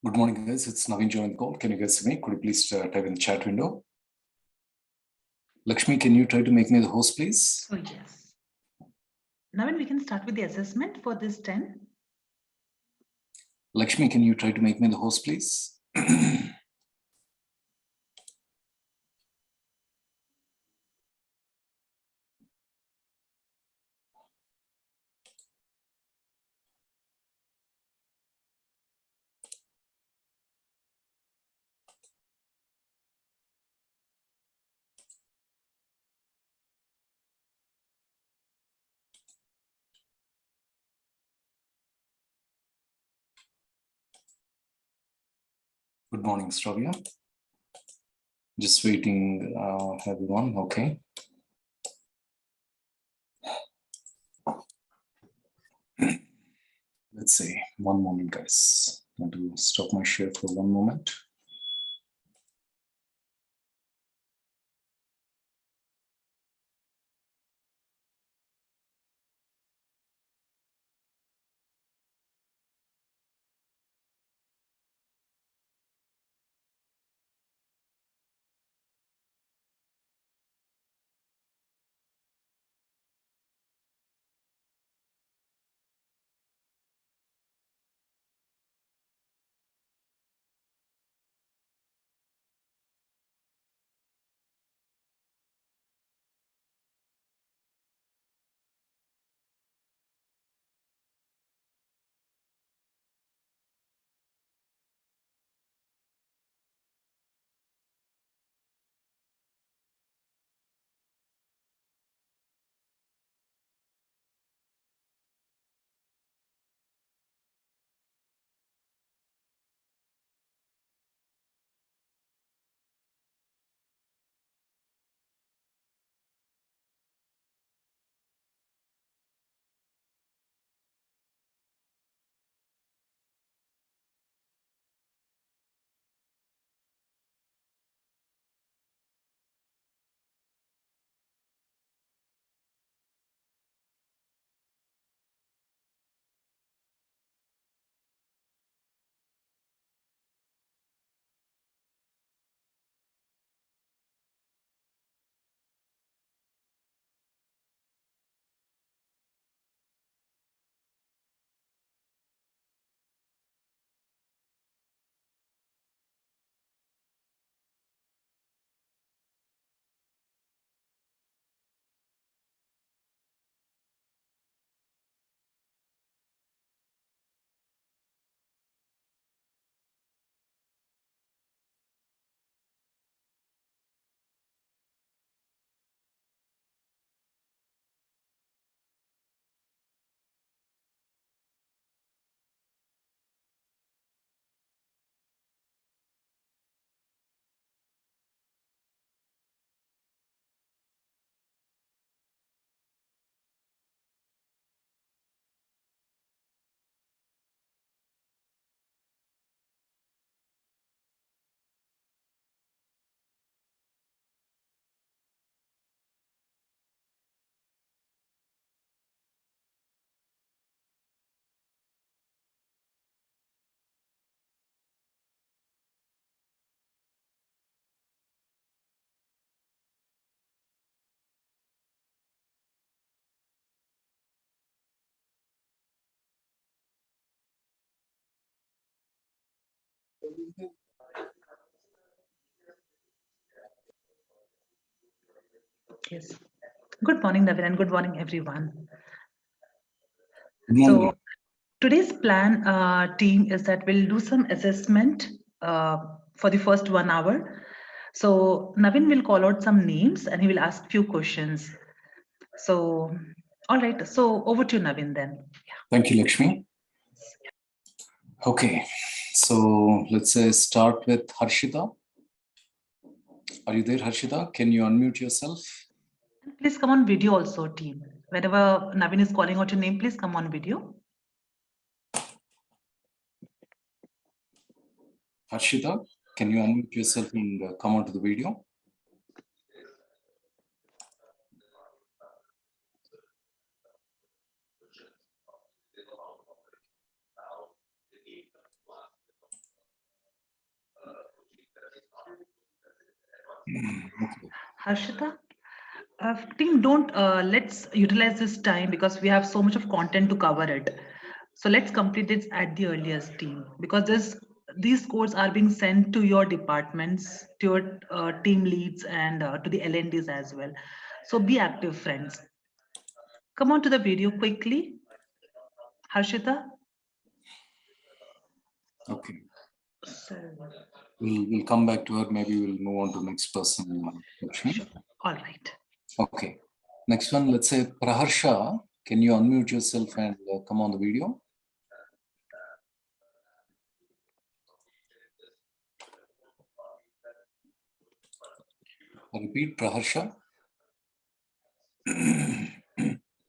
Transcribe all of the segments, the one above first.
Good morning, guys. It's Naveen joining the call. Can you guys see me? Could you please type in the chat window? Lakshmi, can you try to make me the host, please? Oh, yes. Naveen, we can start with the assessment for this 10. Lakshmi, can you try to make me the host, please? Good morning, Stravia. Just waiting, everyone. Okay. Let's see. One moment, guys. I want to stop my share for one moment. Yes. Good morning, Naveen, and good morning, everyone. Good morning. So today's plan, team, is that we'll do some assessment for the first 1 hour. So Naveen will call out some names and he will ask few questions. So, all right. So over to you, Naveen, then. Thank you, Lakshmi. Okay. So let's say start with Harshita. Are you there, Harshita? Can you unmute yourself? Please come on video also, team. Whenever Naveen is calling out your name, please come on video. Harshita, can you unmute yourself and come onto the video? Okay. Harshita, team, don't let's utilize this time because we have so much of content to cover it. So let's complete this at the earliest, team, because these codes are being sent to your departments, to your team leads, and to the L&Ds as well. So be active, friends. Come on to the video quickly, Harshita. Okay. So, We'll come back to her. Maybe we'll move on to next person. sure. All right. Okay. Next one, let's say Praharsha. Can you unmute yourself and come on the video? Repeat, Praharsha.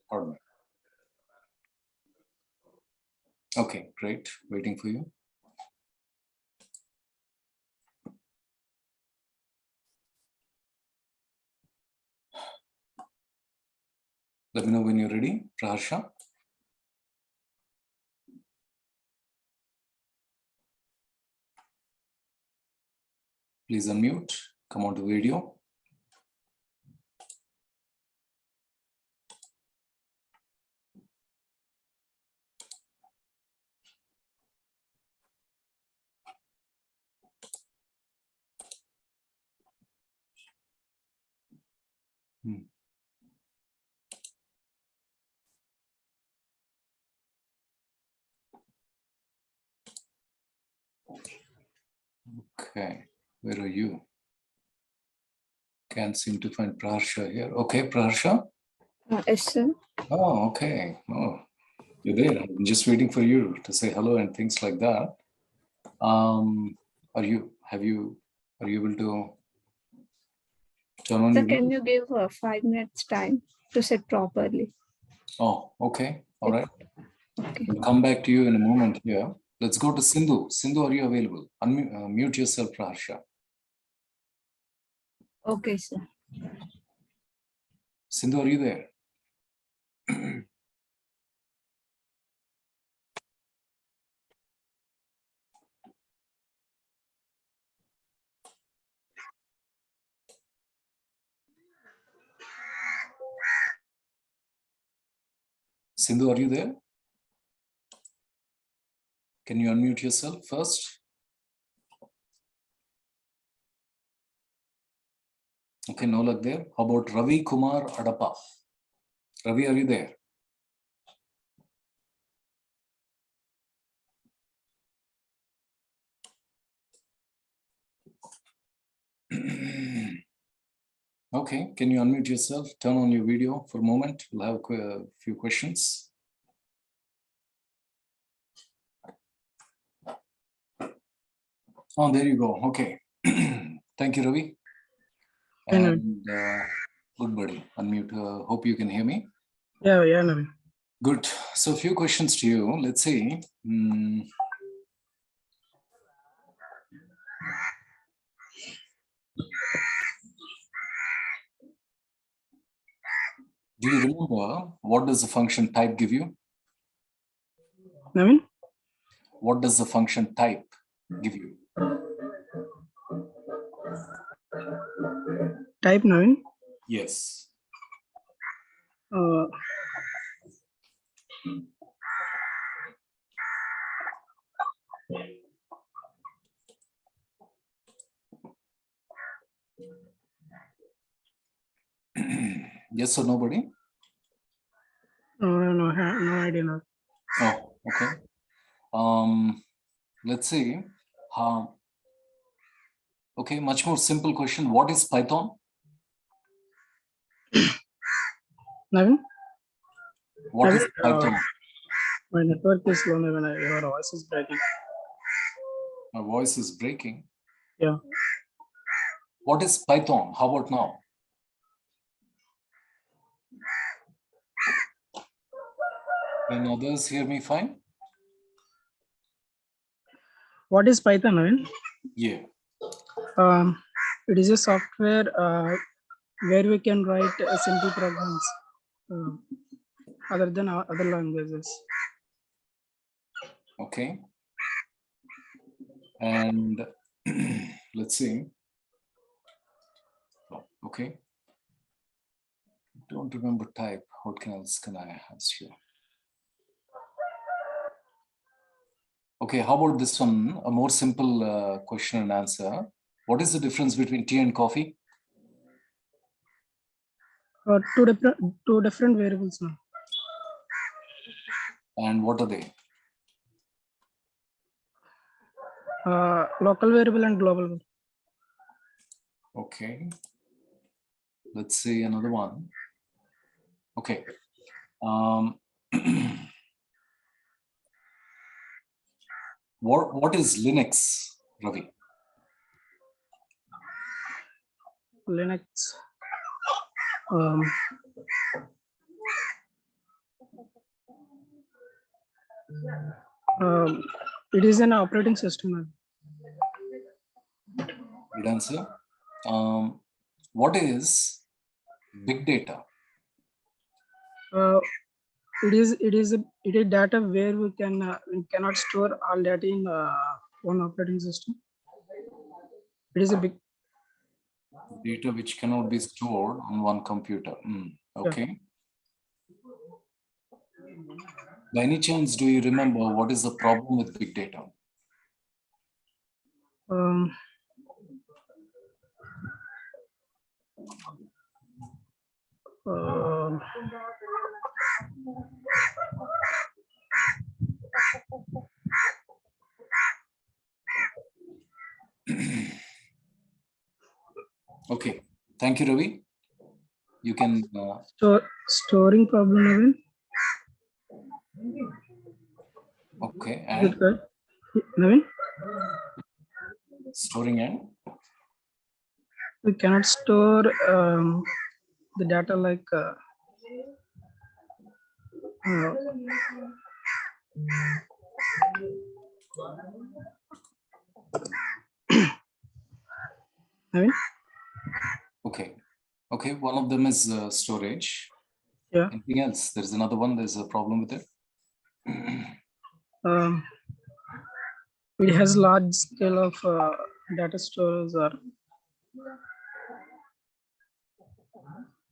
Pardon me. Okay, great. Waiting for you. Let me know when you're ready, Praharsha. Please unmute. Come on to video. Okay, where are you? Can't seem to find Praharsha here. Okay, Praharsha. Yes, sir. Oh, okay. Oh, you're there. I'm just waiting for you to say hello and things like that. Are you able to turn on So your can video? you give 5 minutes time to sit properly? Oh, okay. All right. Okay. We'll come back to you in a moment here. Let's go to Sindhu. Sindhu, are you available? Mute yourself, Praharsha. Okay, sir. Sindhu, are you there? Sindhu, are you there? Can you unmute yourself first? Okay, no luck there. How about Ravi Kumar Adapa? Ravi, are you there? Okay, can you unmute yourself? Turn on your video for a moment. We'll have a few questions. Oh, there you go. Okay. Thank you, Ravi. And good buddy. Unmute. Hope you can hear me. Yeah, Naveen. Good. So a few questions to you. Let's see. Do you remember what does the function type give you? Naveen? What does the function type give you? Type Naveen. Yes. Yes or nobody? No idea. No. Oh, okay. Let's see. Okay, much more simple question. What is Python? Naveen? What is Naveen, Python? my network is low, Naveen. Your voice is breaking. My voice is breaking. Yeah. What is Python? How about now? Can others hear me fine? What is Python, Naveen? Yeah. It is a software where we can write simple programs other than other languages. Okay. And let's see. Okay. Don't remember type. What else can I ask you? Okay, how about this one? A more simple question and answer. What is the difference between tea and coffee? Two different variables now. And what are they? Local variable and global variable. Okay. Let's see another one. Okay. What is Linux, Ravi? Linux. It is an operating system. Good answer. What is big data? It is data where we cannot store all data in one operating system. It is a big Data which cannot be stored on one computer. Okay. By any chance, do you remember what is the problem with big data? Okay, thank you, Ravi. You can storing problem again. Okay, Is and it correct? Naveen? Storing and We cannot store the data like Naveen? okay. One of them is storage. Yeah. Anything else? There's another one. There's a problem with it. It has large scale of data storage, or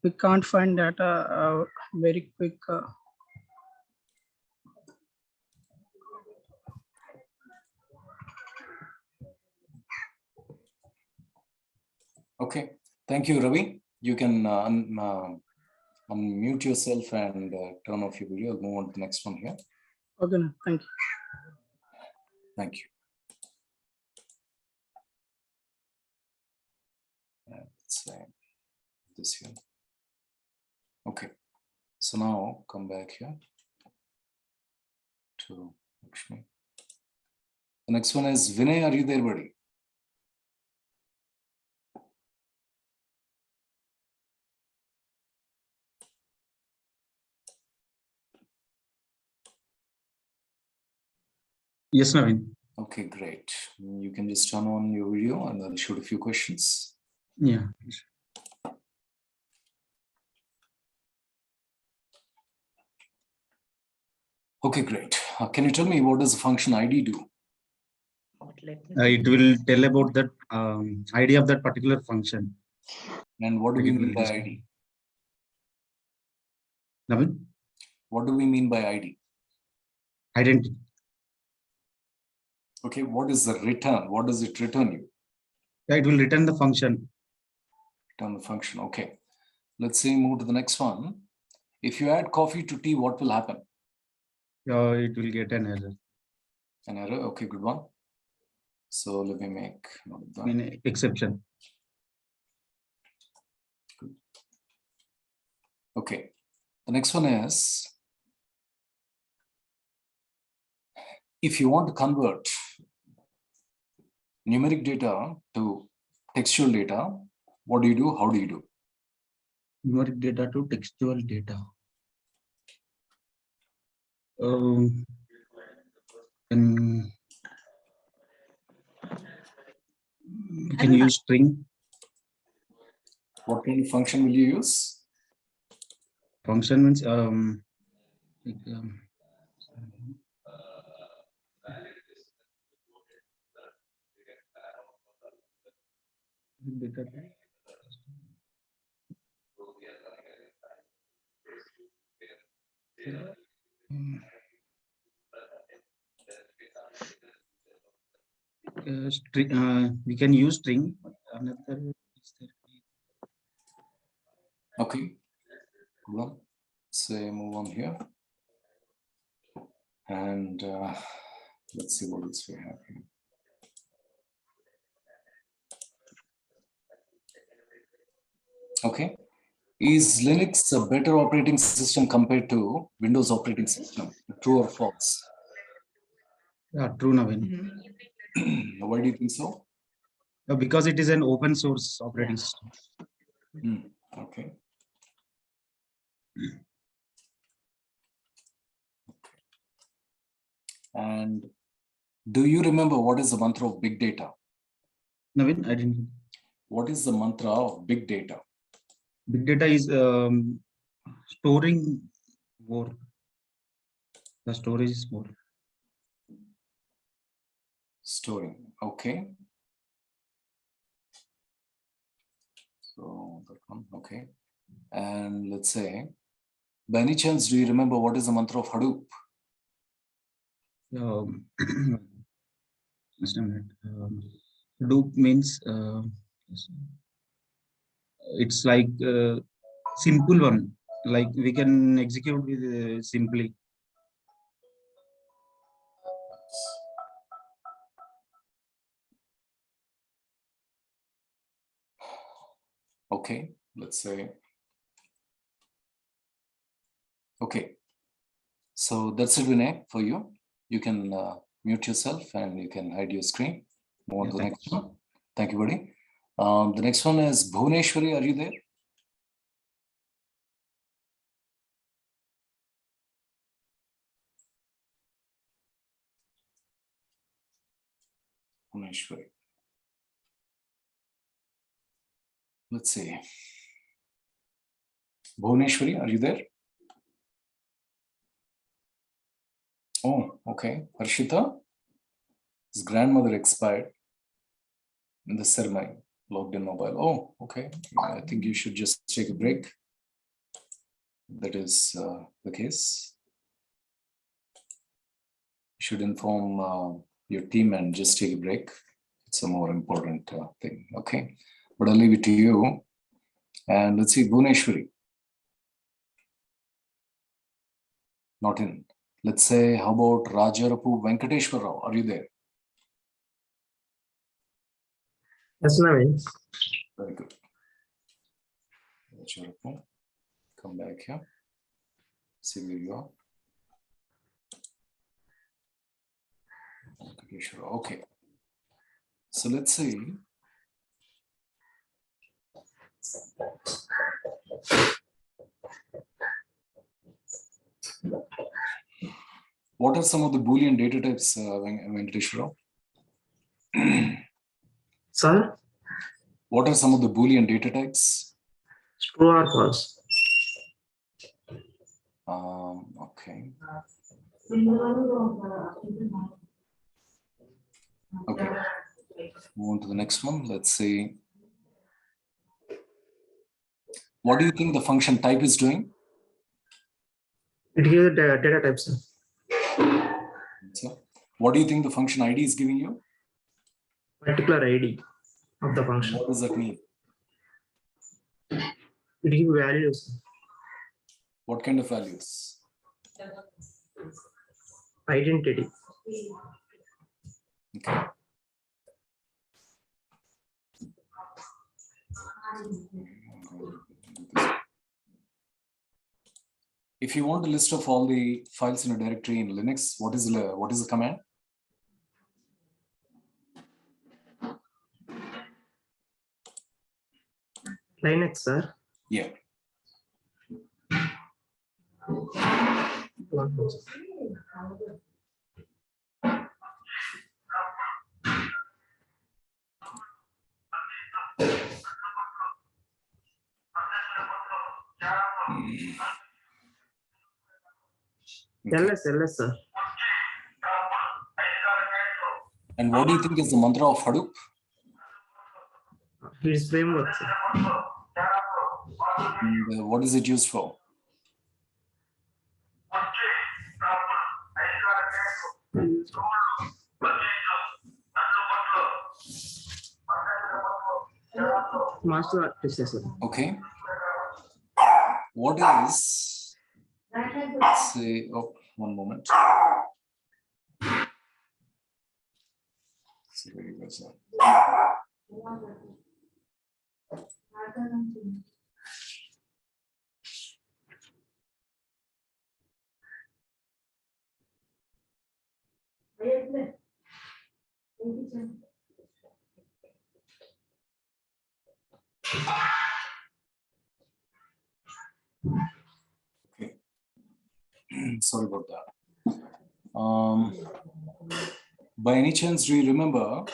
we can't find data very quick. Okay, thank you, Ravi. You can unmute yourself and turn off your video. I'll move on to the next one here. Okay, no, thank you. Thank you. Let's say this here. Okay, so now come back here to Lakshmi. The next one is Vinay. Are you there, buddy? Yes, Naveen. Okay, great. You can just turn on your video and then shoot a few questions. Yeah. Okay, great. Can you tell me what does the function ID do? It will tell about that ID of that particular function. And what do we mean by ID? Naveen? What do we mean by ID? Identity. Okay, what is the return? What does it return you? Yeah, it will return the function. Return the function. Okay. Let's say move to the next one. If you add coffee to tea, what will happen? It will get an error. An error. Okay, good one. So let me make note of that. An exception. Good. Okay. The next one is, if you want to convert numeric data to textual data, what do you do? How do you do? Numeric data to textual data. We can use string. What kind of function will you use? Function means We can use string. Another is there. Okay. Well, say move on here. And let's see what else we have here. Okay. Is Linux a better operating system compared to Windows operating system? True or false? Yeah, true, Navin. Why do you think so? Because it is an open source operating system. Okay. And do you remember what is the mantra of big data? Navin, I didn't. What is the mantra of big data? Big data is storing more. The storage is more. Storing. Okay. So that one. Okay. And let's say, by any chance, do you remember what is the mantra of Hadoop? Hadoop means it's like simple one, like we can execute with simply. Okay, let's say. Okay, so that's it, Vinay, for you. You can mute yourself and you can hide your screen. Move on to the next one. Thank you, buddy. The next one is Bhuvneshwari. Are you there? Bhuvneshwari. Let's see. Bhuvneshwari, are you there? Oh, okay. Harshita, his grandmother expired in the ceremony, logged in mobile. Oh, okay. I think you should just take a break. That is the case. You should inform your team and just take a break. It's a more important thing. Okay. But I'll leave it to you. And let's see, Bhuvneshwari. Not in. Let's say, how about Rajarapu Venkateshwar Rao? Are you there? Yes, Navin. Very good. Rajarapu. Come back here. See where you are. Venkateshwar Rao. Okay. So let's see. What are some of the Boolean data types, Venkateshwar Rao? Sir, What are some of the Boolean data types? true or false? Okay. Okay. Move on to the next one. Let's see. What do you think the function type is doing? It gives the data types. So, what do you think the function ID is giving you? Particular ID of the function. What does that mean? It gives values. What kind of values? Identity. Okay. If you want a list of all the files in a directory in Linux, what is the command? Linux, sir. Yeah. LS, sir. And what do you think is the mantra of Hadoop? It's framework, sir. And what is it used for? Master artist, sir. Okay. What is, let's say, oh, one moment. See where you guys are. Okay. Sorry about that. By any chance, do you remember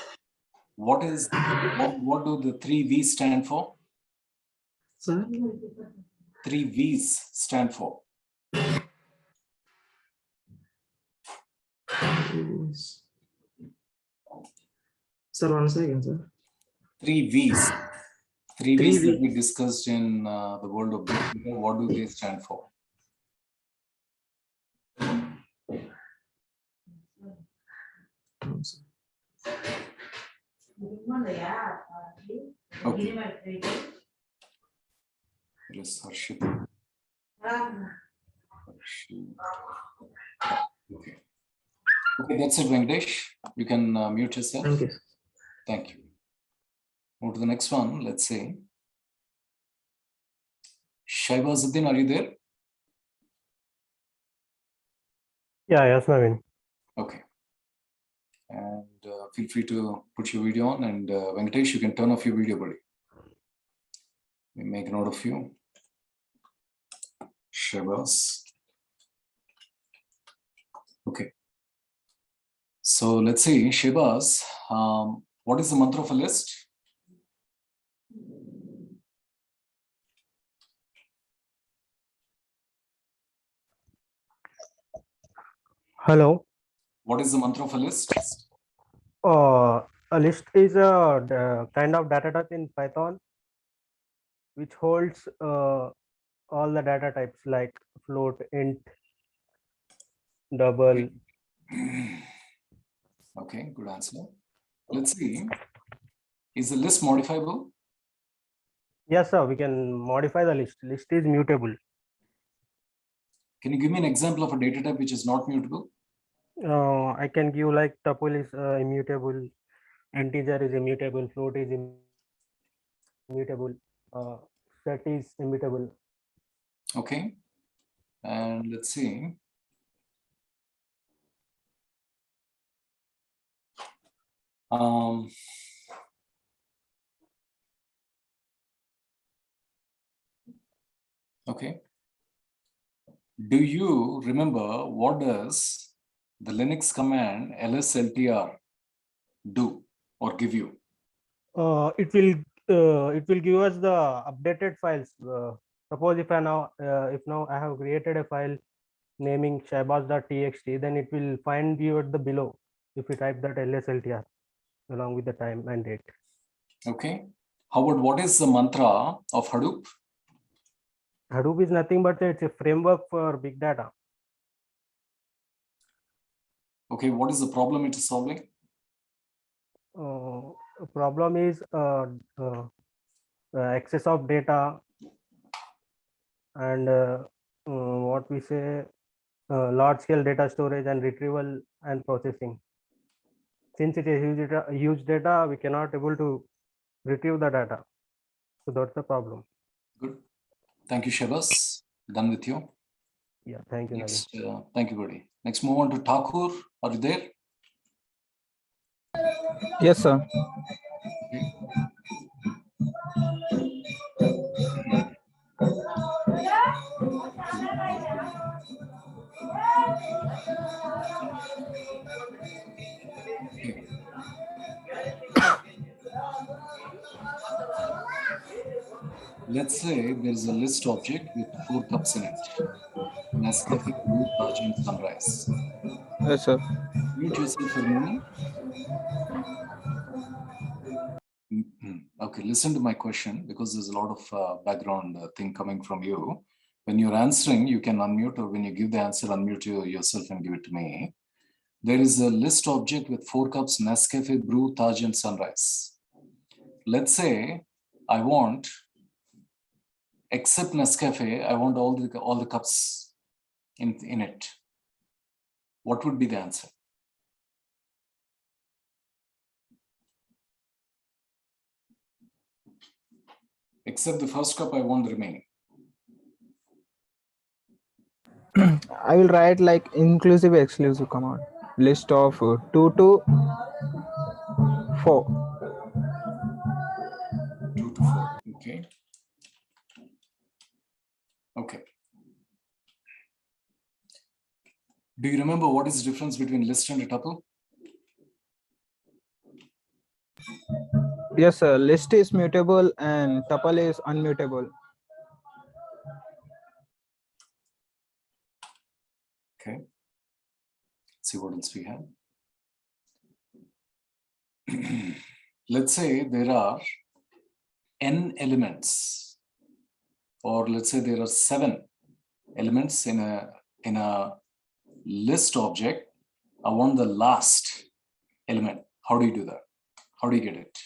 what do the 3 V's stand for? Sir, 3 V's stand for. sir, 1 second, sir. 3 V's. 3 Three V's that V's. we discussed in the world of big data. What do they stand for? No, sir. Okay. Yes, Harshita. Okay. Okay, that's it, Venkatesh. You can mute yourself. Thank you. Thank you. Move to the next one. Let's say, Shaibazuddin, are you there? Yeah, yes, Naveen. Okay. And feel free to put your video on. And Venkatesh, you can turn off your video, buddy. We make a note of you. Shaibaz. Okay. So let's see, Shaibaz, what is the mantra of a list? Hello. What is the mantra of a list? A list is a kind of data type in Python which holds all the data types like float, int, double. Okay, good answer. Let's see, is the list modifiable? Yes, sir. We can modify the list. List is mutable. Can you give me an example of a data type which is not mutable? I can give like tuple is immutable, integer is immutable, float is immutable, set is immutable. Okay. And let's see. Okay. Do you remember what does the Linux command lsltr do or give you? It will give us the updated files. Suppose if now I have created a file naming shaibaz.txt, then it will find you at the below if you type that lsltr along with the time and date. Okay. How about what is the mantra of Hadoop? Hadoop is nothing but it's a framework for big data. Okay, what is the problem it is solving? Problem is excess of data and what we say large scale data storage and retrieval and processing. Since it is huge data, we cannot able to retrieve the data. So that's the problem. Good. Thank you, Shaibaz. Done with you. Yeah, thank you, Naveen. Next, thank you, buddy. Next, move on to Thakur. Are you there? Yes, sir. Okay. Let's say there's a list object with 4 cups in it. Nescafe, Blue, Taj, and Sunrise. Yes, sir. Mute yourself for a moment. Okay, listen to my question because there's a lot of background thing coming from you. When you're answering, you can unmute, or when you give the answer, unmute yourself and give it to me. there is a list object with 4 cups Nescafe, Brew, Taj, and Sunrise. Let's say I want, except Nescafe, I want all the cups in it. What would be the answer? Except the first cup, I want the remaining. I will write like inclusive exclusive command. List of 2 to 4. 2 to 4. Okay. Okay. Do you remember what is the difference between list and a tuple? Yes, sir. List is mutable and tuple is unmutable. Okay. Let's see what else we have. Let's say there are n elements, or let's say there are 7 elements in a list object. I want the last element. How do you do that? How do you get it?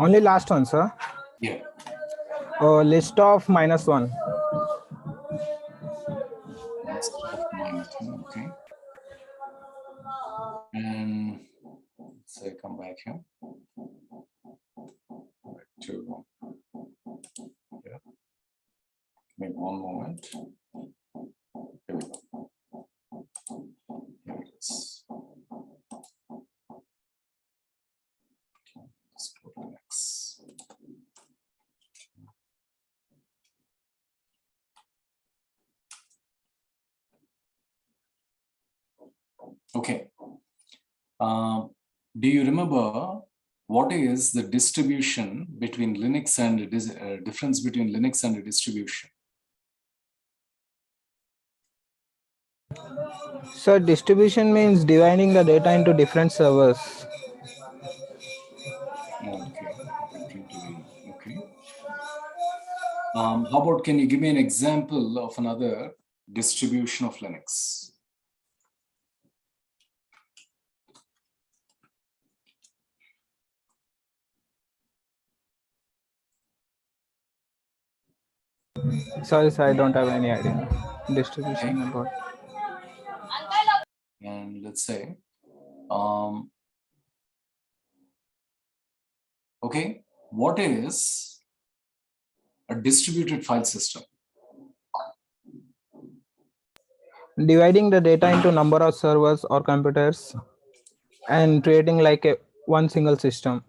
Only last one, sir. Yeah. List of -1. List of -1. Okay. And let's say come back here. Back to yeah. Maybe one moment. Here we go. Here it is. Let's go to the next. Okay. Do you remember what is the distribution between Linux and difference between Linux and a distribution? So distribution means dividing the data into different servers. Okay. Different division. Okay. How about, can you give me an example of another distribution of Linux? Sorry, sir, I don't have any idea. Distribution Okay. about. And let's say, okay, what is a distributed file system? Dividing the data into number of servers or computers and creating like one single system.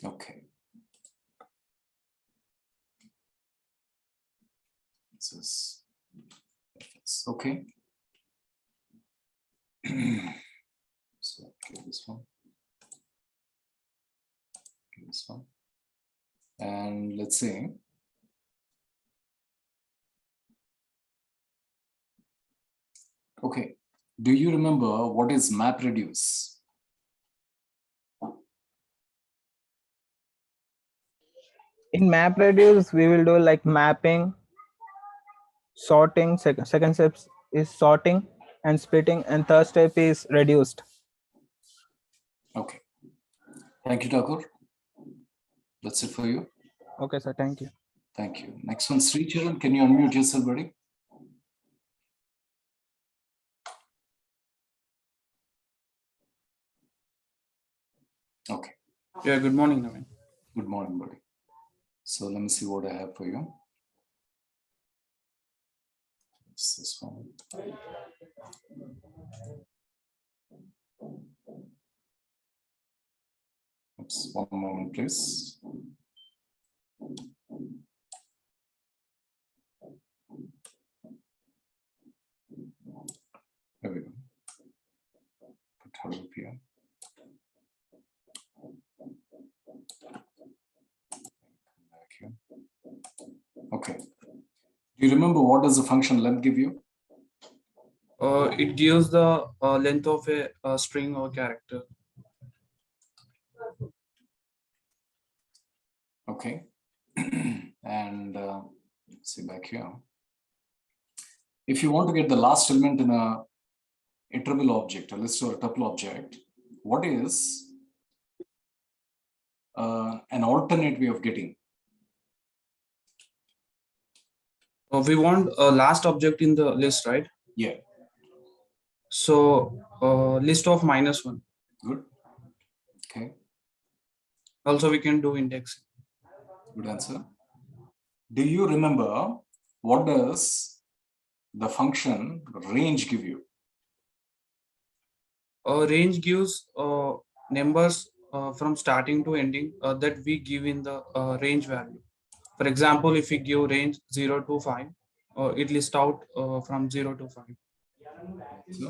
Okay. This is okay. So okay, this one. Okay, this one. And let's say okay, do you remember what is MapReduce? In MapReduce, we will do like mapping, sorting. Second step is sorting and splitting, and third step is reduced. Okay. Thank you, Thakur. That's it for you. Okay, sir. Thank you. Thank you. Next one, Sri Charan. Can you unmute yourself, buddy? Okay. Yeah, good morning, Naveen. Good morning, buddy. So let me see what I have for you. It's this one. Oops, one moment, please. There we go. Put her up here. Back here. Okay. Do you remember what does the function length give you? It gives the length of a string or character. Okay. And see back here. If you want to get the last element in a iterable object, a list or a tuple object, what is an alternate way of getting? We want a last object in the list, right? Yeah. So list of -1. Good. Okay. Also, we can do index. Good answer. Do you remember what does the function range give you? Range gives numbers from starting to ending that we give in the range value. For example, if we give range 0 to 5, it lists out from 0 to 5. So,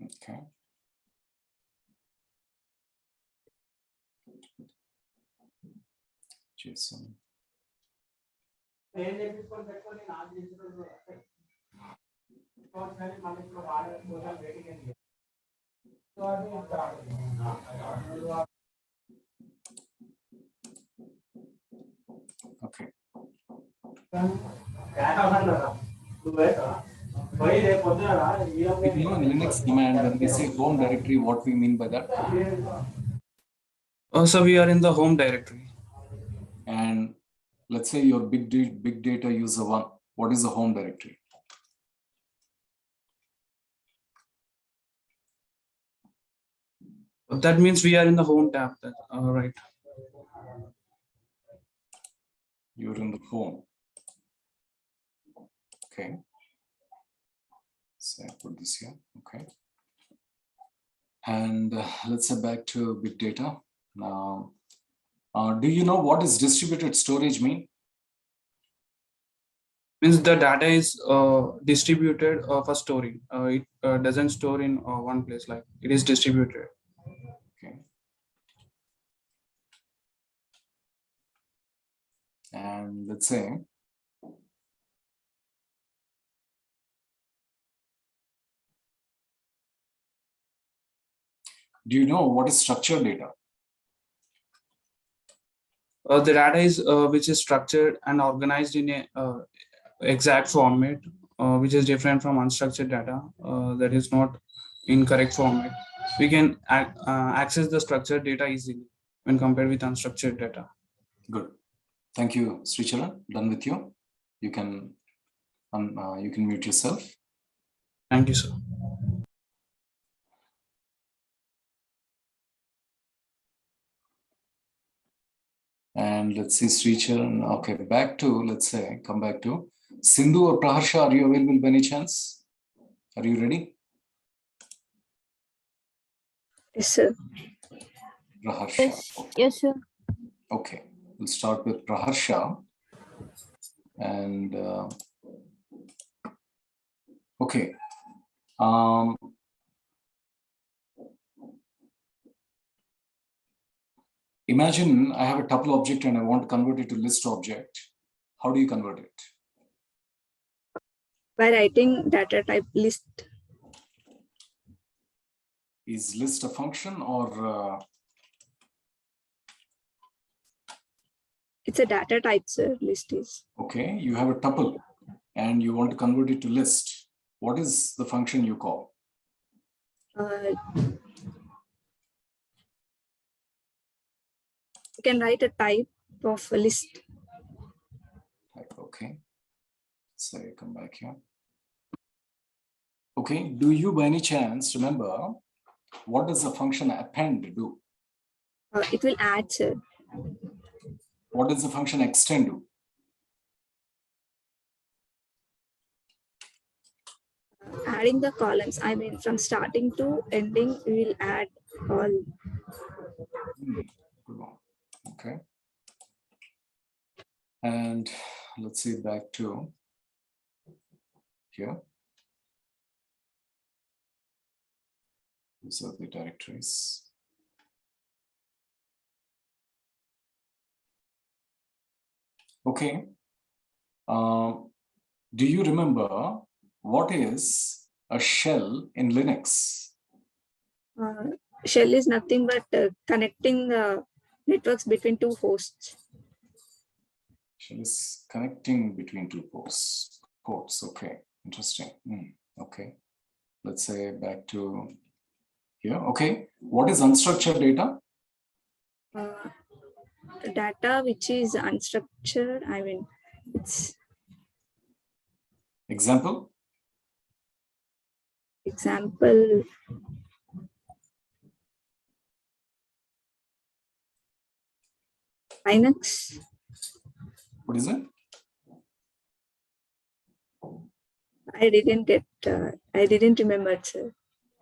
okay. JSON. Okay. If you know in Linux command, when we say home directory, what we mean by that? So we are in the home directory. And let's say your big data user 1. What is the home directory? That means we are in the home tab. Right. You're in the home. Okay. So I put this here. Okay. And let's say back to big data. Now, do you know what is distributed storage mean? Means the data is distributed for storing. It doesn't store in one place, like it is distributed. Okay. And let's say do you know what is structured data? The data is which is structured and organized in a exact format, which is different from unstructured data that is not in correct format. We can access the structured data easily when compared with unstructured data. Good. Thank you, Sricharan. Done with you. You can mute yourself. Thank you, sir. And let's see, Sricharan. Okay, back to, let's say, come back to Sindhu or Praharsha. Are you available by any chance? Are you ready? Yes, sir. Praharsha. Yes, sir. Okay, we'll start with Praharsha. And okay. Imagine I have a tuple object and I want to convert it to list object. How do you convert it? By writing data type list. Is list a function or? It's a data type, sir. List is. Okay, you have a tuple and you want to convert it to list. What is the function you call? You can write a type of a list. Type, okay. So you come back here. Okay, do you by any chance remember what does the function append do? It will add, sir. What does the function extend do? Adding the columns. I mean, from starting to ending, we will add all. Good one. Okay. And let's see back to here. These are the directories. Okay. Do you remember what is a shell in Linux? Shell is nothing but connecting the networks between two hosts. Shell is connecting between two ports. Okay, interesting. Okay, let's say back to here. Okay, what is unstructured data? Data which is unstructured. I mean, it's Example? example. Linux. What is it? I didn't get. I didn't remember it, sir.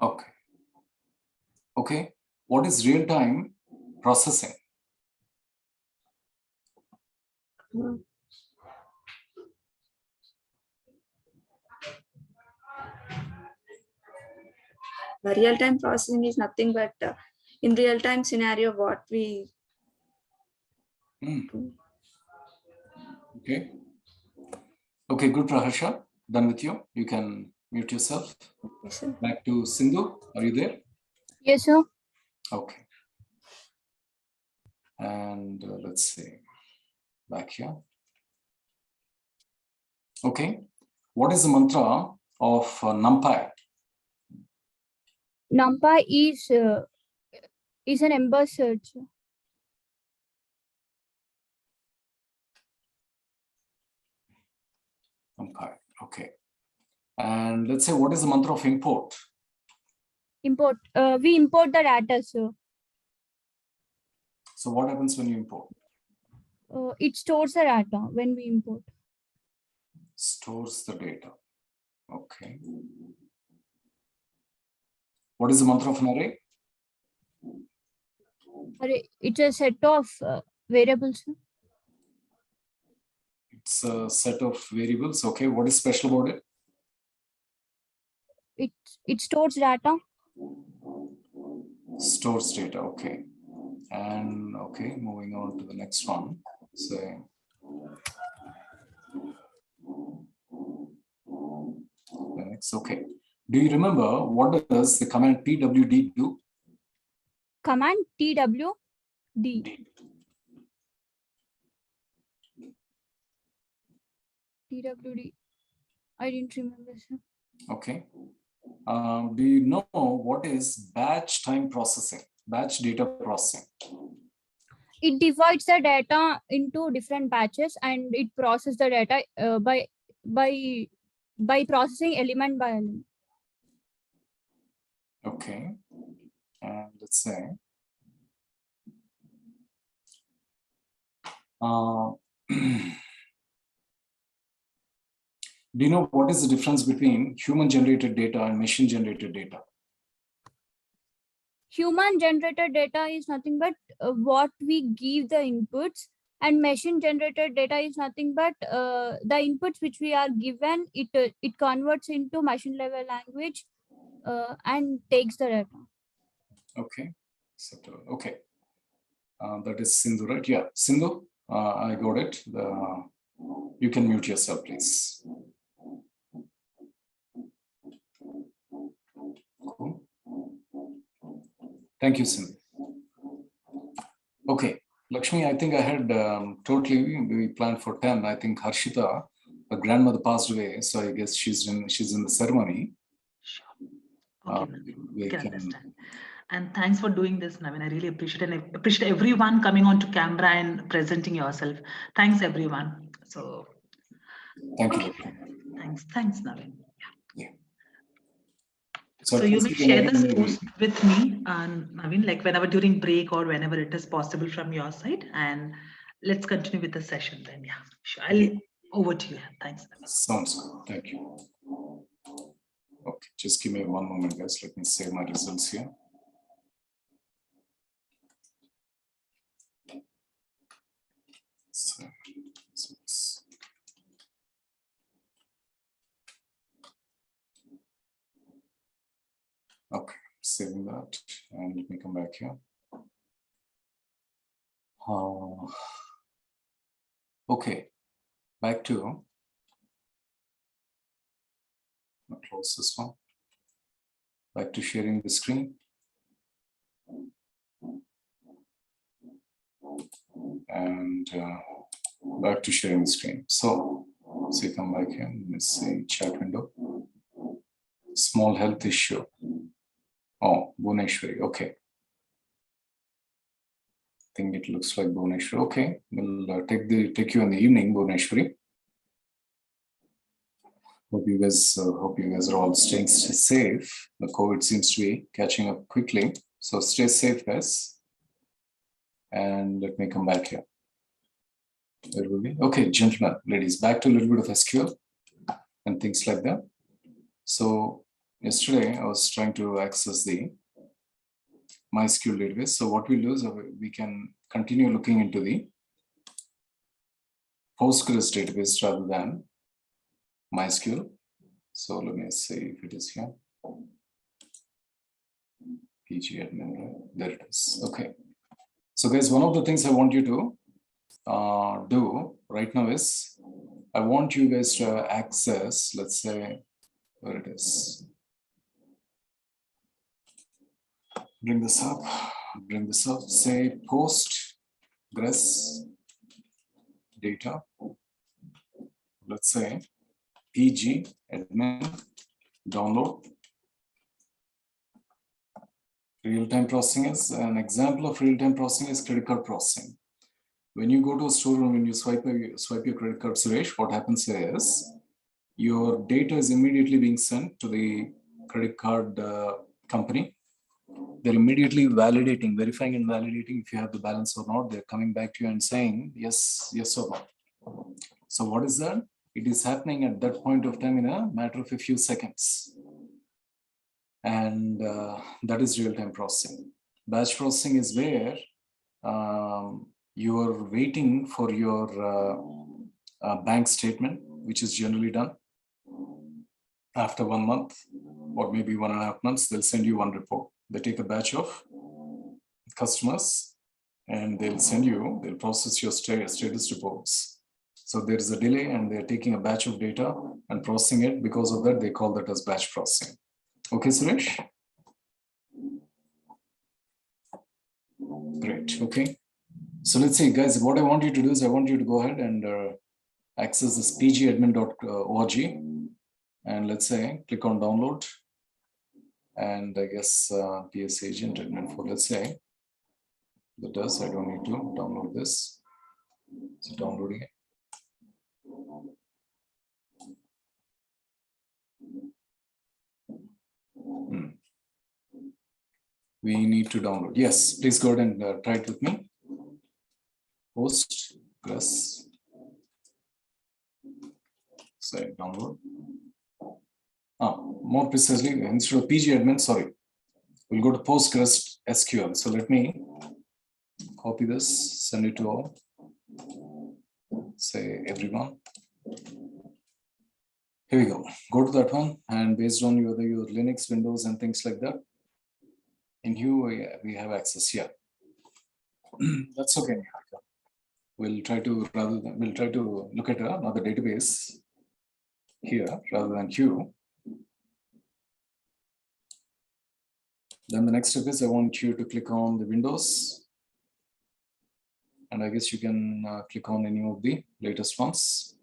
Okay. Okay, what is real-time processing? Real-time processing is nothing but in real-time scenario what we. Okay. Okay, good, Praharsha. Done with you. You can mute yourself. Yes, sir. Back to Sindhu. Are you there? Yes, sir. Okay. And let's see. Back here. Okay. What is the mantra of NumPy? NumPy is an ember search. NumPy. Okay. And let's say, what is the mantra of import? Import. We import the data, sir. So what happens when you import? It stores the data when we import. Stores the data. Okay. What is the mantra of an array? It's a set of variables. Sir. It's a set of variables. Okay. What is special about it? It stores data. Stores data. Okay. And okay, moving on to the next one. Say, the next. Okay. Do you remember what does the command twd do? Command twd. Twd. I didn't remember, sir. Okay. Do you know what is batch time processing? Batch data processing. It divides the data into different batches and it processes the data by processing element by element. Okay. And let's say do you know what is the difference between human generated data and machine generated data? Human generated data is nothing but what we give the inputs, and machine generated data is nothing but the inputs which we are given, it converts into machine level language and takes the data. Okay. So, okay. That is Sindhu, right? Yeah, Sindhu, I got it. You can mute yourself, please. Cool. Thank you, Sindhu. Okay, Lakshmi, I think I had totally, we planned for 10. I think Harshita, her grandmother passed away, so I guess she's in the ceremony. Sure. Okay, we can can understand. And thanks for doing this, Navin. I really appreciate it. And I appreciate everyone coming onto camera and presenting yourself. Thanks, everyone. So, thank okay. you. Thanks, Navin. Yeah. So you may share this post with me, Navin, like whenever during break or whenever it is possible from your side. And let's continue with the session then. Yeah, sure. Over to you. Thanks, Navin. Sounds good. Thank you. Okay, just give me one moment, guys. Let me save my results here. So, okay, saving that, and let me come back here. Okay, back to, I'll close this one. Back to sharing the screen. And back to sharing the screen. So you come back here, let's say chat window. Small health issue. Oh, Bhuneshwari, okay. I think it looks like Bhuneshwari. Okay, we'll take you in the evening, Bhuneshwari. Hope you guys are all staying safe. The COVID seems to be catching up quickly. So stay safe, guys. And let me come back here. There will be. Okay, gentlemen, ladies, back to a little bit of SQL and things like that. So yesterday I was trying to access the MySQL database. So what we'll do is we can continue looking into the Postgres database rather than MySQL. So let me see if it is here. PG admin, right? There it is. Okay. So guys, one of the things I want you to do right now is I want you guys to access, let's say, where it is. Bring this up, say Postgres data, let's say PG admin download. Real-time processing is an example of real-time processing is credit card processing. When you go to a store and when you swipe your credit card, Suresh, what happens is your data is immediately being sent to the credit card company. They're immediately verifying and validating if you have the balance or not. They're coming back to you and saying yes or no. So what is that? It is happening at that point of time in a matter of a few seconds. And that is real-time processing. Batch processing is where you're waiting for your bank statement, which is generally done after 1 month or maybe 1.5 months. They'll send you one report. They take a batch of customers and they'll process your status reports. So there is a delay and they're taking a batch of data and processing it. Because of that, they call that as batch processing. Okay, Suresh? Great, okay. So let's see, guys, what I want you to do is I want you to go ahead and access this pgadmin.org and let's say click on download. And I guess PS agent admin for, let's say, that does, I don't need to download this. So downloading it. We need to download. Yes, please go ahead and try it with me. Postgres. Say download. More precisely, instead of pgadmin, sorry, we'll go to PostgreSQL. So let me copy this, send it to all. Say everyone. Here we go. Go to that one, and based on your Linux, Windows, and things like that, in here we have access here. That's okay. We'll try to look at another database here rather than Q. Then the next step is I want you to click on the Windows. And I guess you can click on any of the latest ones.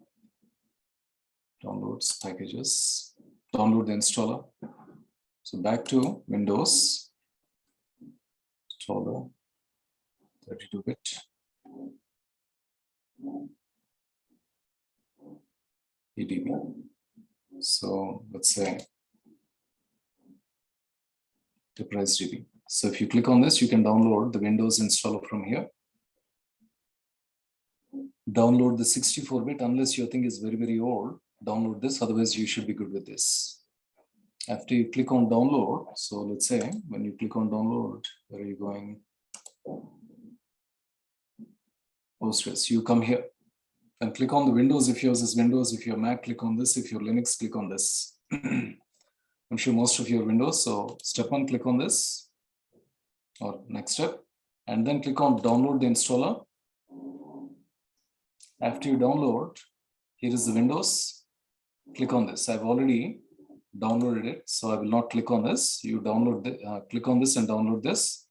Downloads, packages, download the installer. So back to Windows, installer, 32-bit. EDB. So let's say enterprise DB. So if you click on this, you can download the Windows installer from here. Download the 64-bit unless your thing is very, very old. Download this, otherwise you should be good with this. After you click on download, so let's say when you click on download, where are you going? Postgres, you come here and click on the Windows. If yours is Windows, if you're Mac, click on this. If you're Linux, click on this. I'm sure most of you are Windows. So step one, click on this, or next step, and then click on download the installer. After you download, here is the Windows. Click on this. I've already downloaded it, so I will not click on this. You download the, click on this and download this.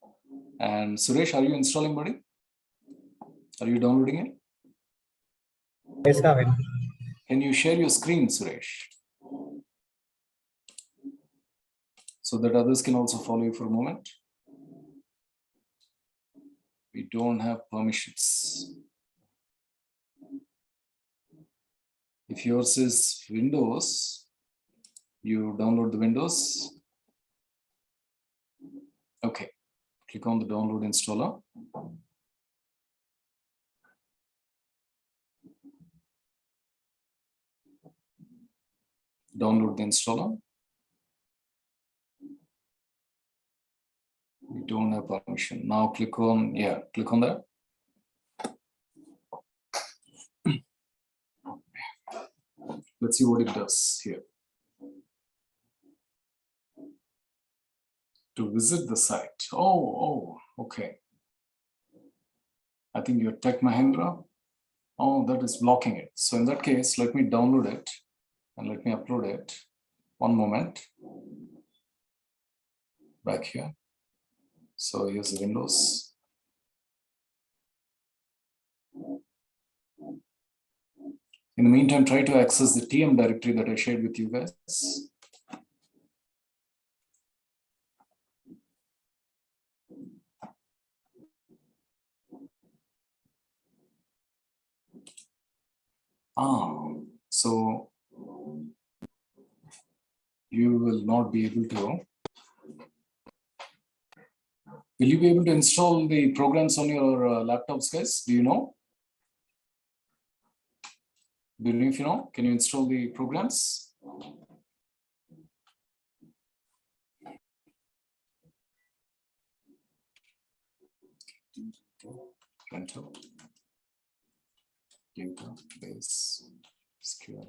And Suresh, are you installing, buddy? Are you downloading it? Yes, Navin. Can you share your screen, Suresh? So that others can also follow you for a moment. We don't have permissions. If yours is Windows, you download the Windows. Okay, click on the download installer. Download the installer. We don't have permission. Now click on, click on that. Let's see what it does here. To visit the site. Oh, okay. I think you're Tech Mahindra. Oh, that is blocking it. So in that case, let me download it and let me upload it. One moment. Back here. So here's the Windows. In the meantime, try to access the TM directory that I shared with you guys. So you will not be able to. Will you be able to install the programs on your laptops, guys? Do you know? Do you know if you know? Can you install the programs? Rental. Database. SQL.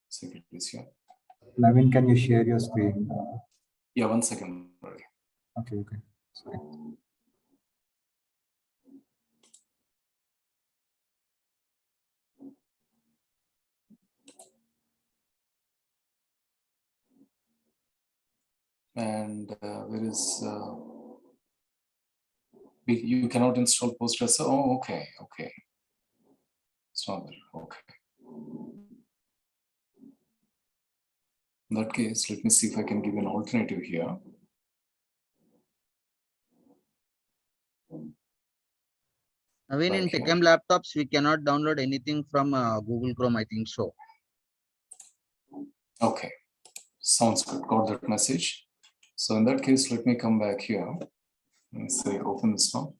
Secretaries here. Navin, can you share your screen? Yeah, 1 second. Okay. Sorry. And where is you cannot install Postgresql? Oh, okay. It's not there. Okay. In that case, let me see if I can give an alternative here. Even in TechM laptops, we cannot download anything from Google Chrome, I think so. Okay, sounds good. Got that message. So in that case, let me come back here and say open this one.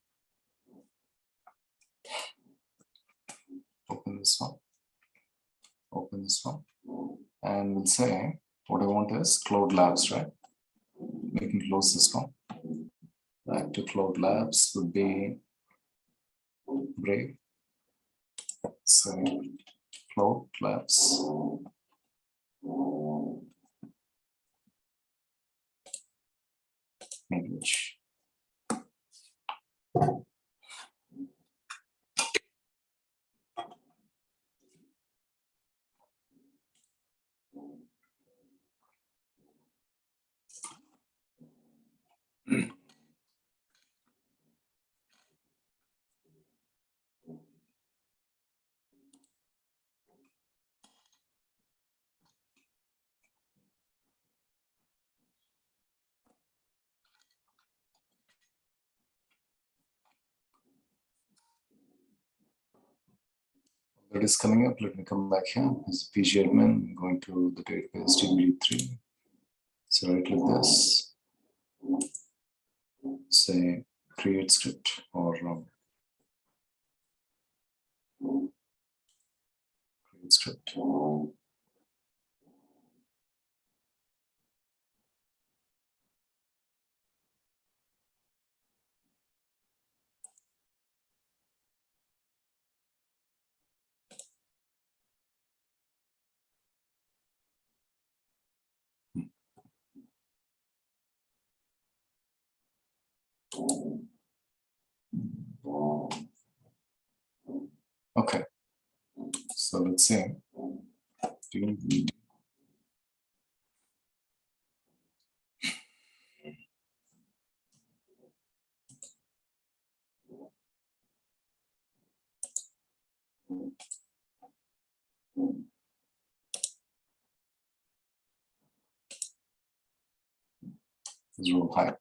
Open this one. Open this one. And we'll say what I want is Cloud Labs, right? We can close this one. Back to Cloud Labs would be Brave. So Cloud Labs. English. That is coming up. Let me come back here. This is PG admin. I'm going to the database DB3. So right like this. Say create script or create script. Okay. So let's say row height.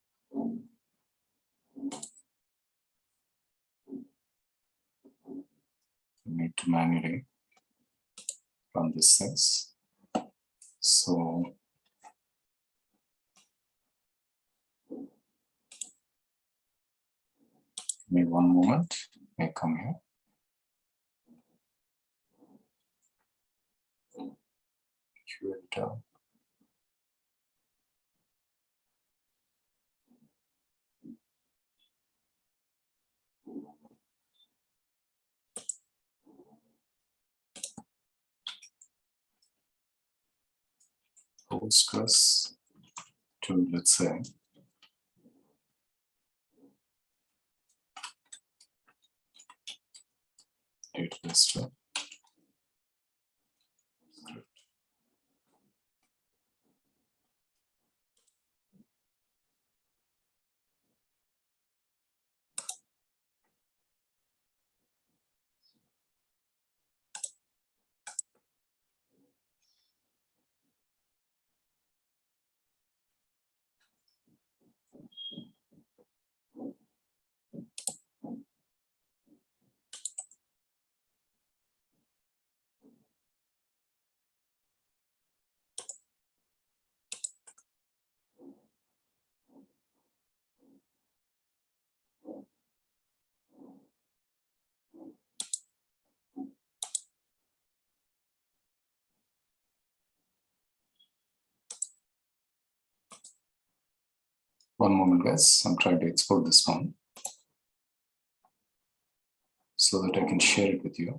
Need to manually run this things. So give me one moment. May come here. Curator. Postgres to, let's say, database to one moment, guys. I'm trying to export this one so that I can share it with you.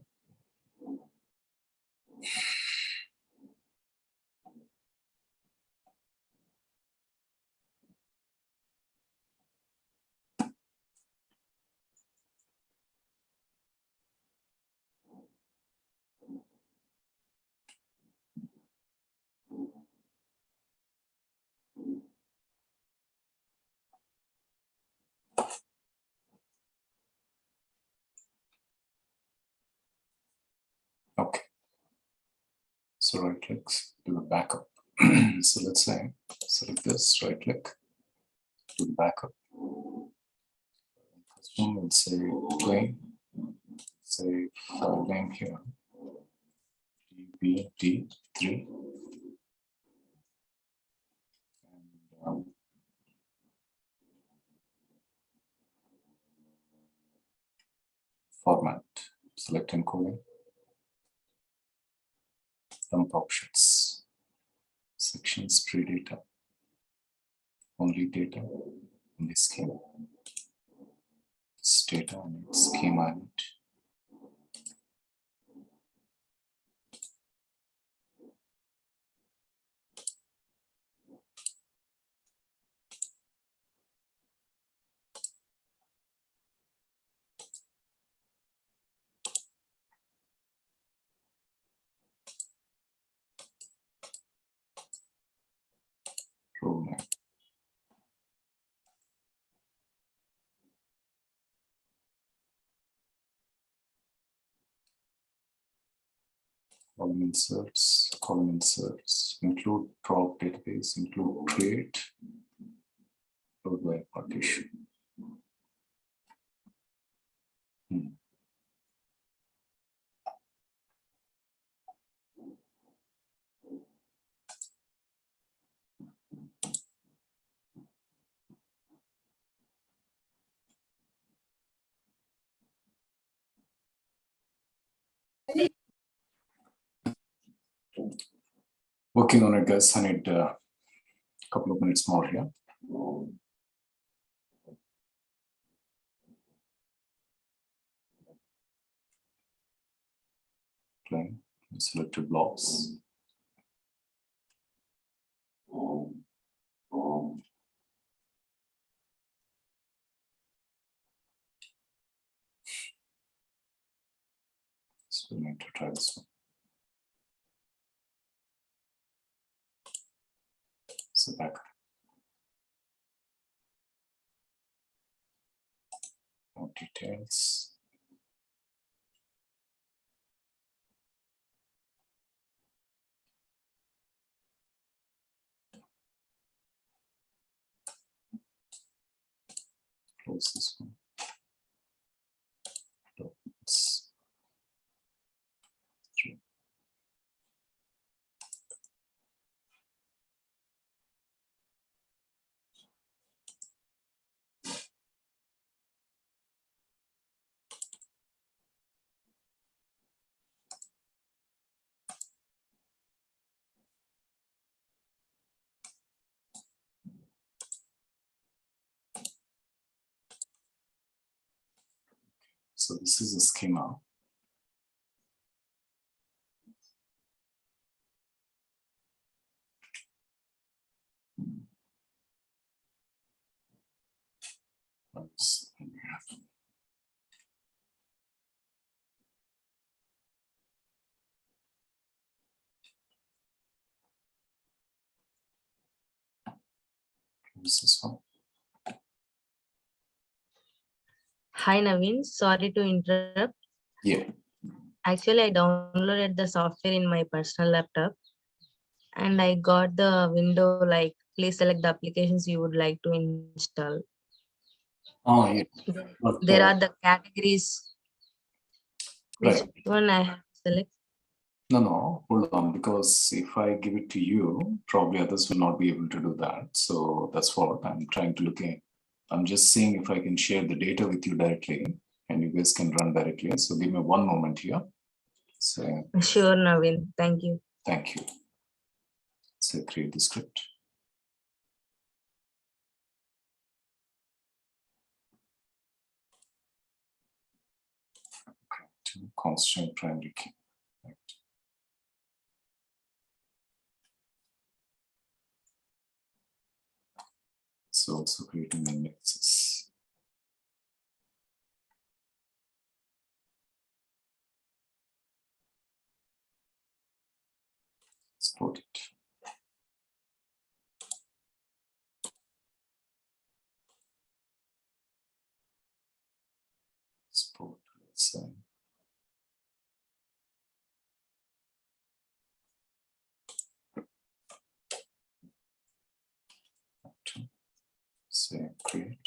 Okay. So right clicks, do the backup. So let's say, select this, right click, do the backup. Custom, we'll say plain, say file name here, dbt3. And format, select encoding, dump options, sections, pre-data, only data in the schema, this data and its schema element. Role name. Column inserts, include prop database, include create, followed by partition. Working on it, guys. I need a couple of minutes more here. Playing selected blocks. So we need to try this one. So back. More details. Close this one. Close. So this is a schema. This is one. Hi Naveen, sorry to interrupt. Yeah. Actually, I downloaded the software in my personal laptop and I got the window like, please select the applications you would like to install. Oh, yeah. But, There are the categories. Which right. one I have to select? No, hold on, because if I give it to you, probably others will not be able to do that. So that's what I'm trying to look at. I'm just seeing if I can share the data with you directly and you guys can run directly. So give me one moment here. So Sure, Naveen. Thank you. thank you. So create the script. Okay, to constraint primary key. Right. So also creating indexes. Export it. Export, let's say. Say create.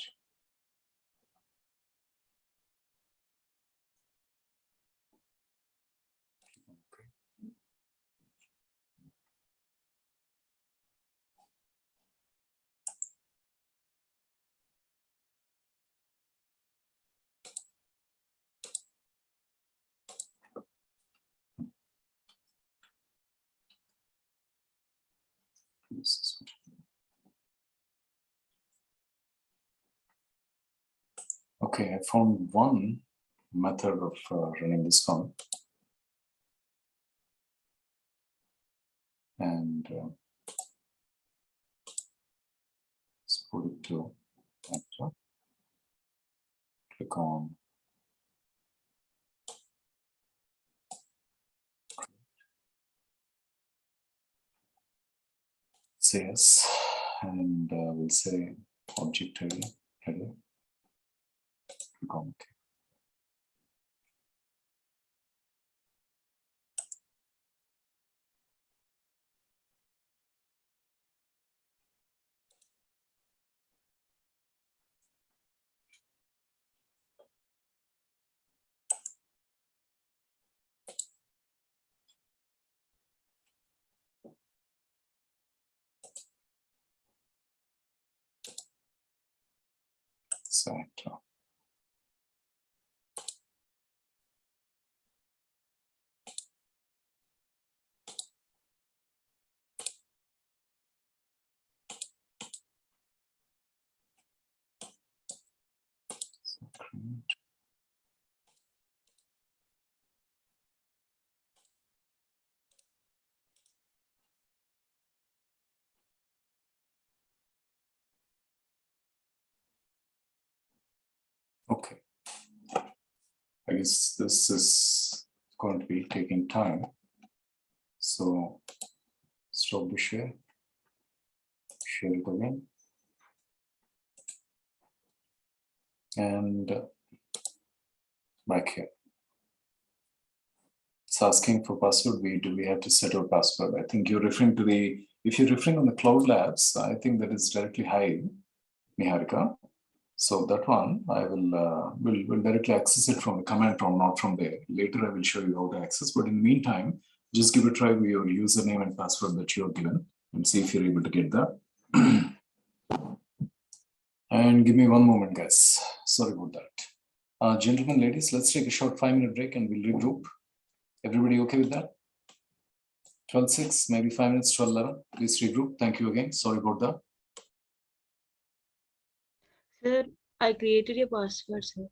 Okay, I found one method of running this one. And export it to actor. Click on say yes, and we'll say object header. Click on OK. So create. Okay. I guess this is going to be taking time. So stop the share it again. And back here. It's asking for password. We have to set our password. I think you're referring to if you're referring on the Cloud Labs, I think that is directly hide, Niharika. So that one, I will directly access it from the command prompt, not from there. Later, I will show you how to access. But in the meantime, just give a try with your username and password that you have given and see if you're able to get that. And give me one moment, guys. Sorry about that. Gentlemen, ladies, let's take a short 5-minute break and we'll regroup. Everybody okay with that? 12:06, maybe 5 minutes, 12:11. Please regroup. Thank you again. Sorry about that. Sir, I created a password, sir.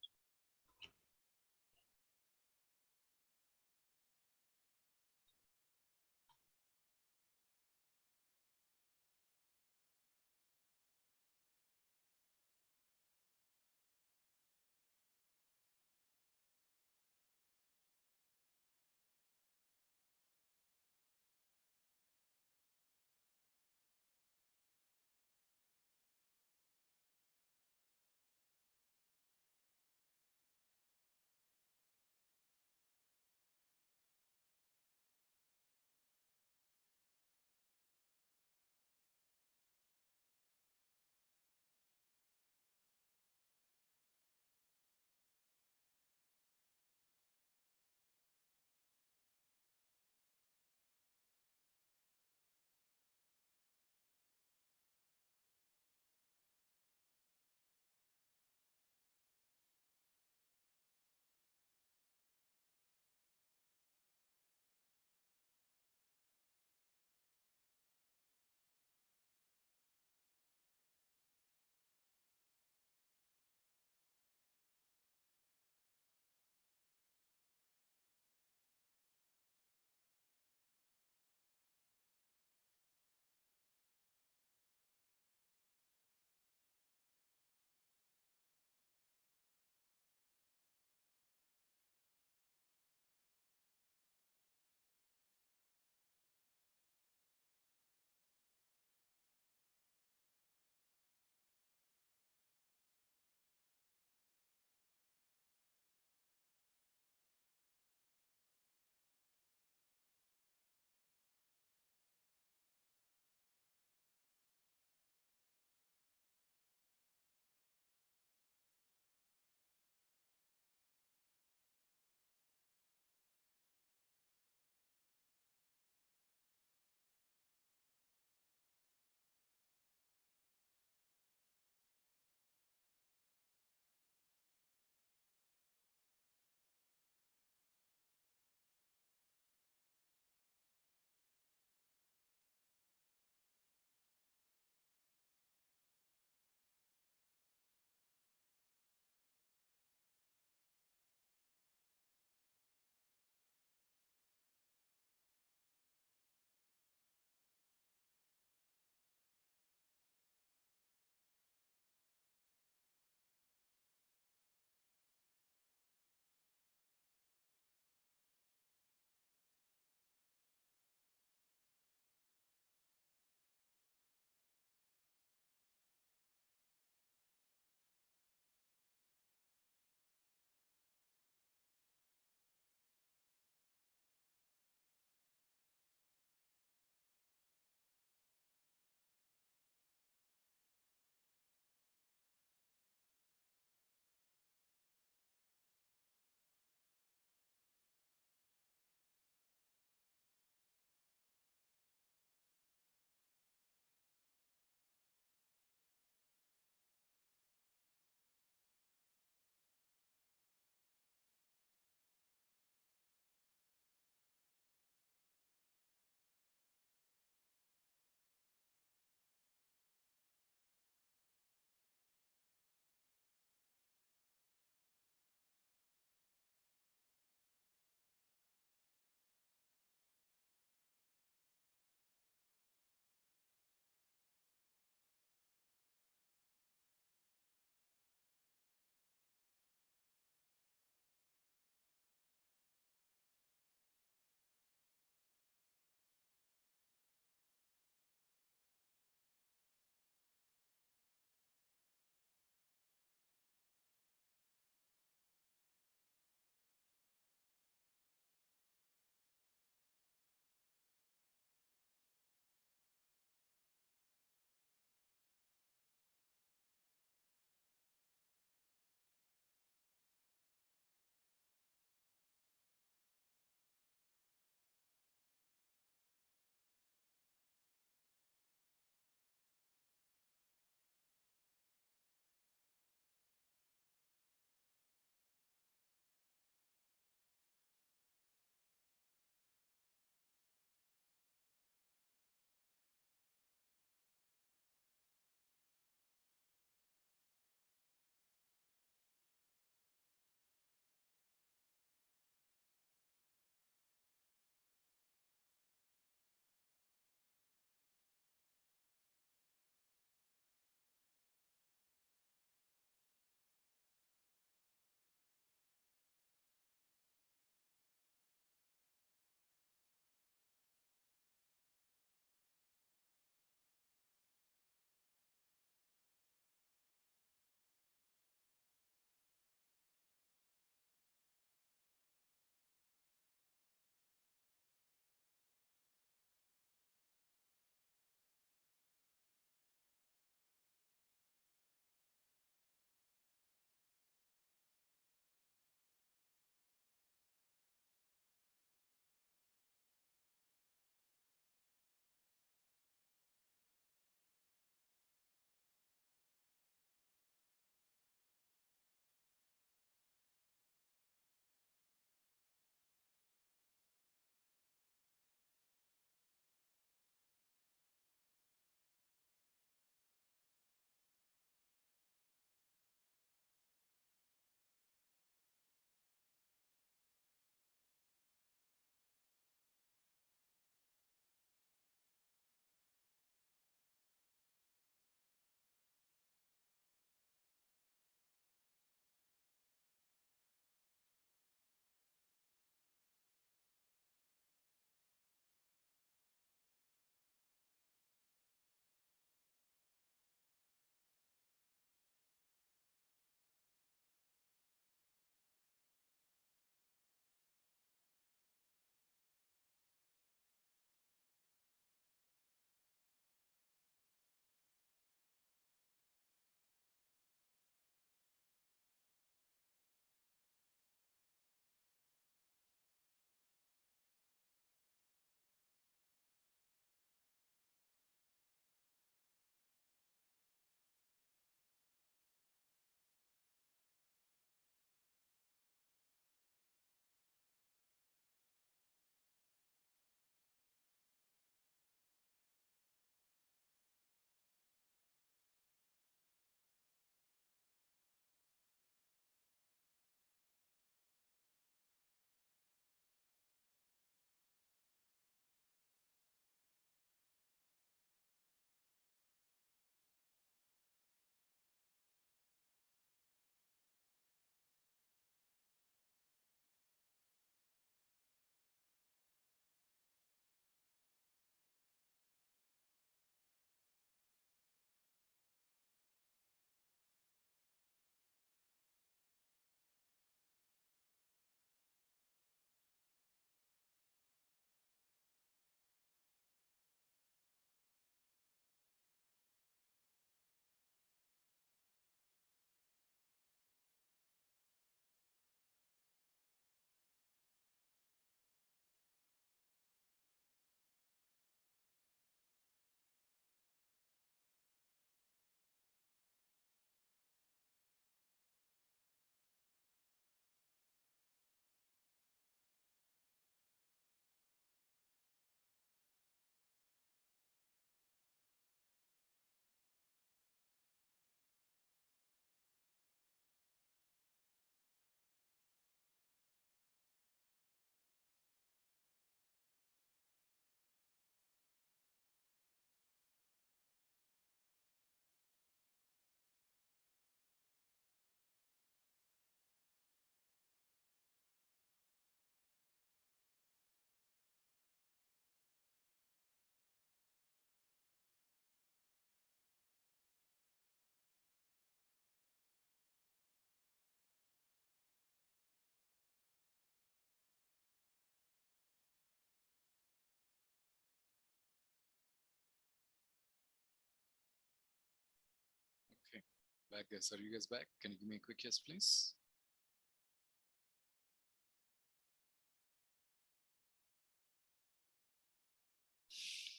Back guys, are you guys back? Can you give me a quick yes, please?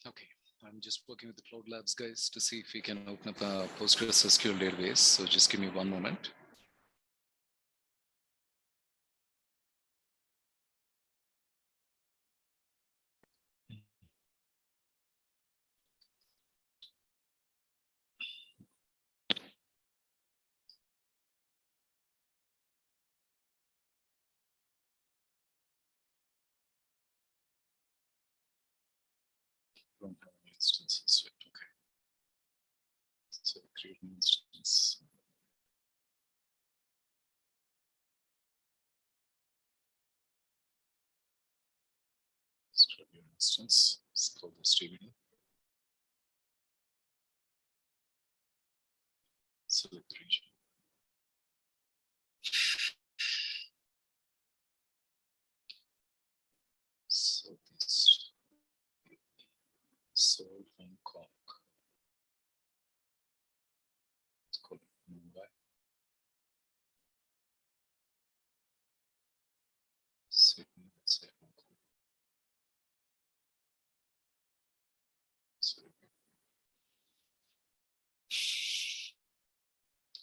Okay, I'm just working with the Cloud Labs guys to see if we can open up a PostgreSQL database. So just give me one moment. Don't have any instances yet. Okay. So create an instance. Start your instance. Let's call this DVD. Select the region. So this Seoul, Hong Kong. Let's call it Mumbai. Sydney, let's say Hong Kong. So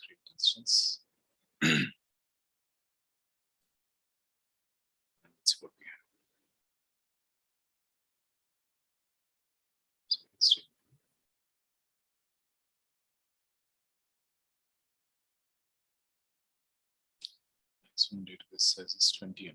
create instance. And let's see what we have. So let's see. Maximum database size is 20 MB.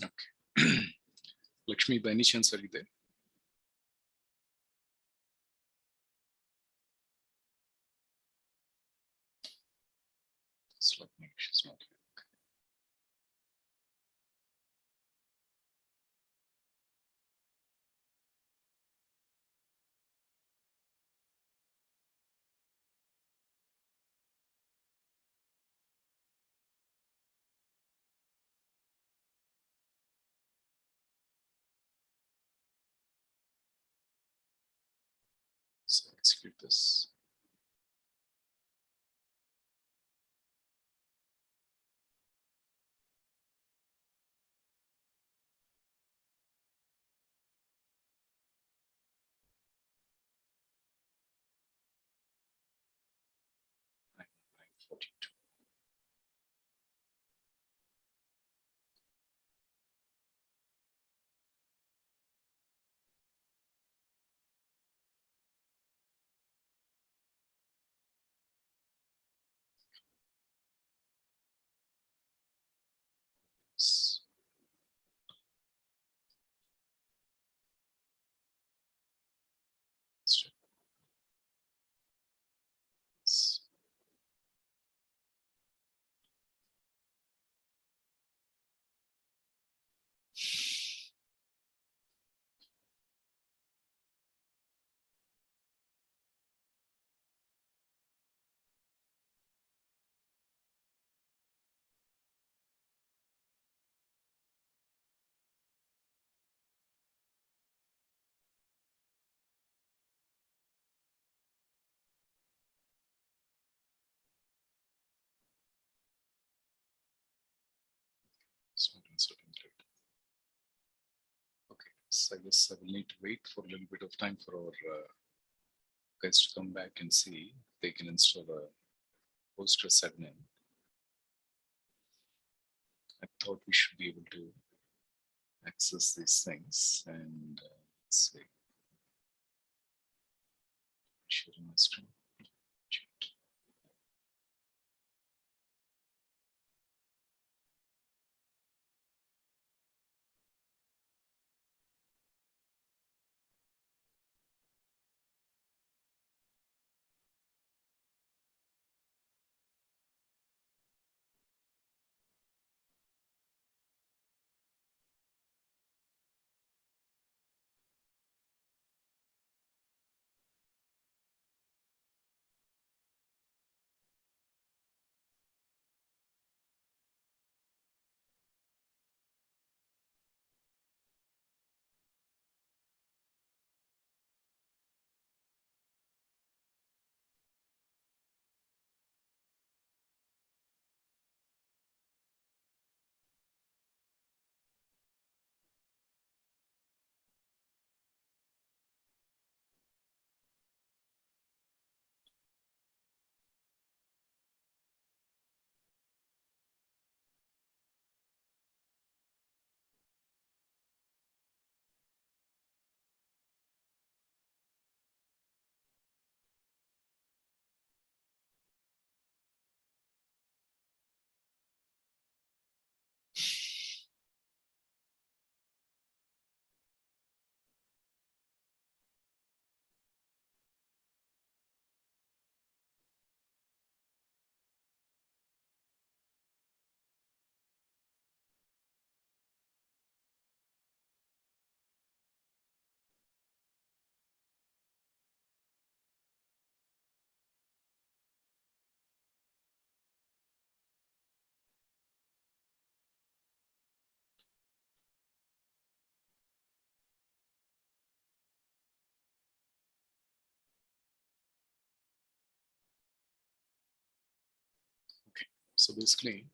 Okay. Lakshmi, by any chance, are you there? It's like maybe she's not here. Okay. So execute this. guys I will need to wait for a little bit of time for our guys to come back and see if they can install a Postgres admin. I thought we should be able to access these things, and let's see. Sharing my screen. So basically, it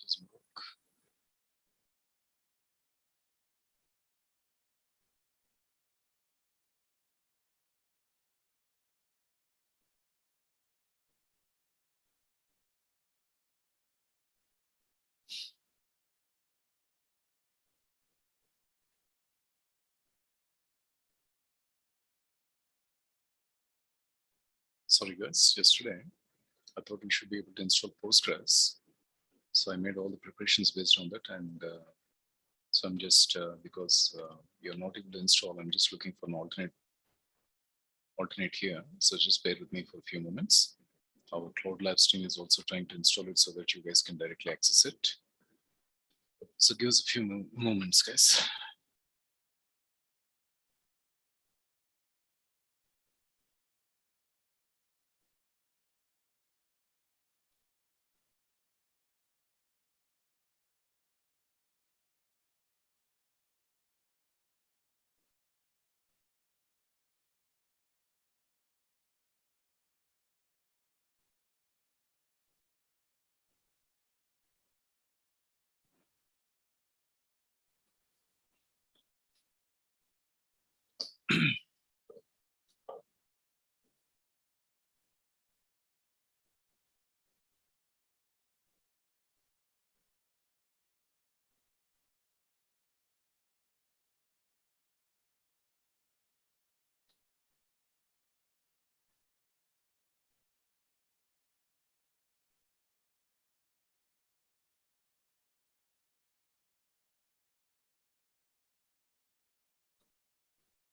doesn't work. Sorry guys, yesterday I thought we should be able to install Postgres. So I made all the preparations based on that, and so I'm just because you're not able to install, I'm just looking for an alternate here. So just bear with me for a few moments. Our Cloud Labs team is also trying to install it so that you guys can directly access it. So give us a few moments, guys.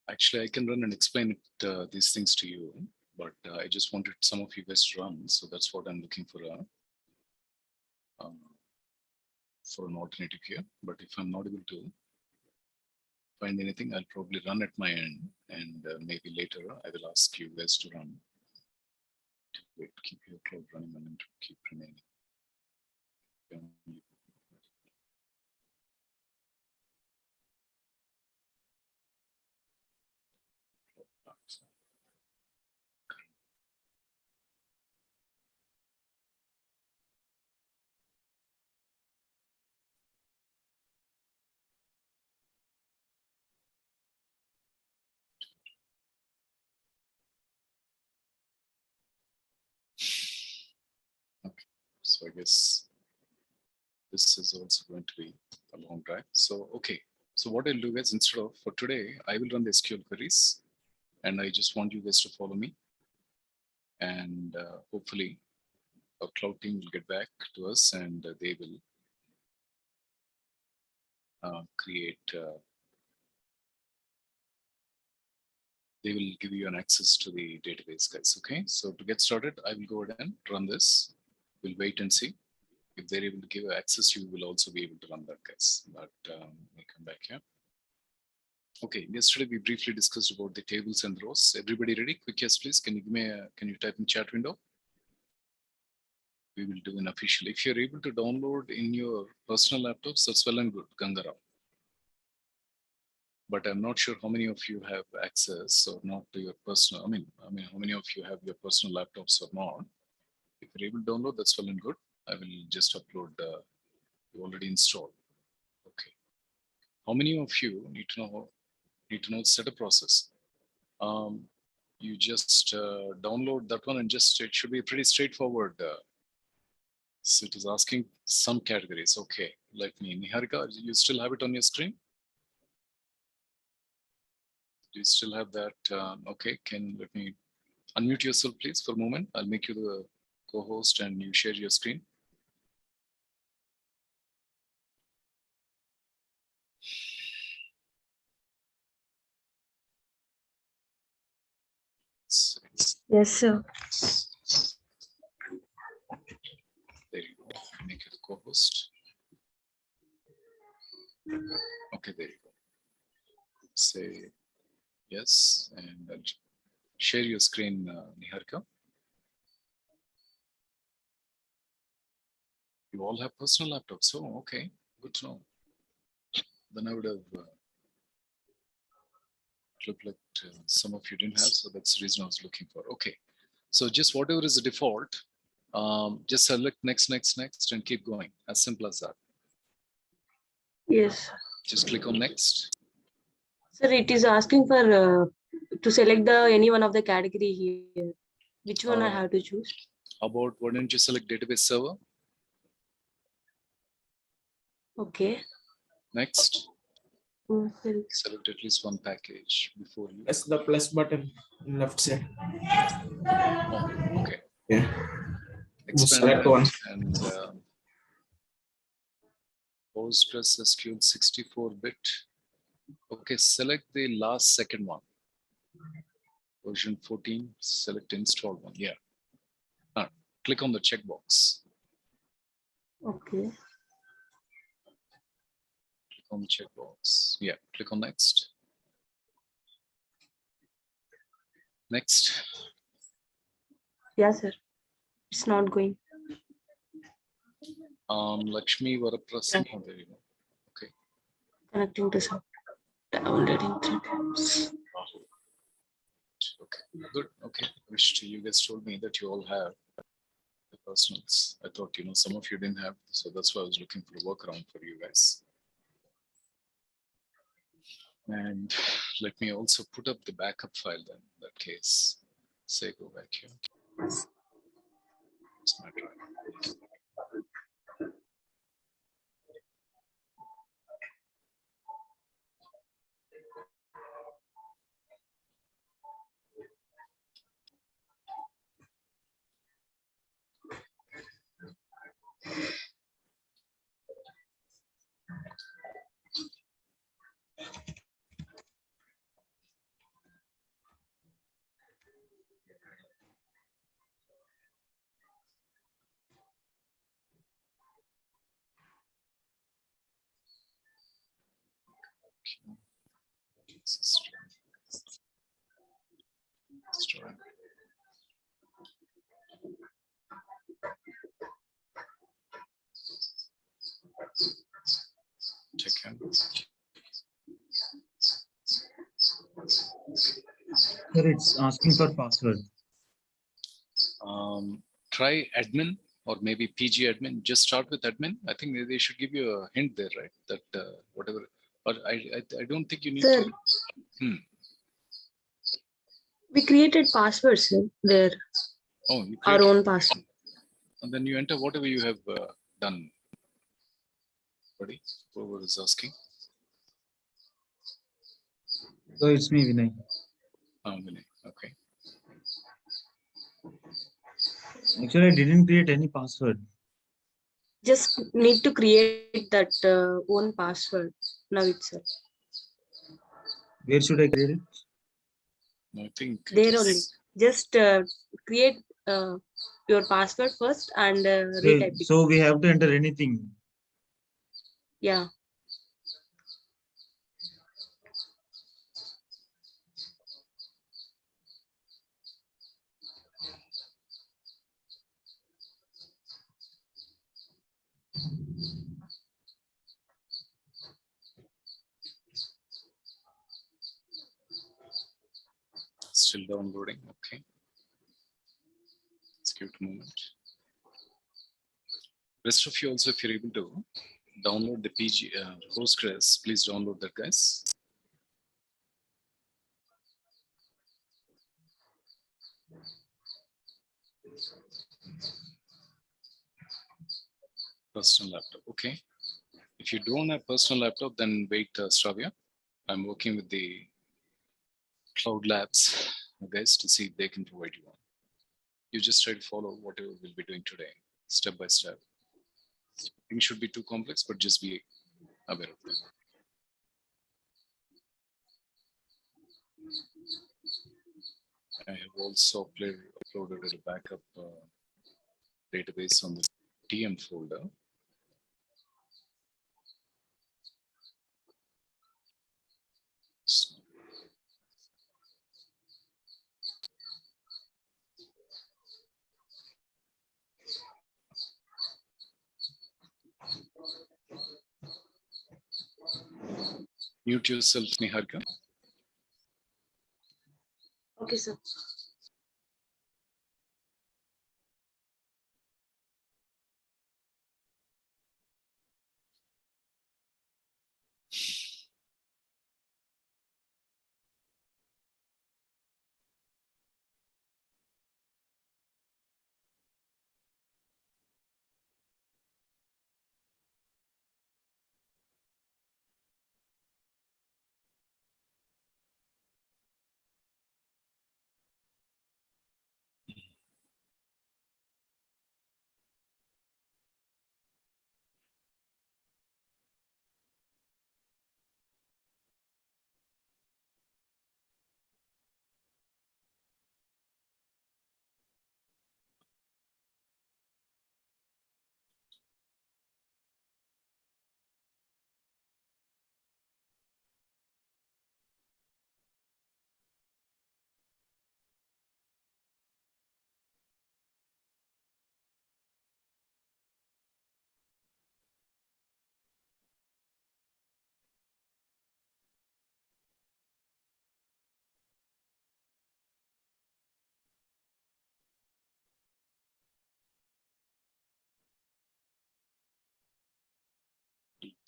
Actually, I can run and explain these things to you. but I just wanted some of you guys to run. So that's what I'm looking for an alternative here. But if I'm not able to find anything, I'll probably run at my end, and maybe later I will ask you guys to run. Wait, keep your cloud running and keep remaining. Okay, so I guess this is also going to be a long drive. So, okay. So what I'll do is, instead of, for today, I will run the SQL queries, and I just want you guys to follow me. And hopefully our cloud team will get back to us, and they will create, they will give you an access to the database, guys. Okay, so to get started, I will go ahead and run this. We'll wait and see. If they're able to give access, you will also be able to run that, guys. But let me come back here. Okay, yesterday we briefly discussed about the tables and rows. Everybody ready? Quick yes, please. Can you give me can you type in chat window? We will do an official. If you're able to download in your personal laptops, that's well and good, Gangara. But I'm not sure how many of you have access or not to your personal. I mean, how many of you have your personal laptops or not? If you're able to download, that's well and good. I will just upload. You already installed. Okay. How many of you need to know the setup process? You just download that one, and just it should be pretty straightforward. So it is asking some categories. Okay, let me, Niharika, you still have it on your screen? Do you still have that? Okay, let me unmute yourself, please, for a moment. I'll make you the co-host and you share your screen. Yes, sir. There you go. Make you the co-host. Okay, there you go. Say yes, and I'll share your screen, Niharika. You all have personal laptops. Oh, okay, good to know. Then I would have looked like some of you didn't have, so that's the reason I was looking for. Okay, so just whatever is the default, just select next, and keep going. As simple as that. Yes. Just click on next. Sir, it is asking for to select any one of the category here. Which one I have to choose? How about, why don't you select database server? Okay. Next. Select at least one package before you. Press the plus button in left side. Oh, okay. Yeah. Expand Select one. and PostgresQL 64-bit. Okay, select the last second one. Version 14, select install one. Yeah. Click on the checkbox. Okay. Click on the checkbox. Yeah, click on next. Next. Yeah, sir. It's not going. Lakshmi Varaprasan. Oh, there you go. Okay. Connecting to some. Downloading 3 times. Okay, good. Okay. Wish you guys told me that you all have the personals. I thought, some of you didn't have, so that's why I was looking for a workaround for you guys. And let me also put up the backup file then, in that case. Say go back here. It's not right. Sir, it's asking for password. Try admin or maybe PG admin. Just start with admin. I think they should give you a hint there, right? That whatever. But I don't think you need Sir, to. we created passwords there. Oh, you Our create, own password. and then you enter whatever you have done. Buddy, whoever is asking. So it's me, Vinay. Vinay. Okay. Actually, I didn't create any password. Just need to create that own password now itself. Where should I create it? I think there only. Just create your password first and retype it. So we have to enter anything. Yeah. Still downloading. Okay. Let's give it a moment. Rest of you also, if you're able to download the PG Postgres, please download that, guys. Personal laptop. Okay. If you don't have personal laptop, then wait, Stravia. I'm working with the Cloud Labs guys to see if they can provide you one. You just try to follow whatever we'll be doing today, step by step. Things should be too complex, but just be aware of them. I have also uploaded a backup database on the TM folder. So, mute yourself, Niharika. Okay, sir.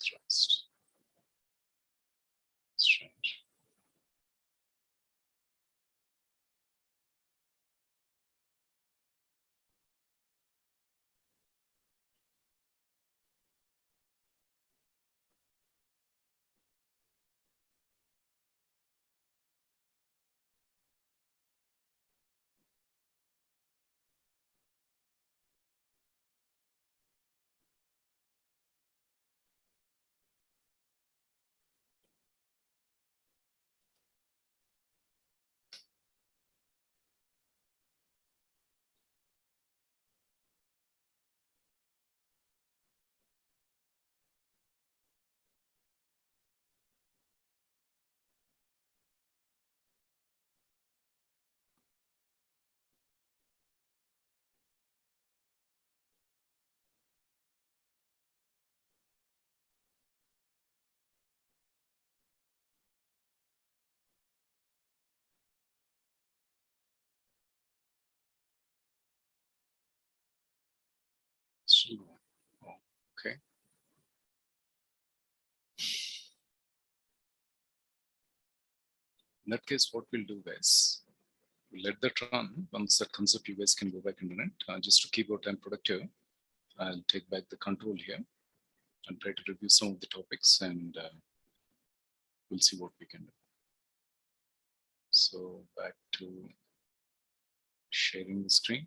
Trust. Strange. In that case, what we'll do, guys, we'll let that run. Once that comes up, you guys can go back and run it. Just to keep our time productive, I'll take back the control here and try to review some of the topics, and we'll see what we can do. So back to sharing the screen.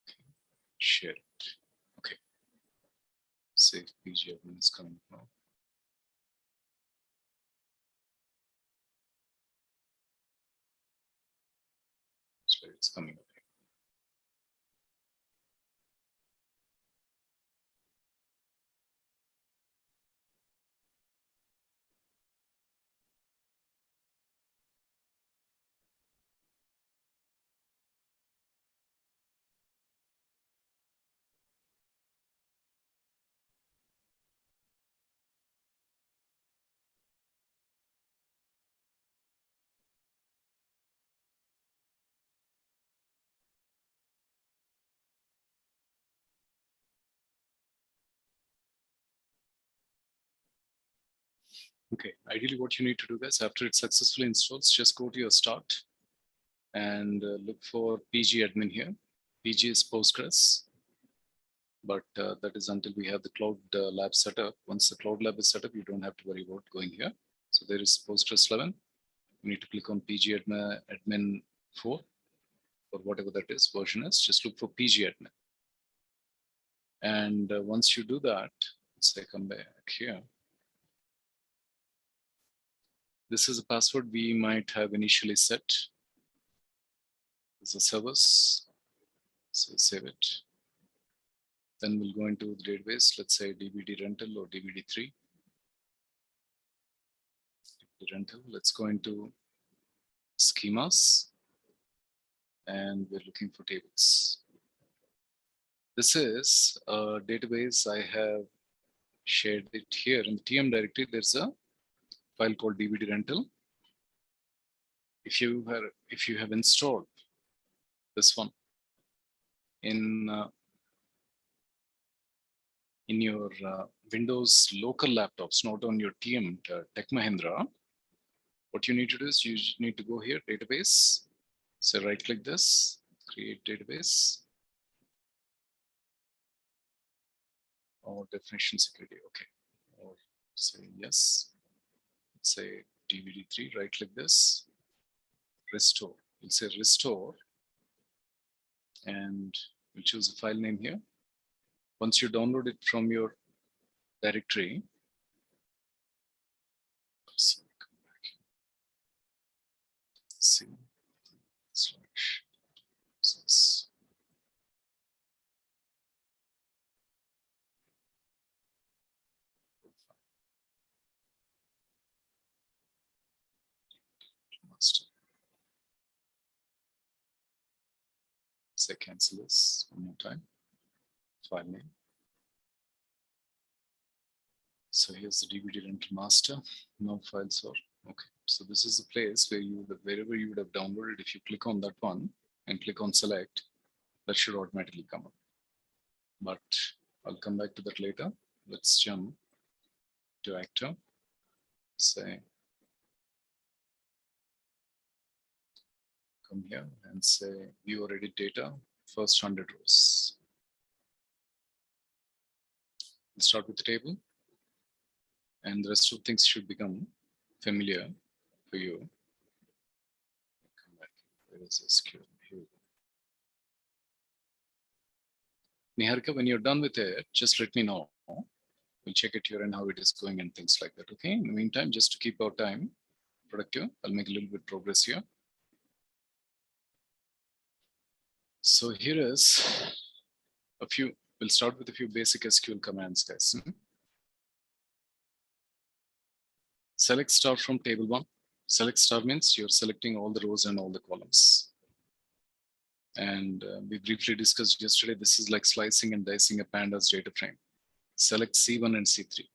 Okay. Share it. Okay. Save PG admin is coming now. So it's coming up. Okay, ideally what you need to do, guys, after it successfully installs, just go to your start and look for PG admin here. PG is Postgres, but that is until we have the cloud lab set up. Once the cloud lab is set up, you don't have to worry about going here. So there is Postgres 11. You need to click on PG admin 4 or whatever that is, version is. Just look for PG admin. And once you do that, let's say come back here. This is a password we might have initially set. This is a service, so save it. Then we'll go into the database, let's say DBD rental or DBD3. DBD rental, let's go into schemas and we're looking for tables. This is a database I have shared it here in the TM directory. There's a file called DBD rental. If you have installed this one in your Windows local laptops, not on your TM Tech Mahindra, what you need to do is you need to go here, database. So right click this, create database. Or definition security, okay. Or say yes. Say DVD3, right click this, restore. We'll say restore and we'll choose a file name here. Once you download it from your directory, C /sys. Master. Say cancel this one more time. File name. So here's the DVD rental master. No files are okay. So this is the place where wherever you would have downloaded. If you click on that one and click on select, that should automatically come up. But I'll come back to that later. Let's jump to actor. Say come here and say view or edit data, first 100 rows. Let's start with the table. And the rest of things should become familiar for you. Come back. Where is SQL? Here. Niharika, when you're done with it, just let me know. We'll check it here and how it is going and things like that. Okay. In the meantime, just to keep our time productive, I'll make a little bit progress here. So here is a few. We'll start with a few basic SQL commands, guys. Select star from table 1. Select star means you're selecting all the rows and all the columns. And we briefly discussed yesterday, this is like slicing and dicing a pandas data frame. Select C1 and C3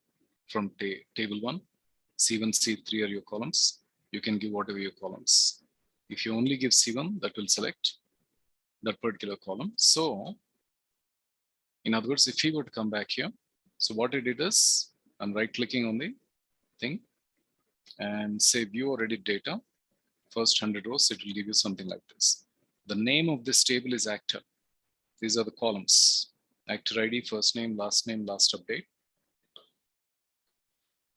from table 1. C1, C3 are your columns. You can give whatever your columns. If you only give C1, that will select that particular column. So in other words, if we were to come back here, so what I did is I'm right clicking on the thing and say view or edit data. First 100 rows, it will give you something like this. The name of this table is actor. These are the columns. Actor ID, first name, last update.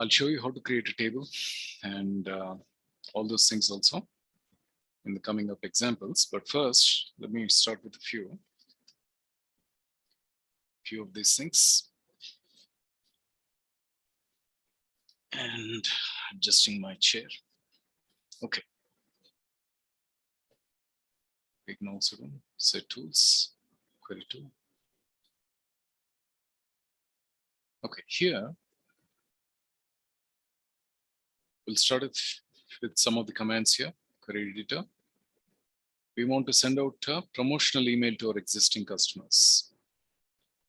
I'll show you how to create a table and all those things also in the coming up examples. But first, let me start with a few of these things. And adjusting my chair. Okay. Ignore set tools, query tool. Okay, here we'll start with some of the commands here. Query editor. We want to send out a promotional email to our existing customers.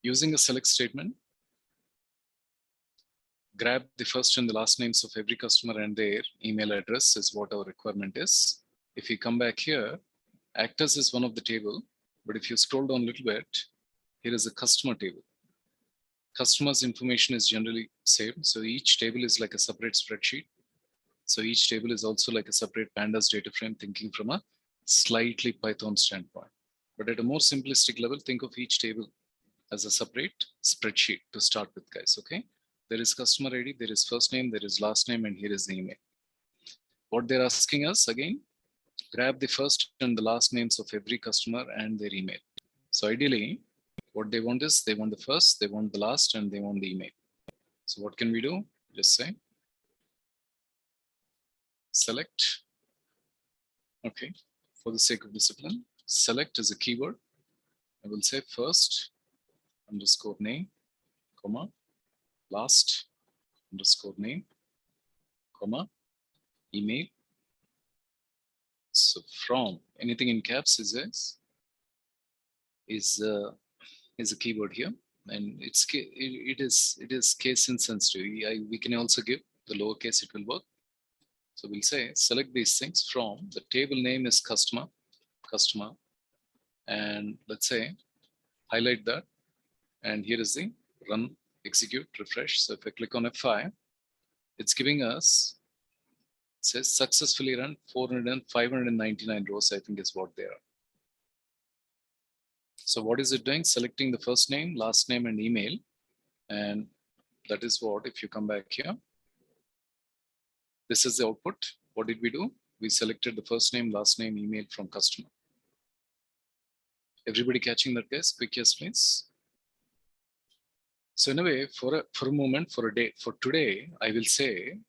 Using a select statement, grab the first and the last names of every customer and their email address is what our requirement is. If you come back here, actors is one of the table, but if you scroll down a little bit, here is a customer table. Customers information is generally saved. So each table is like a separate spreadsheet. So each table is also like a separate pandas data frame, thinking from a slightly Python standpoint. But at a more simplistic level, think of each table as a separate spreadsheet to start with, guys, okay? There is customer ID, there is first name, there is last name, and here is the email. What they're asking us, again, grab the first and the last names of every customer and their email. So ideally, what they want is, they want the first, they want the last, and they want the email. So what can we do? Just say, select. Okay, for the sake of discipline, select is a keyword. I will say first underscore name, comma, last underscore name, comma, email. So from anything in caps is a keyword here, and it is case insensitive. We can also give the lowercase, it will work. So we'll say select these things from the table name is customer, and let's say highlight that, and here is the run, execute, refresh. So if I click on F5, it's giving us, it says successfully run 599 rows, I think is what they are. So what is it doing? Selecting the first name, last name, and email. And that is what, if you come back here, this is the output. What did we do? We selected the first name, last name, email from customer. Everybody catching that, guys? Quick yes, please. So in a way, for a moment, for a day, for today, I will say,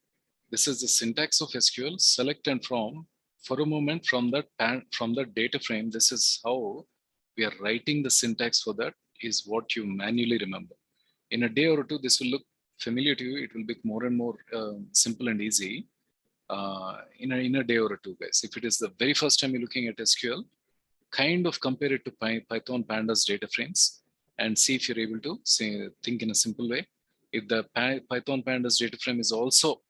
this is the syntax of SQL, select and from, for a moment from the data frame, this is how we are writing the syntax for that, is what you manually remember. In a day or two, this will look familiar to you. It will be more and more simple and easy in a day or two, guys. If it is the very first time you're looking at SQL, kind of compare it to Python pandas data frames and see if you're able to think in a simple way. If the Python pandas data frame is also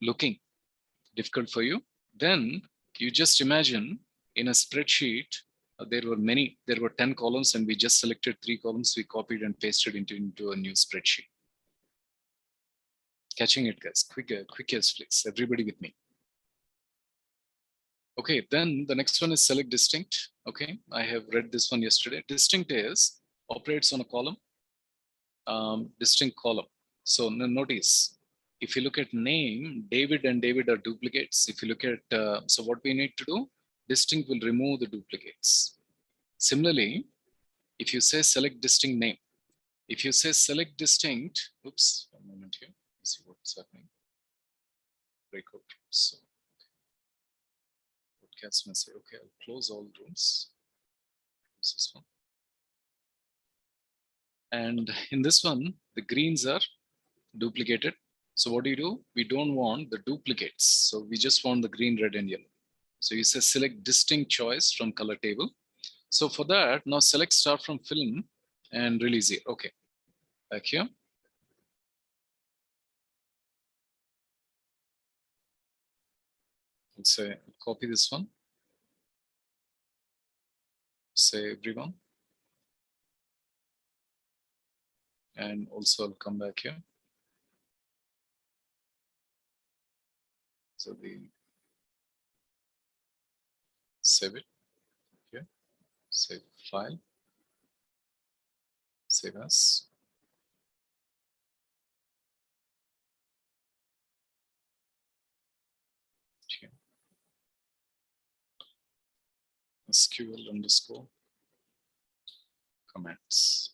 looking difficult for you, then you just imagine in a spreadsheet, there were 10 columns and we just selected 3 columns, we copied and pasted into a new spreadsheet. Catching it, guys? Quick as please, everybody with me. Okay, then the next one is select distinct. Okay, I have read this one yesterday. Distinct is operates on a column, distinct column. So notice, if you look at name, David and David are duplicates. If you look at, so what we need to do, distinct will remove the duplicates. Similarly, if you say select distinct name, if you say select distinct, oops, one moment here, let's see what's happening. Breakout. So, broadcast message. Okay, I'll close all rooms. Close this one. And in this one, the greens are duplicated. So what do? We don't want the duplicates. So we just want the green, red, and yellow. So you say select distinct choice from color table. So for that, now select start from film and release it. Okay, back here. Let's say copy this one. Say everyone. And also I'll come back here. these are the, save it here, save file, save as. Here. Sql underscore commands.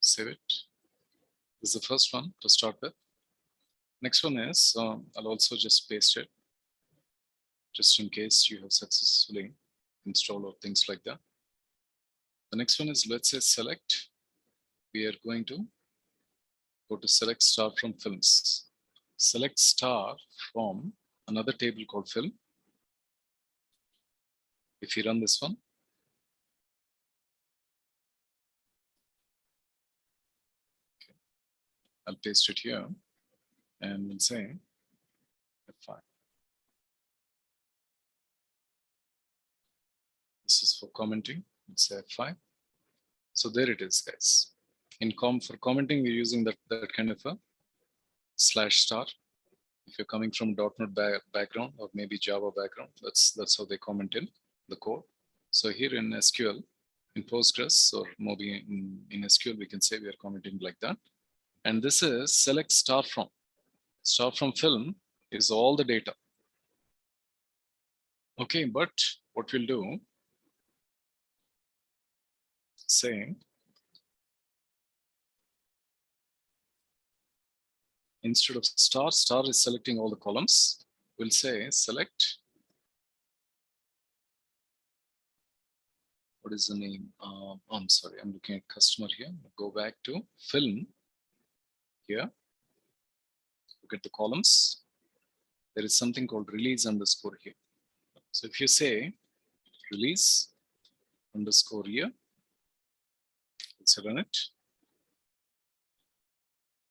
Save it. This is the first one to start with. Next one is, I'll also just paste it, just in case you have successfully installed or things like that. The next one is, let's say select, we are going to go to select star from films. Select star from another table called film. If you run this one, okay. I'll paste it here and we'll say F5. This is for commenting. Let's say F5. So there it is, guys. For commenting, we're using that kind of a /star. If you're coming from .NET background or maybe Java background, that's how they comment in the code. So here in SQL, in Postgres, or maybe in SQL, we can say we are commenting like that. And this is select star from. Star from film is all the data. Okay, but what we'll do, say, instead of star is selecting all the columns. We'll say select, what is the name? I'm sorry, I'm looking at customer here. Go back to film here. Look at the columns. There is something called release underscore here. So if you say release underscore here, let's run it.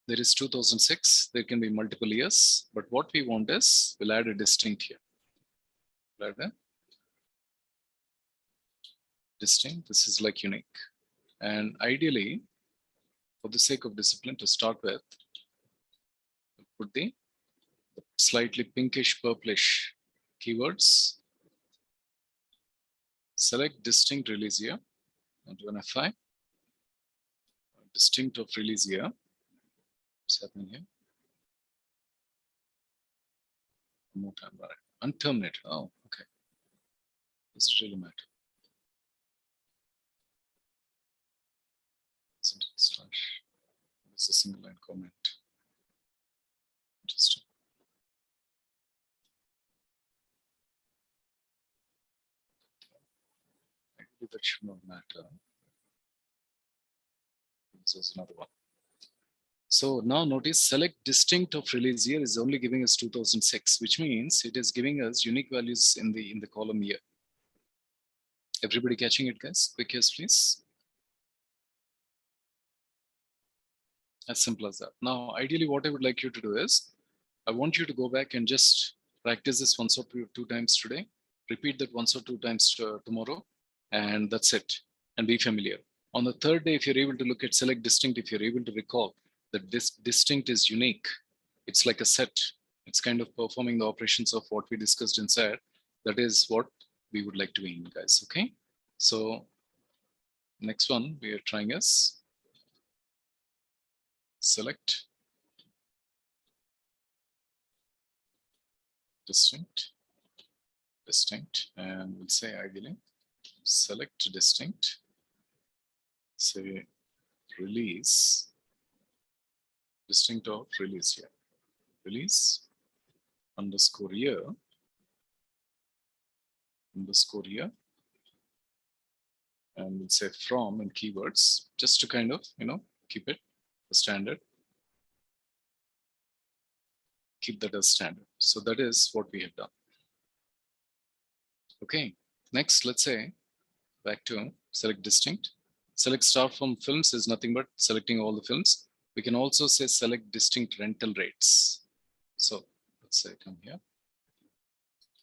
There is 2006. There can be multiple years, but what we want is, we'll add a distinct here. We'll add a distinct. This is like unique. And ideally, for the sake of discipline to start with, put the slightly pinkish purplish keywords. Select distinct release year and do an F5. Distinct of release year. What's happening here? One more time, right? Unterminate. Oh, okay. Does it really matter? Isn't it slash? It's a single line comment. Interesting. Actually, that should not matter. This is another one. So now notice select distinct of release year is only giving us 2006, which means it is giving us unique values in the column year. Everybody catching it, guys? Quick yes, please. As simple as that. Now, ideally, what I would like you to do is, I want you to go back and just practice this once or two times today. Repeat that once or two times tomorrow, and that's it. And be familiar. On the third day, if you're able to look at select distinct, if you're able to recall that this distinct is unique, it's like a set. It's kind of performing the operations of what we discussed inside. That is what we would like to aim, guys. Okay. So next one we are trying is select distinct, and we'll say ideally select distinct, say release, distinct of release year, release underscore year, and we'll say from in keywords, just to kind of, keep it the standard. Keep that as standard. So that is what we have done. Okay, next, let's say back to select distinct. Select star from films is nothing but selecting all the films. We can also say select distinct rental rates. So let's say come here,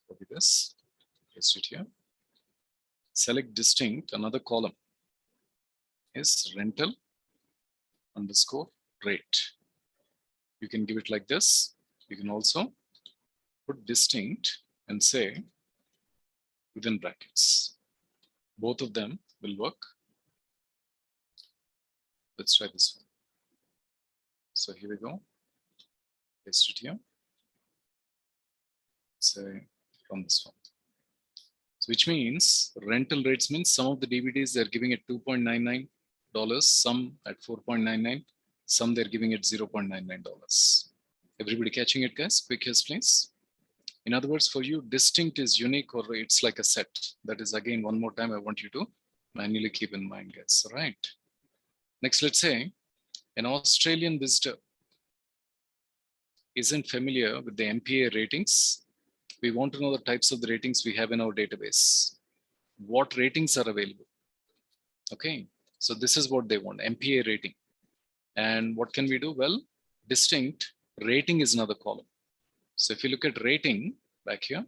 copy this, paste it here. Select distinct, another column is rental underscore rate. you can give it like this. You can also put distinct and say within brackets. Both of them will work. Let's try this one. So here we go. Paste it here. Say from this one. So which means rental rates means some of the DVDs they're giving it $2.99, some at $4.99, some they're giving it $0.99. Everybody catching it, guys? Quick yes, please. In other words, for you, distinct is unique or it's like a set. That is again, one more time, I want you to manually keep in mind, guys. All right. Next, let's say an Australian visitor isn't familiar with the MPA ratings. We want to know the types of the ratings we have in our database. What ratings are available? Okay, so this is what they want, MPA rating. And what can we do? Well, distinct rating is another column. So if you look at rating back here,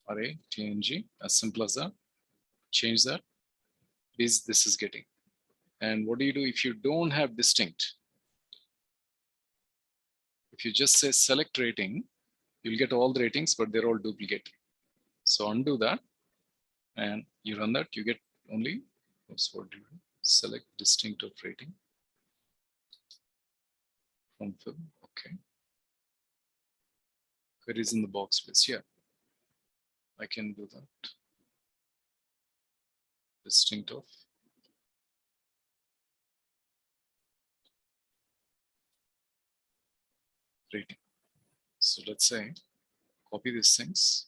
RATNG, as simple as that, change that, this is getting. And what do you do if you don't have distinct? If you just say select rating, you'll get all the ratings, but they're all duplicate. So undo that and you run that, you get only, oops, what do you do? Select distinct of rating from fill, okay. Queries in the box, please, yeah. I can do that. Distinct of rating. So let's say, copy these things.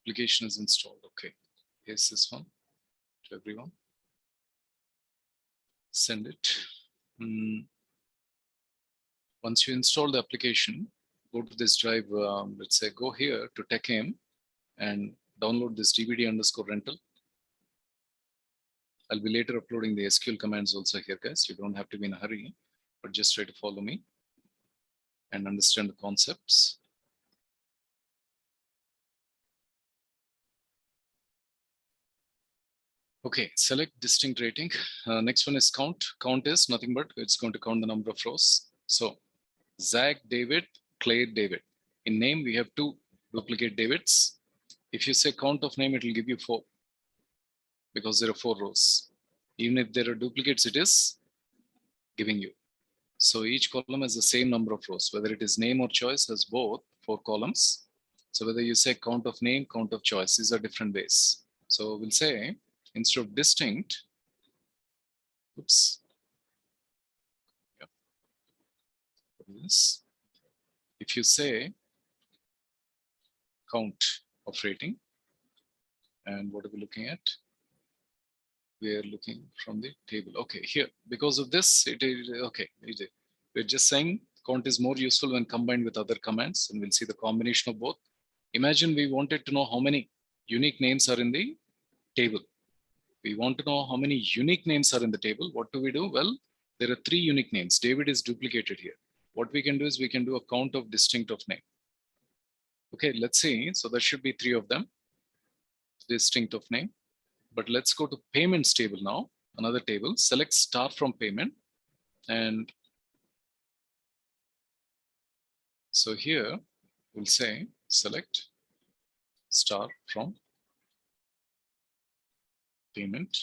Application is installed. Okay. Here's this one to everyone. Send it. Once you install the application, go to this drive. Let's say go here to TechAim and download this DVD_rental. I'll be later uploading the SQL commands also here, guys. You don't have to be in a hurry, but just try to follow me and understand the concepts. Okay, select distinct rating. Next one is count. Count is nothing but it's going to count the number of rows. So Zach David, Claire David. In name, we have 2 duplicate Davids. If you say count of name, it will give you 4 because there are 4 rows. Even if there are duplicates, it is giving you. So each column has the same number of rows, whether it is name or choice has both 4 columns. So whether you say count of name, count of choice, these are different ways. So we'll say instead of distinct, oops. Yeah. This. If you say count of rating, and what are we looking at? We are looking from the table. Okay, here, because of this, it is okay. We're just saying count is more useful when combined with other commands, and we'll see the combination of both. Imagine we wanted to know how many unique names are in the table. We want to know how many unique names are in the table. What do we do? Well, there are 3 unique names. David is duplicated here. What we can do is we can do a count of distinct of name. Okay, let's see. So there should be 3 of them. Distinct of name. But let's go to payments table now. Another table. Select star from payment. And so here we'll say select star from payment.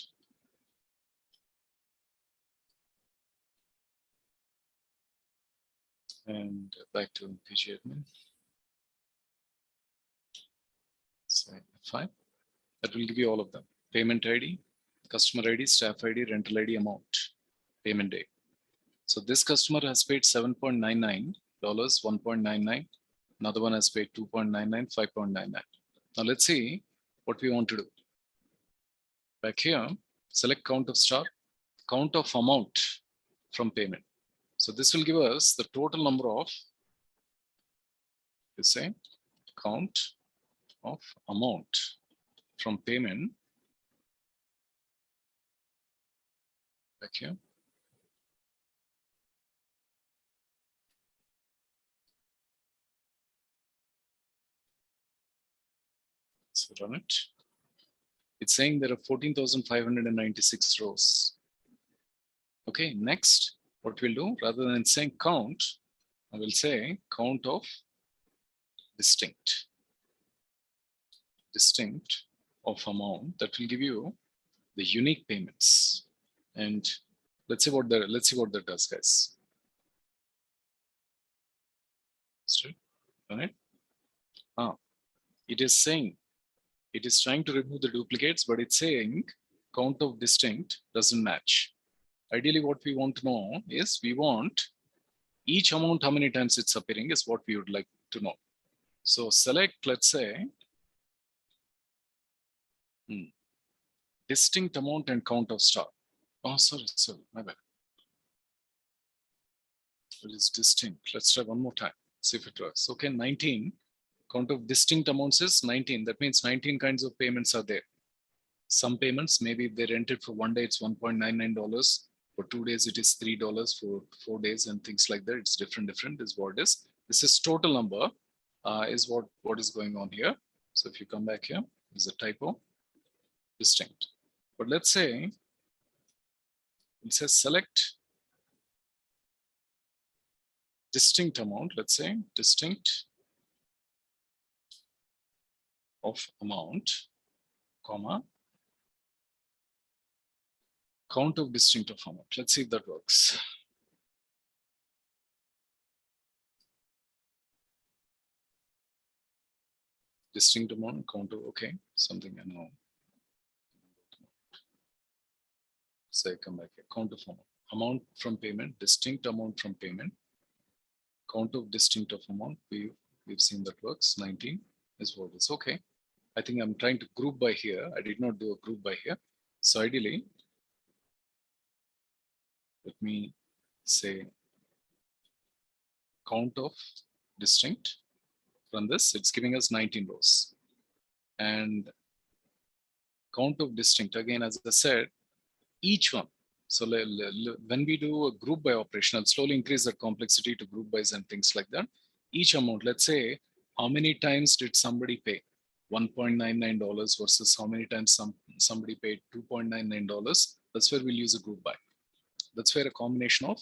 And back to PG admin. So F5. That will give you all of them. Payment ID, customer ID, staff ID, rental ID, amount, payment date. So this customer has paid $7.99, 1.99. Another one has paid 2.99, 5.99. Now let's see what we want to do. Back here, select count of star, count of amount from payment. So this will give us the total number of, you say, count of amount from payment. Back here. So run it. It's saying there are 14,596 rows. Okay, next, what we'll do, rather than saying count, I will say count of distinct of amount. That will give you the unique payments. And let's see what that does, guys. All right. It is saying, it is trying to remove the duplicates, but it's saying count of distinct doesn't match. Ideally, what we want to know is we want each amount, how many times it's appearing is what we would like to know. So select, let's say, distinct amount and count of star. Oh, sorry, my bad. It is distinct. Let's try one more time, see if it works. Okay, 19. Count of distinct amounts is 19. That means 19 kinds of payments are there. Some payments, maybe if they rented for 1 day, it's $1.99. For 2 days, it is $3. For 4 days and things like that. It's different is what it is. This is total number is what is going on here. So if you come back here, there's a typo, distinct. But let's say, it says select distinct amount, let's say distinct of amount, comma, count of distinct of amount. Let's see if that works. Distinct amount, count of, okay, something I know. Say, come back here, count of amount from payment, distinct amount from payment, count of distinct of amount. We've seen that works. 19 is what is okay. I think I'm trying to group by here. I did not do a group by here. So ideally, let me say count of distinct. From this, it's giving us 19 rows. And count of distinct, again, as I said, each one. So when we do a group by operation, I'll slowly increase the complexity to group bys and things like that. Each amount, let's say, how many times did somebody pay? $1.99 versus how many times somebody paid $2.99. That's where we'll use a group by. That's where a combination of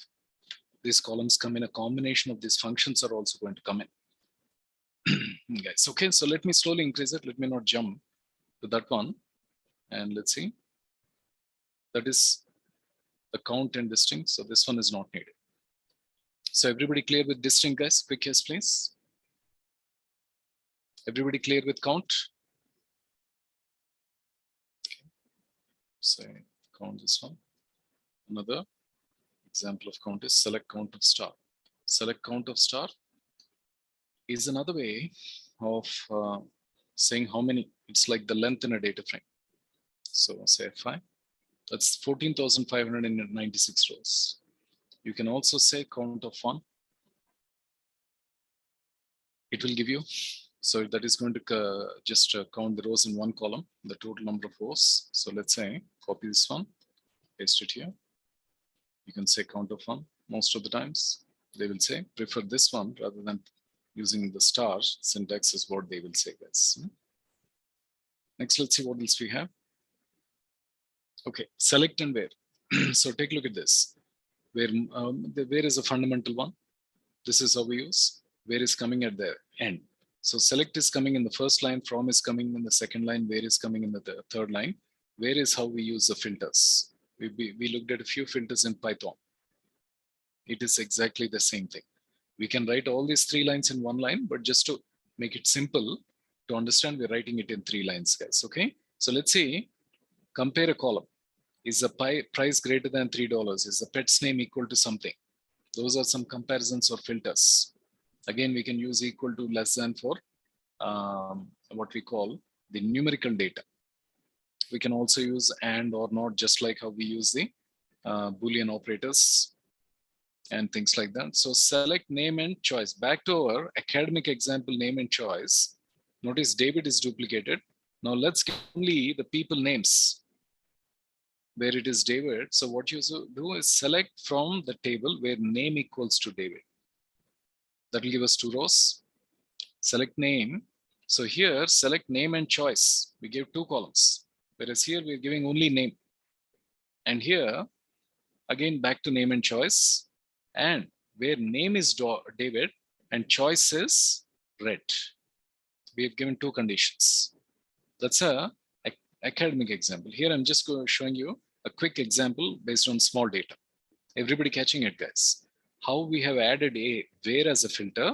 these columns come in. A combination of these functions are also going to come in. Guys, okay, so let me slowly increase it. Let me not jump to that one. And let's see. That is the count and distinct. So this one is not needed. So everybody clear with distinct, guys? Quick yes, please. Everybody clear with count? Okay. So count this one. Another example of count is select count of star. Select count of star is another way of saying how many. It's like the length in a data frame. So say F5. That's 14,596 rows. You can also say count of 1. It will give you. So that is going to just count the rows in one column, the total number of rows. So let's say copy this one, paste it here. You can say count of 1. Most of the times they will say prefer this one rather than using the star syntax is what they will say, guys. Next, let's see what else we have. Okay, select and where. So take a look at this. Where is a fundamental one. This is how we use. Where is coming at the end. So select is coming in the first line, from is coming in the second line, where is coming in the third line. Where is how we use the filters. We looked at a few filters in Python. It is exactly the same thing. We can write all these 3 lines in 1 line, but just to make it simple to understand, we're writing it in 3 lines, guys. Okay. So let's see, compare a column. Is the price greater than $3? Is the pet's name equal to something? Those are some comparisons or filters. Again, we can use equal to, less than for what we call the numerical data. We can also use and or not, just like how we use the Boolean operators and things like that. So select name and choice. Back to our academic example, name and choice. Notice David is duplicated. Now let's get only the people names where it is David. So what you do is select from the table where name equals to David. That will give us 2 rows. Select name. So here, select name and choice. We give 2 columns, whereas here we're giving only name. And here, again, back to name and choice. and where name is David and choice is red. We have given two conditions. That's a academic example. Here I'm just showing you a quick example based on small data. Everybody catching it, guys? How we have added a where as a filter,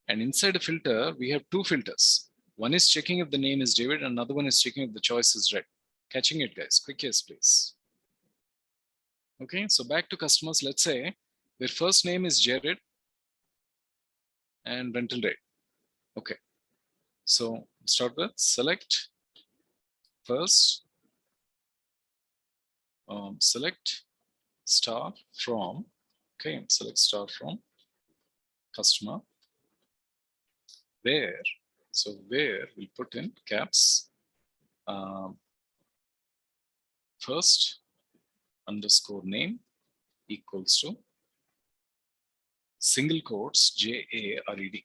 and inside a filter we have two filters. One is checking if the name is David, and another one is checking if the choice is red. Catching it, guys? Quick yes, please. Okay, so back to customers. Let's say their first name is Jared and rental rate. Okay, so start with select first, select star from, okay, select star from customer, where, so where we put in caps, first underscore name equals to single quotes JARED.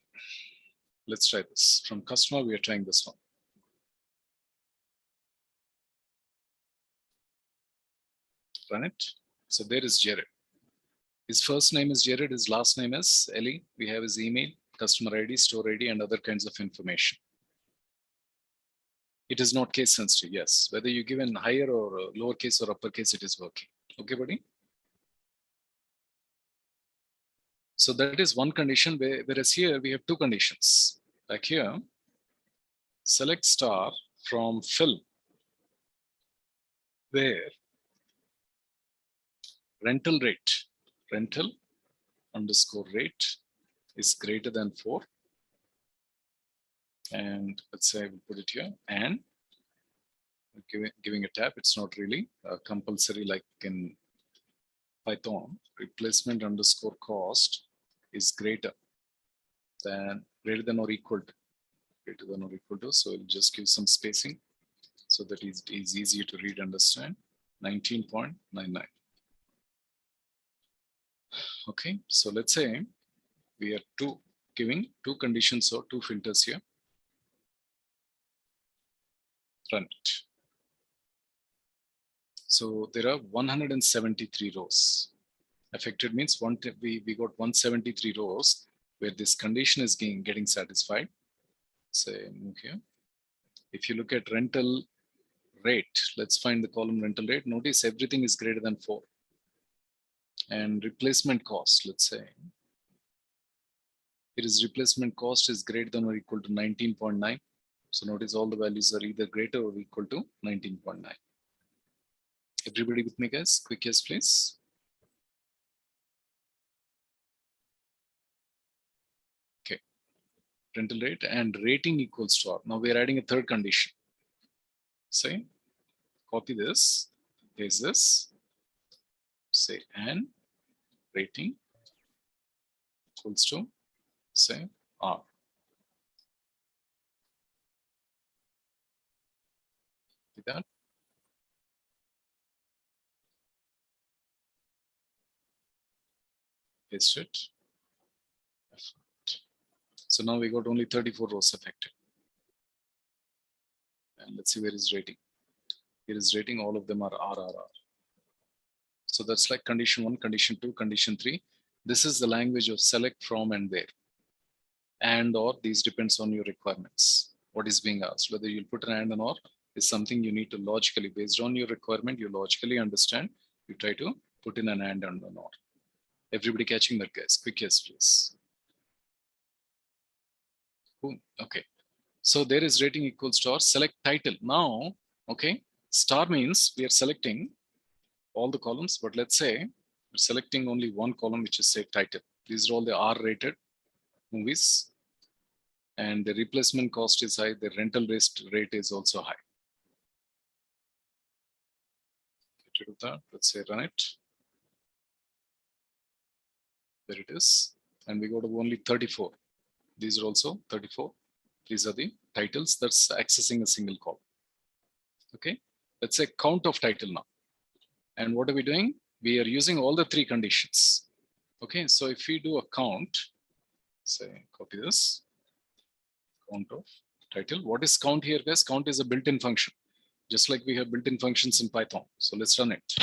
Let's try this. From customer, we are trying this one. Run it. So there is Jared. His first name is Jared, his last name is Ellie. We have his email, customer ID, store ID, and other kinds of information. It is not case sensitive, yes. Whether you give in higher or lowercase or uppercase, it is working. Okay, buddy? So that is one condition, whereas here we have two conditions. Like here, select star from fill, where rental underscore rate is greater than 4. And let's say I will put it here, and giving a tab. It's not really compulsory like in Python. Replacement underscore cost is greater than or equal to, so it'll just give some spacing so that it is easier to read, understand. 19.99. Okay, so let's say we are giving two conditions or two filters here. Run it. So there are 173 rows. Affected means we got 173 rows where this condition is getting satisfied. Say move here. If you look at rental rate, let's find the column rental rate. Notice everything is greater than 4. And replacement cost, let's say it is replacement cost is greater than or equal to 19.9. So notice all the values are either greater or equal to 19.9. Everybody with me, guys? Quick yes, please. Okay. Rental rate and rating equals to R. Now we are adding a third condition. Say, copy this, paste this, say, and rating equals to, say, R. Like that. Paste it. So now we got only 34 rows affected. And let's see where is rating. Here is rating, all of them are RRR. So that's like condition 1, condition 2, condition 3. This is the language of select, from, and where. And or these depends on your requirements. What is being asked, whether you'll put an and or is something you need to logically, based on your requirement, you logically understand. You try to put in an and an or. Everybody catching that, guys? Quick yes, please. Boom. Okay. So there is rating equals to, or select title. Now, okay, star means we are selecting all the columns, but let's say we're selecting only one column, which is say title. These are all the R-rated movies, and the replacement cost is high. The rental rate is also high. Get rid of that. Let's say run it. There it is, and we go to only 34. These are also 34. These are the titles that's accessing a single column. Okay, let's say count of title now. And what are we doing? We are using all the 3 conditions. Okay, so if we do a count, say copy this, count of title. What is count here, guys? Count is a built-in function, just like we have built-in functions in Python. So let's run it.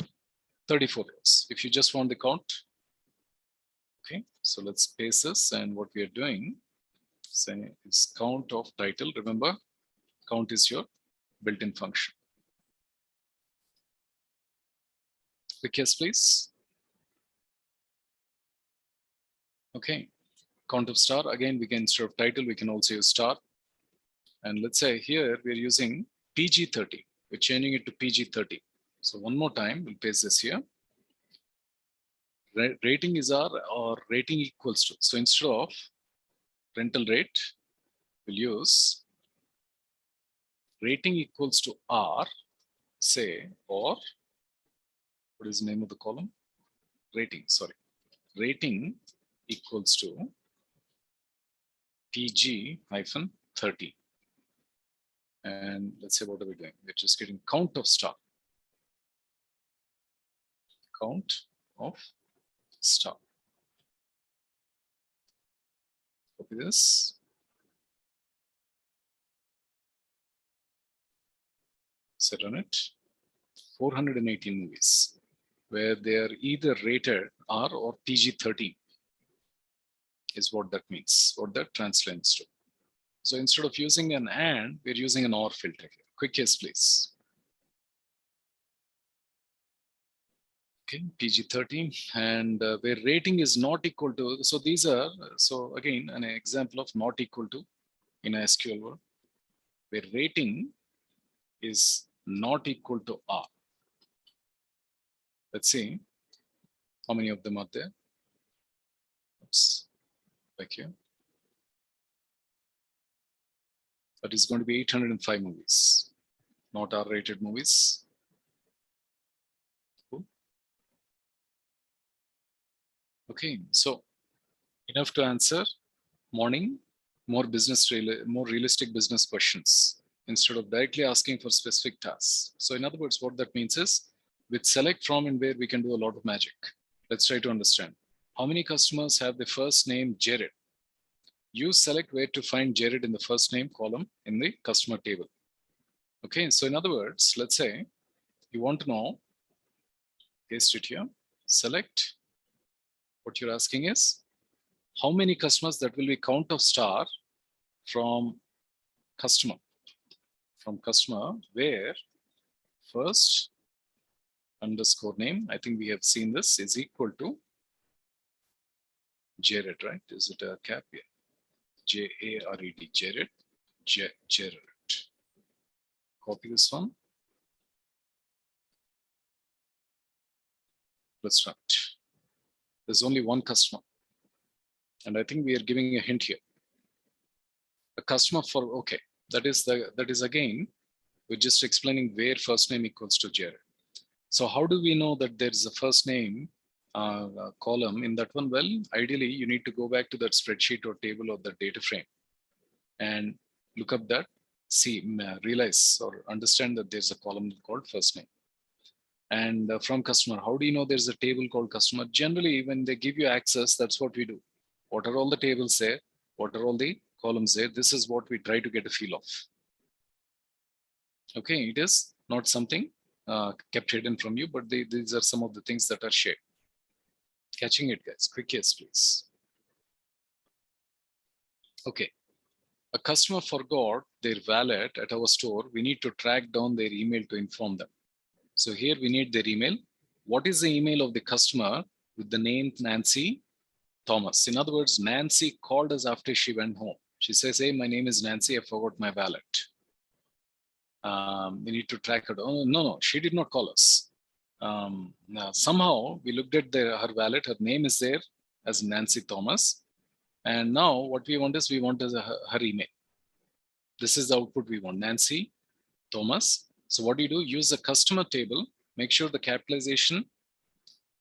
34 rows. If you just want the count, So let's paste this, and what we are doing is count of title. Remember, count is your built-in function. Quick yes, please. Okay, count of star. Again, we can, instead of title, we can also use star. And let's say here we're using PG30. We're changing it to PG30. So one more time, we'll paste this here. Rating is R, or rating equals to. So instead of rental rate, we'll use rating equals to R, say, or what is the name of the column? Rating, sorry. Rating equals to PG-30. And let's say, what are we doing? We're just getting count of star. Count of star. Copy this. Set on it. 418 movies where they are either rated R or PG-13 is what that means, what that translates to. So instead of using an and, we're using an or filter here. Quick yes, please. Okay, PG-13, and where rating is not equal to, so these are, so again, an example of not equal to in a SQL word, where rating is not equal to R. Let's see how many of them are there. Oops, back here. That is going to be 805 movies, not R-rated movies. Cool. Okay, so enough to answer morning, more realistic business questions instead of directly asking for specific tasks. So in other words, what that means is with select from and where we can do a lot of magic. Let's try to understand. How many customers have the first name Jared? Use select where to find Jared in the first name column in the customer table. Okay, so in other words, let's say you want to know, paste it here, select. What you're asking is how many customers, that will be count of star from customer where first underscore name, I think we have seen this, is equal to Jared, right? Is it a cap here? J-A-R-E-D, Jared, Jared. Copy this one. Let's run it. There's only one customer. And I think we are giving a hint here. A customer for, okay, that is again, we're just explaining where first name equals to Jared. So how do we know that there is a first name column in that one? Well, ideally, you need to go back to that spreadsheet or table or the data frame and look up that, see, realize or understand that there's a column called first name. And from customer, how do you know there's a table called customer? Generally, when they give you access, that's what we do. What are all the tables there? What are all the columns there? This is what we try to get a feel of. Okay, it is not something kept hidden from you, but these are some of the things that are shared. Catching it, guys? Quick yes, please. Okay. A customer forgot their wallet at our store. We need to track down their email to inform them. So here we need their email. What is the email of the customer with the name Nancy Thomas? In other words, Nancy called us after she went home. She says, hey, my name is Nancy. I forgot my wallet. We need to track her. Oh, no, she did not call us. Now, somehow we looked at her wallet. Her name is there as Nancy Thomas. And now what we want is her email. This is the output we want, Nancy Thomas. So what do? Use the customer table, make sure the capitalization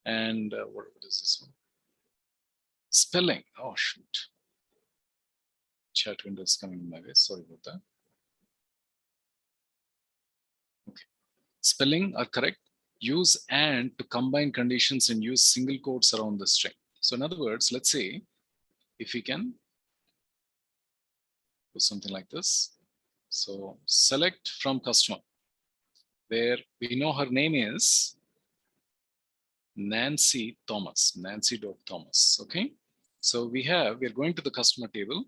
and what is this one? Spelling. Oh, shoot. Chat window is coming in my way. Sorry about that. Okay. Spelling are correct. Use and to combine conditions and use single quotes around the string. So in other words, let's say if we can do something like this. So select from customer where we know her name is Nancy Thomas, Nancy.Thomas. Okay. So we're going to the customer table.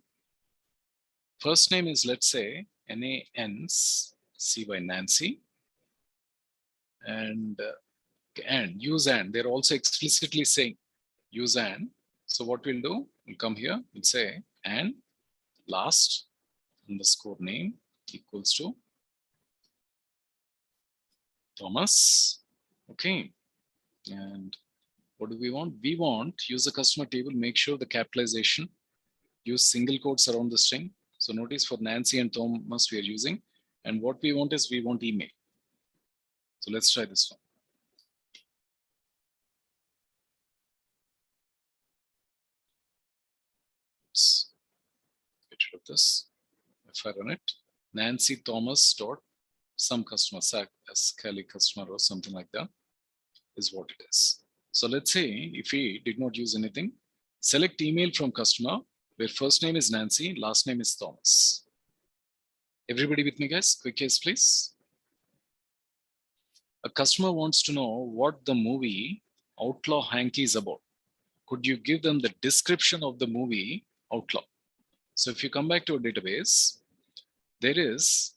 First name is, let's say, NANCY, Nancy. And use and. They're also explicitly saying use and. So what we'll do, we'll come here, we'll say and last underscore name equals to Thomas. Okay. And what do we want? We want use the customer table, make sure the capitalization, use single quotes around the string. So notice for Nancy and Thomas we are using. And what we want is we want email. So let's try this one. Let's get rid of this. If I run it, Nancy Thomas dot some customer, Sql customer or something like that is what it is. So let's say if we did not use anything, select email from customer where first name is Nancy, last name is Thomas. Everybody with me, guys? Quick case, please. A customer wants to know what the movie Outlaw Hanky is about. Could you give them the description of the movie Outlaw? So if you come back to a database, there is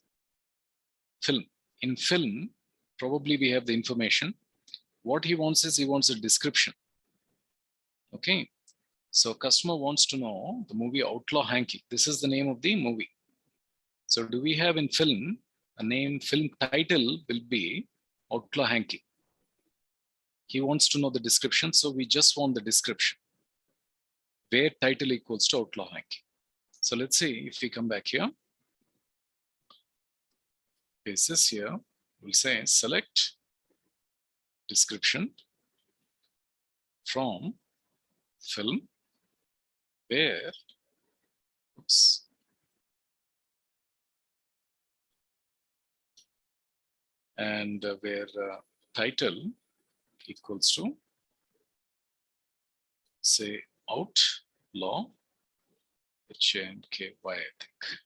film. In film, probably we have the information. What he wants is he wants a description. Okay. So customer wants to know the movie Outlaw Hanky. This is the name of the movie. So do we have in film a name? Film title will be Outlaw Hanky. He wants to know the description. So we just want the description where title equals to Outlaw Hanky. So let's see if we come back here. Basis here, we'll say select description from film where, oops, and where title equals to, say, Outlaw, HANKY, I think.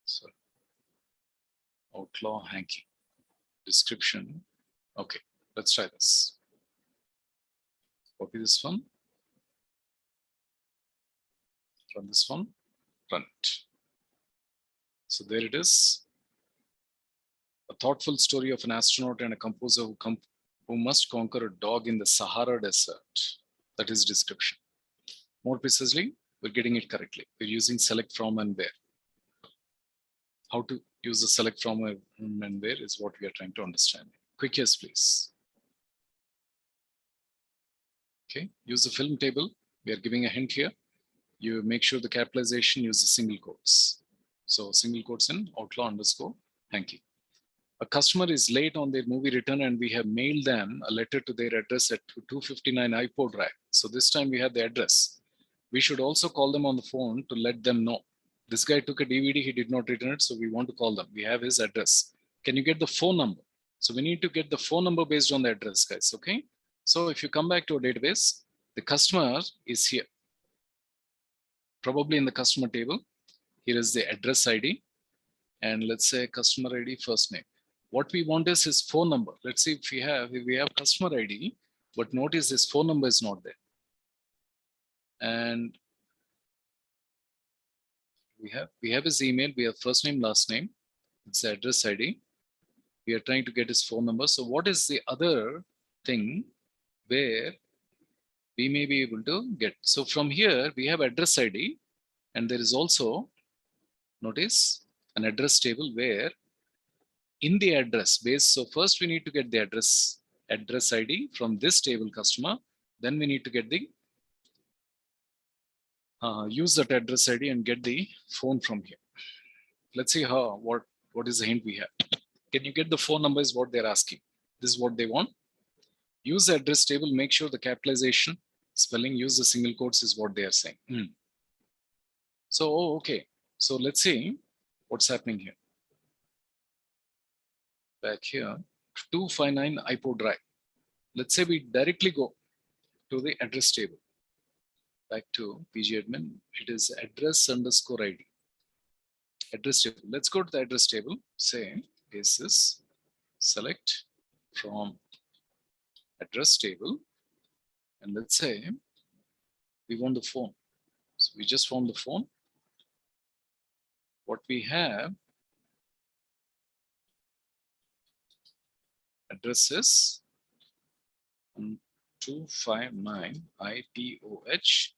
So Outlaw Hanky description. Okay, let's try this. Copy this one. Run this one. Run it. So there it is. A thoughtful story of an astronaut and a composer who must conquer a dog in the Sahara Desert. That is description. More precisely, we're getting it correctly. We're using select from and where. How to use the select from and where is what we are trying to understand. Quick yes, please. Okay, use the film table. We are giving a hint here. You make sure the capitalization uses single quotes. So single quotes in Outlaw underscore Hanky. A customer is late on their movie return and we have mailed them a letter to their address at 259 iPod Drive. So this time we have the address. We should also call them on the phone to let them know. This guy took a DVD, he did not return it, so we want to call them. We have his address. Can you get the phone number? So we need to get the phone number based on the address, guys, okay? So if you come back to a database, the customer is here. Probably in the customer table. Here is the address ID. And let's say customer ID first name. What we want is his phone number. Let's see if we have customer ID, but notice his phone number is not there. And we have his email, we have first name, last name, it's the address ID. We are trying to get his phone number. So what is the other thing where we may be able to get? So from here, we have address ID, and there is also, notice, an address table where in the address base. So first we need to get the address ID from this table customer. Then we need to get the use that address ID and get the phone from here. Let's see what is the hint we have. Can you get the phone number is what they're asking. This is what they want. Use the address table, make sure the capitalization, spelling, use the single quotes is what they are saying. So, okay. So let's see what's happening here. Back here, 259 iPod Drive. Let's say we directly go to the address table. Back to PG admin, it is address underscore ID. Address table. Let's go to the address table. Say basis select from address table, and let's say We want the phone. So we just found the phone. What we have, address is 259 ITOH.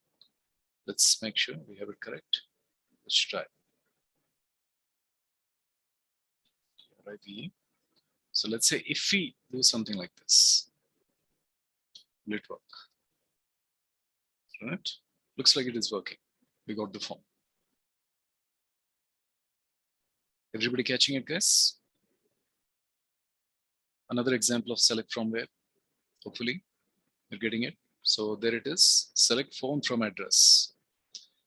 Let's make sure we have it correct. Let's try. Right. So let's say if we do something like this, will it work? Right? Looks like it is working. We got the phone. Everybody catching it, guys? Another example of select from where. Hopefully you're getting it. So there it is. Select phone from address.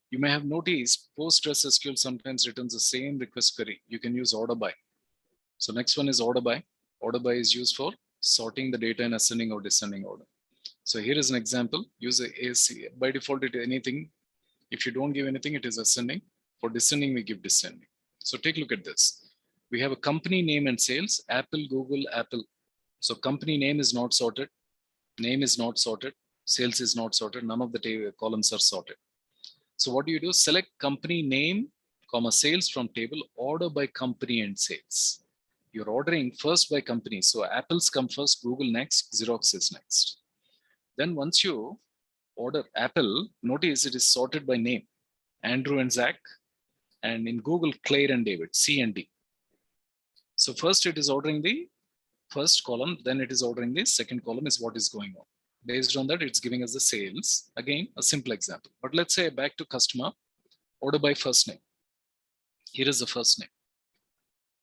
You may have noticed PostgreSqL sometimes returns the same request query. You can use order by. So next one is order by. Order by is used for sorting the data in ascending or descending order. So here is an example. Use a AC. By default, it anything. If you don't give anything, it is ascending. For descending, we give descending. So take a look at this. We have a company name and sales, Apple, Google, Apple. So company name is not sorted. Name is not sorted. Sales is not sorted. None of the columns are sorted. So what do? Select company name, comma sales from table, order by company and sales. You're ordering first by company. So Apple's come first, Google next, Xerox is next. Then once you order Apple, notice it is sorted by name, Andrew and Zach, and in Google, Claire and David, C and D. So first it is ordering the first column, then it is ordering the second column is what is going on. Based on that, it's giving us the sales. Again, a simple example. But let's say back to customer, order by first name. Here is the first name.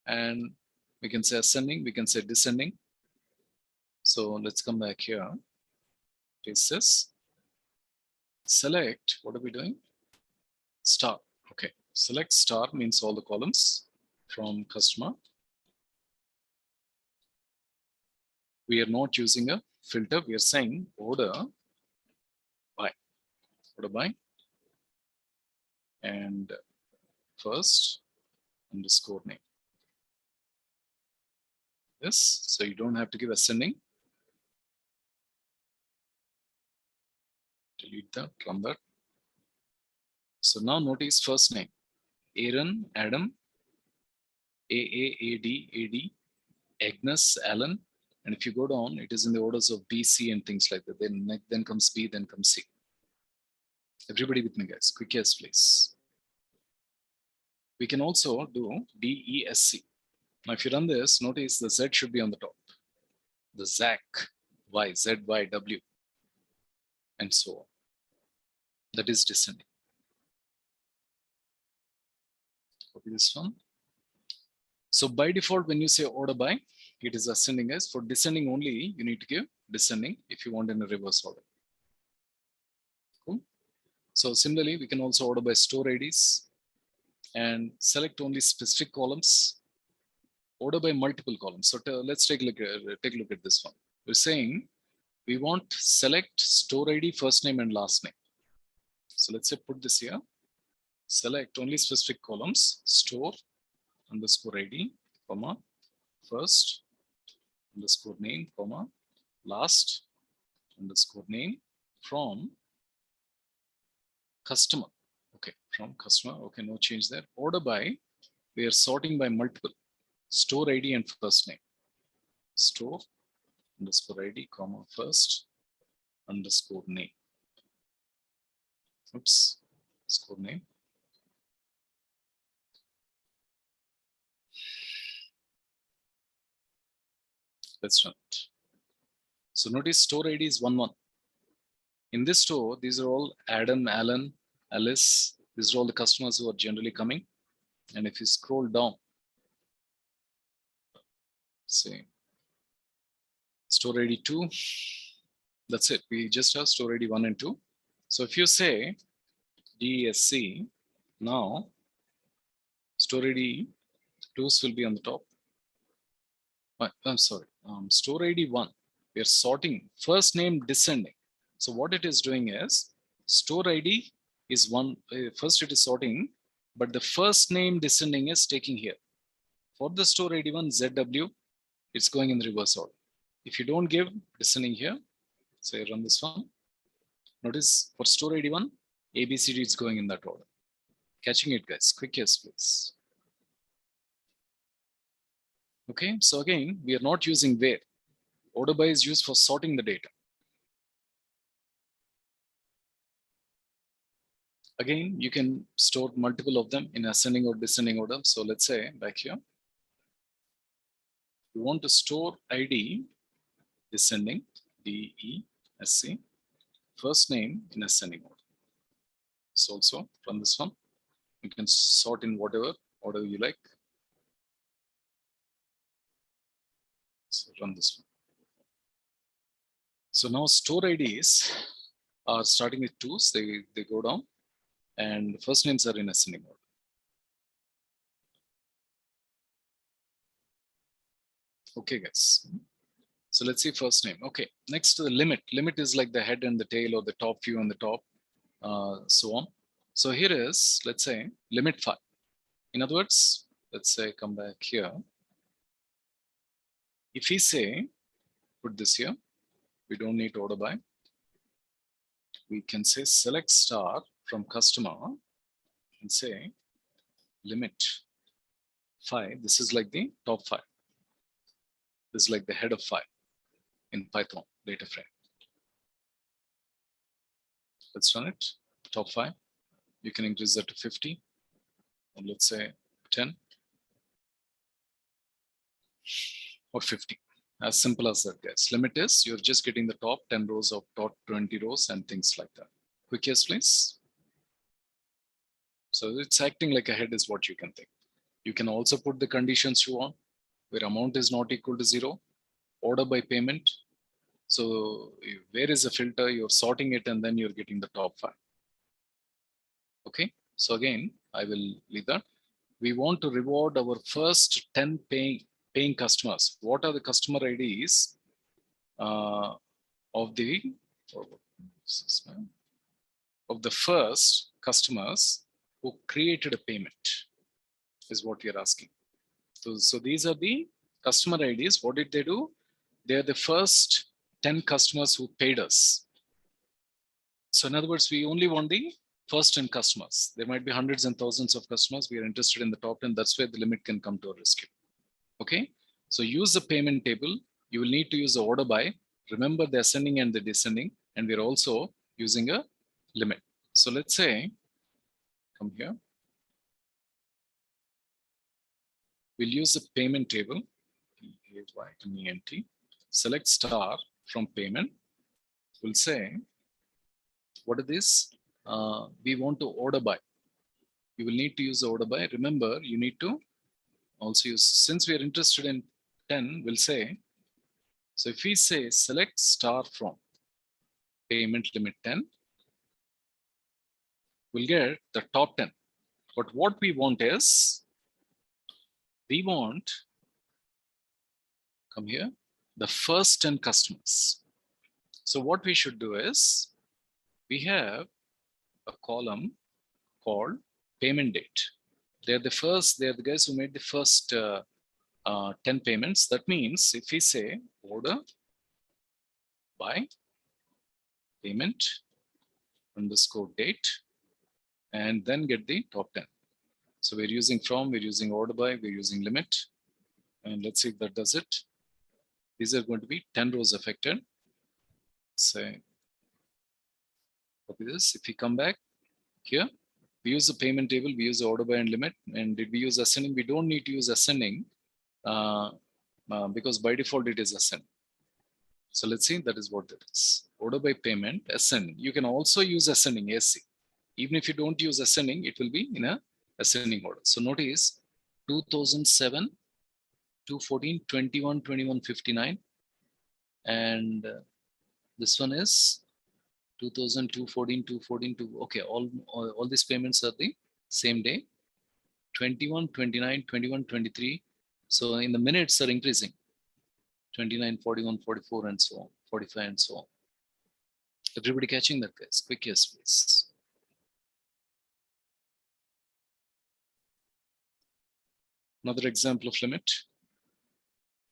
And we can say ascending, we can say descending. So let's come back here. Paste this. Select, what are we doing? Star. Okay. Select star means all the columns from customer. We are not using a filter. We are saying order by. Order by. And first underscore name. Yes. So you don't have to give ascending. Delete that, run that. So now notice first name, Aaron, Adam, AD, Agnes, Alan. And if you go down, it is in the orders of B, C, and things like that. Then comes B, then comes C. Everybody with me, guys. Quick yes, please. We can also do D, E, S, C. Now, if you run this, notice the Z should be on the top. The Zach, Y, Z, Y, W, and so on. That is descending. Copy this one. So by default, when you say order by, it is ascending as. For descending only, you need to give descending if you want in a reverse order. Cool. So similarly, we can also order by store IDs and select only specific columns. Order by multiple columns. So let's take a look at this one. We're saying we want select store ID, first name and last name. So let's say put this here. Select only specific columns, store underscore ID, comma, first underscore name, comma, last underscore name from customer. Okay, from customer. Okay, no change there. Order by, we are sorting by multiple, store ID and first name. Store underscore ID, comma, first underscore name. Oops, underscore name. Let's run it. So notice store ID is 11. In this store, these are all Adam, Alan, Alice. These are all the customers who are generally coming. And if you scroll down, say store ID 2, that's it. We just have store ID 1 and 2. So if you say DSC, now store ID 2s will be on the top. I'm sorry, store ID 1, we are sorting first name descending. So what it is doing is store ID is 1, first it is sorting, but the first name descending is taking here. For the store ID 1 ZW, it's going in the reverse order. If you don't give descending here, say run this one, Notice for store ID 1, ABCD is going in that order. Catching it, guys? Quick yes, please. Okay, so again, we are not using where. Order by is used for sorting the data. Again, you can store multiple of them in ascending or descending order. So let's say back here, we want to store ID descending, DESC, first name in ascending order. So also from this one, you can sort in whatever order you like. So run this one. So now store IDs are starting with 2s, they go down, and the first names are in ascending order. Okay, guys. So let's see first name. Okay, next to the limit. Limit is like the head and the tail, or the top view and the top, so on. So here is, let's say, limit 5. In other words, let's say come back here. If we say, put this here, we don't need order by. We can say select star from customer and say limit 5. This is like the top 5. This is like the head of 5 in Python data frame. Let's run it. Top 5. You can increase that to 50. And let's say 10 or 50. As simple as that, guys. Limit is you're just getting the top 10 rows of top 20 rows and things like that. Quick yes, please. So it's acting like a head is what you can think. You can also put the conditions you want, where amount is not equal to 0, order by payment. So where is the filter? You're sorting it and then you're getting the top 5. Okay, so again, I will leave that. We want to reward our first 10 paying customers. What are the customer IDs of the first customers who created a payment is what we are asking. So these are the customer IDs. What did they do? They are the first 10 customers who paid us. So in other words, we only want the first 10 customers. There might be hundreds and thousands of customers. We are interested in the top 10. That's where the limit can come to our rescue. Okay, so use the payment table. You will need to use the order by. Remember the ascending and the descending, and we're also using a limit. So let's say, come here. We'll use the payment table, P-A-Y-M-E-N-T. Select star from payment. We'll say, what is this? We want to order by. You will need to use the order by. Remember, you need to also use, since we are interested in 10, we'll say, so if we say select star from payment limit 10, we'll get the top 10. But what we want is, we want, come here, the first 10 customers. So what we should do is, we have a column called payment date. They're the guys who made the first 10 payments. That means if we say order by payment underscore date, and then get the top 10. So we're using from, we're using order by, we're using limit. And let's see if that does it. These are going to be 10 rows affected. Say, copy this. If we come back here, we use the payment table, we use the order by and limit. And did we use ascending? We don't need to use ascending because by default it is ascending. So let's see, that is what that is. Order by payment, ascending. You can also use ascending, SC. Even if you don't use ascending, it will be in a ascending order. So notice 2007, 214, 21, 21, 59. And this one is 2000, 214, 214, okay, all these payments are the same day. 21, 29, 21, 23. So in the minutes are increasing. 29, 41, 44, and so on, 45, and so on. Everybody catching that, guys? Quick yes, please. Another example of limit.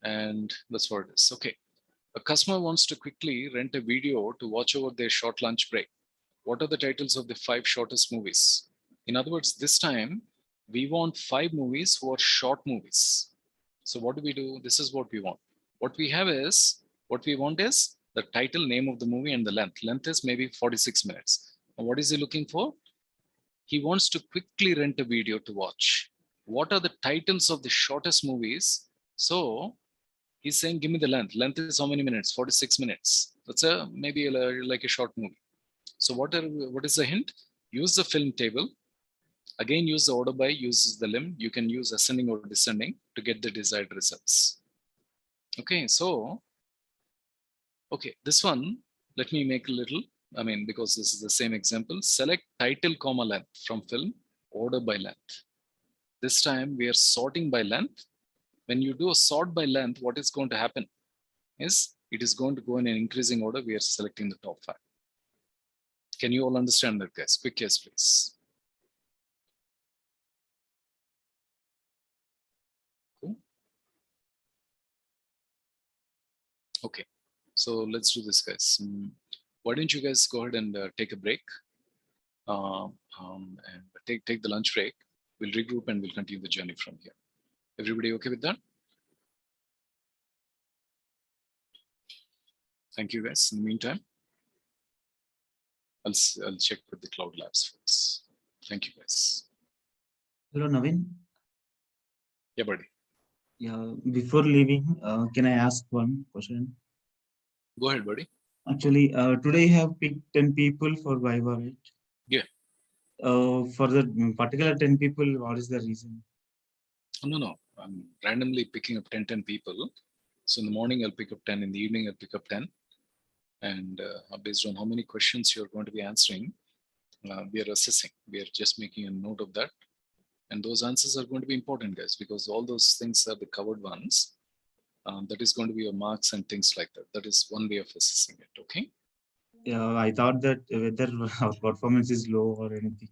And that's what it is. Okay. A customer wants to quickly rent a video to watch over their short lunch break. what are the titles of the 5 shortest movies? In other words, this time we want 5 movies who are short movies. So what do? This is what we want. What we want is the title, name of the movie, and the length. Length is maybe 46 minutes. And what is he looking for? He wants to quickly rent a video to watch. What are the titles of the shortest movies? So he's saying, give me the length. Length is how many minutes? 46 minutes. That's maybe like a short movie. So what is the hint? Use the film table. Again, use the order by, uses the lim. You can use ascending or descending to get the desired results. Okay, so, this one, let me make a little, because this is the same example. Select title, comma, length from film, order by length. This time we are sorting by length. When you do a sort by length, what is going to happen is it is going to go in an increasing order. We are selecting the top 5. Can you all understand that, guys? Quick yes, please. Cool. Okay, so let's do this, guys. Why don't you guys go ahead and take a break and take the lunch break. We'll regroup and we'll continue the journey from here. Everybody okay with that? Thank you, guys. In the meantime, I'll check with the Cloud Labs folks. Thank you, guys. Hello, Naveen. Yeah, buddy. Yeah, before leaving, can I ask one question? Go ahead, buddy. Actually, today I have picked 10 people for Viva, right? Yeah. For the particular 10 people, what is the reason? No. I'm randomly picking up 10 people. So in the morning, I'll pick up 10. In the evening, I'll pick up 10. And based on how many questions you're going to be answering, we are assessing. We are just making a note of that. And those answers are going to be important, guys, because all those things are the covered ones. That is going to be your marks and things like that. That is one way of assessing it, okay? Yeah, I thought that whether our performance is low or anything.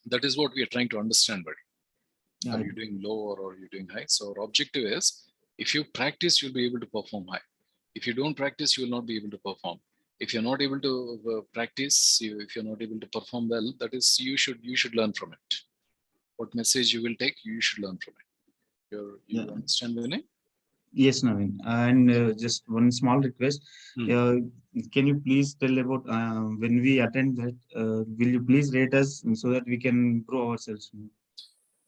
That is what we are trying to understand, buddy. Yeah, are you doing low or are you doing high? So our objective is, if you practice, you'll be able to perform high. If you don't practice, you will not be able to perform. If you're not able to practice, if you're not able to perform well, that is, you should learn from it. What message you will take, you should learn from it. You understand, Vinay? Yes, Naveen. And just one small request. Can you please tell about when we attend that? Will you please rate us so that we can grow ourselves?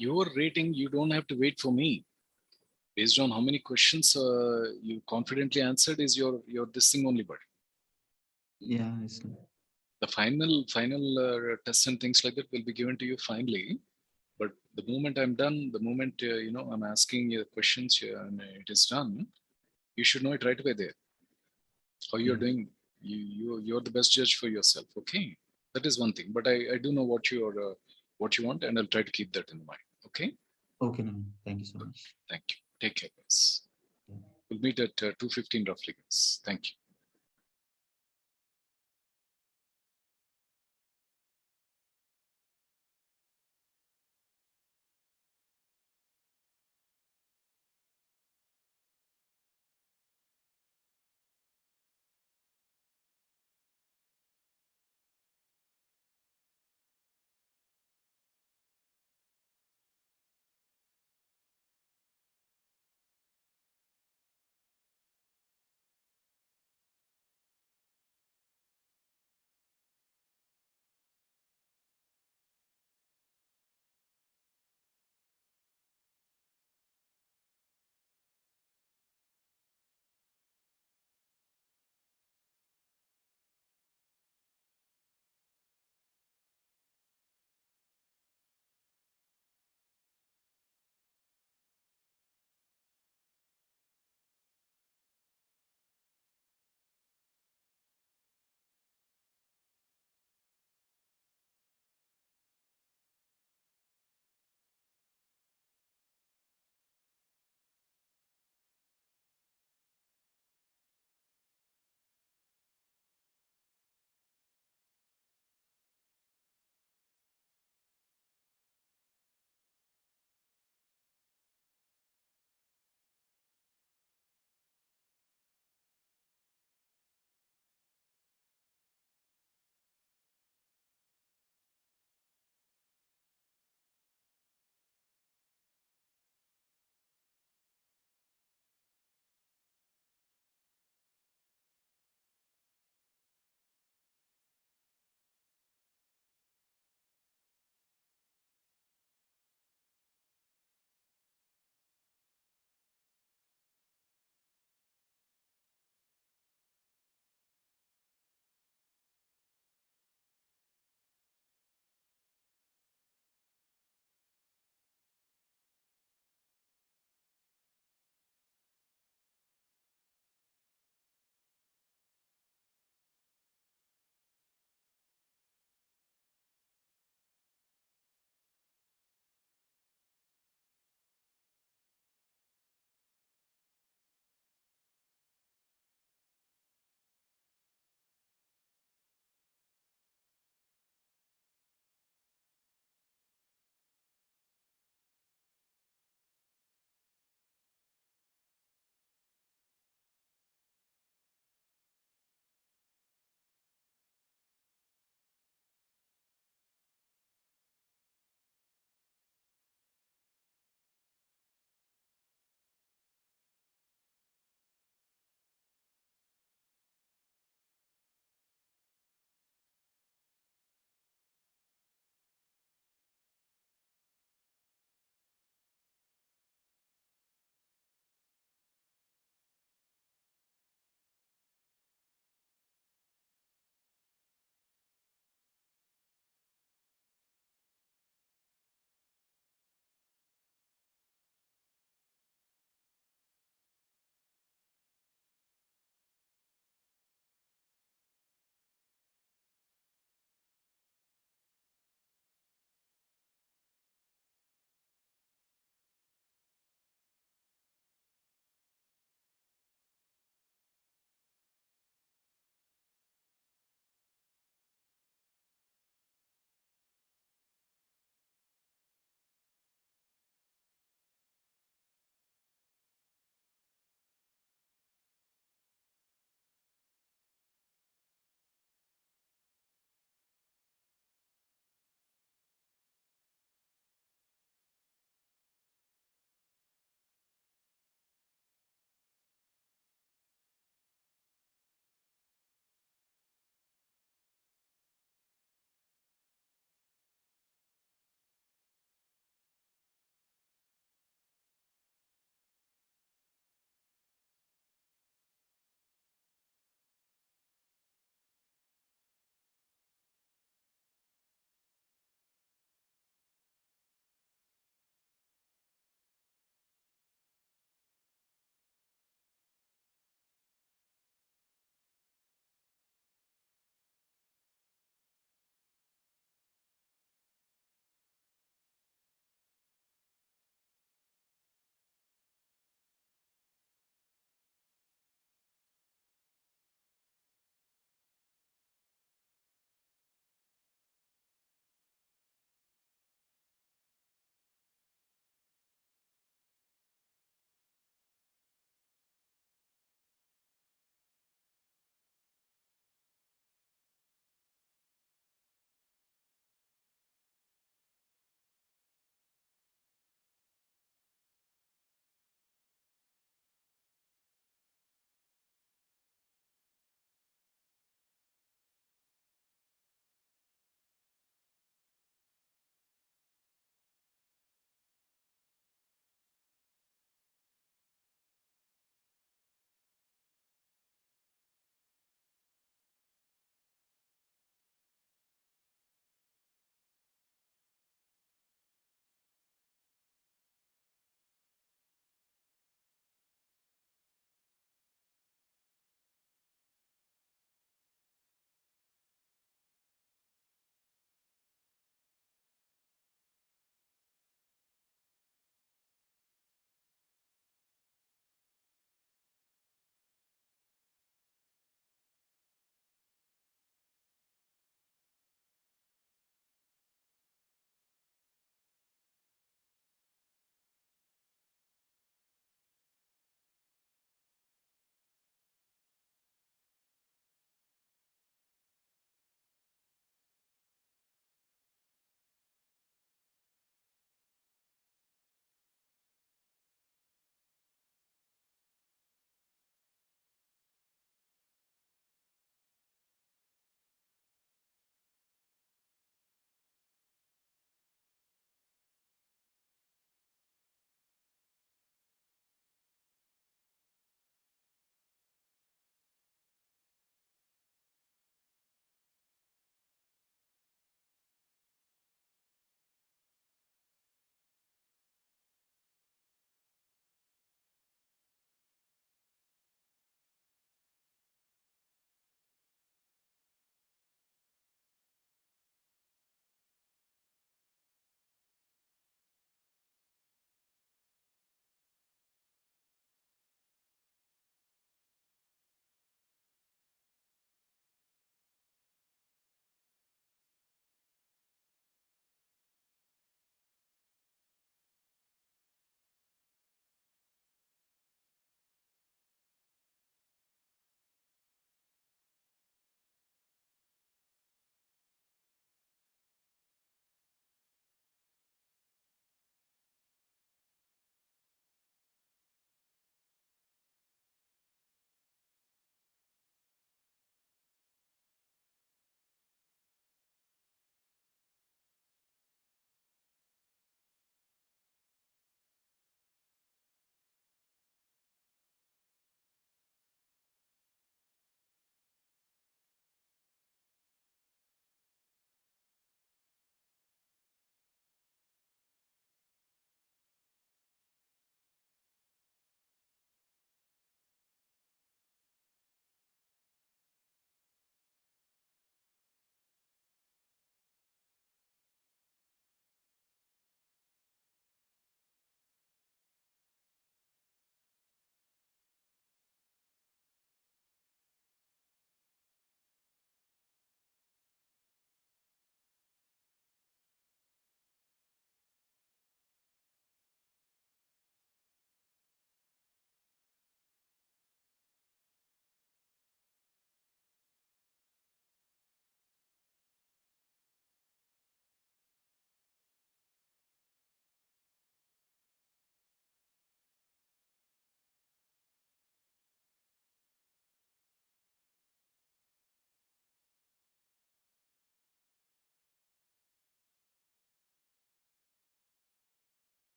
Your rating, you don't have to wait for me. Based on how many questions you confidently answered is your this thing only, buddy. Yeah, yes. The final tests and things like that will be given to you finally. But the moment I'm done, the moment I'm asking you questions and it is done, you should know it right away there. How you're doing, you're the best judge for yourself. Okay, that is one thing. But I do know what you want, and I'll try to keep that in mind. Okay. Okay, no, thank you so much. Thank you. Take care, guys. We'll meet at 2:15 roughly, guys. Thank you.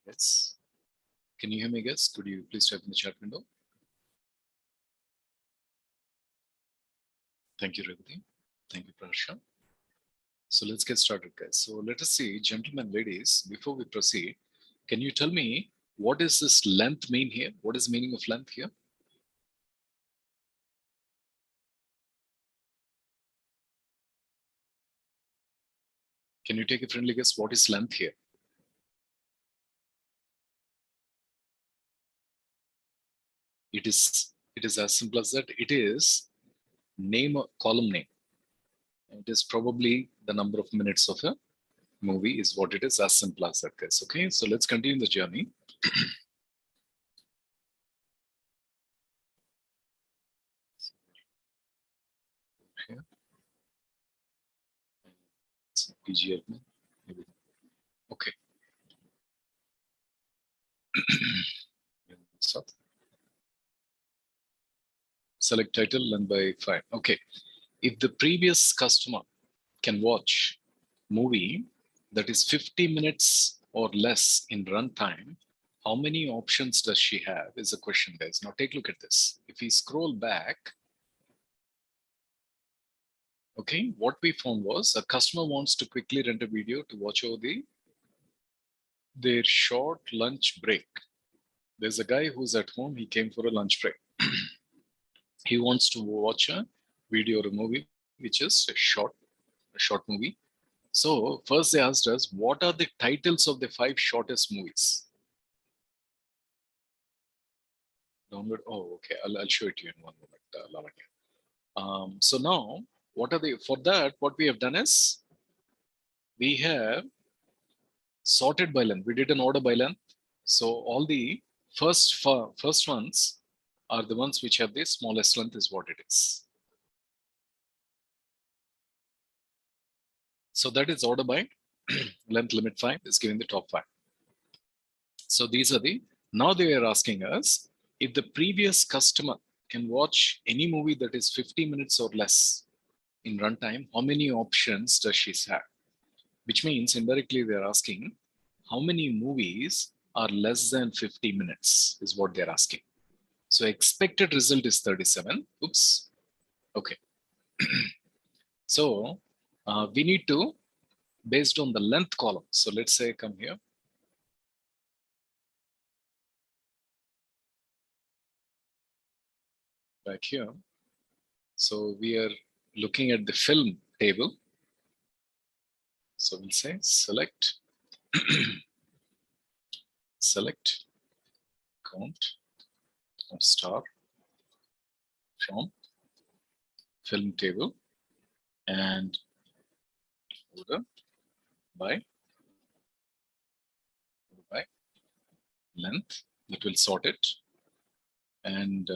Hey guys, can you hear me, guys? Could you please type in the chat window? Thank you, Revati. Thank you, Prasha. So let's get started, guys. So let us see, gentlemen, ladies, before we proceed, can you tell me what does this length mean here? What is the meaning of length here? Can you take a friendly guess? What is length here? It is as simple as that. It is name, column name. It is probably the number of minutes of a movie is what it is, as simple as that, guys. Okay, so let's continue the journey. Here. It's PG admin. Maybe. Okay. Stop. Select title, length by 5. Okay. If the previous customer can watch movie that is 50 minutes or less in runtime, how many options does she have is a question, guys. Now take a look at this. If we scroll back, okay, what we found was a customer wants to quickly rent a video to watch over their short lunch break. There's a guy who's at home, he came for a lunch break. He wants to watch a video or a movie, which is a short movie. So first they asked us, what are the titles of the 5 shortest movies? Download. Oh, okay. I'll show it to you in one moment, Lavanya. So now, what are they? For that, what we have done is we have sorted by length. We did an order by length. So all the first ones are the ones which have the smallest length is what it is. So that is order by length limit 5 is giving the top 5. So these are the, now they are asking us if the previous customer can watch any movie that is 50 minutes or less in runtime, how many options does she have? Which means indirectly they're asking how many movies are less than 50 minutes is what they're asking. So expected result is 37. Oops. Okay. So we need to, based on the length column. So let's say come here. Back here. So we are looking at the film table. So we'll say select select count of star from film table and order by length. That will sort it, and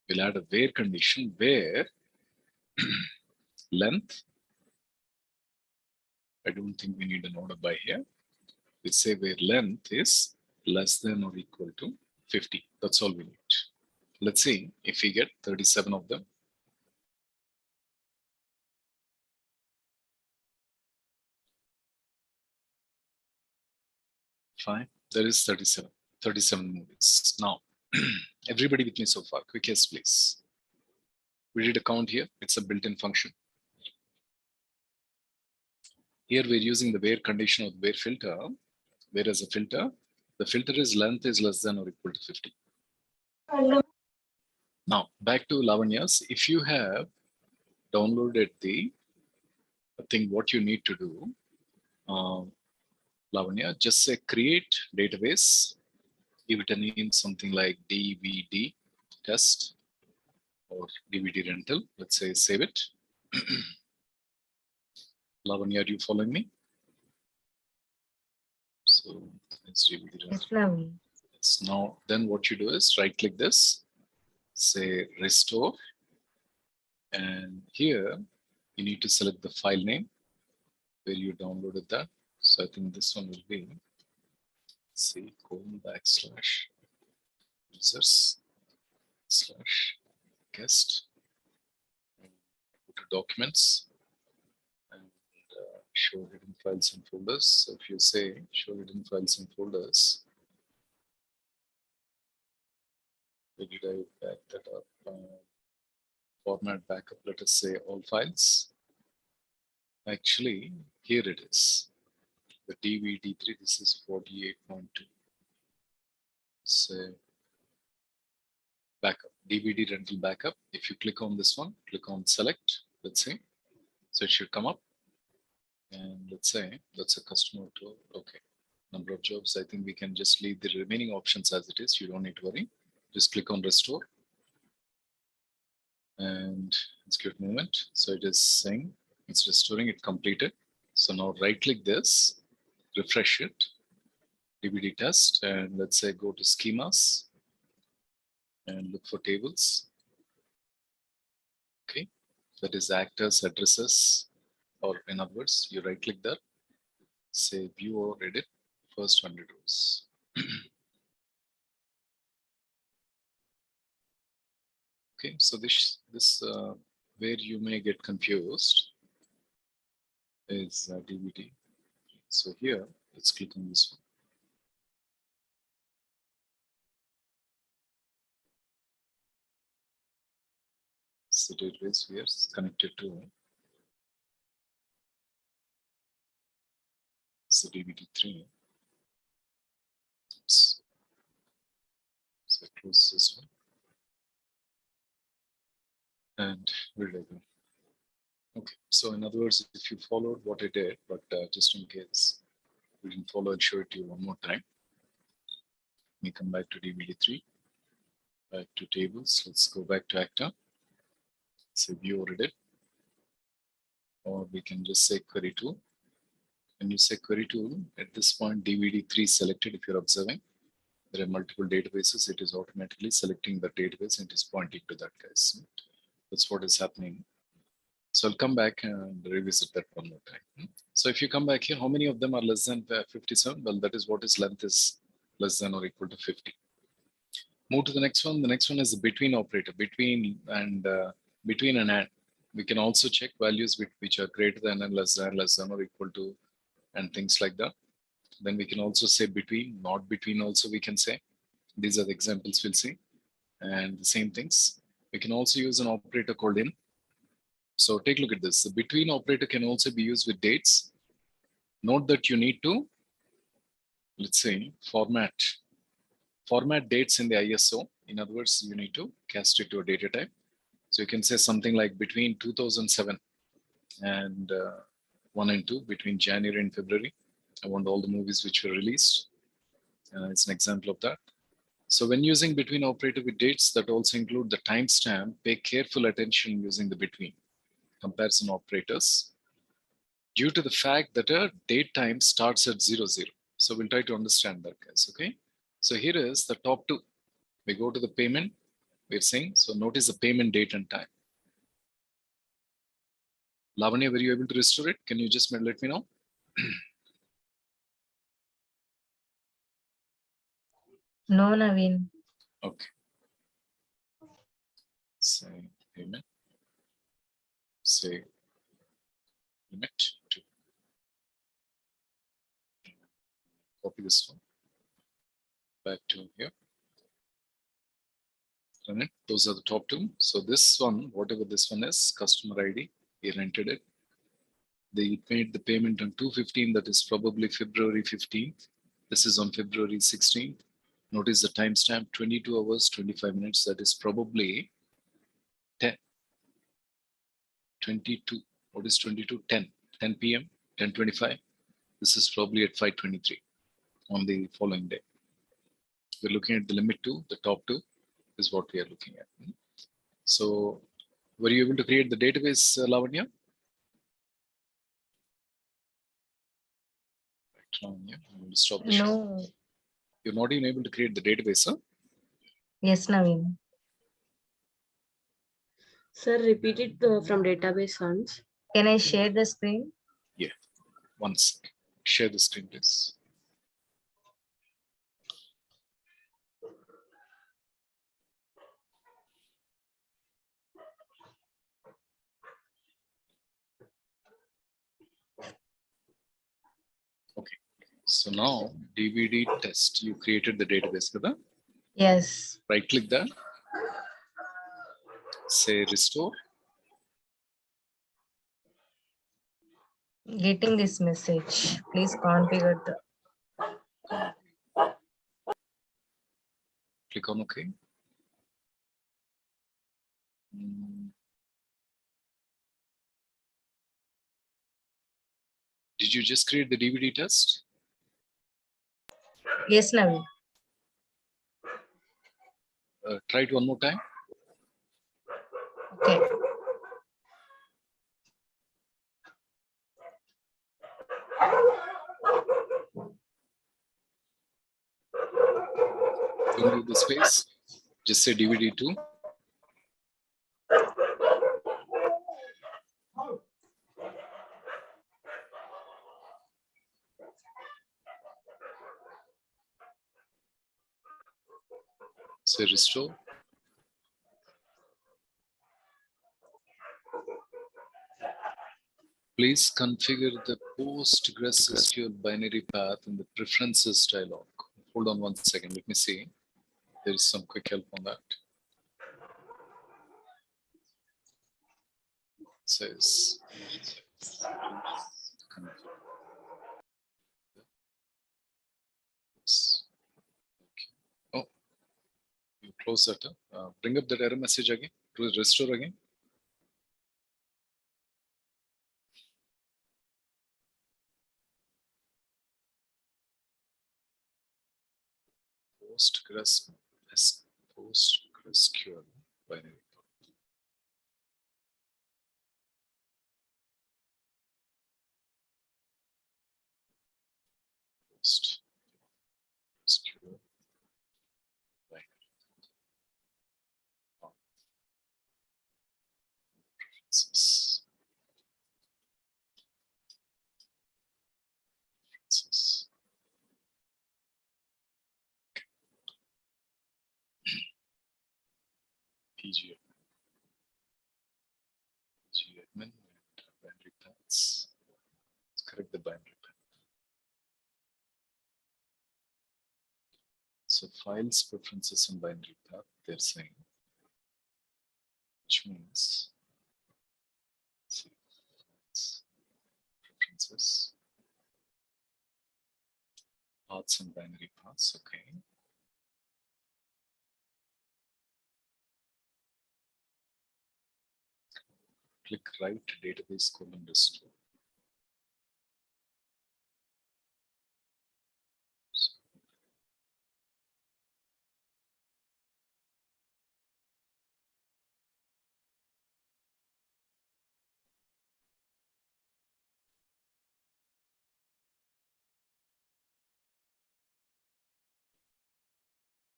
we'll add a where condition where length. I don't think we need an order by here. We say where length is less than or equal to 50. That's all we need. Let's see if we get 37 of them. Fine. There is 37 movies. Now, everybody with me so far, quick yes, please. We did a count here. It's a built-in function. Here we're using the where condition of where filter. Where as a filter, the filter is length is less than or equal to 50. Now, back to Lavanya's. If you have downloaded the thing, what you need to do, Lavanya, just say create database, give it a name something like DVD test or DVD rental. Let's say save it. Lavanya, are you following me? So it's DVD rental. Yes, now, then what you do is right click this, say restore, and here you need to select the file name where you downloaded that. So I think this one will be c:/users/guest, go to documents, and show hidden files and folders. So if you say show hidden files and folders, where did I back that up? Format backup, let us say all files. Actually, here it is. The DVD3, this is 48.2. Say backup, DVD rental backup. If you click on this one, click on select, let's say. So it should come up. And let's say that's a customer to, okay. Number of jobs, I think we can just leave the remaining options as it is. You don't need to worry. Just click on restore. And let's give it a moment. So it is saying it's restoring it completed. So now right click this, refresh it, DVD test, and let's say go to schemas and look for tables. Okay, that is actors, addresses, or in other words, you right click that, say view or edit, first 100 rows. Okay, so this where you may get confused is DVD. So here, let's click on this one. It's the database we are connected to. It's the DVD3. Oops. So I close this one. And where did I go? Okay, so in other words, if you followed what I did, but just in case we didn't follow, I'll show it to you one more time. Let me come back to DVD3, back to tables. Let's go back to actor. Say view or edit, or we can just say query tool. When you say query tool, at this point, DVD3 selected. If you're observing, there are multiple databases. It is automatically selecting the database and it is pointing to that, guys. That's what is happening. So I'll come back and revisit that one more time. So if you come back here, how many of them are less than 57? Well, that is what is length is less than or equal to 50. Move to the next one. The next one is the between operator, between and and. We can also check values which are greater than and less than or equal to, and things like that. Then we can also say between, not between also we can say. These are the examples we'll see. And the same things. We can also use an operator called in. So take a look at this. The between operator can also be used with dates. Note that you need to, let's say, format dates in the ISO. In other words, you need to cast it to a data type. So you can say something like between 2007 and 1 and 2, between January and February. I want all the movies which were released. It's an example of that. So when using between operator with dates, that also include the timestamp, pay careful attention using the between comparison operators due to the fact that a date time starts at 00. So we'll try to understand that, guys, okay? So here is the top two. We go to the payment, we're saying, so notice the payment date and time. Lavanya, were you able to restore it? Can you just let me know? No, Naveen. Okay. Say payment. Say limit to. Copy this one. Back to here. Run it. Those are the top two. So this one, whatever this one is, customer ID, he entered it. They made the payment on 2/15, that is probably February 15th. This is on February 16th. Notice the timestamp 22 hours, 25 minutes. That is probably 22. What is 22? 10 p.m., 10:25. This is probably at 5:23 on the following day. We're looking at the limit two, the top two is what we are looking at. So were you able to create the database, Lavanya? Lavanya, I'm going to stop the show. No. You're not even able to create the database, huh? Yes, Naveen. Sir, repeat it from database once. Can I share the screen? Yeah, one sec. Share the screen, please. So now DVD test, you created the database, kada? Yes. Right click that. Say restore. Getting this message. Please configure the. Click on OK. Did you just create the DVD test? Yes, Naveen. Try it one more time. Okay. Don't do the space. Just say DVD2. Say restore. Please configure the PostgreSQL binary path in the preferences dialog. Hold on 1 second. Let me see. There is some quick help on that. It says oh, you close that up. Bring up that error message again. Restore again. PostgreSQL binary. PostgreSQL binary. Preferences. PG admin and binary paths. Let's correct the binary path. So files, preferences, and binary path, they're saying, which means see, files, preferences, paths, and binary paths. Okay. Click write database : restore.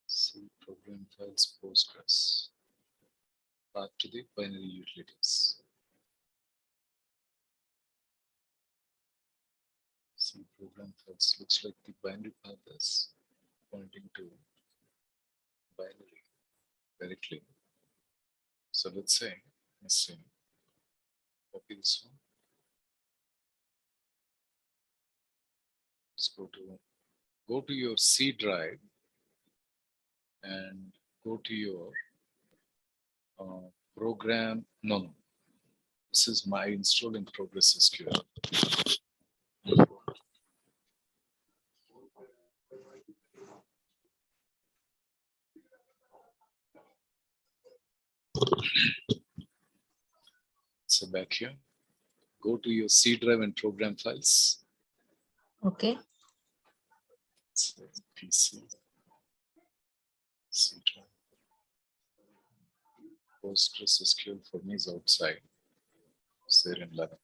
See program files Postgres. Path to the binary utilities. See program files. Looks like the binary path is pointing to binary directly. So let's say, copy this one. Let's go to your C drive and go to your program. No, this is my installed in progress SQL. So back here, go to your C drive and program files. Okay. So PC, C drive. Postgres SQL for me is outside. It's there in 11.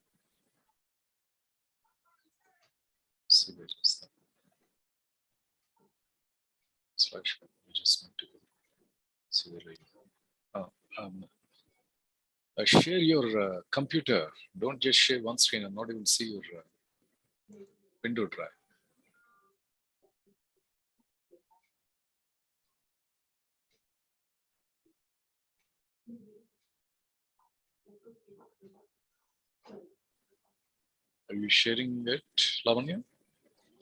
See where is that? Slash, we just need to go. See where are you? Share your computer. Don't just share one screen and not even see your window drive. Are you sharing it, Lavanya?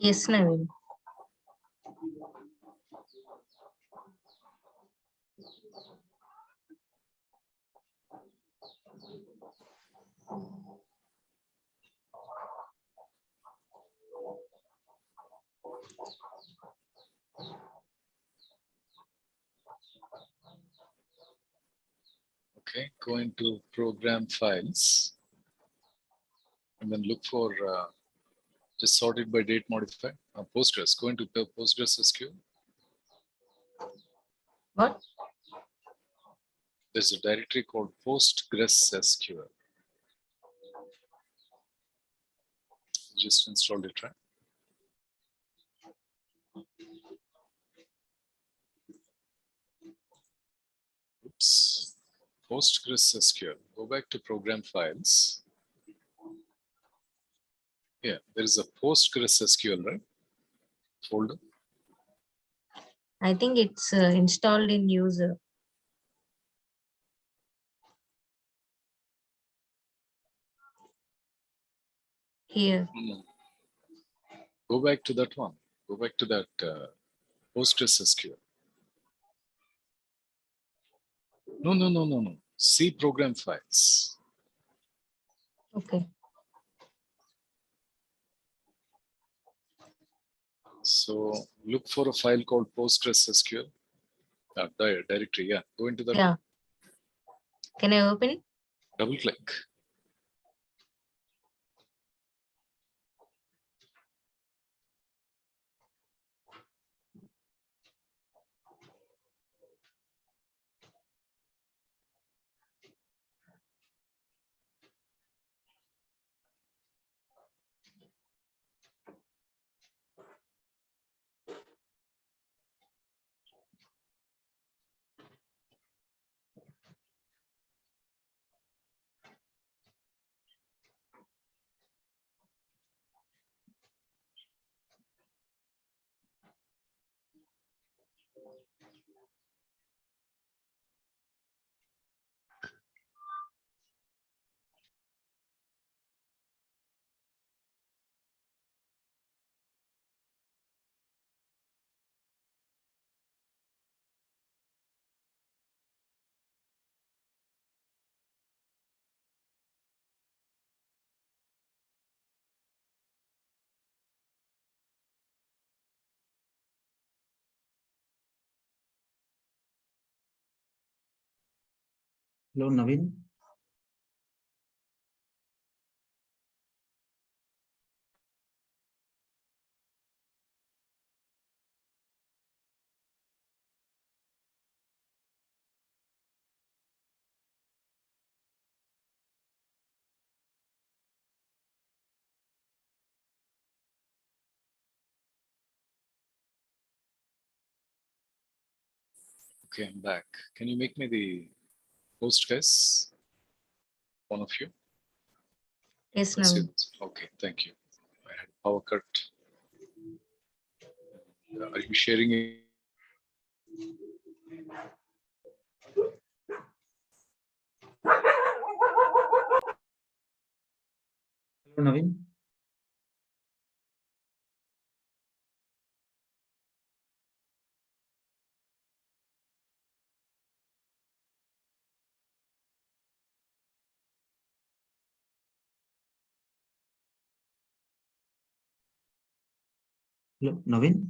Yes, Naveen. Okay, go into program files and then look for just sort it by date modified. Postgres, go into PostgreSQL. What? There's a directory called PostgreSQL. Just installed it, right? Oops. PostgreSQL. Go back to program files. Yeah, there is a PostgreSQL, right? Folder. I think it's installed in user. Here. Go back to that one. Go back to that PostgreSQL. No. See program files. Okay. So look for a file called PostgreSQL. Directory, yeah. Go into that. Yeah. Can I open it? Double click. Hello, Naveen. Okay, I'm back. Can you make me the host, guys? One of you? Yes, Let's see Naveen. this. Okay, thank you. I had power cut. Are you sharing it? Hello, Naveen. Hello, Naveen.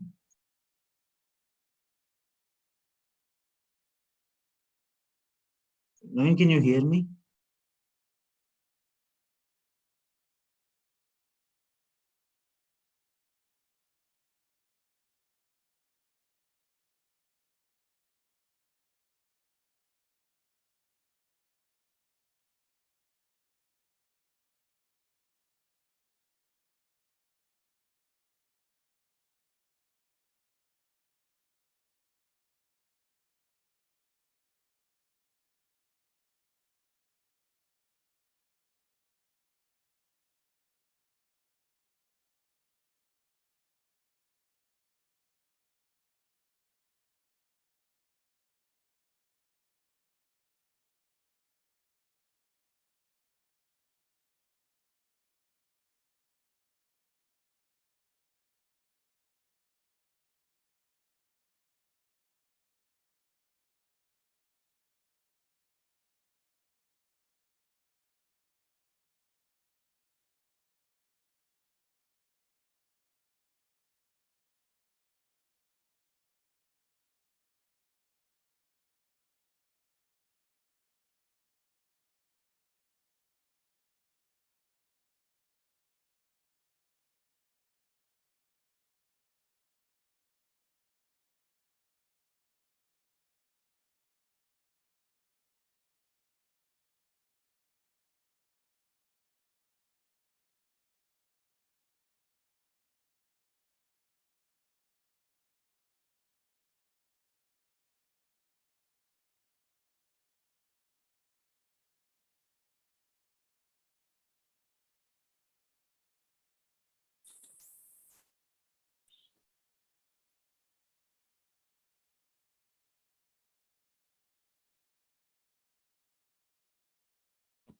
Naveen, can you hear me?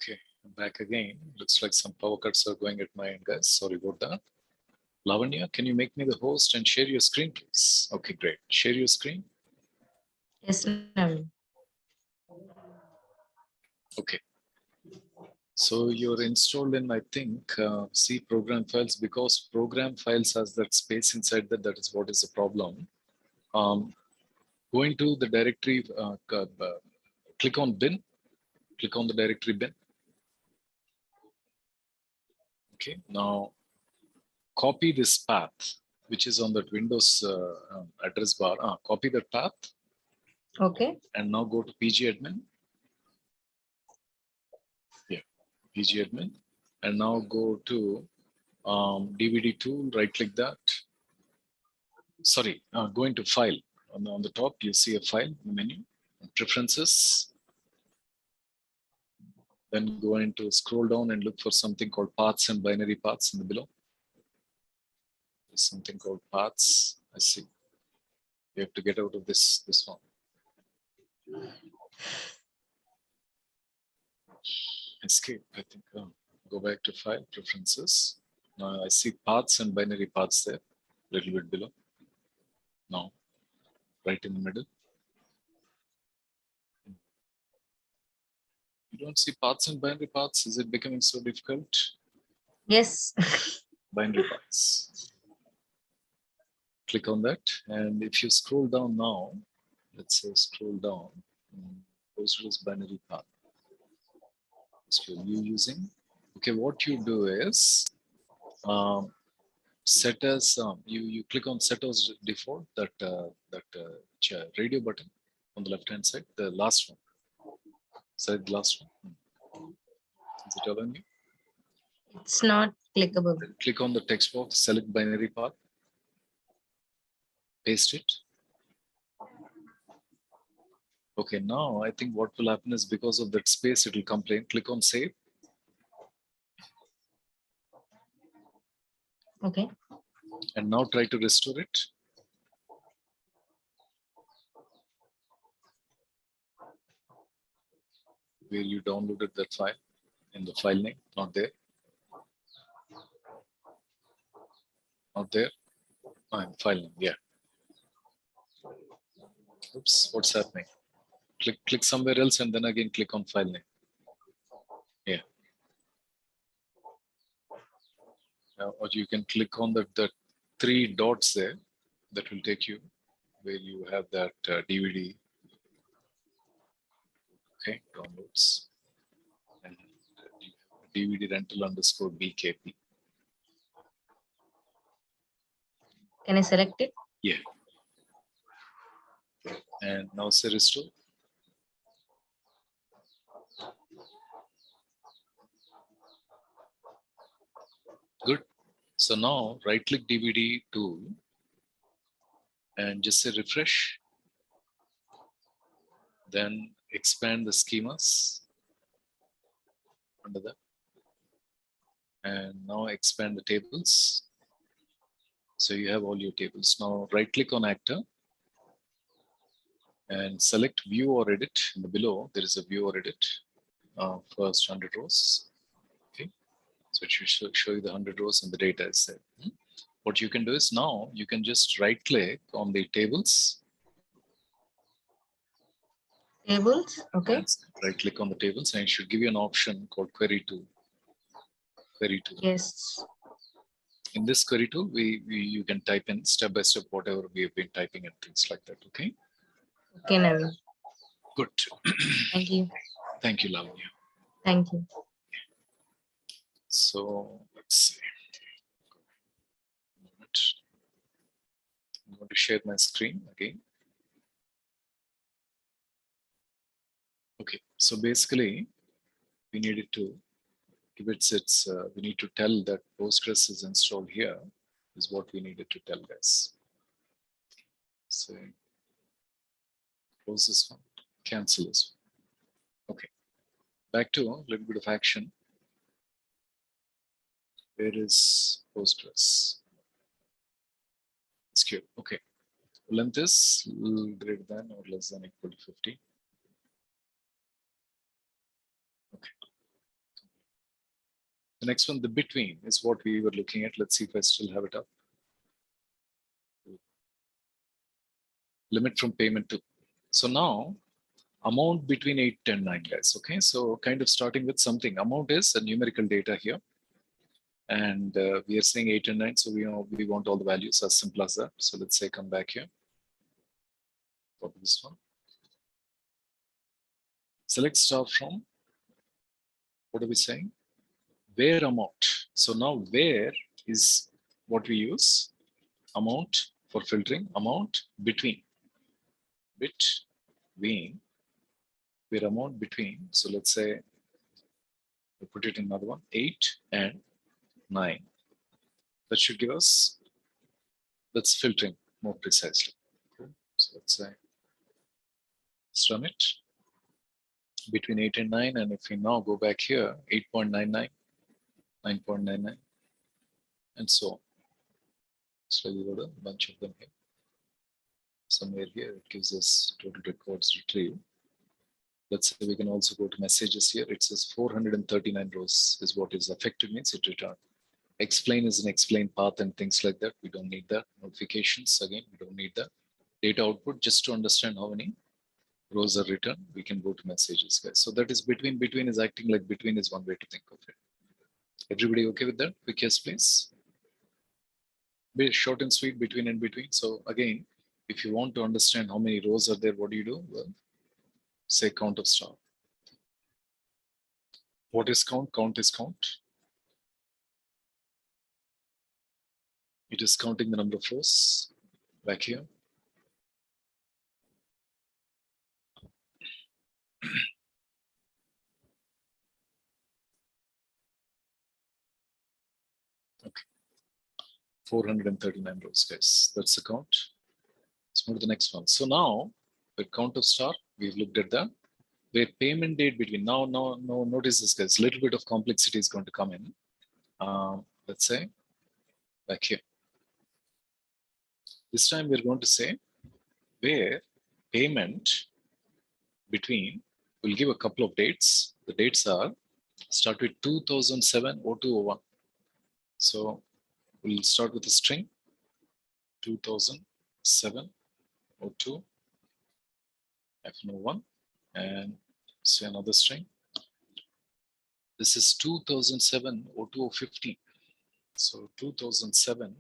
Okay, I'm back again. Looks like some power cuts are going at my end, guys. Sorry about that. Lavanya, can you make me the host and share your screen, please? Okay, great. Share your screen. Yes, Naveen. Okay. So you're installed in, I think, C program files, because program files has that space inside that. That is what is the problem. Go into the directory, click on bin, click on the directory bin. Okay, now copy this path, which is on that Windows address bar. Copy that path. Okay. And now go to pgadmin. Yeah, pgadmin. And now go to DVD tool, right click that. Sorry, go into file. On the top, you see a file menu, preferences. Then go into scroll down and look for something called paths and binary paths in the below. There's something called paths. I see. You have to get out of this one. Escape, I think. Go back to file, preferences. Now I see paths and binary paths there, a little bit below. Now, right in the middle. You don't see paths and binary paths. Is it becoming so difficult? Yes. Binary paths. Click on that. And if you scroll down now, let's say scroll down, Postgres binary path. So you using, okay, what you do is set as, you click on set as default, that radio button on the left-hand side, the last one. Select the last one. Is it allowing you? It's not clickable. Then click on the text box, select binary path, paste it. Okay, now I think what will happen is, because of that space, it will complain. Click on save. Okay. And now try to restore it. Where you downloaded that file, in the file name, not there. Not there. File name, yeah. Oops, what's happening? Click somewhere else and then again click on file name. Yeah. Or you can click on the three dots there. That will take you where you have that DVD. Okay, downloads. And DVD rental underscore BKP. Can I select it? Yeah. And now say restore. Good. So now right click DVD tool and just say refresh. Then expand the schemas under that. And now expand the tables. So you have all your tables. Now right click on actor and select view or edit. In the below, there is a view or edit. First 100 rows. Okay. So it should show you the 100 rows and the data is there. What you can do is now you can just right click on the tables. Tables, okay. Right click on the tables and it should give you an option called query tool. Query tool. Yes. In this query tool, you can type in step by step whatever we have been typing and things like that. Okay. Okay, Naveen. Good. Thank you. Thank you, Lavanya. Thank you. So let's see. I'm going to share my screen again. Okay, so basically we needed to give it we need to tell that Postgres is installed here is what we needed to tell, guys. So close this one, cancel this one. Okay, back to a little bit of action. Where is Postgres? Sql. Okay, length is greater than or less than equal to 50. Okay, The next one, the between, is what we were looking at. Let's see if I still have it up. Limit from payment to. So now, amount between 8 and 9, guys. Okay, so kind of starting with something. Amount is a numerical data here. And we are saying 8 and 9, so we want all the values as simple as that. So let's say come back here. Copy this one. Select star from, what are we saying? Where amount. So now where is what we use. Amount for filtering, amount between. Between, where amount between. So let's say, we put it in another one, 8 and 9. That should give us, that's filtering more precisely. So let's say, let's run it. Between 8 and 9, and if we now go back here, 8.99, 9.99, and so on. So we got a bunch of them here. Somewhere here, it gives us total records retrieved. Let's say we can also go to messages here. It says 439 rows is what is effective means it returned. Explain is an explain path and things like that. We don't need that. Notifications, again, we don't need that. Data output, just to understand how many rows are returned, we can go to messages, guys. So that is between. Between is acting like between is one way to think of it. Everybody okay with that? Quick yes, please. Be short and sweet, between and between. So again, if you want to understand how many rows are there, what do you do? Well, say count of star. What is count? Count is count. It is counting the number of rows back here. Okay. 439 rows, guys. That's the count. Let's move to the next one. So now, with count of star, we've looked at the where payment date between. Now, notice this, guys. A little bit of complexity is going to come in. Let's say back here. This time we're going to say where payment between, we'll give a couple of dates. The dates are start with 2007-0201. So we'll start with a string 2007-02-01 and say another string. This is 2007-02-15. So 2007-02-15.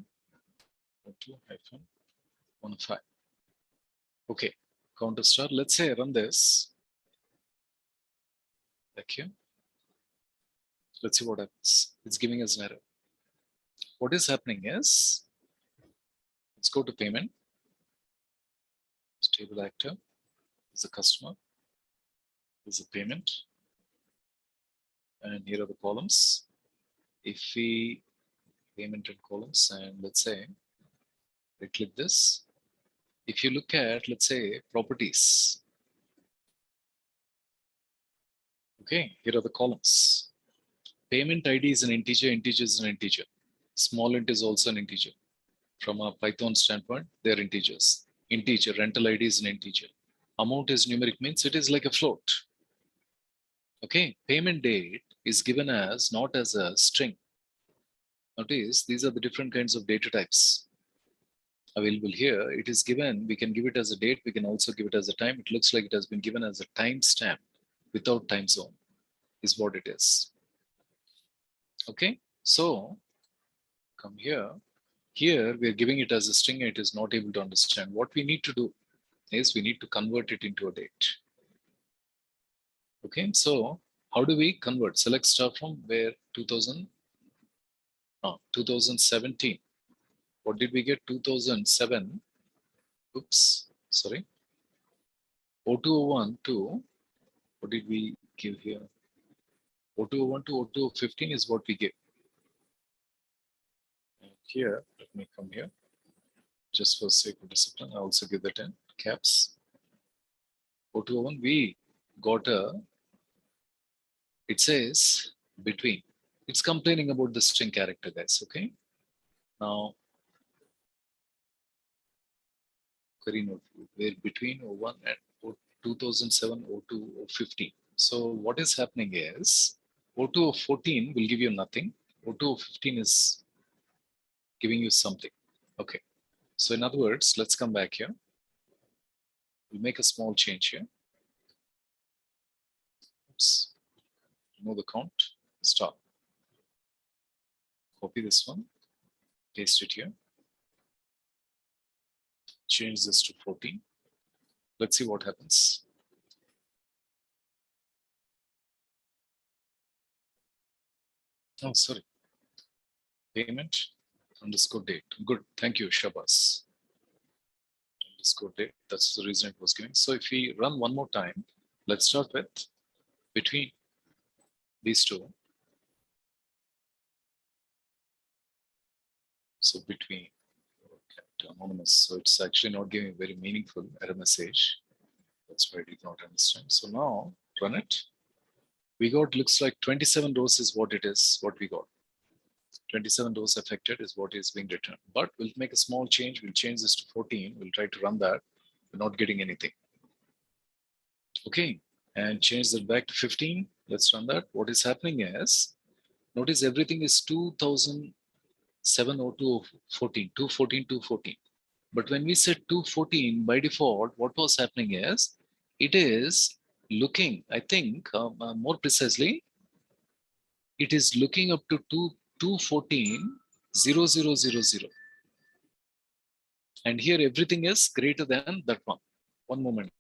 Okay, counter star. Let's say I run this. Back here. Let's see what happens. It's giving us an error. What is happening is, let's go to payment. Stable actor is the customer. Is a payment. And here are the columns. If we payment and columns, and let's say I click this. If you look at, let's say, properties. Okay, here are the columns. Payment ID is an integer, integer is an integer. Small int is also an integer. From a Python standpoint, they're integers. Integer, rental ID is an integer. Amount is numeric, means it is like a float. Okay, payment date is given as not as a string. Notice these are the different kinds of data types available here. It is given, we can give it as a date, we can also give it as a time. It looks like it has been given as a timestamp without time zone is what it is. Okay, so come here. Here we are giving it as a string. It is not able to understand. What we need to do is we need to convert it into a date. Okay, so how do we convert? Select star from where 2017. What did we get? 2007. Oops, sorry. 0201 to, what did we give here? 0201 to 0215 is what we give. And here, let me come here. Just for sake of discipline, I also give that in caps. 0201, we got a, it says between. It's complaining about the string character, guys. Okay. Now, query node where between 01 and 2007, 02, 15. So what is happening is O2 of 14 will give you nothing. O2 of 15 is giving you something. Okay. So in other words, let's come back here. We'll make a small change here. Oops. Remove the count. Stop. Copy this one. Paste it here. Change this to 14. Let's see what happens. Oh, sorry. Payment underscore date. Good. Thank you, Shabas. Underscore date. That's the reason it was giving. So if we run one more time, let's start with between these two. So between anonymous. So it's actually not giving very meaningful error message. That's why I did not understand. So now run it. We got, looks like 27 rows is what it is, what we got. 27 rows affected is what is being returned. But we'll make a small change. We'll change this to 14. We'll try to run that. We're not getting anything. Okay. And change that back to 15. Let's run that. What is happening is, notice everything is 200702 14, 214, 214. But when we said 214 by default, what was happening is, it is looking, I think more precisely, it is looking up to 214 0000. And here everything is greater than that one. One moment.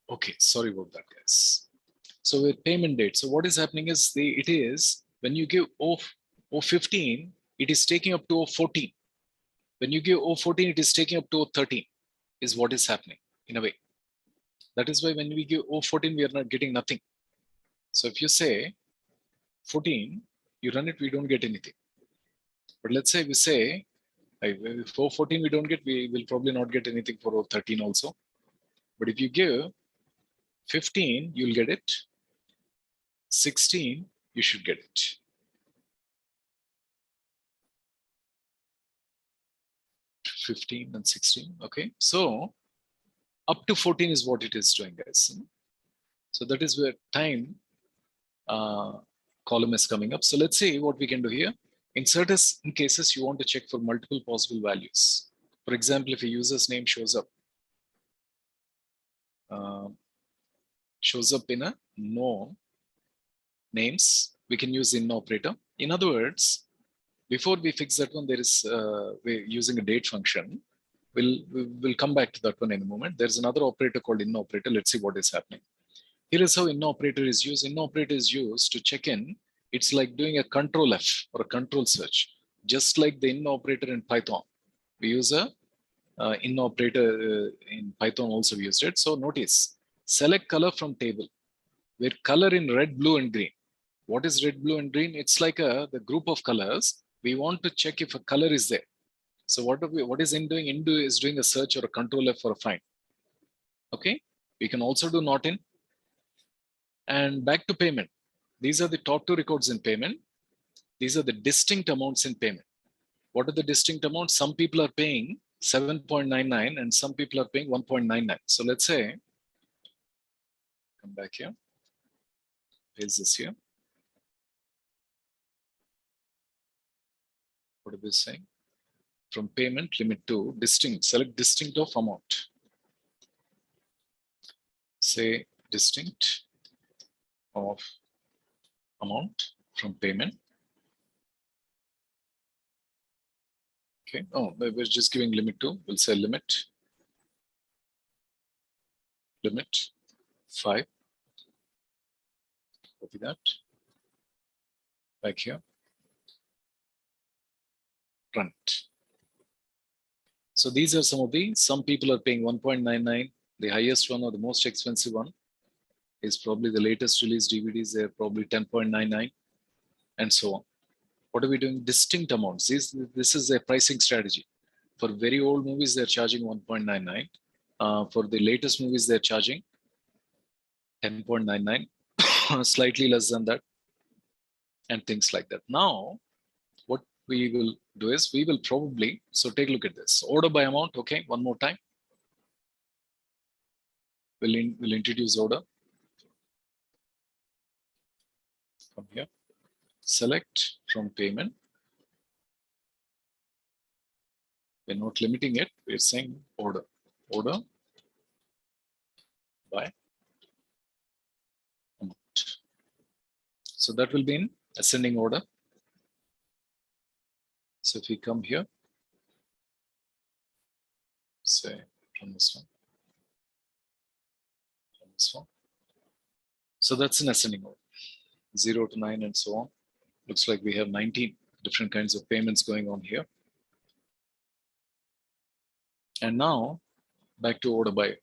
Okay, sorry about that, guys. So with payment date, so what is happening is it is when you give O15, it is taking up to O14. When you give O14, it is taking up to O13, is what is happening in a way. That is why when we give O14, we are not getting nothing. So if you say 14, you run it, we don't get anything. But let's say we say, if O14 we don't get, we will probably not get anything for O13 also. But if you give 15, you'll get it. 16, you should get it. $15 and 16. Okay, so up to 14 is what it is doing, guys. So that is where time column is coming up. So let's see what we can do here. In certain cases, you want to check for multiple possible values. For example, if a user's name shows up in a no names, we can use in operator. In other words, before we fix that one, there is we're using a date function. We'll come back to that one in a moment. There's another operator called in operator. Let's see what is happening. Here is how in operator is used. In operator is used to check in. It's like doing a control F or a control search, just like the in operator in Python. We use a in operator in Python also we used it. So notice, select color from table, where color in red, blue, and green. What is red, blue, and green? It's like the group of colors. We want to check if a color is there. So what is in doing? In do is doing a search or a control F for a find. Okay. We can also do not in. And back to payment. These are the top two records in payment. These are the distinct amounts in payment. What are the distinct amounts? Some people are paying 7.99 and some people are paying 1.99. So let's say, come back here, paste this here. What are we saying? From payment limit to distinct, select distinct of amount. Say distinct of amount from payment. Okay. Oh, we're just giving limit to. We'll say limit 5. Copy that. Back here. Run it. So these are some people are paying 1.99. The highest one or the most expensive one is probably the latest release DVDs. They're probably 10.99 and so on. What are we doing? Distinct amounts. This is a pricing strategy. For very old movies, they're charging 1.99. For the latest movies, they're charging 10.99, slightly less than that, and things like that. Now, what we will do is we will probably, so take a look at this. Order by amount, okay, one more time. We'll introduce order. Come here. Select from payment. We're not limiting it. We're saying order. Order by amount. So that will be in ascending order. So if we come here, say from this one, from this one. So that's in ascending order, 0 to 9 and so on. Looks like we have 19 different kinds of payments going on here. And now back to order by.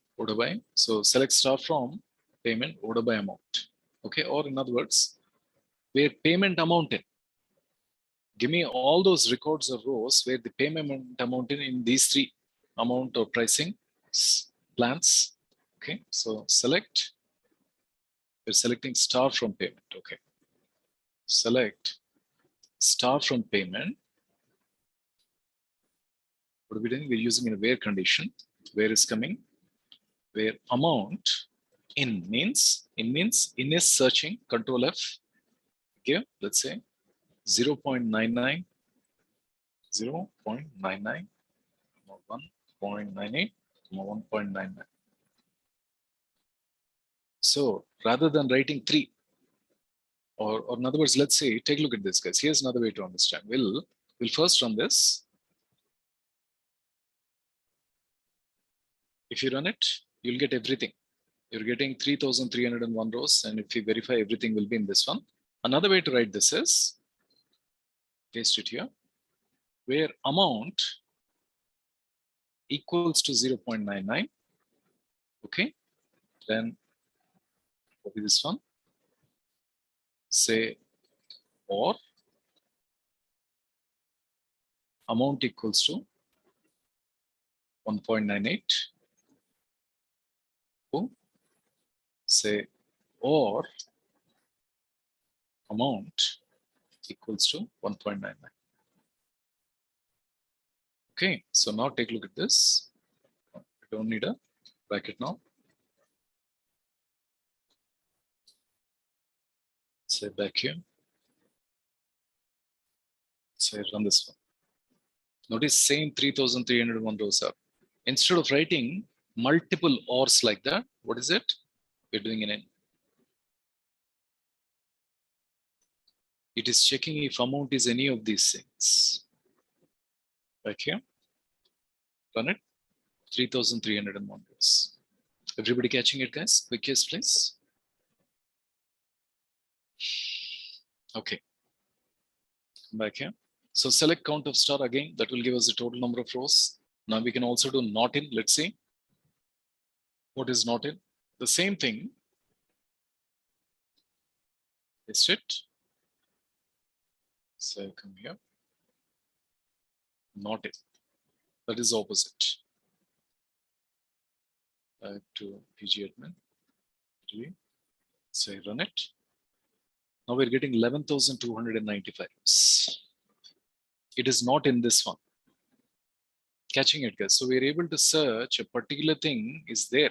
So select star from payment, order by amount. Okay, or in other words, where payment amount in. Give me all those records or rows where the payment amount in these 3 amount or pricing plans. Okay, so select. We're selecting star from payment. Okay, select star from payment. What are we doing? We're using in a where condition. Where is coming? Where amount in means in is searching. Control F. Here, let's say 0.99, 0.99, 1.98, 1.99. So rather than writing 3, or in other words, let's say, take a look at this, guys. Here's another way to understand. We'll first run this. If you run it, you'll get everything. You're getting 3,301 rows, and if you verify, everything will be in this one. Another way to write this is, paste it here, where amount equals to 0.99. Okay, then copy this one. Say or amount equals to 1.98. Say or amount equals to 1.99. Okay, so now take a look at this. We don't need a bracket now. Say back here. Say run this one. Notice same 3,301 rows up. Instead of writing multiple ORs like that, what is it? We're doing an N. It is checking if amount is any of these things. Back here. Run it. 3,301 rows. Everybody catching it, guys? Quick case, please. Okay. Back here. So select count of star again. That will give us the total number of rows. Now we can also do not in. Let's see. What is not in? The same thing. Paste it. So come here. Not in. That is opposite. Back to PG admin. Say run it. Now we're getting 11,295 rows. It is not in this one. Catching it, guys. So we're able to search a particular thing is there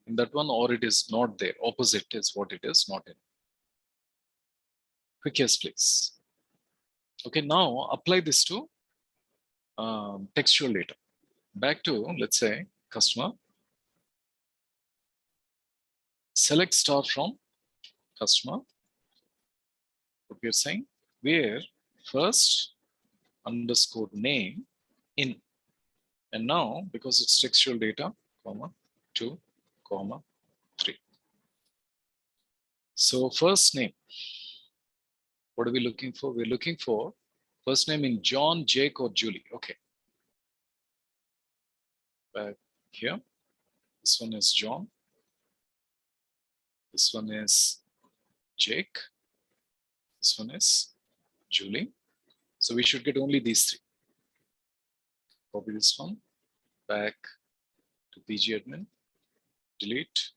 in that one or it is not there. Opposite is what it is not in. Quick yes, please. Okay, now apply this to textual data. Back to, let's say, customer. Select star from customer. What we're saying, where first underscore name in. And now, because it's textual data, comma, 2, comma, 3. So first name, what are we looking for? We're looking for first name in John, Jake, or Julie. Okay. Back here, this one is John. This one is Jake. This one is Julie. So we should get only these 3. Copy this one, back to pgadmin, delete,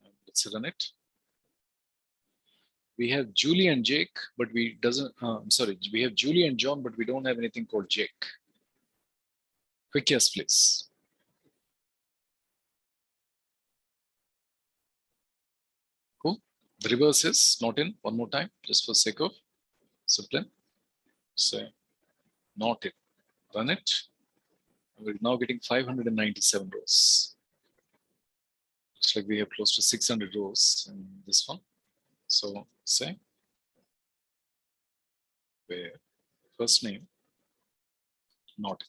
and let's run it. We have Julie and Jake, but we doesn't, sorry, we have Julie and John, but we don't have anything called Jake. Quick yes, please. Cool. The reverse is not in. One more time, just for sake of discipline. Say not in. Run it. We're now getting 597 rows. Looks like we have close to 600 rows in this one. So say where first name not.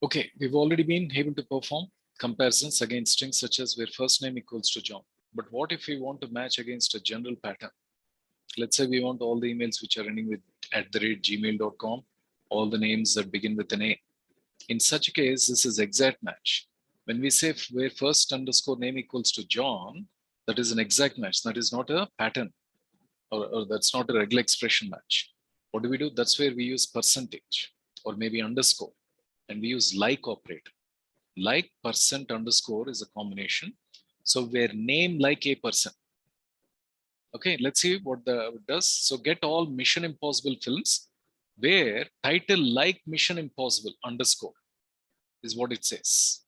Okay, we've already been able to perform comparisons against strings such as where first name equals to John. But what if we want to match against a general pattern? Let's say we want all the emails which are ending with @gmail.com, all the names that begin with an A. In such a case, this is exact match. When we say where first underscore name equals to John, that is an exact match. That is not a pattern or that's not a regular expression match. What do? That's where we use percentage or maybe underscore and we use like operator. Like percent underscore is a combination. So where name like a person. Okay, let's see what it does. So get all Mission Impossible films where title like Mission Impossible underscore is what it says.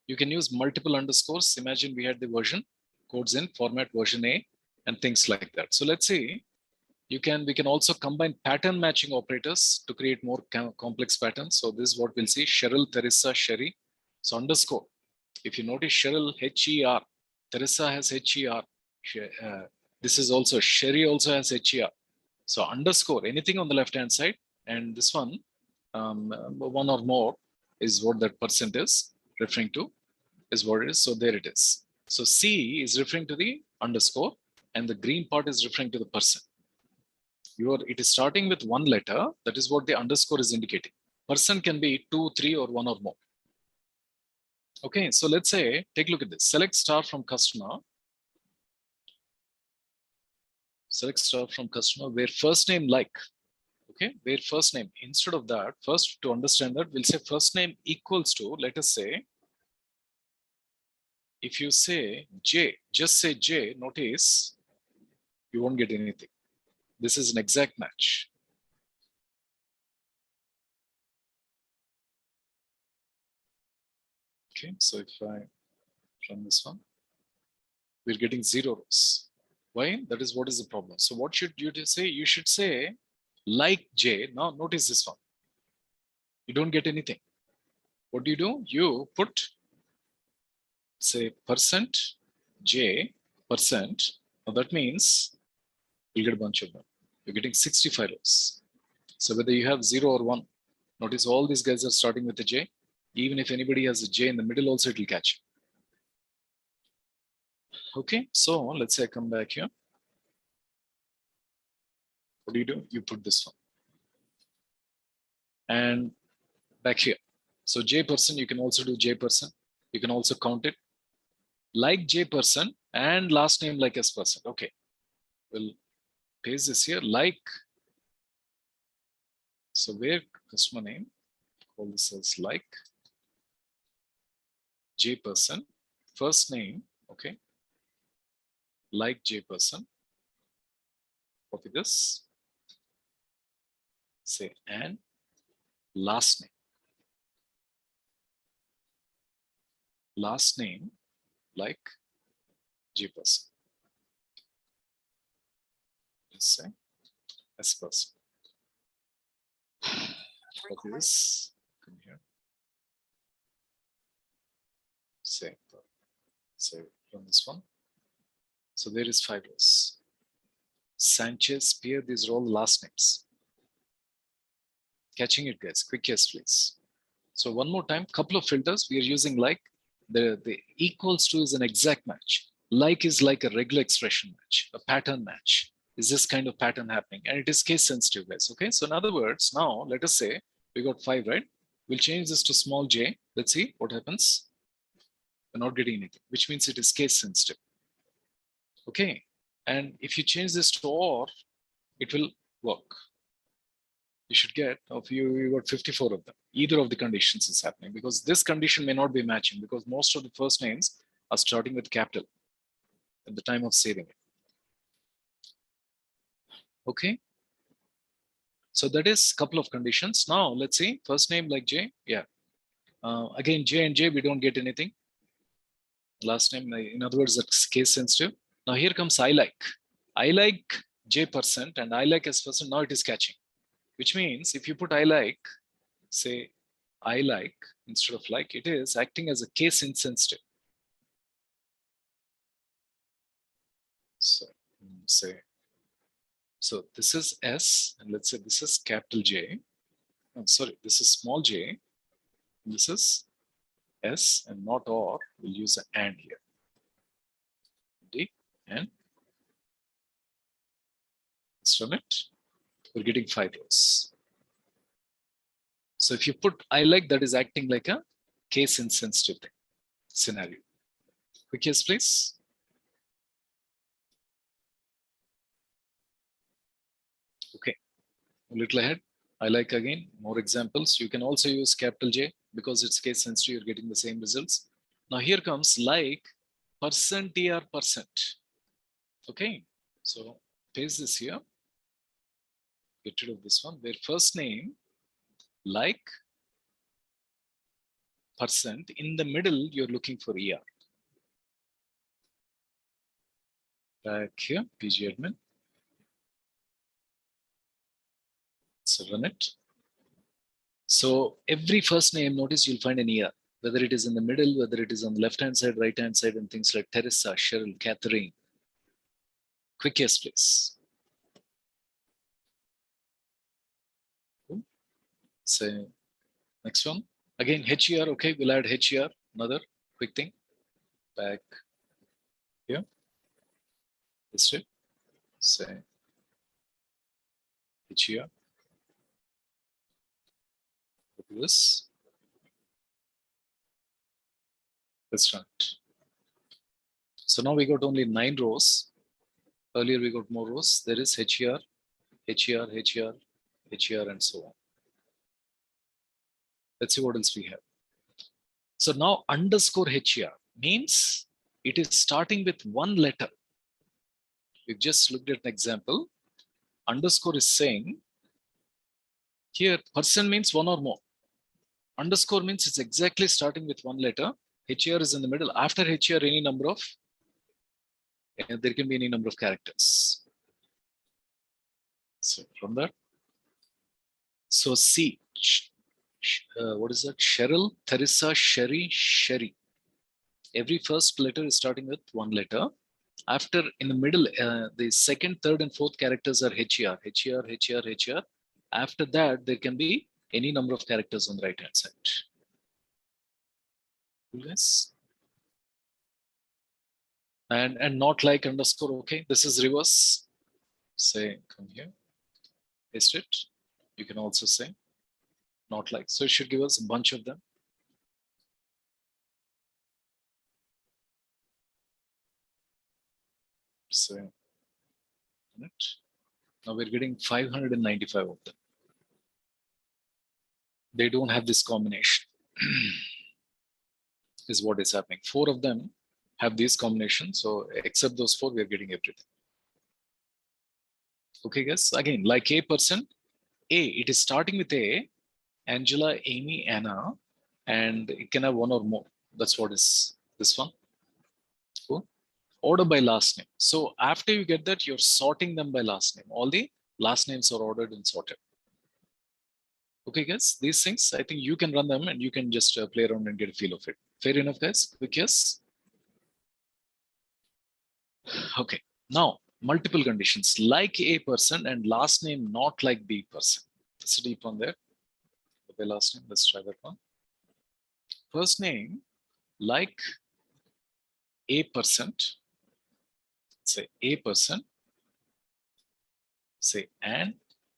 You can use multiple underscores. Imagine we had the version codes in format version A and things like that. So let's see, we can also combine pattern matching operators to create more complex patterns. So this is what we'll see. Cheryl, Teresa, Sherry. So underscore. If you notice Cheryl, H-E-R. Teresa has H-E-R. This is also Sherry also has H-E-R. So underscore anything on the left hand side, and this one, one or more is what that percent is referring to, is what it is. So there it is. So C is referring to the underscore, and the green part is referring to the percent. It is starting with one letter. That is what the underscore is indicating. Percent can be 2, 3, or 1 or more. Okay, so let's say, take a look at this. Select star from customer. Select star from customer where first name like. Okay, where first name. Instead of that, first to understand that, we'll say first name equals to, let us say, if you say J, just say J, notice you won't get anything. This is an exact match. Okay, so if I run this one, we're getting 0 rows. Why? That is what is the problem. So what should you say? You should say like J. Now notice this one. You don't get anything. What do? You put, say, percent J percent. Now that means you'll get a bunch of them. You're getting 65 rows. So whether you have 0 or 1, notice all these guys are starting with a J. Even if anybody has a J in the middle also, it will catch. Okay, so let's say I come back here. What do? You put this one. And back here. So J person, you can also do J person. You can also count it. Like J person and last name like S person. Okay, we'll paste this here. Like, so where customer name, call this as like J person, first name Okay. Like J person. Copy this. Say and last name. Last name like J person. Just say S person. Copy this. Come here. Say run this one. So there is 5 rows. Sanchez, Pierre, these are all last names. Catching it, guys. Quick yes, please. So one more time, couple of filters. We are using like. The equals to is an exact match. Like is like a regular expression match, a pattern match. Is this kind of pattern happening? And it is case sensitive, guys. Okay. So in other words, now let us say we got 5, right? We'll change this to small j. Let's see what happens. We're not getting anything, which means it is case sensitive. Okay. And if you change this to or, it will work. You should get, of you got 54 of them. Either of the conditions is happening because this condition may not be matching because most of the first names are starting with capital at the time of saving it. Okay. So that is a couple of conditions. Now let's see, first name like J. Yeah. Again, J and J, we don't get anything. Last name, in other words, that's case sensitive. Now here comes I like. I like J percent and I like S percent. Now it is catching, which means if you put I like, say I like instead of like, it is acting as a case insensitive. So say, so this is S and let's say this is capital J. Oh, sorry, this is small j. This is S and not or. We'll use an and here. D and let's run it. We're getting 5 rows. So if you put I like, that is acting like a case insensitive thing, scenario. Quick yes, please. Okay, a little ahead. I like again, more examples. You can also use capital J because it's case sensitive, you're getting the same results. Now here comes like %tr %. Okay, so paste this here. Get rid of this one. Their first name like %. In the middle, you're looking for ER. Back here, PG admin. So run it. So every first name, notice you'll find an ER, whether it is in the middle, whether it is on the left-hand side, right-hand side, and things like Teresa, Cheryl, Catherine. Quick yes, please. Say next one. Again, HER, okay, we'll add HER, another quick thing. Back here. History. Say HER. This. Let's run it. So now we got only 9 rows. Earlier we got more rows. There is HER, HER, HER, HER, and so on. Let's see what else we have. So now underscore HER means it is starting with one letter. We've just looked at an example. Underscore is saying here person means one or more. Underscore means it's exactly starting with one letter. HER is in the middle. After HER, any number of, there can be any number of characters. So from that, so C, what is that? Cheryl, Teresa, Sherry, Sherry. Every first letter is starting with one letter. After, in the middle, the second, third, and fourth characters are HER, HER, HER, HER. After that, there can be any number of characters on the right-hand side. Yes. And not like underscore, okay. This is reverse. Say, come here. Paste it. You can also say not like. So it should give us a bunch of them. So now we're getting 595 of them. They don't have this combination. Is what is happening. 4 of them have these combinations. So except those 4, we are getting everything. Okay, guys. Again, like A%, it is starting with A, Angela, Amy, Anna, and it can have 1 or more. That's what is this one. Cool. Order by last name. So after you get that, you're sorting them by last name. All the last names are ordered and sorted. Okay, guys, these things, I think you can run them and you can just play around and get a feel of it. Fair enough, guys? Quick yes. Okay, now multiple conditions like A% and last name not like B%. Let's deep on there. Okay, last name, let's try that one. First name like A%, say A%, say and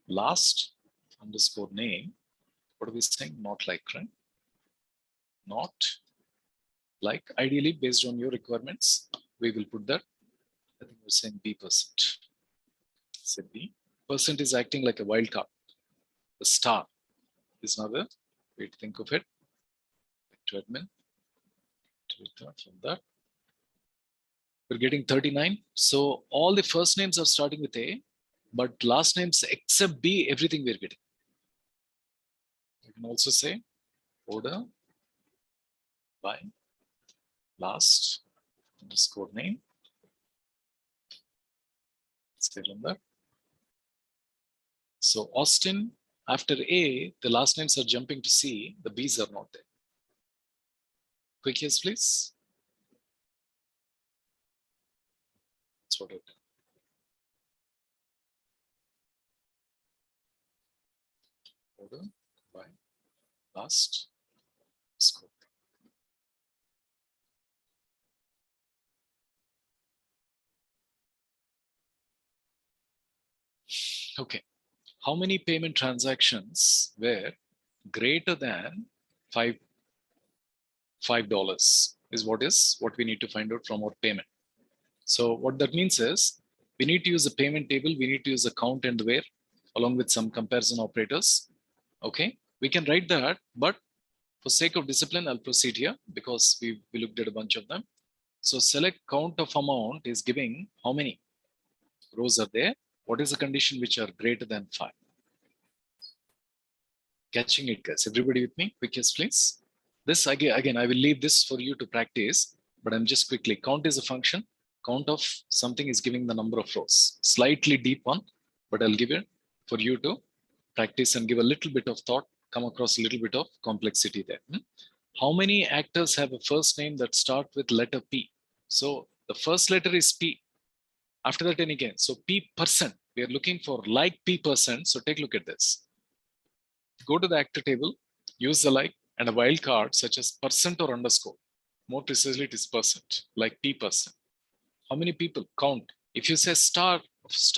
last underscore name. What are we saying? Not like, right? Not like. Ideally, based on your requirements, we will put that. I think we're saying B%. Say B. Percent is acting like a wildcard. The star is another way to think of it. To admin. From that. We're getting 39. So all the first names are starting with A, but last names except B, everything we're getting. You can also say order by last underscore name. Let's on that. So Austin, after A, the last names are jumping to C, the B's are not there. Quick yes, please. That's what it is. Order by last scope. Okay. How many payment transactions were greater than $5 is what we need to find out from our payment. So what that means is we need to use a payment table. We need to use a count and where along with some comparison operators. Okay, we can write that, but for sake of discipline, I'll proceed here because we looked at a bunch of them. So select count of amount is giving how many rows are there? What is the condition which are greater than 5? Catching it, guys. Everybody with me? Quick yes, please. This again, I will leave this for you to practice, but I'm just quickly. Count is a function. Count of something is giving the number of rows. Slightly deep one, but I'll give it for you to practice and give a little bit of thought, come across a little bit of complexity there. How many actors have a first name that start with letter P? So the first letter is P. After that, and again, so P%, we are looking for like P%. So take a look at this. Go to the actor table, use the like and a wildcard such as % or underscore. More precisely, it is %, like P%. How many people? Count. If you say star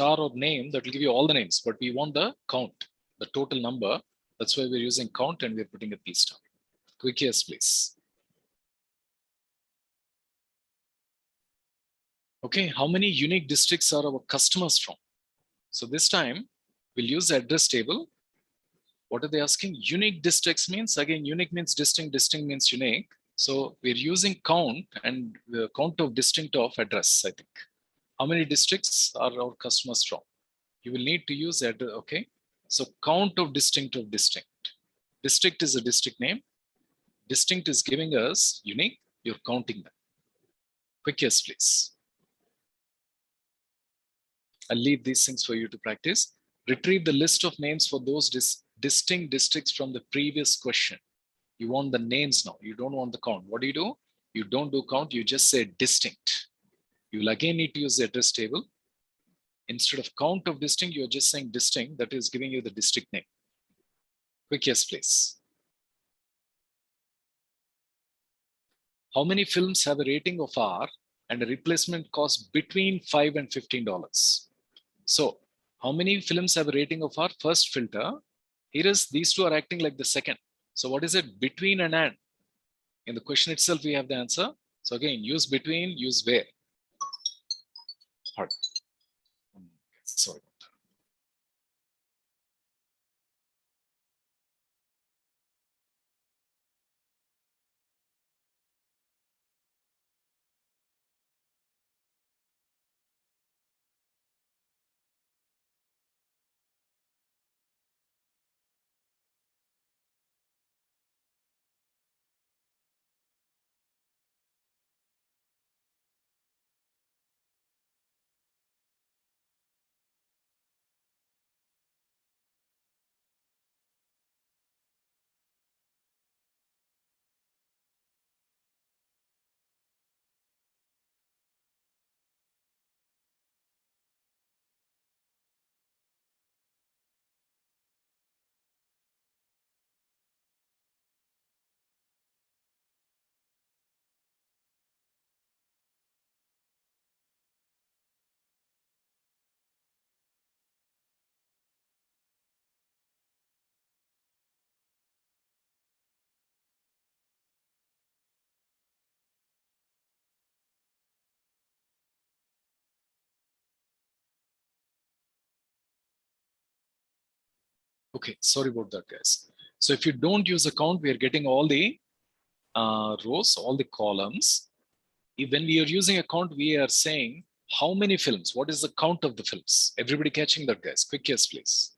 or name, that will give you all the names, but we want the count, the total number. That's why we're using count and we're putting a P star. Quick yes, please. Okay, how many unique districts are our customers from? So this time we'll use the address table. What are they asking? Unique districts means, again, unique means distinct, distinct means unique. So we're using count and the count of distinct of address, I think. How many districts are our customers from? You will need to use address, okay? So count of distinct of distinct. District is a district name. Distinct is giving us unique, you're counting them. Quick yes, please. I'll leave these things for you to practice. Retrieve the list of names for those distinct districts from the previous question. You want the names now. You don't want the count. What do? You don't do count. You just say distinct. You will again need to use the address table. Instead of count of distinct, you're just saying distinct. That is giving you the district name. Quick yes, please. How many films have a rating of R and a replacement cost between $5 and $15? So how many films have a rating of R? First filter. Here is these two are acting like the second. So what is it? Between and. In the question itself, we have the answer. So again, use between, use where. Hard. Sorry. Okay, sorry about that, guys. So if you don't use a count, we are getting all the rows, all the columns. When we are using a count, we are saying how many films, what is the count of the films? Everybody catching that, guys? Quick yes, please.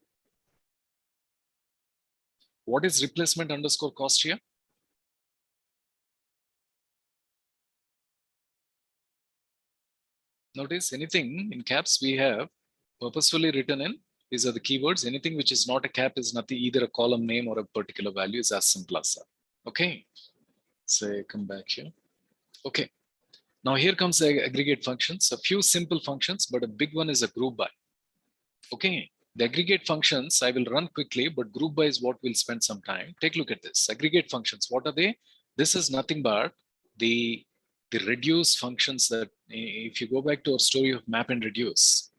What is replacement underscore cost here? Notice anything in caps we have purposefully written in. These are the keywords. Anything which is not a cap is nothing, either a column name or a particular value, is as simple as that. Okay. So come back here. Okay. Now here comes the aggregate functions. A few simple functions, but a big one is a group by. Okay. The aggregate functions I will run quickly, but group by is what we'll spend some time. Take a look at this. Aggregate functions. What are they? This is nothing but the reduce functions that, if you go back to our story of map and reduce,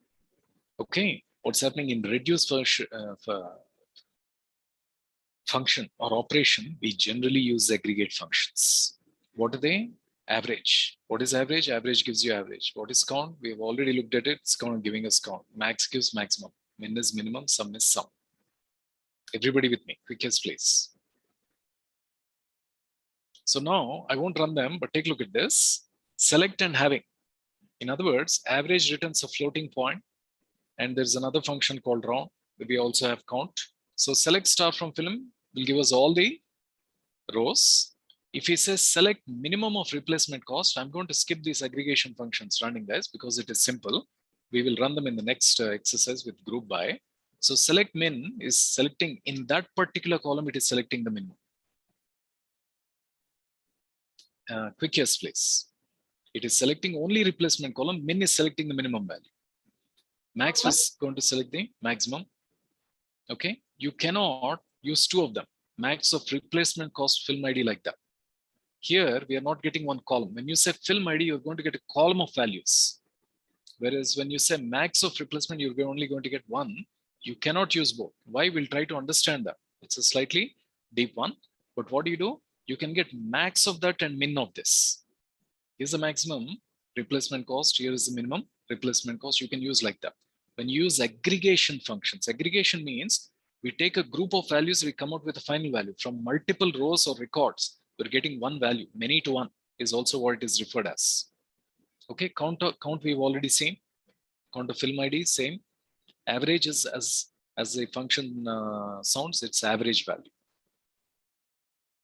okay, what's happening in reduce function or operation, we generally use aggregate functions. What are they? Average. What is average? Average gives you average. What is count? We have already looked at it. It's count giving us count. Max gives maximum. Min is minimum. Sum is sum. Everybody with me? Quickest, please. So now I won't run them, but take a look at this. Select and having. In other words, average returns a floating point, and there's another function called round. We also have count. So select star from film will give us all the rows. If he says select minimum of replacement cost, I'm going to skip these aggregation functions running, guys, because it is simple. We will run them in the next exercise with group by. So select min is selecting in that particular column, it is selecting the minimum. Quick yes, please. It is selecting only replacement column. Min is selecting the minimum value. Max is going to select the maximum. Okay. You cannot use two of them. Max of replacement cost film ID like that. Here, we are not getting one column. When you say film ID, you're going to get a column of values. Whereas when you say max of replacement, you're only going to get one. You cannot use both. Why? We'll try to understand that. It's a slightly deep one. But what do? You can get max of that and min of this. Here's the maximum replacement cost. Here is the minimum replacement cost. You can use like that. When you use aggregation functions, aggregation means we take a group of values, we come out with a final value from multiple rows or records. We're getting one value. Many to one is also what it is referred as. Okay, count we've already seen. Count of film ID, same. Average is as a function sounds, it's average value.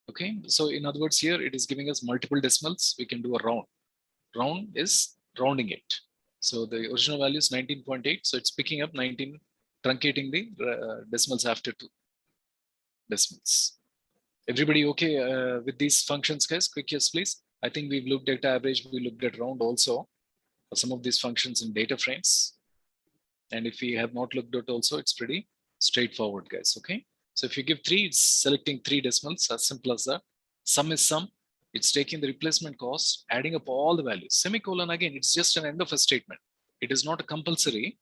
Okay, so in other words, here it is giving us multiple decimals. We can do a round. Round is rounding it. So the original value is 19.8. So it's picking up 19, truncating the decimals after 2 decimals. Everybody okay with these functions, guys? Quick yes, please. I think we've looked at average. We looked at round also. Some of these functions in data frames. And if we have not looked at also, it's pretty straightforward, guys. Okay. So if you give 3, it's selecting 3 decimals, as simple as that. Sum is sum. It's taking the replacement cost, adding up all the values. Semicolon, again, it's just an end of a statement. It is not a compulsory,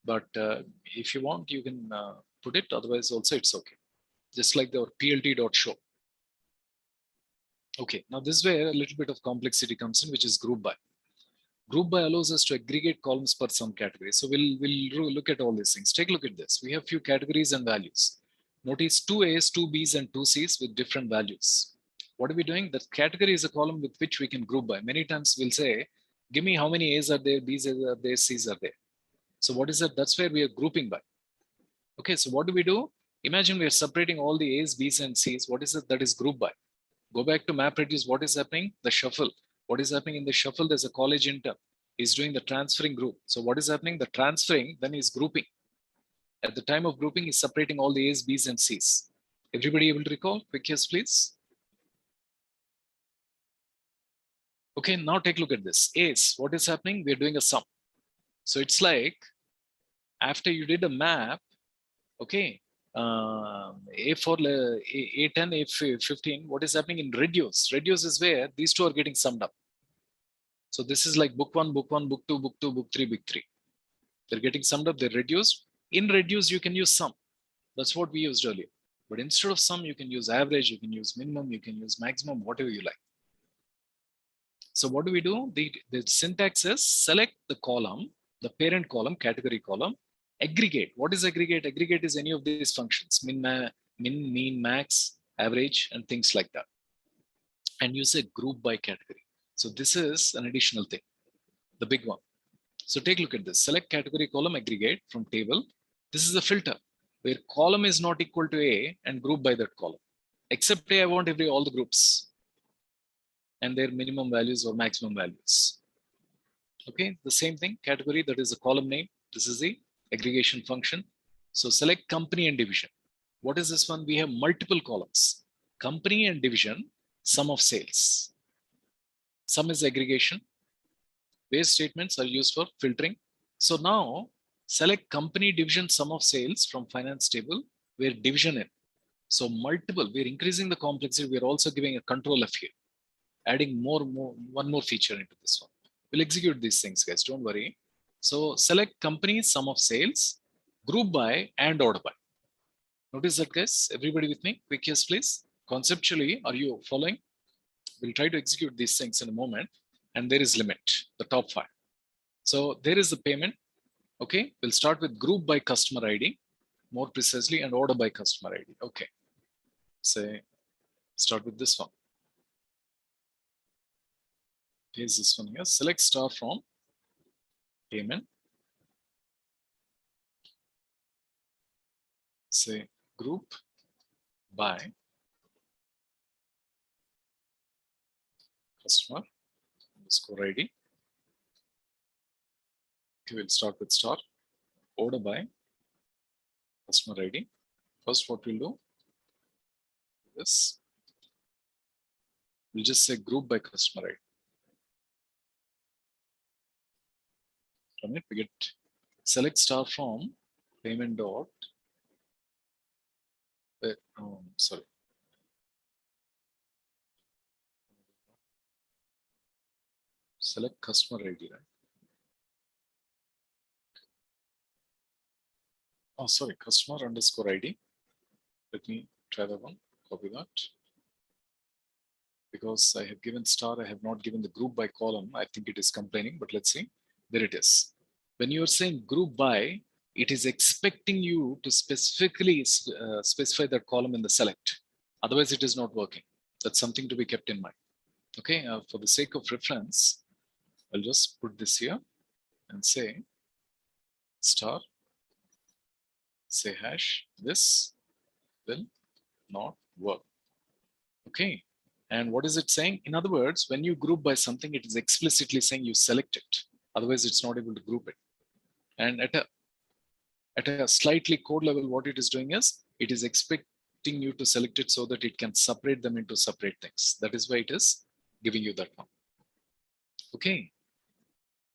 but if you want, you can put it. Otherwise, also it's okay. Just like the plt.show. Okay, now this is where a little bit of complexity comes in, which is group by. Group by allows us to aggregate columns per some category. So we'll look at all these things. Take a look at this. We have few categories and values. Notice 2 A's, 2 B's, and 2 C's with different values. What are we doing? The category is a column with which we can group by. Many times we'll say, give me how many A's are there, B's are there, C's are there. So what is that? That's where we are grouping by. Okay, so what do? Imagine we are separating all the A's, B's, and C's. What is it? That is group by. Go back to map reduce. What is happening? The shuffle. What is happening in the shuffle? There's a college intern. He's doing the transferring group. So what is happening? The transferring, then he's grouping. At the time of grouping, he's separating all the A's, B's, and C's. Everybody able to recall? Quick yes, please. Okay, now take a look at this. A's, what is happening? We're doing a sum. So it's like after you did a map, okay, A4, A10, A15, what is happening in reduce? Reduce is where these two are getting summed up. So this is like book 1, book 2, book 2, book 3, book 3. They're getting summed up, they're reduced. In reduce, you can use sum. That's what we used earlier. But instead of sum, you can use average, you can use minimum, you can use maximum, whatever you like. So what do? The syntax is select the column, the parent column, category column, Aggregate. What is aggregate? Aggregate is any of these functions, min, mean, max, average, and things like that. And you say group by category. So this is an additional thing, the big one. So take a look at this. Select category column aggregate from table. This is a filter where column is not equal to A and group by that column. Except A, I want all the groups and their minimum values or maximum values. Okay, the same thing, category, that is a column name. This is the aggregation function. So select company and division. What is this one? We have multiple columns. Company and division, sum of sales. Sum is aggregation. Base statements are used for filtering. So now select company division sum of sales from finance table where division in. So multiple, we're increasing the complexity. We're also giving a control F here, adding one more feature into this one. We'll execute these things, guys, don't worry. So select company sum of sales, group by and order by. Notice that, guys, everybody with me? Quick yes, please. Conceptually, are you following? We'll try to execute these things in a moment. And there is limit, the top 5. So there is the payment. Okay, we'll start with group by customer ID, more precisely, and order by customer ID. Okay, say start with this one. Here's this one here. Select star from payment. Say group by customer underscore ID. Okay, we'll start with star. Order by customer ID. First, what we'll do is we'll just say group by customer ID. From it, we get select star from payment dot. Sorry. Select customer ID, right? Oh, sorry, customer underscore ID. Let me try that one, copy that. Because I have given star, I have not given the group by column. I think it is complaining, but let's see. There it is. When you're saying group by, it is expecting you to specifically specify that column in the select. Otherwise, it is not working. That's something to be kept in mind. Okay, for the sake of reference, I'll just put this here and say star, say hash, this will not work. Okay, and what is it saying? In other words, when you group by something, it is explicitly saying you select it. Otherwise, it's not able to group it. And at a slightly code level, what it is doing is it is expecting you to select it so that it can separate them into separate things. That is why it is giving you that one. Okay.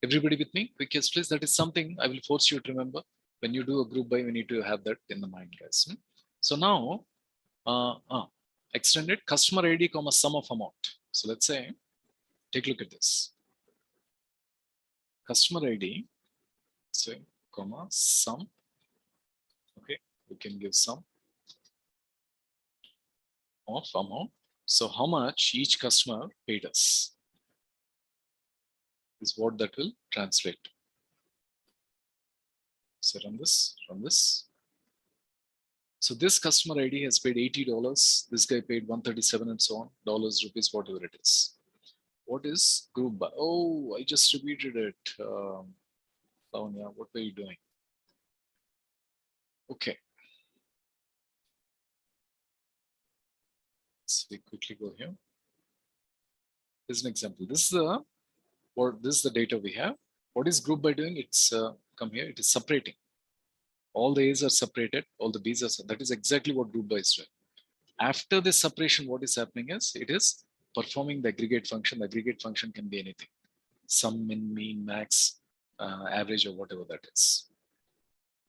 Everybody with me? Quick yes, please. That is something I will force you to remember. When you do a group by, we need to have that in the mind, guys. So now, extended customer ID, comma, sum of amount. So let's say, take a look at this. Customer ID, say, comma, sum. Okay, we can give sum of amount. So how much each customer paid us is what that will translate to. So run this. So this customer ID has paid $80. This guy paid $137 and so on, dollars, rupees, whatever it is. What is group by? Oh, I just repeated it. Lavanya, what were you doing? Okay. So we quickly go here. Here's an example. This is the data we have. What is group by doing? It's come here. It is separating. All the A's are separated. All the B's are separated. That is exactly what group by is doing. After this separation, what is happening is it is performing the aggregate function. The aggregate function can be anything. Sum, min, mean, max, average, or whatever that is.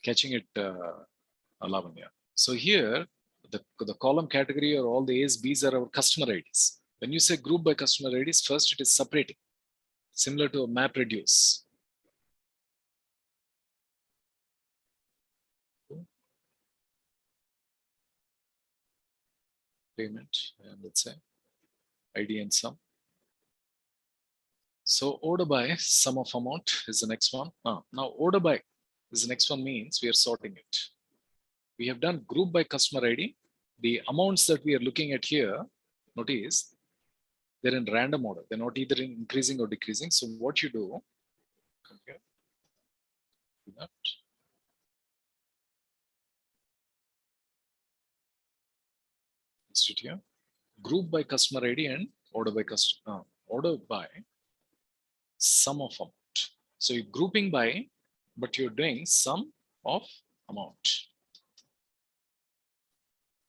Catching it, Lavanya. So here, the column category or all the A's, B's are our customer IDs. When you say group by customer IDs, first it is separating, similar to a map reduce. Payment, and let's say ID and sum. So order by sum of amount is the next one. Now order by, This next one means we are sorting it. We have done group by customer ID. The amounts that we are looking at here, notice they're in random order. They're not either increasing or decreasing. So what you do, come here, do that. Let's do it here. Group by customer ID and order by sum of amount. So you're grouping by, but you're doing sum of amount.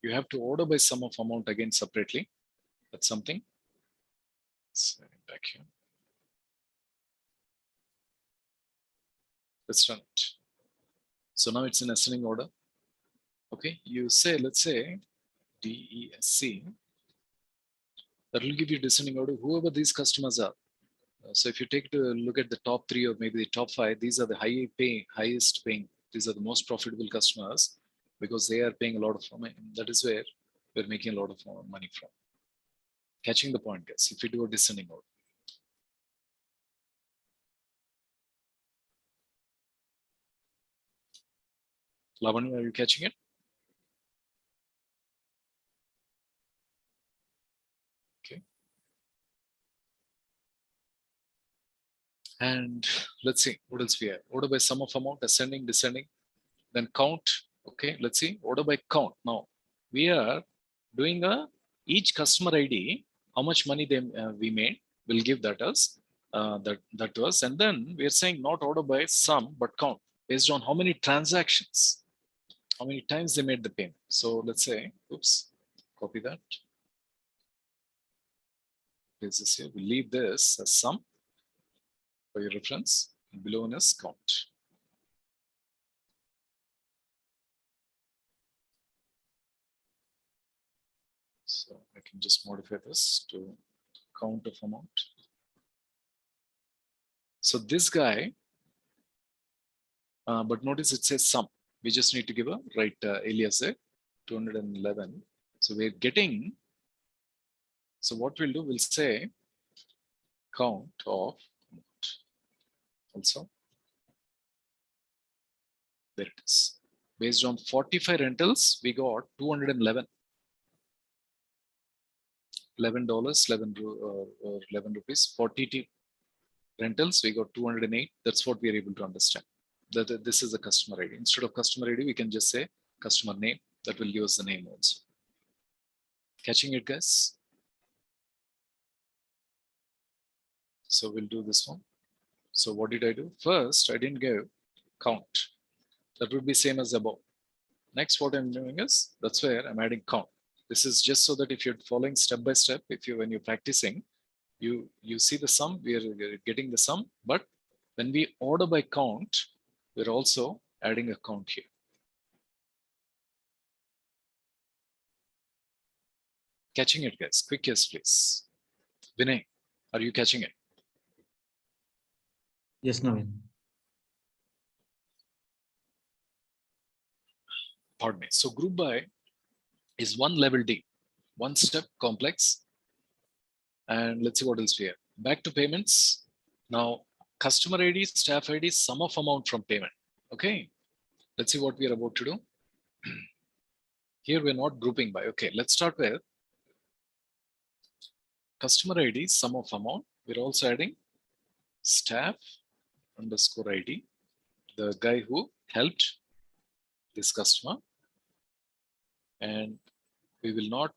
You have to order by sum of amount again separately. That's something. Let's back here. Let's run it. So now it's in ascending order. Okay, you say, let's say DESC. That will give you descending order, whoever these customers are. So if you take a look at the top 3 or maybe the top 5, these are the highest paying. These are the most profitable customers because they are paying a lot of money. That is where we're making a lot of money from. Catching the point, guys, if we do a descending order. Lavanya, are you catching it? Okay. And let's see, what else we have? Order by sum of amount, ascending, descending, then count. Okay, let's see, order by count. Now, we are doing each customer ID, how much money we made, we'll give that us, that to us. And then we are saying not order by sum, but count, based on how many transactions, how many times they made the payment. So let's say, oops, copy that. Place this here. We leave this as sum for your reference. And below is count. So I can just modify this to count of amount. So this guy, but notice it says sum. We just need to give a right alias there, 211. So we're getting, so what we'll do, we'll say count of amount. Also, there it is. Based on 45 rentals, we got 211. $11 rupees, 40 rentals, we got 208. That's what we are able to understand. That this is the customer ID. Instead of customer ID, we can just say customer name. That will give us the name also. Catching it, guys? So we'll do this one. So what did I do? First, I didn't give count. That would be same as above. Next, what I'm doing is, that's where I'm adding count. This is just so that if you're following step by step, when you're practicing, you see the sum, we are getting the sum, but when we order by count, we're also adding a count here. Catching it, guys? Quick yes, please. Vinay, are you catching it? Yes, Naveen. Pardon me. So group by is one level D, one step complex. And let's see what else we have. Back to payments. Now, customer ID, staff ID, sum of amount from payment. Okay, let's see what we are about to do. Here we're not grouping by. Okay, let's start with customer ID, sum of amount. We're also adding staff underscore ID, the guy who helped this customer. And we will not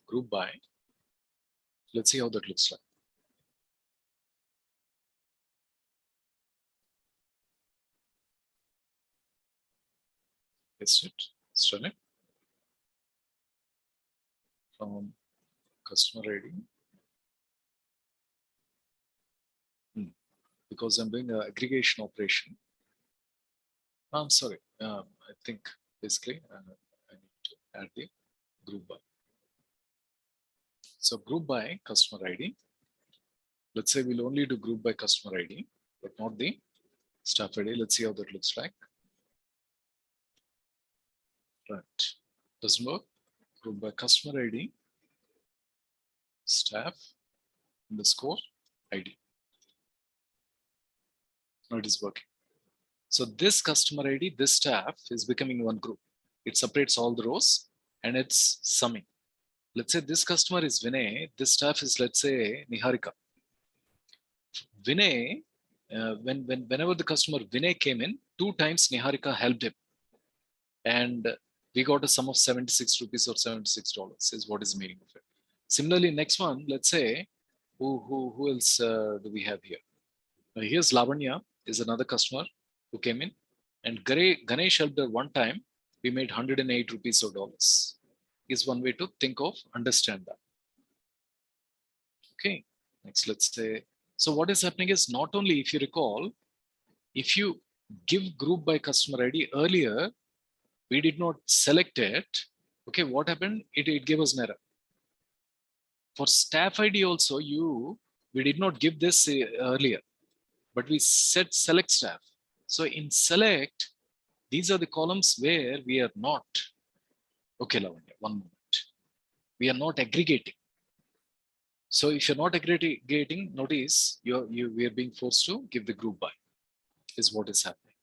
group by. Let's see how that looks like. Paste it, let's run it. From customer ID. Because I'm doing an aggregation operation. I'm sorry, I think basically I need to add the group by. So group by customer ID. Let's say we'll only do group by customer ID, but not the staff ID. Let's see how that looks like. Right, doesn't work. Group by customer ID, staff underscore ID. Now it is working. So this customer ID, this staff is becoming one group. It separates all the rows and it's summing. Let's say this customer is Vinay, this staff is, let's say, Niharika. Vinay, whenever the customer Vinay came in, 2 times Niharika helped him. And we got a sum of 76 rupees or $76 is what is the meaning of it. Similarly, next one, let's say, who else do we have here? Here's Lavanya is another customer who came in, and Ganesh helped her one time. We made 108 rupees or dollars. Is one way to think of, understand that. Okay, next, let's say, so what is happening is not only, if you recall, if you give group by customer ID earlier, we did not select it. Okay, what happened? It gave us an error. For staff ID also, we did not give this earlier, but we said select staff. So in select, these are the columns where we are not. Okay, Lavanya, one moment. We are not aggregating. So if you're not aggregating, notice we are being forced to give the group by, is what is happening.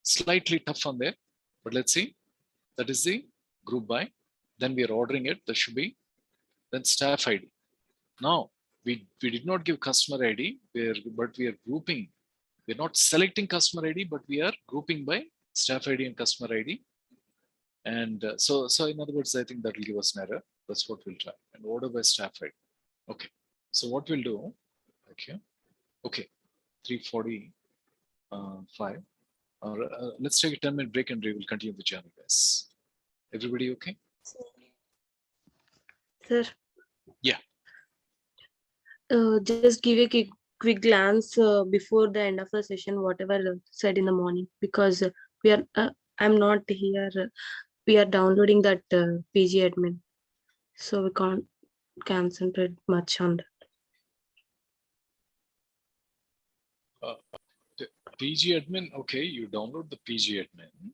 Slightly tough on there, but let's see. That is the group by. Then we are ordering it. There should be then staff ID. Now we did not give customer ID, but we are grouping. We're not selecting customer ID, but we are grouping by staff ID and customer ID. And so in other words, I think that will give us an error. That's what we'll try. And order by staff ID. Okay. So what we'll do, okay, 3:45. Let's take a 10-minute break and we will continue the journey, guys. Everybody okay? Sir. Yeah. Just give a quick glance before the end of the session, whatever said in the morning, because we are I'm not here. We are downloading that PG admin, so we can't concentrate much on that. PG admin, okay, you download the PG admin.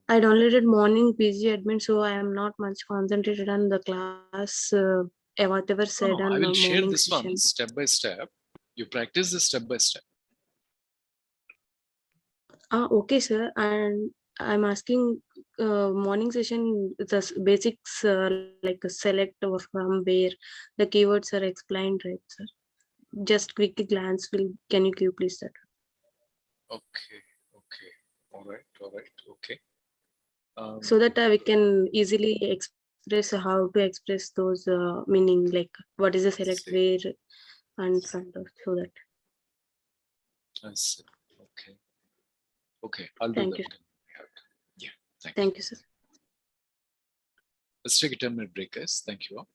I downloaded morning PG admin, so I am not much concentrated on the class. Whatever said No, on I the will share morning this session. one step by step. You practice this step by step. Okay, sir. And I'm asking morning session, the basics like a select or from where the keywords are explained, right, sir? Just quick glance can you give please that? Okay. All right. Okay. So that we can easily express how to express those meaning, like what is the select where and front of, so that. I see. Okay. I'll do Thank that. you. Yeah. Thank you, sir. Let's take a 10-minute break, guys. Thank you all.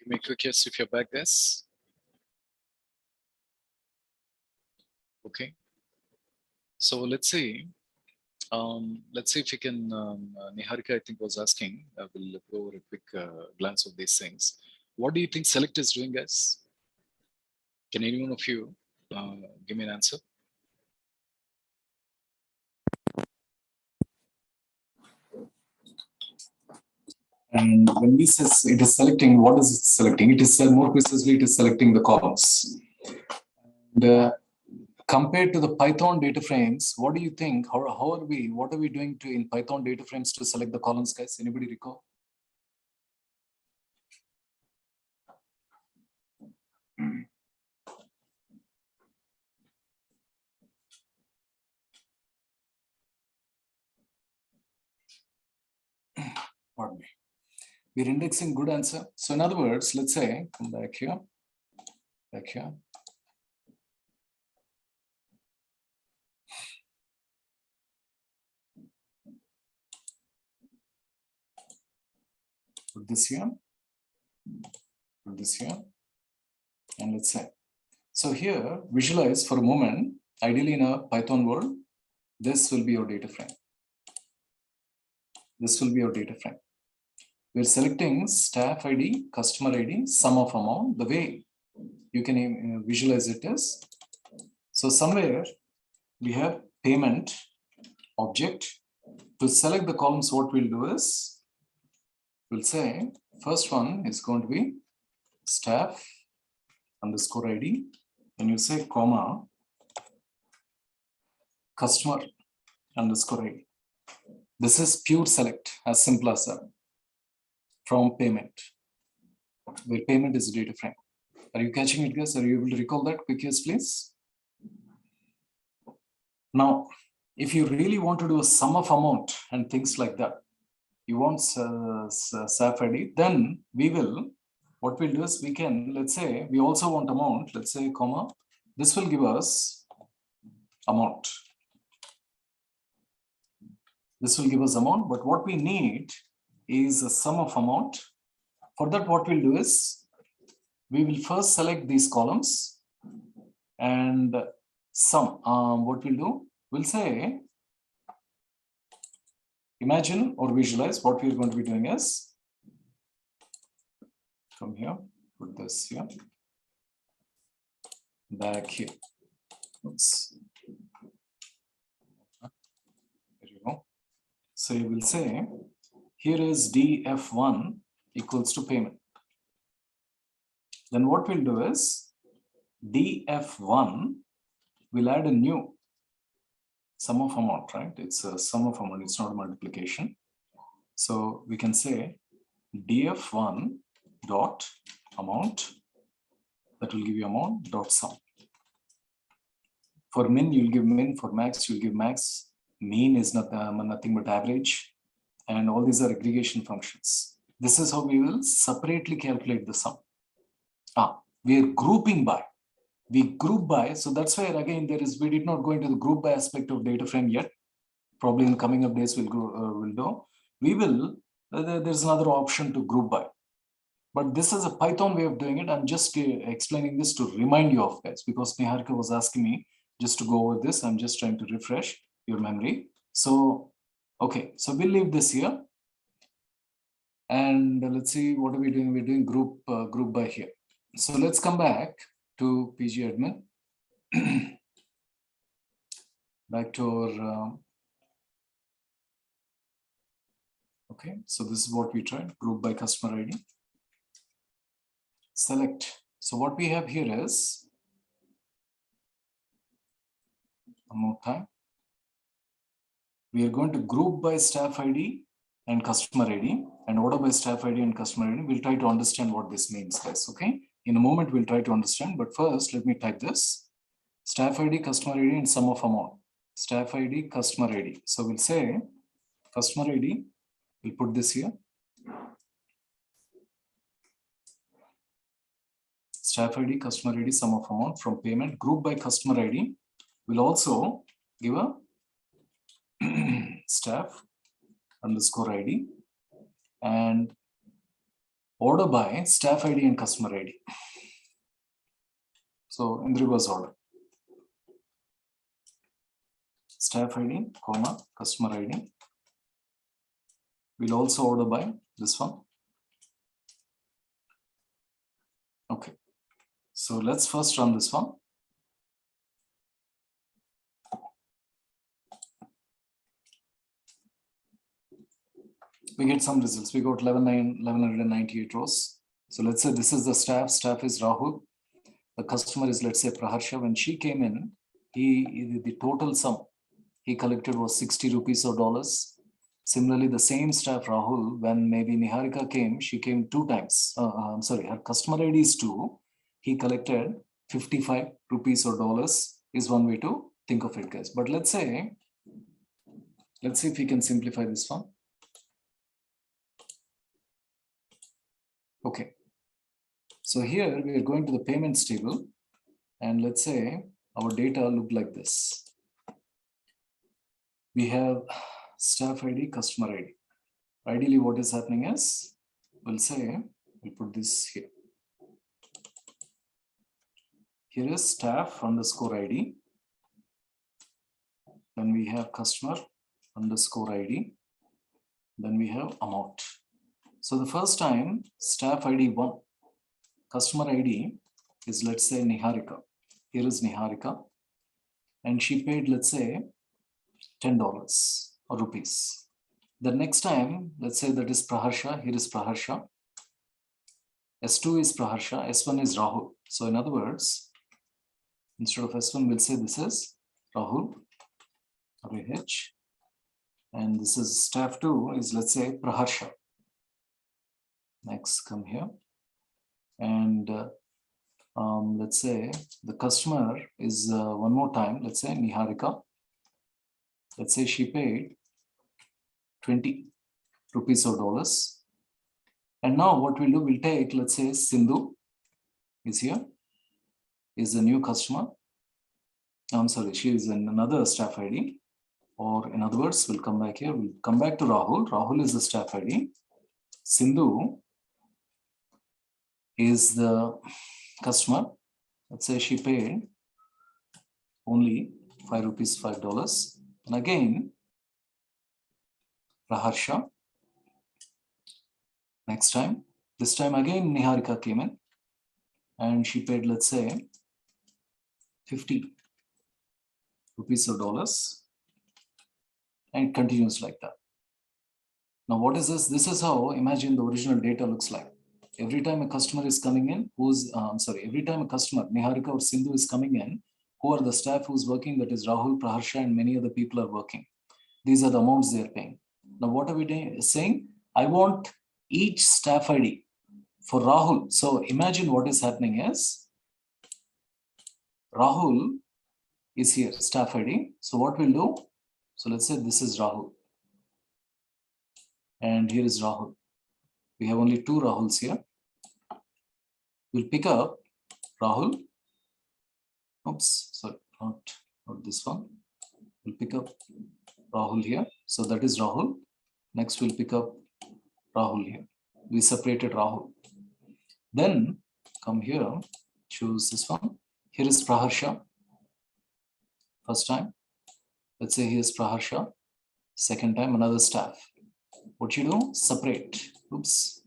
Give me a quick yes if you're back, guys. Okay. So let's see if we can, Niharika, I think, was asking, we'll go over a quick glance of these things. What do you think select is doing, guys? Can any one of you give me an answer? And when we say it is selecting, what is it selecting? It is more precisely, it is selecting the columns. And, compared to the Python data frames, what do you think? What are we doing in Python data frames to select the columns, guys? Anybody recall? Pardon me. We're indexing good answer. So in other words, let's say, come back here. Put this here, and let's say. So here, visualize for a moment, ideally in a Python world, this will be your data frame. We're selecting staff ID, customer ID, sum of amount. The way you can visualize it is, so somewhere we have payment object. To select the columns, what we'll do is, we'll say first one is going to be staff underscore ID, and you say comma customer underscore ID. This is pure select, as simple as that, from payment, where payment is a data frame. Are you catching it, guys? Are you able to recall that? Quick yes, please. Now, if you really want to do a sum of amount and things like that, you want staff ID, then what we'll do is we can, let's say, we also want amount, let's say, comma, this will give us amount. This will give us amount, but what we need is a sum of amount. For that, what we'll do is, we will first select these columns and sum. What we'll do, we'll say, imagine or visualize what we're going to be doing is, come here, put this here, back here. Oops. There you go. So you will say, here is DF1 equals to payment. Then what we'll do is, DF1 will add a new sum of amount, right? It's a sum of amount, it's not a multiplication. So we can say DF1 dot amount, that will give you amount dot sum. For min, you'll give min. For max, you'll give max. Mean is nothing but average. And all these are aggregation functions. This is how we will separately calculate the sum. We are grouping by. We group by. So that's why again we did not go into the group by aspect of data frame yet. Probably in the coming up days we'll do. There's another option to group by. But this is a Python way of doing it. I'm just explaining this to remind you of guys, because Niharika was asking me just to go over this. I'm just trying to refresh your memory. So, okay, so we'll leave this here. And let's see, what are we doing? We're doing group by here. So let's come back to PG admin. Back to our, okay, so this is what we tried, group by customer ID. Select. So what we have here is, one more time, we are going to group by staff ID and customer ID, and order by staff ID and customer ID. We'll try to understand what this means, guys, okay? In a moment, we'll try to understand, but first, let me type this. Staff ID, customer ID, and sum of amount. Staff ID, customer ID. So we'll say customer ID, we'll put this here. Staff ID, customer ID, sum of amount from payment, group by customer ID. We'll also give a staff underscore ID, and order by staff ID and customer ID. So in the reverse order. Staff ID, comma, customer ID. We'll also order by this one. Okay. So let's first run this one. We get some results. We got 1198 rows. So let's say this is the staff. Staff is Rahul. The customer is, let's say, Praharsha. When she came in, the total sum he collected was 60 rupees or dollars. Similarly, the same staff Rahul, when maybe Niharika came, she came 2 times. I'm sorry, her customer ID is 2. He collected 55 rupees or dollars is one way to think of it, guys. But let's see if we can simplify this one. Okay. So here we are going to the payments table, and let's say our data look like this. We have staff ID, customer ID. Ideally, what is happening is, we'll put this here. Here is staff underscore ID. Then we have customer underscore ID. Then we have amount. So the first time staff ID 1, customer ID is, let's say, Niharika. Here is Niharika. And she paid, let's say, $10 or rupees. The next time, let's say that is Praharsha. Here is Praharsha. S2 is Praharsha. S1 is Rahul. So in other words, instead of S1, we'll say this is Rahul, RAH. And this is staff 2 is, let's say, Praharsha. Next, come here. And let's say the customer is one more time, let's say Niharika. Let's say she paid 20 rupees or dollars. And now what we'll do, we'll take, let's say Sindhu is here, is a new customer. I'm sorry, she is in another staff ID. Or in other words, we'll come back here. We'll come back to Rahul. Rahul is the staff ID. Sindhu is the customer. Let's say she paid only 5 rupees, $5. And again, Praharsha. Next time, this time again Niharika came in and she paid, let's say, 50 rupees or dollars, and it continues like that. Now, what is this? This is how, imagine the original data looks like. Every time a customer is coming in, every time a customer, Niharika or Sindhu is coming in, who are the staff who's working? That is Rahul, Praharsha, and many other people are working. These are the amounts they are paying. Now, what are we saying? I want each staff ID for Rahul. So imagine what is happening is, Rahul is here, staff ID. So what we'll do? So let's say this is Rahul. And here is Rahul. We have only 2 Rahuls here. We'll pick up Rahul. Oops, sorry, not this one. We'll pick up Rahul here. So that is Rahul. Next, we'll pick up Rahul here. We separated Rahul. Then come here, choose this one. Here is Praharsha. First time. Let's say here's Praharsha. Second time, another staff. What you do? Separate. Oops.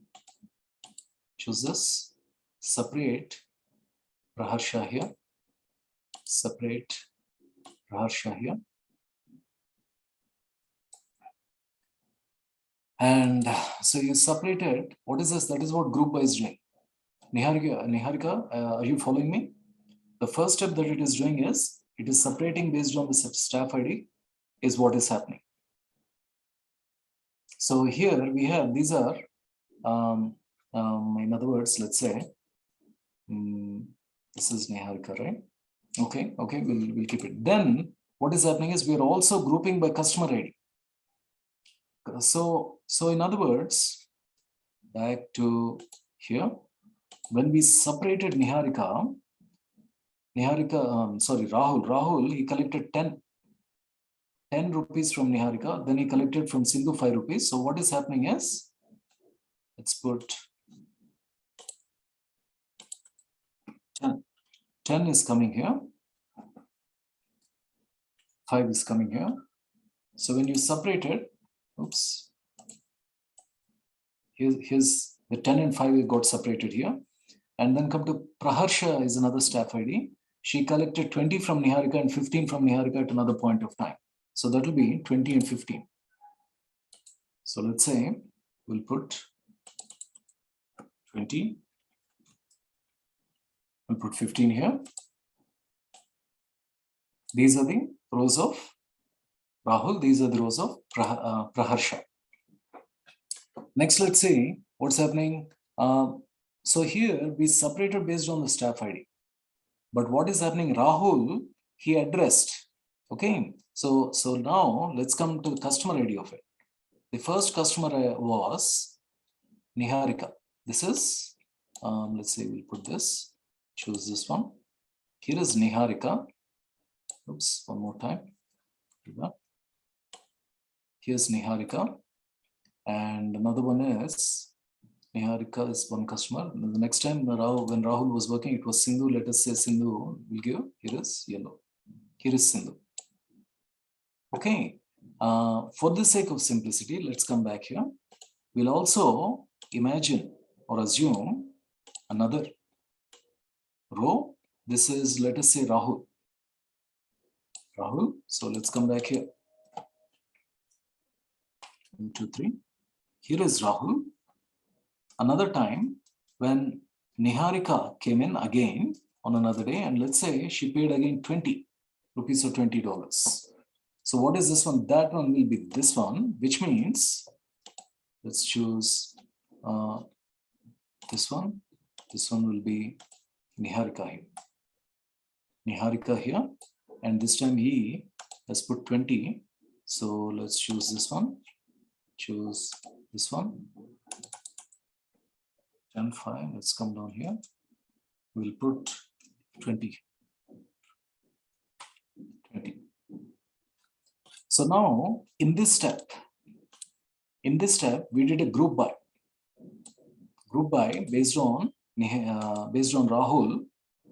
Choose this. Separate Praharsha here. Separate Praharsha here. And so you separated. What is this? That is what group by is doing. Niharika, are you following me? The first step that it is doing is, it is separating based on the staff ID is what is happening. So here we have, these are, in other words, let's say, this is Niharika, right? Okay, we'll keep it. Then what is happening is we are also grouping by customer ID. So in other words, back to here, when we separated Rahul, he collected 10 rupees from Niharika, then he collected from Sindhu 5 rupees. So what is happening is, let's put 10 is coming here. 5 is coming here. So when you separate it, oops, here's the 10 and 5 got separated here. And then come to Praharsha is another staff ID. She collected 20 from Niharika and 15 from Niharika at another point of time. So that will be 20 and 15. So let's say we'll put 20. We'll put 15 here. These are the rows of Rahul. These are the rows of Praharsha. Next, let's see what's happening. So here we separated based on the staff ID. But what is happening? Rahul, he addressed. Okay. So now let's come to the customer ID of it. The first customer was Niharika. This is, let's say we'll put this, choose this one. Here is Niharika. Oops, one more time. Here's Niharika. And another one is, Niharika is one customer. The next time when Rahul was working, it was Sindhu. Let us say Sindhu will give, here is yellow. Here is Sindhu. Okay. For the sake of simplicity, let's come back here. We'll also imagine or assume another row. This is, let us say, Rahul. Rahul. So let's come back here. 1, 2, 3. Here is Rahul. Another time when Niharika came in again on another day, and let's say she paid again 20 rupees or $20. So what is this one? That one will be this one, which means let's choose this one. This one will be Niharika here. Niharika here. And this time he has put 20. So let's choose this one. Choose this one. 10, 5. Let's come down here. We'll put 20. 20. So now in this step, we did a group by. Group by based on Rahul.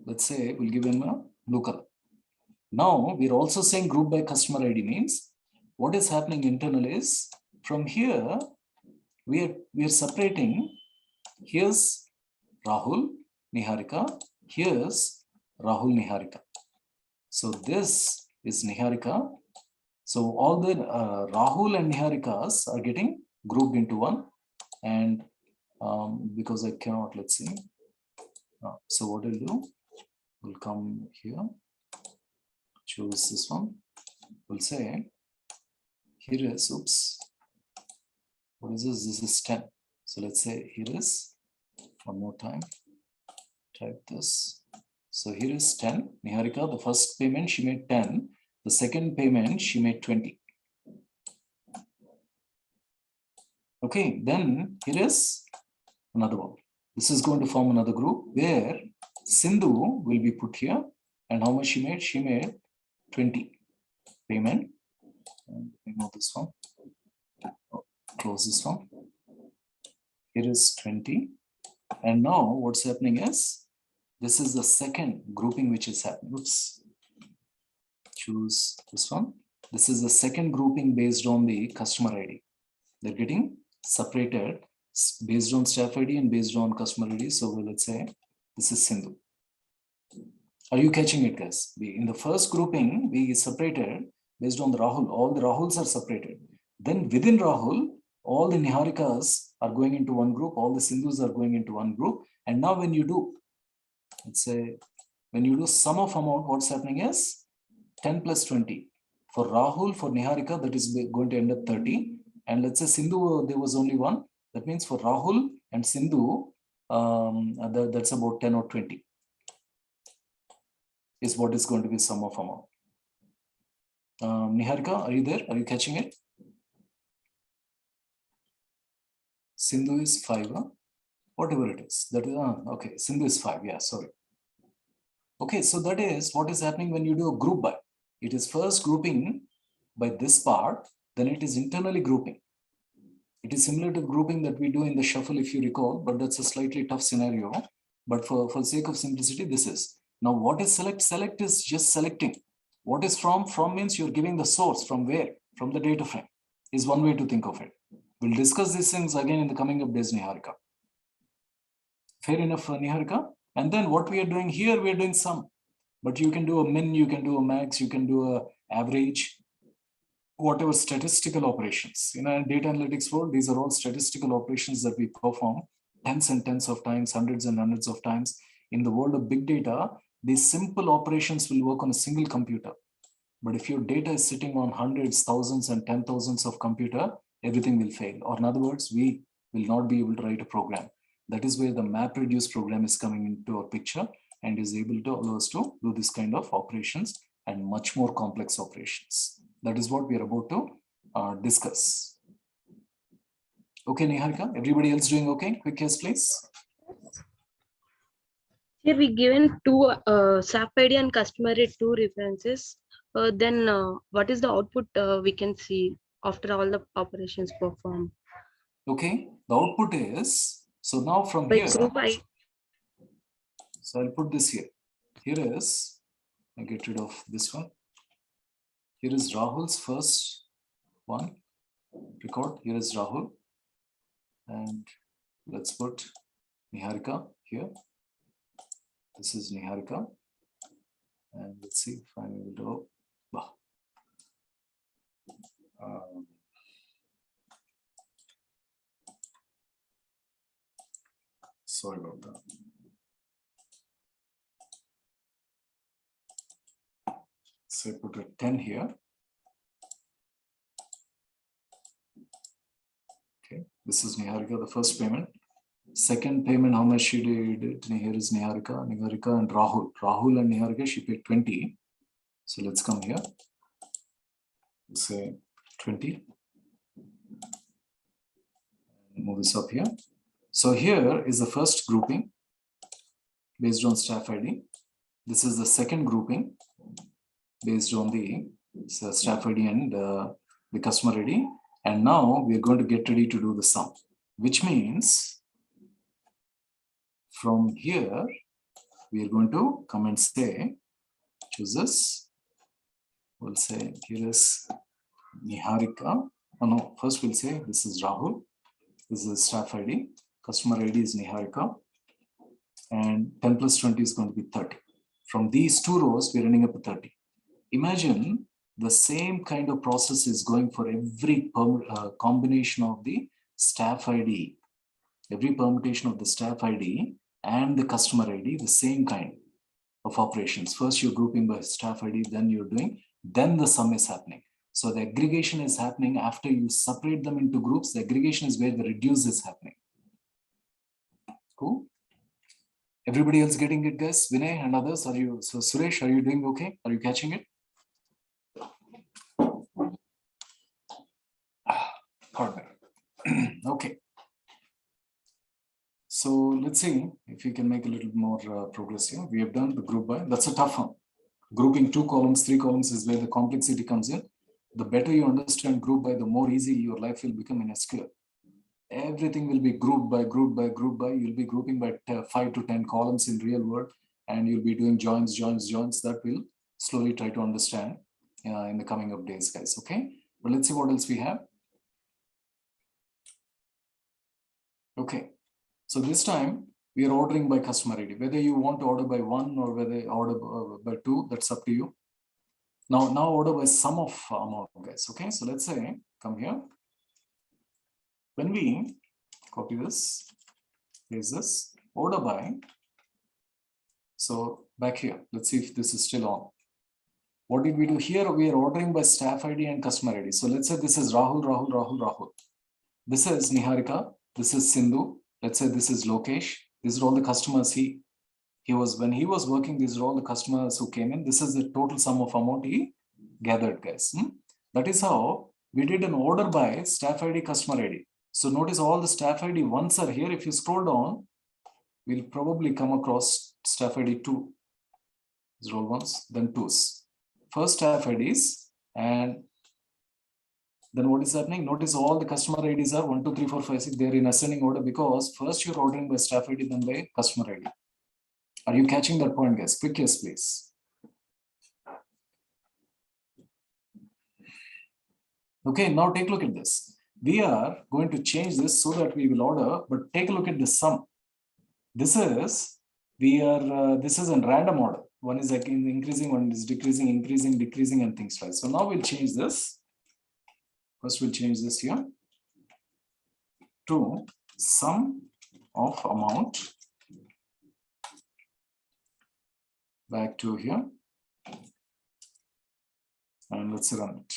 Let's say we'll give him a blue color. Now we're also saying group by customer ID means what is happening internal is from here we are separating. Here's Rahul Niharika. Here's Rahul Niharika. So this is Niharika. So all the Rahul and Niharikas are getting grouped into one. And because I cannot, let's see. So what we'll do, we'll come here, choose this one. We'll say, here is, oops, what is this? This is 10. So let's say here is, one more time, type this. So here is 10. Niharika, the first payment, she made 10. The second payment, she made 20. Okay, then here is another one. This is going to form another group where Sindhu will be put here. And how much she made? She made 20 payment. And remove this one. Close this one. Here is 20. And now what's happening is, this is the second grouping which is happening. Oops. Choose this one. This is the second grouping based on the customer ID. They're getting separated based on staff ID and based on customer ID. So let's say this is Sindhu. Are you catching it, guys? In the first grouping, we separated based on the Rahul. All the Rahuls are separated. Then within Rahul, all the Niharikas are going into one group. All the Sindhus are going into one group. And now when you do, let's say, when you do sum of amount, what's happening is 10 plus 20. For Rahul, for Niharika, that is going to end up 30. And let's say Sindhu, there was only one. That means for Rahul and Sindhu, that's about 10 or 20 is what is going to be sum of amount. Niharika, are you there? Are you catching it? Sindhu is 5, huh? Whatever it is. That is okay. Sindhu is 5. Yeah, sorry. Okay, so that is what is happening when you do a group by. It is first grouping by this part, then it is internally grouping. It is similar to grouping that we do in the shuffle, if you recall, but that's a slightly tough scenario. But for sake of simplicity, this is. Now, what is select? Select is just selecting. What is from? From means you're giving the source. From where? From the data frame is one way to think of it. We'll discuss these things again in the coming up days, Niharika. Fair enough, Niharika? And then what we are doing here, we are doing sum. But you can do a min, you can do a max, you can do a average, whatever statistical operations. In a data analytics world, these are all statistical operations that we perform tens and tens of times, hundreds and hundreds of times. In the world of big data, these simple operations will work on a single computer. But if your data is sitting on hundreds, thousands, and 10,000s of computer, everything will fail. Or in other words, we will not be able to write a program. That is where the MapReduce program is coming into our picture and is able to allow us to do this kind of operations and much more complex operations. That is what we are about to discuss. Okay, Niharika, everybody else doing okay? Quick yes, please. Here we given two SAP ID and customer ID, two references. Then what is the output we can see after all the operations performed? Okay, the output is, so now from By here, group I. so I'll put this here. Here is, I get rid of this one. Here is Rahul's first one record. Here is Rahul. And let's put Niharika here. This is Niharika. And let's see if I'm able to. Sorry about that. So I put a 10 here. Okay, this is Niharika, the first payment. Second payment, how much she did? Here is Niharika and Rahul. Rahul and Niharika, she paid 20. So let's come here. Say 20. Move this up here. So here is the first grouping based on staff ID. This is the second grouping based on the staff ID and the customer ID. And now we are going to get ready to do the sum, which means from here, we are going to come and say, choose this. We'll say here is Niharika. Oh no, first we'll say this is Rahul. This is staff ID. Customer ID is Niharika. And 10 plus 20 is going to be 30. From these two rows, we're ending up with 30. Imagine the same kind of process is going for every combination of the staff ID. Every permutation of the staff ID and the customer ID, the same kind of operations. First, you're grouping by staff ID, then you're doing, then the sum is happening. So the aggregation is happening after you separate them into groups. The aggregation is where the reduce is happening. Cool. Everybody else getting it, guys? Vinay and others, are you? So Suresh, are you doing okay? Are you catching it? Pardon me. Okay. So let's see if we can make a little more progress here. We have done the group by. That's a tough one. Grouping 2 columns, 3 columns is where the complexity comes in. The better you understand group by, the more easy your life will become in SQL. Everything will be group by group by group by. You'll be grouping by 5 to 10 columns in real world, and you'll be doing joins. That will slowly try to understand in the coming up days, guys. Okay, but let's see what else we have. Okay, so this time we are ordering by customer ID. Whether you want to order by 1 or whether you order by 2, that's up to you. Now order by sum of amount, guys. Okay, so let's say come here. When we copy this, here's this, order by. So back here, let's see if this is still on. What did we do here? We are ordering by staff ID and customer ID. So let's say this is Rahul. This is Niharika. This is Sindhu. Let's say this is Lokesh. These are all the customers when he was working, these are all the customers who came in. This is the total sum of amount he gathered, guys. That is how we did an order by staff ID, customer ID. So notice all the staff ID ones are here. If you scroll down, we'll probably come across staff ID 2. These are all ones, then 2s. First staff IDs, and then what is happening? Notice all the customer IDs are 1, 2, 3, 4, 5, 6. They're in ascending order because first you're ordering by staff ID, then by customer ID. Are you catching that point, guys? Quick yes, please. Okay, now take a look at this. We are going to change this so that we will order, but take a look at the sum. This is, this is in random order. One is like increasing, one is decreasing, increasing, decreasing, and things like that. So now we'll change this. First, we'll change this here to sum of amount back to here. And let's run it.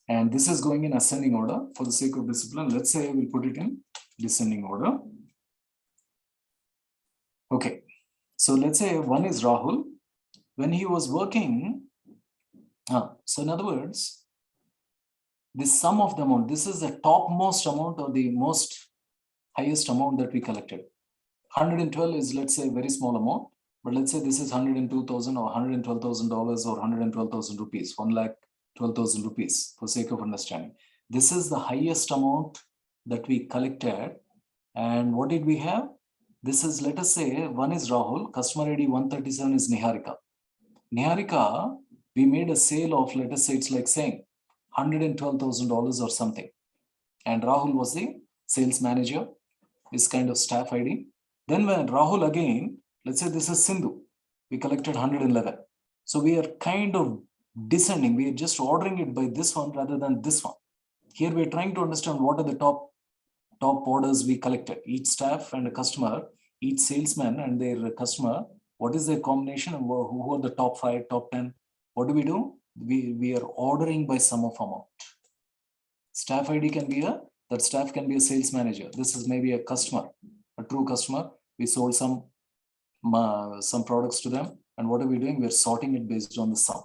And this is going in ascending order for the sake of discipline. Let's say we'll put it in descending order. Okay, so let's say one is Rahul. When he was working, so in other words, the sum of the amount, this is the topmost amount or the most highest amount that we collected. 112 is, let's say, a very small amount, but let's say this is 102,000 or $112,000 or 112,000 rupees, 1,12,000 rupees for sake of understanding. This is the highest amount that we collected. And what did we have? This is, let us say, one is Rahul, customer ID 137 is Niharika. Niharika, we made a sale of, let us say, it's like saying $112,000 or something. And Rahul was the sales manager, is kind of staff ID. Then when Rahul again, let's say this is Sindhu, we collected 111. So we are kind of descending. We are just ordering it by this one rather than this one. Here we're trying to understand what are the top orders we collected. Each staff and a customer, each salesman and their customer, what is their combination and who are the top 5, top 10? What do? We are ordering by sum of amount. Staff ID can be that staff can be a sales manager. This is maybe a customer, a true customer. We sold some products to them. And what are we doing? We're sorting it based on the sum.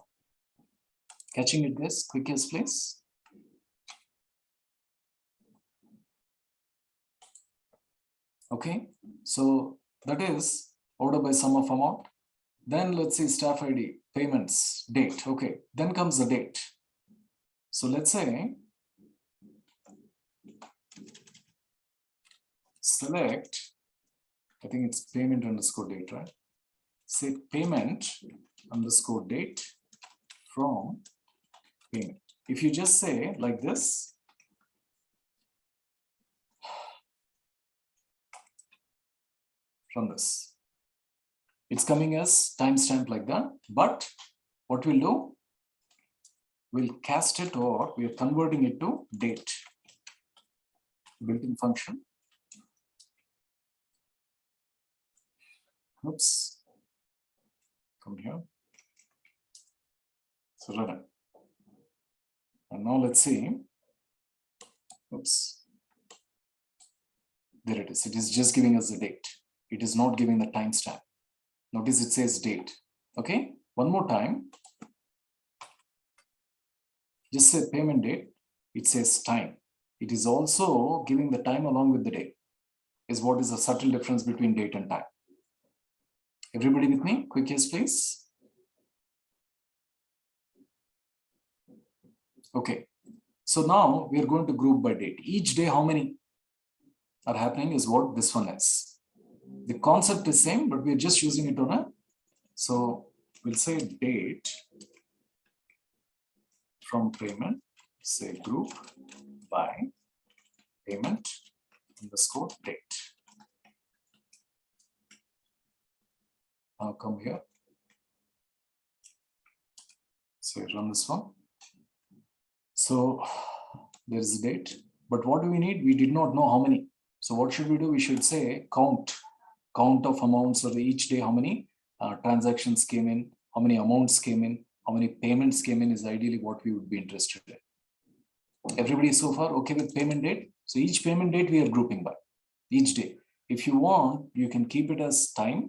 Catching it, guys? Quick yes, please. Okay, so that is order by sum of amount. Then let's see staff ID, payments, date. Okay, then comes the date. So let's say select, I think it's payment underscore date, right? Say payment underscore date from payment. If you just say like this, from this, it's coming as timestamp like that. But what we'll do, we'll cast it, or we are converting it to date. Built-in function. Oops. Come here. So run it. And now let's see. Oops. There it is. It is just giving us the date. It is not giving the timestamp. Notice it says date. Okay. One more time. Just say payment date. It says time. It is also giving the time along with the date. Is what is the subtle difference between date and time. Everybody with me? Quick yes, please. Okay. So now we are going to group by date. Each day, how many are happening is what this one is. The concept is same, but we're just using it on a, so we'll say date from payment, say group by payment underscore date. Now come here. So run this one. So there's the date, but what do we need? We did not know how many. So what should we do? We should say count of amounts of each day, how many transactions came in, how many amounts came in, how many payments came in is ideally what we would be interested in. Everybody so far okay with payment date? So each payment date we are grouping by each day. If you want, you can keep it as time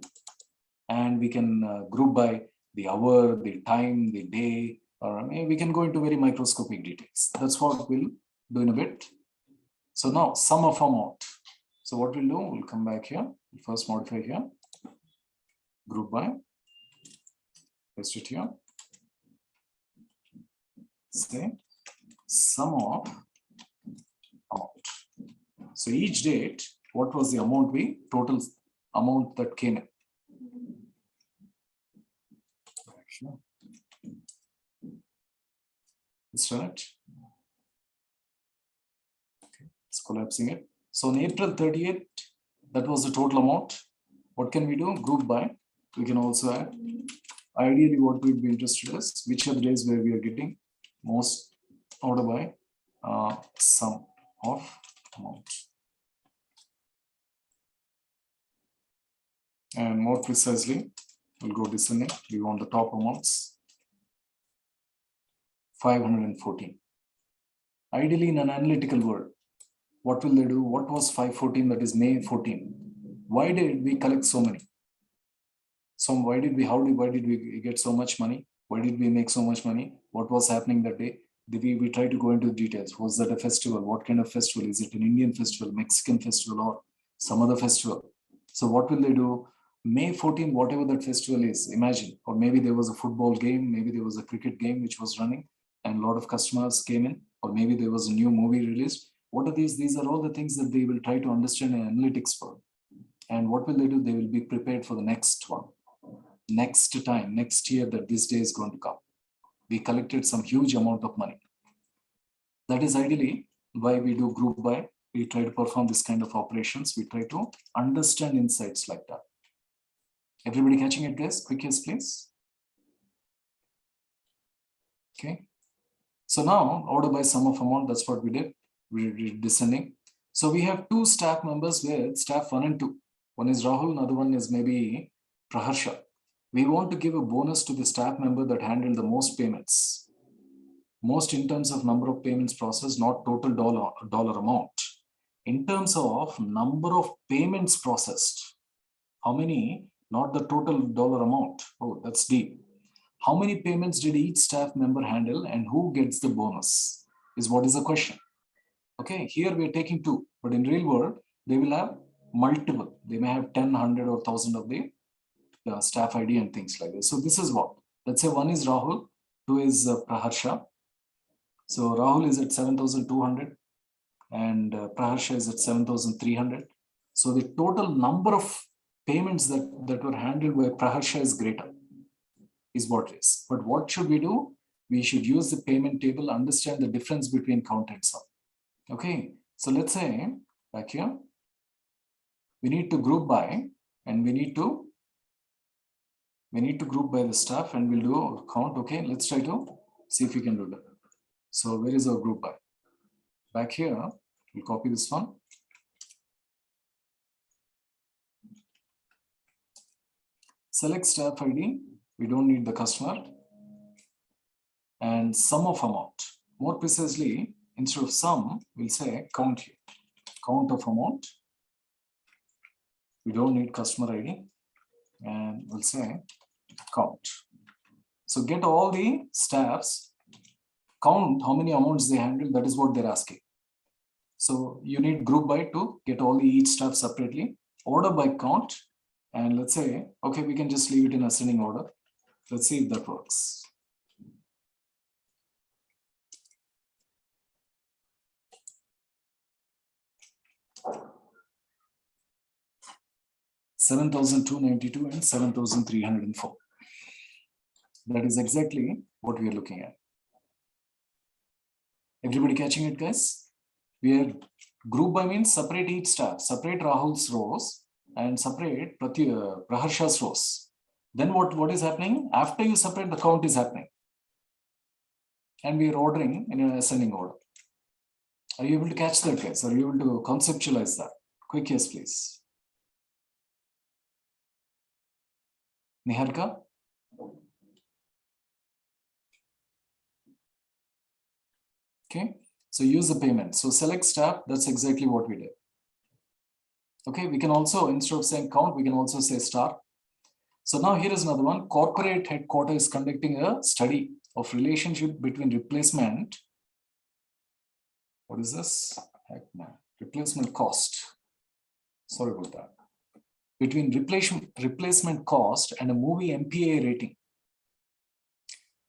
and we can group by the hour, the time, the day, or I mean, we can go into very microscopic details. That's what we'll do in a bit. So now sum of amount. So what we'll do, we'll come back here. We'll first modify here. Group by. Paste it here. Say sum of amount. So each date, what was the amount total amount that came in? Sure. Let's run it. Okay, it's collapsing it. So on April 30th, that was the total amount. What can we do? Group by. We can also add. Ideally, what we'd be interested in is which are the days where we are getting most order by sum of amount. And more precisely, we'll go descending. We want the top amounts. 514. Ideally, in an analytical world, what will they do? What was 514? That is May 14. Why did we collect so many? So why did we get so much money? Why did we make so much money? What was happening that day? We try to go into details. Was that a festival? What kind of festival? Is it an Indian festival, Mexican festival, or some other festival? So what will they do? May 14, whatever that festival is, imagine, or maybe there was a football game, maybe there was a cricket game which was running and a lot of customers came in, or maybe there was a new movie released. What are these? These are all the things that they will try to understand in analytics for. And what will they do? They will be prepared for the next one. Next time, next year that this day is going to come. We collected some huge amount of money. That is ideally why we do group by. We try to perform this kind of operations. We try to understand insights like that. Everybody catching it, guys? Quick yes, please. Okay. So now order by sum of amount, that's what we did. We're descending. So we have two staff members with staff 1 and 2. One is Rahul, another one is maybe Praharsha. We want to give a bonus to the staff member that handled the most payments. Most in terms of number of payments processed, not total dollar amount. In terms of number of payments processed, how many, not the total dollar amount. Oh, that's deep. How many payments did each staff member handle and who gets the bonus is what is the question. Okay, here we are taking 2, but in real world, they will have multiple. They may have 10, 100 or 1,000 of the staff ID and things like this. So this is what, let's say 1 is Rahul, 2 is Praharsha. So Rahul is at 7,200 and Praharsha is at 7,300. So the total number of payments that were handled by Praharsha is greater, is what it is. But what should we do? We should use the payment table, understand the difference between count and sum. Okay, so let's say back here, we need to group by and we need to group by the staff and we'll do count. Okay, let's try to see if we can do that. So where is our group by? Back here, we'll copy this one. Select staff ID. We don't need the customer. And sum of amount. More precisely, instead of sum, we'll say count here. Count of amount. We don't need customer ID. And we'll say count. So get all the staffs, count how many amounts they handle. That is what they're asking. So you need group by to get all the each staff separately. Order by count. And let's say, okay, we can just leave it in ascending order. Let's see if that works. $7,292 and 7,304. That is exactly what we are looking at. Everybody catching it, guys? We are group by means separate each staff, separate Rahul's rows and separate Praharsha's rows. Then what is happening? After you separate, the count is happening. And we are ordering in an ascending order. Are you able to catch that, guys? Are you able to conceptualize that? Quick yes, please. Niharika? Okay, so use the payment. So select staff, that's exactly what we did. Okay, we can also, instead of saying count, we can also say star. So now here is another one. Corporate headquarters is conducting a study of relationship between replacement. What is this? Heck man. Replacement cost. Sorry about that. Between replacement cost and a movie MPA rating.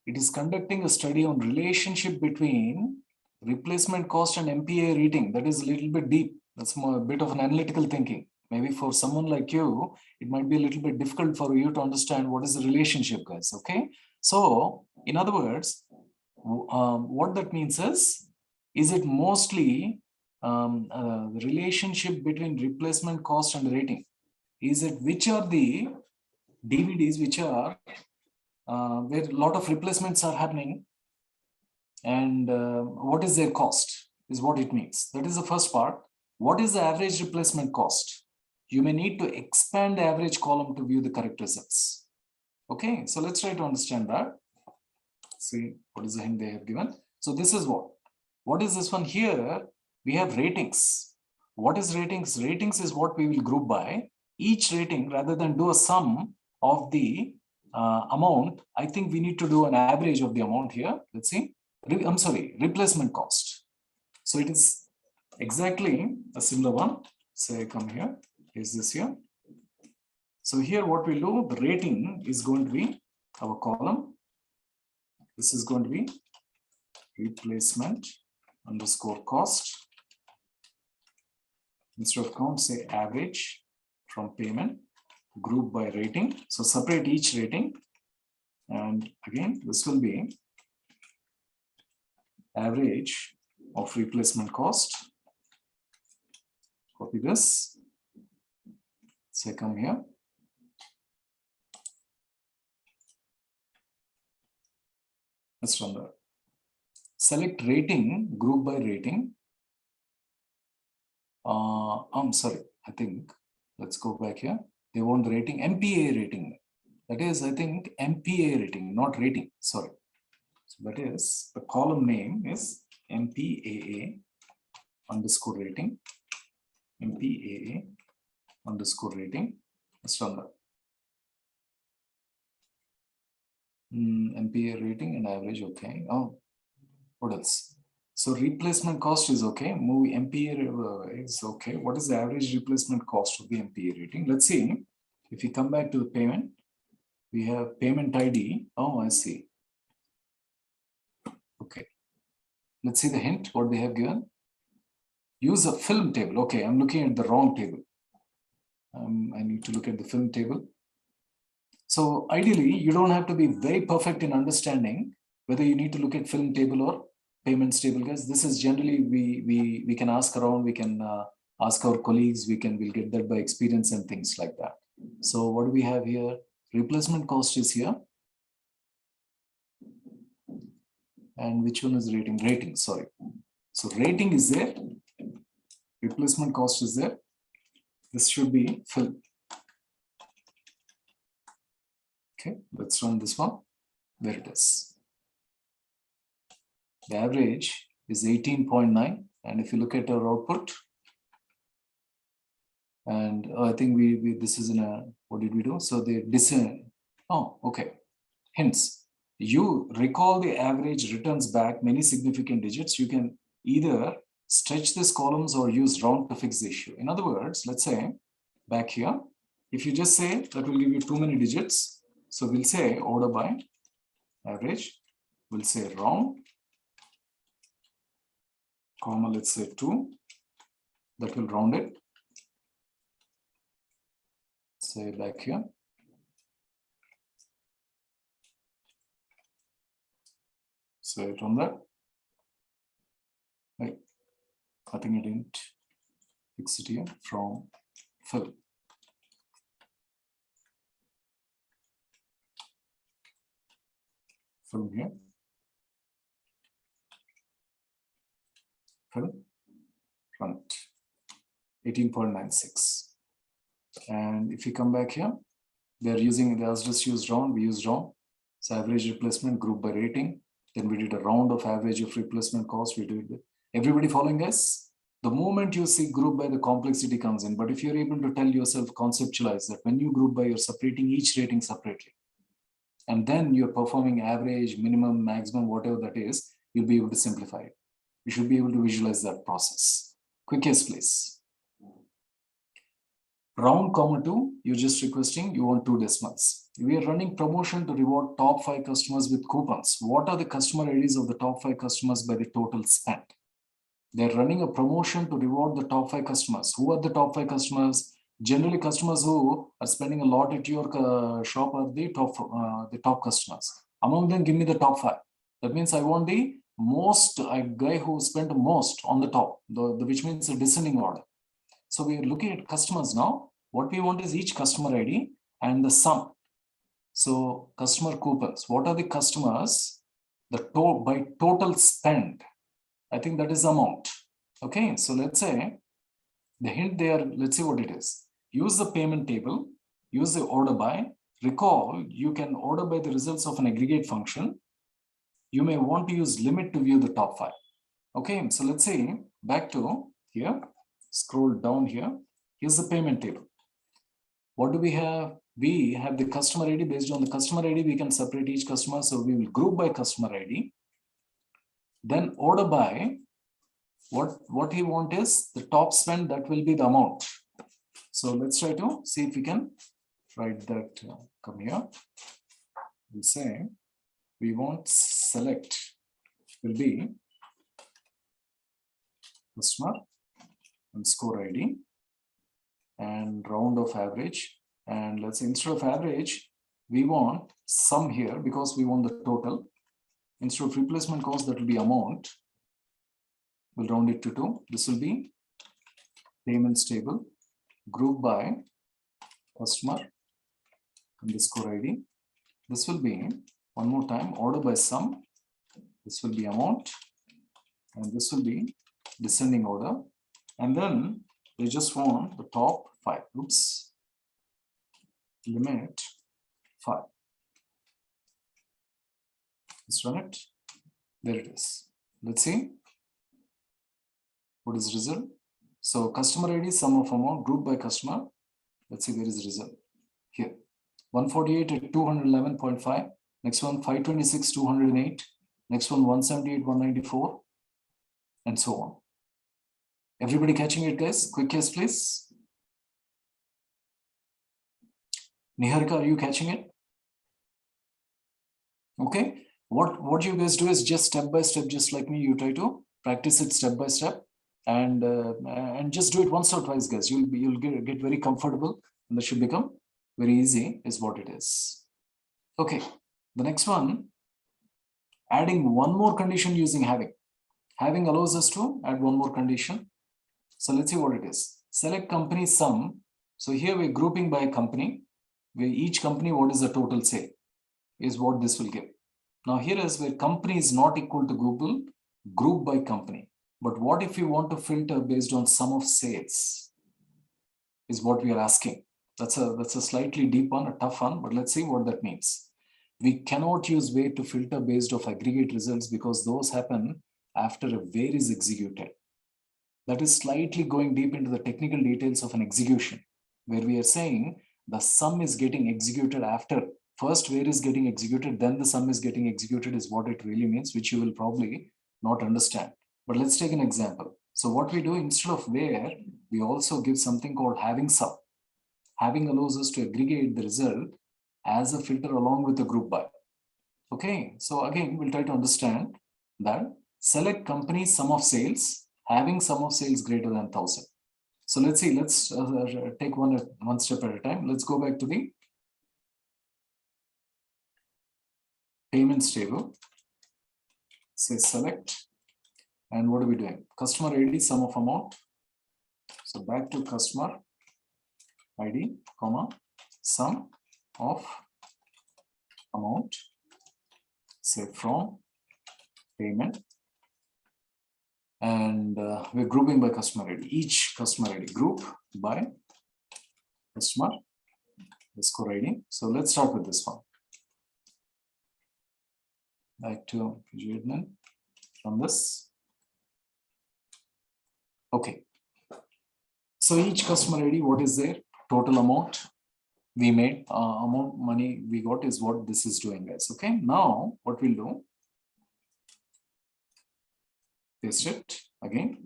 It is conducting a study on relationship between replacement cost and MPA rating. That is a little bit deep. That's a bit of an analytical thinking. Maybe for someone like you, it might be a little bit difficult for you to understand what is the relationship, guys. Okay. So in other words, what that means is it mostly the relationship between replacement cost and rating? Is it which are the DVDs which are where a lot of replacements are happening, and what is their cost is what it means. That is the first part. What is the average replacement cost? You may need to expand the average column to view the correct results. Okay, so let's try to understand that. See what is the hint they have given. So this is what is this one here? We have ratings. What is ratings? Ratings is what we will group by. Each rating, rather than do a sum of the amount, I think we need to do an average of the amount here. Let's see. I'm sorry, replacement cost. So it is exactly a similar one. Say, come here. Is this here? So here what we'll do, the rating is going to be our column. This is going to be replacement underscore cost. Instead of count, say average from payment, group by rating. So separate each rating. And again, this will be average of replacement cost. Copy this. Say, come here. Let's run that. Select rating, group by rating. I'm sorry, I think, let's go back here. They want the rating, MPA rating. That is, I think, MPA rating, not rating, sorry. So that is, the column name is MPAA underscore rating. MPAA underscore rating. Let's run that. MPA rating and average, okay. Oh, what else? So replacement cost is okay. Move MPA is okay. What is the average replacement cost of the MPA rating? Let's see. If you come back to the payment, we have payment ID. Oh, I see. Okay. Let's see the hint, what they have given. Use a film table. Okay, I'm looking at the wrong table. I need to look at the film table. So ideally, you don't have to be very perfect in understanding whether you need to look at film table or payments table, guys. This is generally we can ask around, we can ask our colleagues, we'll get that by experience and things like that. So what do we have here? Replacement cost is here. And which one is rating? Rating, sorry. So rating is there. Replacement cost is there. This should be fill. Okay, let's run this one. There it is. The average is 18.9. And if you look at our output, and I think this is in a, what did we do? So they discern. Oh, okay. Hints. You recall the average returns back many significant digits. You can either stretch these columns or use round to fix the issue. In other words, let's say back here, if you just say that will give you too many digits. So we'll say order by average. We'll say round, comma, let's say 2. That will round it. Say back here. Say it on that. Right. I think I didn't fix it here from fill. From here. Fill. Run it. 18.96. And if you come back here, they're using, they asked us to use round, we use round. So average replacement group by rating. Then we did a round of average of replacement cost. We did it. Everybody following us? The moment you see group by, the complexity comes in. But if you're able to tell yourself, conceptualize that when you group by, you're separating each rating separately. And then you're performing average, minimum, maximum, whatever that is, you'll be able to simplify it. You should be able to visualize that process. Quickest place. Round comma 2, you're just requesting, you want 2 decimals. We are running promotion to reward top 5 customers with coupons. What are the customer IDs of the top 5 customers by the total spent? They're running a promotion to reward the top 5 customers. Who are the top 5 customers? Generally, customers who are spending a lot at your shop are the top customers. Among them, give me the top 5. That means I want the most guy who spent the most on the top, which means a descending order. So we are looking at customers now. What we want is each customer ID and the sum. So customer coupons. What are the customers? By total spend. I think that is the amount. Okay, so let's say the hint there, let's see what it is. Use the payment table, use the order by. Recall, you can order by the results of an aggregate function. You may want to use limit to view the top 5. Okay, so let's say back to here, scroll down here. Here's the payment table. What do we have? We have the customer ID. Based on the customer ID, we can separate each customer. So we will group by customer ID. Then order by. What he wants is the top spend, that will be the amount. So let's try to see if we can write that. Come here. We'll say we want select will be customer underscore ID and round of average. And let's say instead of average, we want sum here because we want the total. Instead of replacement cost, that will be amount. We'll round it to 2. This will be payments table, group by customer underscore ID. This will be, one more time, order by sum. This will be amount. And this will be descending order. And then they just want the top 5. Oops. Limit 5. Let's run it. There it is. Let's see. What is the result? So customer ID, sum of amount, group by customer. Let's see where is the result. Here. 148 at 211.5. Next one, 526, 208. Next one, 178, 194. And so on. Everybody catching it, guys? Quick guess, please. Niharika, are you catching it? Okay. What you guys do is just step by step, just like me. You try to practice it step by step, and just do it once or twice, guys. You'll get very comfortable, and that should become very easy. Is what it is. Okay. The next one, adding one more condition using having. Having allows us to add one more condition. So let's see what it is. Select company sum. So here we're grouping by a company. Where each company, what is the total sale, is what this will give. Now here is where company is not equal to Google, group by company. But what if you want to filter based on sum of sales, is what we are asking. That's a slightly deep one, a tough one, but let's see what that means. We cannot use way to filter based off aggregate results because those happen after a where is executed. That is slightly going deep into the technical details of an execution, where we are saying the sum is getting executed after. First where is getting executed, then the sum is getting executed is what it really means, which you will probably not understand. But let's take an example. So what we do, instead of where, we also give something called having sum. Having allows us to aggregate the result as a filter along with the group by. Okay, so again, we'll try to understand that. Select company sum of sales, having sum of sales greater than 1,000. So let's see, let's take one step at a time. Let's go back to the payments table. Say select. And what are we doing? Customer ID, sum of amount. So back to customer ID, comma, sum of amount. Say from payment. And we're grouping by customer ID. Each customer ID group by customer underscore ID. So let's start with this one. Back to admin from this. Okay. So each customer ID, what is there? Total amount we made, amount money we got is what this is doing, guys. Okay. Now what we'll do? Paste it again.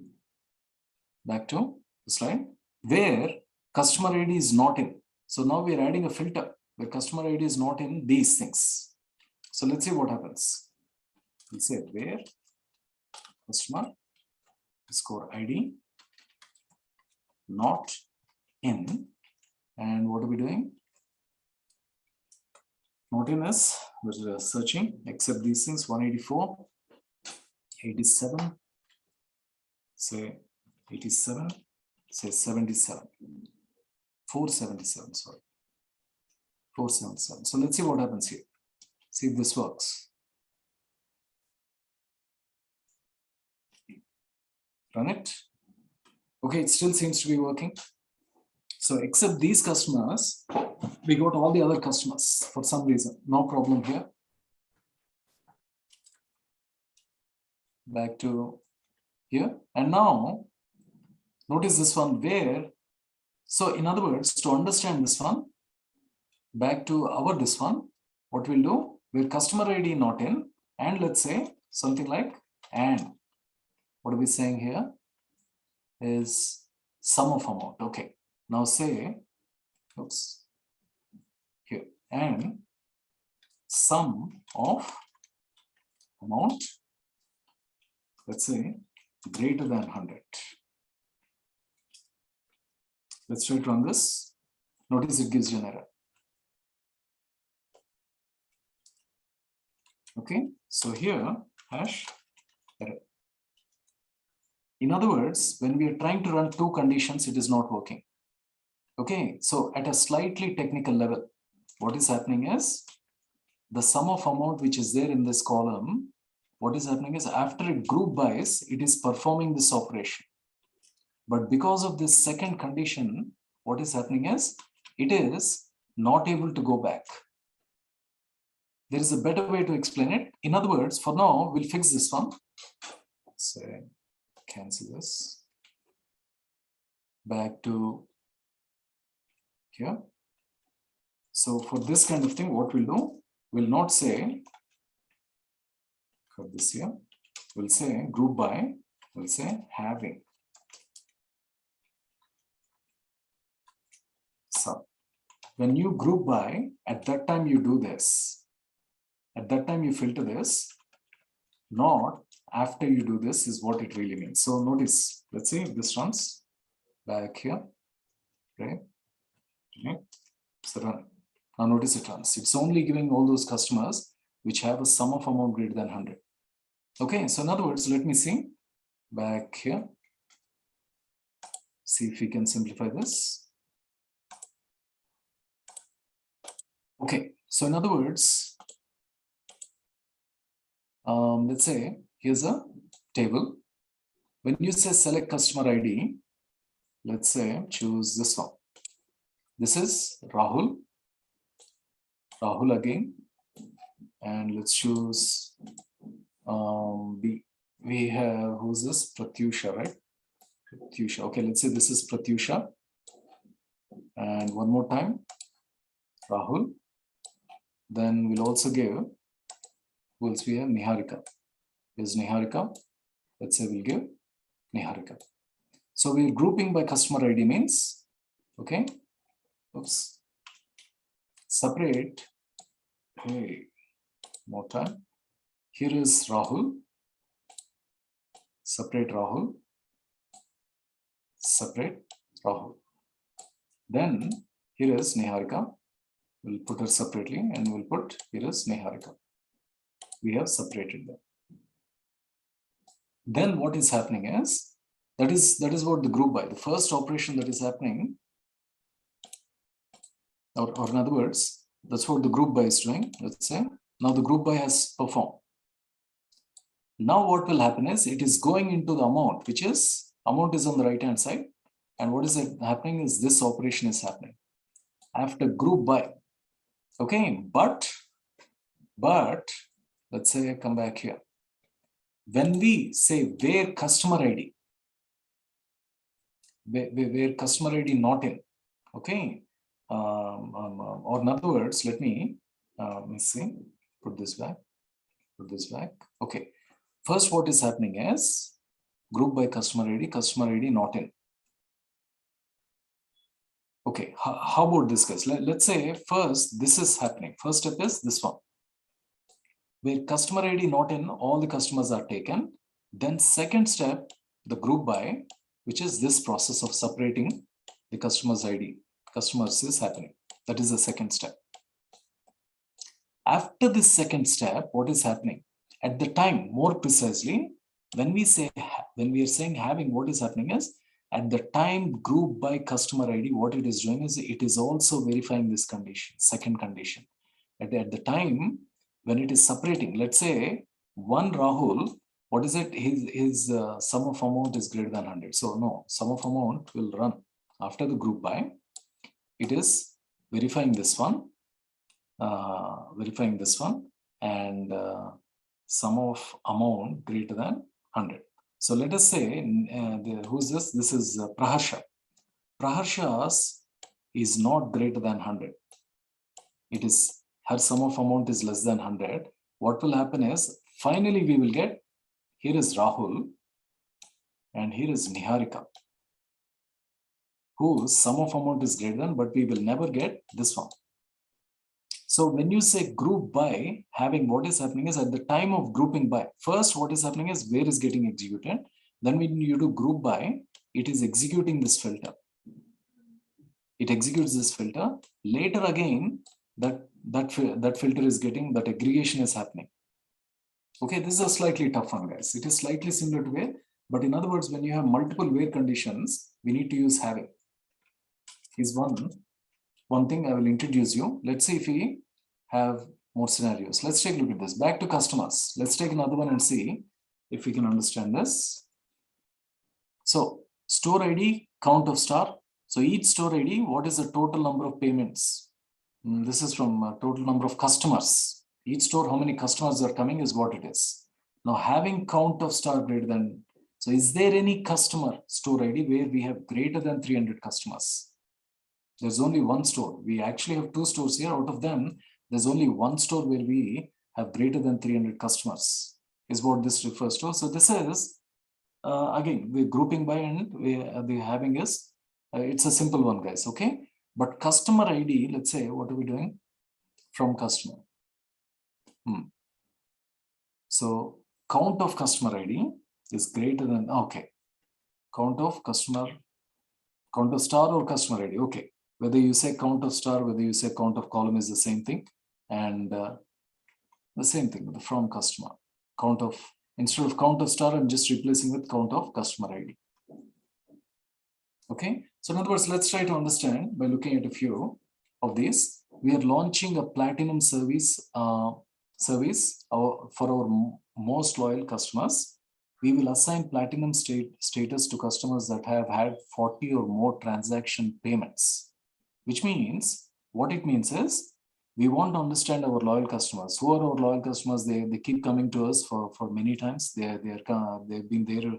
Back to the slide where customer ID is not in. So now we are adding a filter where customer ID is not in these things. So let's see what happens. We'll say where customer underscore ID not in, and what are we doing? not in is, we're searching, except these things, 184, 87, say 87, say 77, 477, sorry, 477. So let's see what happens here. See if this works. Run it. Okay, it still seems to be working. So except these customers, we got all the other customers for some reason. No problem here. Back to here. And now, notice this one where, so in other words, to understand this one, back to our this one, what we'll do, where customer ID not in, and let's say something like, and what are we saying here is sum of amount. Okay, now say, oops, here, and sum of amount, let's say greater than 100. Let's try to run this. Notice it gives you an error. Okay, so here hash error. In other words, when we are trying to run two conditions, it is not working. Okay, so at a slightly technical level, what is happening is the sum of amount which is there in this column, what is happening is after it group bys, it is performing this operation. But because of this second condition, what is happening is it is not able to go back. There is a better way to explain it. In other words, for now, we'll fix this one. Say, cancel this. Back to here. So for this kind of thing, what we'll do, we'll not say, cut this here, we'll say group by, we'll say having. So when you group by, at that time you do this. At that time you filter this, not after you do this is what it really means. So notice, let's see if this runs back here, right? Okay. So run. Now notice it runs. It's only giving all those customers which have a sum of amount greater than 100. Okay, so in other words, let me see back here. See if we can simplify this. Okay, so in other words, let's say here's a table. When you say select customer ID, let's say choose this one. This is Rahul. Rahul again, and let's choose we have, who's this? Pratyusha, right? Pratyusha. Okay, let's say this is Pratyusha, and one more time Rahul. Then we'll also give, who else we have? Niharika. Is Niharika. Let's say we'll give Niharika. So we're grouping by customer ID means, okay, oops, separate, hey, more time. Here is Rahul, separate Rahul, separate Rahul. Then here is Niharika. We'll put her separately and we'll put, here is Niharika. We have separated them. Then what is happening is, that is what the group by, the first operation that is happening, or in other words, that's what the group by is doing, let's say. Now the group by has performed. Now what will happen is, it is going into the amount, which is, amount is on the right hand side. And what is happening is this operation is happening after group by. Okay, but let's say I come back here. When we say where customer ID, where customer ID not in, okay, or in other words, let me see, put this back. Okay, first what is happening is group by customer ID not in. Okay, how about this guys? Let's say first this is happening. First step is this one, where customer ID not in, all the customers are taken. Then second step, the group by, which is this process of separating the customer's ID, customers is happening. That is the second step. After this second step, what is happening? At the time, more precisely, when we are saying having, what is happening is, at the time group by customer ID, what it is doing is it is also verifying this condition, second condition. At the time when it is separating, let's say one Rahul, what is it? His sum of amount is greater than 100. So no, sum of amount will run after the group by. It is verifying this one, and sum of amount greater than 100. So let us say, who's this? This is Praharsha. Praharsha's is not greater than 100. It is, her sum of amount is less than 100. What will happen is, finally we will get, here is Rahul and here is Niharika, whose sum of amount is greater than, but we will never get this one. So when you say group by, having, what is happening is at the time of grouping by, first what is happening is where is getting executed. Then when you do group by, it is executing this filter. It executes this filter. Later again, that filter is getting, that aggregation is happening. Okay, this is a slightly tough one, guys. It is slightly similar to where, but in other words, when you have multiple where conditions, we need to use having. Is one thing I will introduce you. Let's see if we have more scenarios. Let's take a look at this. Back to customers. Let's take another one and see if we can understand this. So store ID, count of star. So each store ID, what is the total number of payments? This is from total number of customers. Each store, how many customers are coming is what it is. Now having count of star greater than, so is there any customer store ID where we have greater than 300 customers? There's only one store. We actually have two stores here. Out of them, there's only one store where we have greater than 300 customers, is what this refers to. So this is, again, we're grouping by, and we're having is, it's a simple one, guys, okay? But customer ID, let's say, what are we doing? From customer. So count of customer ID is greater than, okay. Count of customer, count of star or customer ID, okay. Whether you say count of star, whether you say count of column is the same thing. And the same thing, the from customer. Count of, instead of count of star, I'm just replacing with count of customer ID. Okay, so in other words, let's try to understand by looking at a few of these. We are launching a platinum service for our most loyal customers. We will assign platinum status to customers that have had 40 or more transaction payments, which means, what it means is, we want to understand our loyal customers. Who are our loyal customers? They keep coming to us for many times. They've been there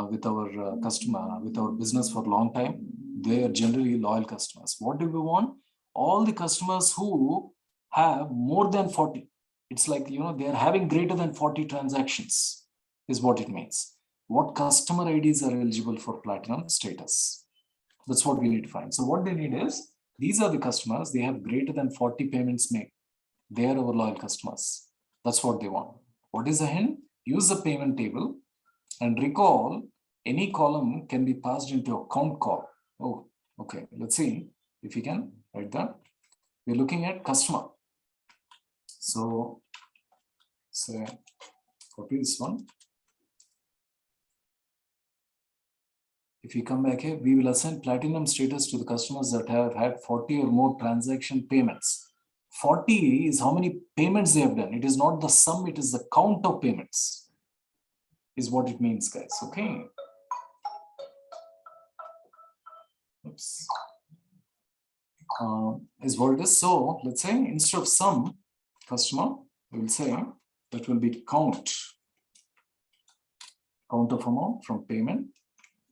with our customer, with our business for a long time. They are generally loyal customers. What do we want? All the customers who have more than 40. It's like, you know, they are having greater than 40 transactions is what it means. What customer IDs are eligible for platinum status? That's what we need to find. So what they need is, these are the customers, they have greater than 40 payments made. They are our loyal customers. That's what they want. What is the hint? Use the payment table and recall any column can be passed into a count call. Oh, okay. Let's see if we can write that. We're looking at customer. So say, copy this one. If we come back here, we will assign platinum status to the customers that have had 40 or more transaction payments. 40 is how many payments they have done. It is not the sum, it is the count of payments, is what it means, guys. Okay. Oops. Is what it is. So let's say instead of sum customer, we will say that will be count of amount from payment.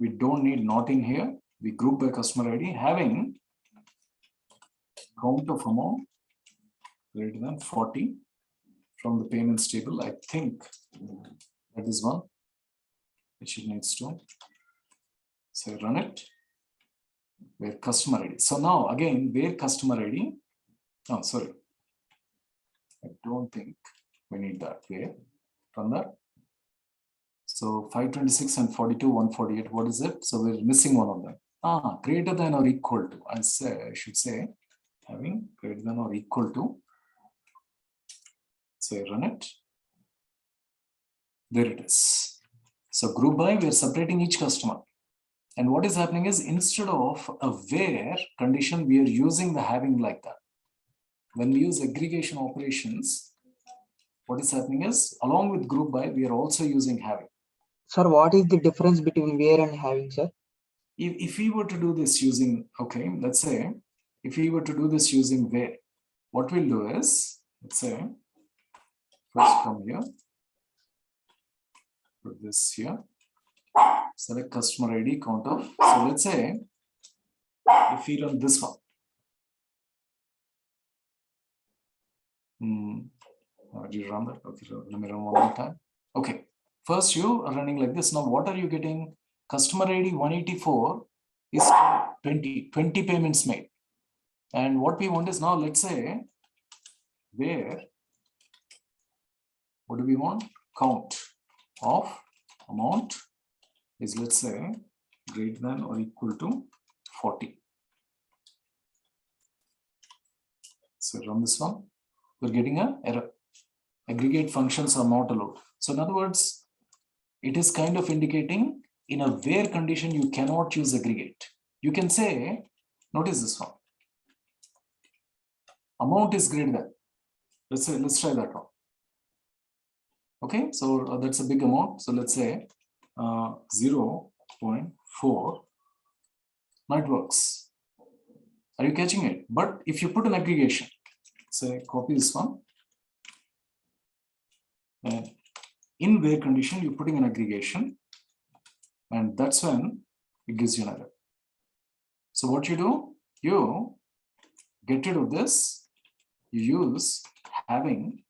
We don't need not in here. We group by customer ID having count of amount greater than 40 from the payments table. I think that is one which it needs to. So run it. Where customer ID. So now again, where customer ID. Oh, sorry. I don't think we need that. Where? Run that. So 526 and 42, 148, what is it? So we're missing one of them. Greater than or equal to. I should say having greater than or equal to So run it. There it is. So group by, we are separating each customer. And what is happening is instead of a where condition, we are using the having like that. When we use aggregation operations, what is happening is along with group by, we are also using having. Sir, what is the difference between where and having, sir? If we were to do this using, okay, let's say, if we were to do this using where, what we'll do is, let's say, first from here, put this here, select customer ID count of, so let's say, if we run this one, do you run that? Okay, let me run one more time. Okay, first you are running like this. Now, what are you getting? Customer ID 184 is 20 payments made. And what we want is now, let's say, where, what do we want? Count of amount is, let's say, greater than or equal to 40. So run this one. We're getting an error. Aggregate functions are not allowed. So in other words, it is kind of indicating in a where condition, you cannot use aggregate. You can say, notice this one. Amount is greater than. Let's say, let's try that one. Okay, so that's a big amount. So let's say 0.4. Now it works. Are you catching it? But if you put an aggregation, say copy this one. And in where condition, you're putting an aggregation. And that's when it gives you an error. So what you do, you get rid of this. You use having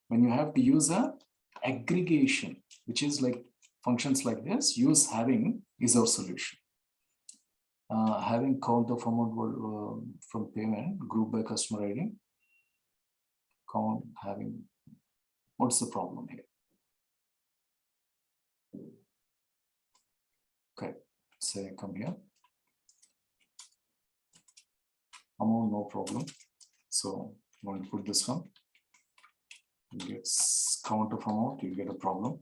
when you have to use a aggregation, which is like functions like this. Use having is our solution. Having count of amount from payment group by customer ID. Count having. What's the problem here? Okay, say come here. Amount, no problem. So I'm going to put this one. You get count of amount, you get a problem.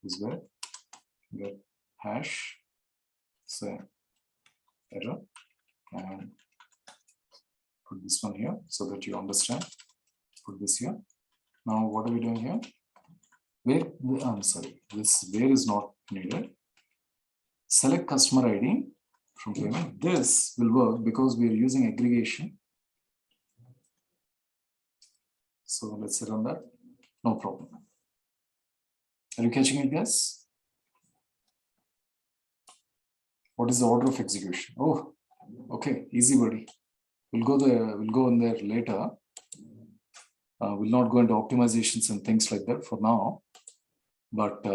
Is where you get hash, say error, and put this one here so that you understand. Put this here. Now what are we doing here? Where, I'm sorry, this where is not needed. Select customer ID from payment. This will work because we are using aggregation. So let's run that. No problem. Are you catching it, guys? What is the order of execution? Oh, okay, easy, buddy. We'll go there. We'll go in there later. We'll not go into optimizations and things like that for now. But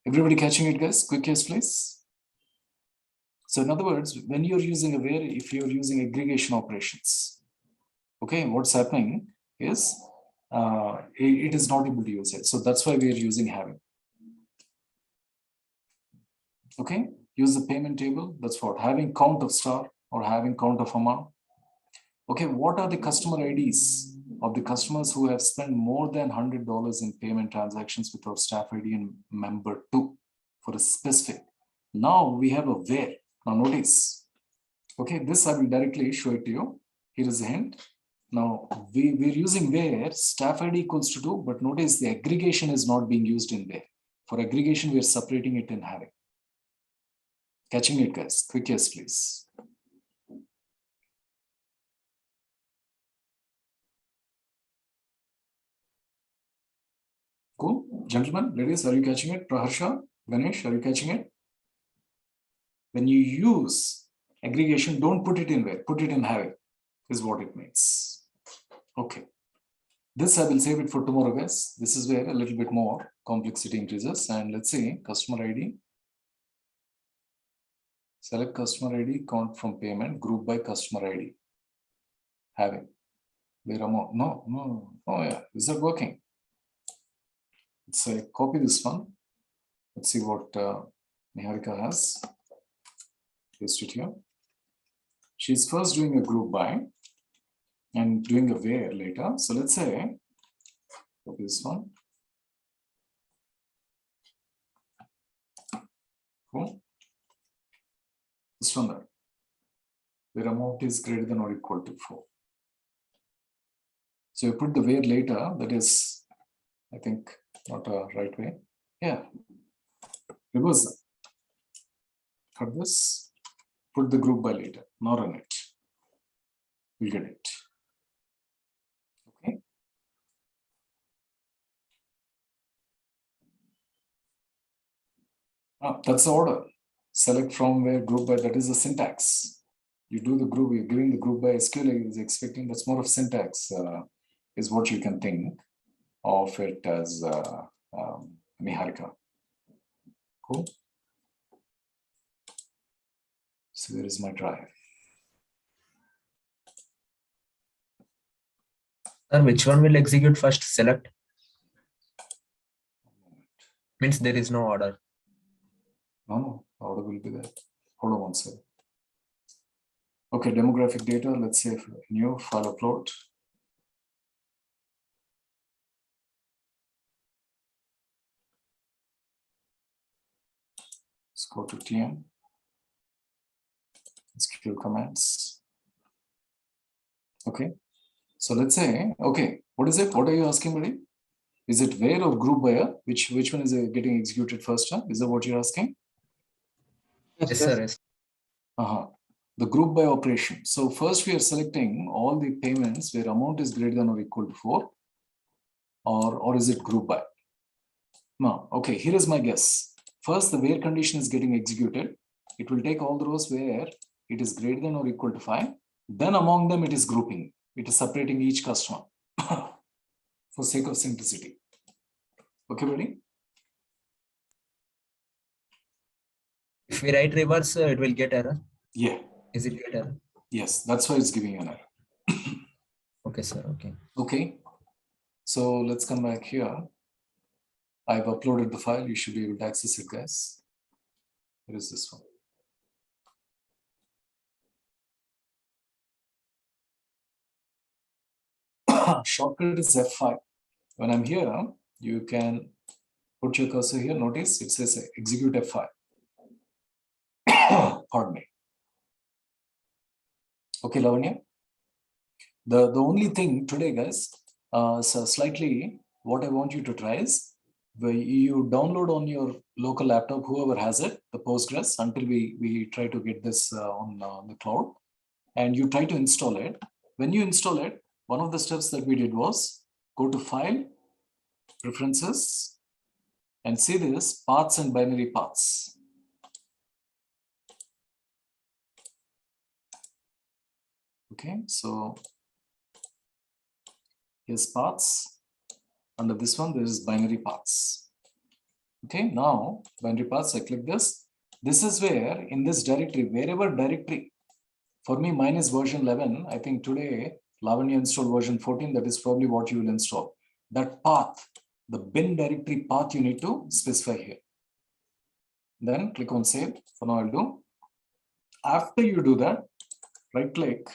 everybody catching it, guys? Quick case, please. So in other words, when you're using a where, if you're using aggregation operations, okay, what's happening is it is not able to use it. So that's why we are using having. Okay, use the payment table. That's what having count of star or having count of amount. Okay, what are the customer IDs of the customers who have spent more than $100 in payment transactions with our staff ID and member 2 for a specific. Now we have a where. Now notice, okay, this I will directly show it to you. Here is a hint. Now we're using where staff ID equals to 2, but notice the aggregation is not being used in where. For aggregation, we are separating it in having. Catching it, guys? Quick yes, please. Cool. Gentlemen, ladies, are you catching it? Praharsha, Ganesh, are you catching it? When you use aggregation, don't put it in where, put it in having, is what it means. Okay. This I will save it for tomorrow, guys. This is where a little bit more complexity increases. And let's see, customer ID. Select customer ID, count from payment, group by customer ID. Having. Where amount? No. Oh yeah, is that working? Let's say copy this one. Let's see what Niharika has. Paste it here. She's first doing a group by and doing a where later. So let's say Copy this one. Cool. This one there. Where amount is greater than or equal to 4. So you put the where later, that is, I think, not a right way. Yeah. Reverse that. Cut this, put the group by later, not run it. We'll get it. Okay. That's the order. Select from where group by, that is the syntax. You do the group, you're giving the group by SQL is expecting, that's more of syntax, is what you can think of it as Niharika. Cool. So where is my drive? And which one will execute first? Select. Means there is no order. No, order will be there. Hold on one second. Okay, demographic data, let's say new file upload. Let's go to TM. Sql Commands. Okay, so let's say, okay, what is it? What are you asking, buddy? Is it where or group by? Which one is getting executed first? Huh? Is that what you're asking? Yes, sir. Yes. The group by operation. So first we are selecting all the payments where amount is greater than or equal to 4, or is it group by? No. Okay, here is my guess. First, the where condition is getting executed. It will take all the rows where it is greater than or equal to 5. Then among them, it is grouping. It is separating each customer for sake of simplicity. Okay, buddy? If we write reverse, it will get error. Yeah. Is it get error? Yes, that's why it's giving an error. Okay, sir. Okay. Okay. So let's come back here. I've uploaded the file. You should be able to access it, guys. Where is this one? Shortcut is F5. When I'm here, you can put your cursor here. Notice it says execute F5. Pardon me. Okay, Lavanya. The only thing today, guys, so slightly what I want you to try is where you download on your local laptop, whoever has it, the Postgres, until we try to get this on the cloud, and you try to install it. When you install it, one of the steps that we did was go to File, Preferences, and see this paths and binary paths. Okay, so here's paths. Under this one, there is binary paths. Okay, now binary paths, I click this. This is where in this directory, wherever directory, for me, mine is version 11. I think today, Lavanya installed version 14. That is probably what you will install. That path, the bin directory path, you need to specify here. Then click on save. For now, I'll do. After you do that, right click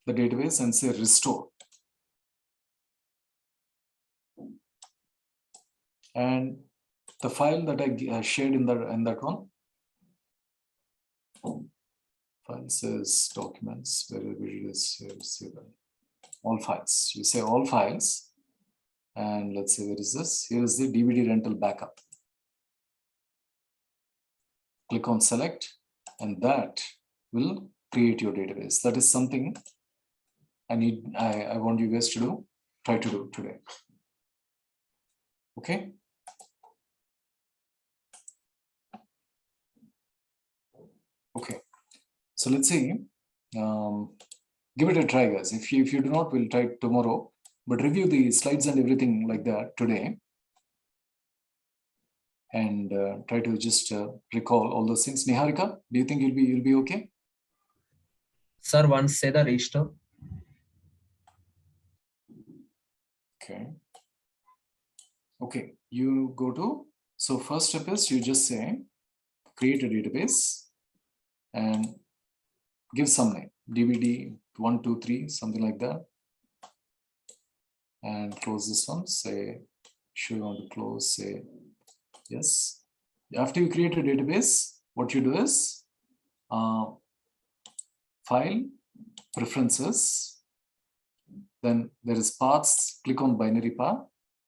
the database and say restore. And the file that I shared in that one, file says documents, where it is here, see that. All files. You say all files, and let's say where is this? Here is the DVD rental backup. Click on select, and that will create your database. That is something I want you guys to do. Try to do today. Okay. Okay. So let's see. Give it a try, guys. If you do not, we'll try tomorrow. But review the slides and everything like that today, and try to just recall all those things. Niharika, do you think you'll be okay? Sir, once say the restore. Okay. Okay. You go to. So first step is you just say create a database and give some name. DVD 1, 2, 3, something like that. and close this one. Say, show you want to close, say yes. After you create a database, what you do is file, preferences, then there is paths, click on binary path.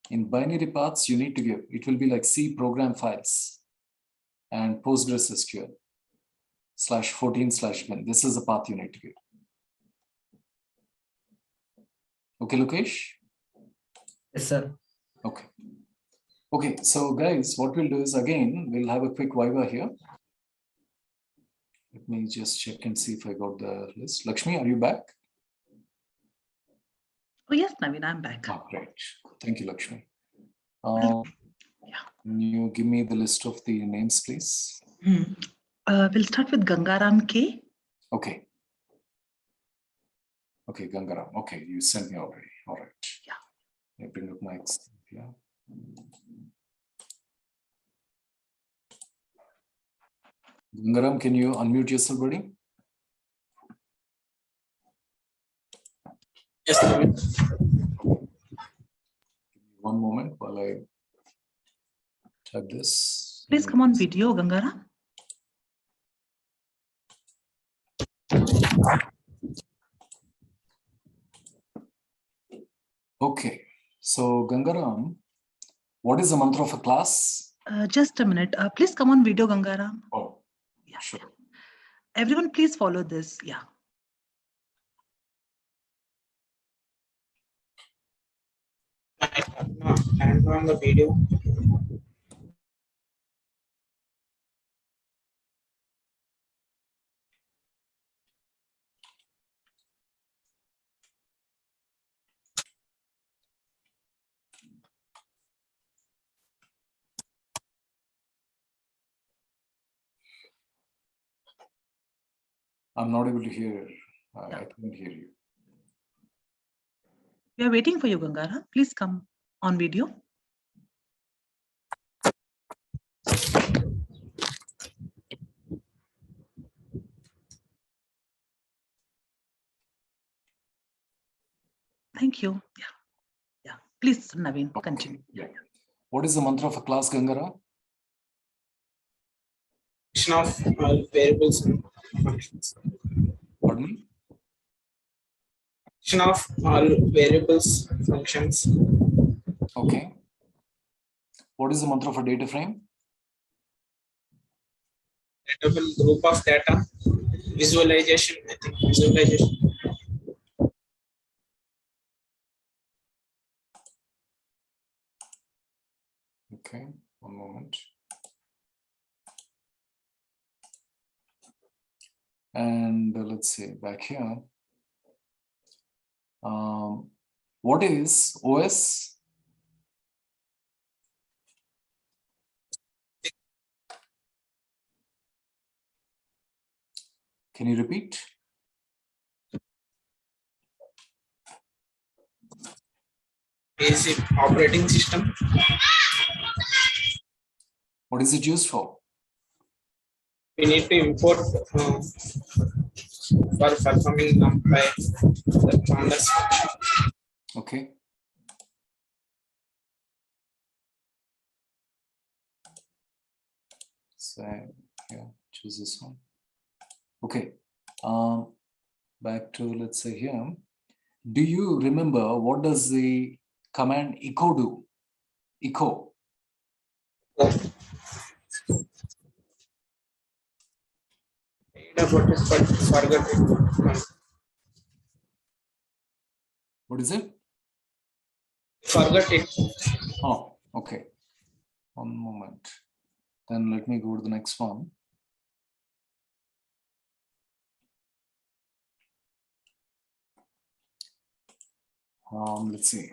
In binary paths, you need to give, it will be like C program files and PostgreSQL /14/bin. This is the path you need to give. Okay, Lokesh? Yes, sir. Okay. Okay, so guys, what we'll do is again, we'll have a quick Viva here. Let me just check and see if I got the list. Lakshmi, are you back? Oh, yes, Naveen, I'm back. Oh, great. Thank you, Lakshmi. Can you give me the list of the names, please? We'll start with Gangaram K. Okay. Okay, Gangaram. Okay, you sent me already. All right. Yeah. Let me bring up my Excel here. Gangaram, can you unmute yourself, buddy? Yes, sir. One moment while I type this. Please come on video, Gangaram. Okay, so Gangaram, what is the mantra of a class? Just a minute. Please come on video, Gangaram. Oh, yeah, sure. Everyone, please follow this. Yeah. And on the video. I'm not able to hear. I can't hear you. We are waiting for you, Gangaram. Please come on video. Thank you. Yeah. Yeah. Please, Naveen, continue. Yeah. What is the mantra of a class, Gangaram? Of variables and functions. Pardon me? Of all variables, functions. Okay. What is the mantra of a data frame? Datable group of data. Visualization, I think visualization. Okay, one moment. And let's see, back here. What is OS? Can you repeat? Basic operating system. What is it used for? We need to import for performing comply the founders. Okay. So yeah, choose this one. Okay. Back to, let's say here. Do you remember what does the command echo do? Echo. What is it? Forget it. Oh, okay. One moment. Then let me go to the next one. Let's see,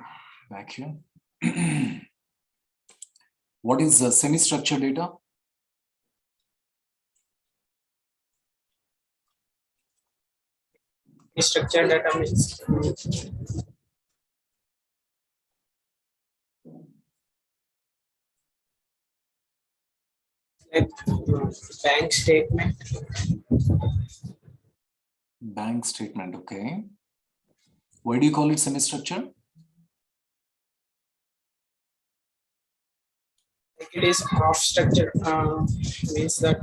back here. What is semi-structured data? Structured data means like bank statement. Bank statement, okay. Why do you call it semi-structured? It is off structure, means that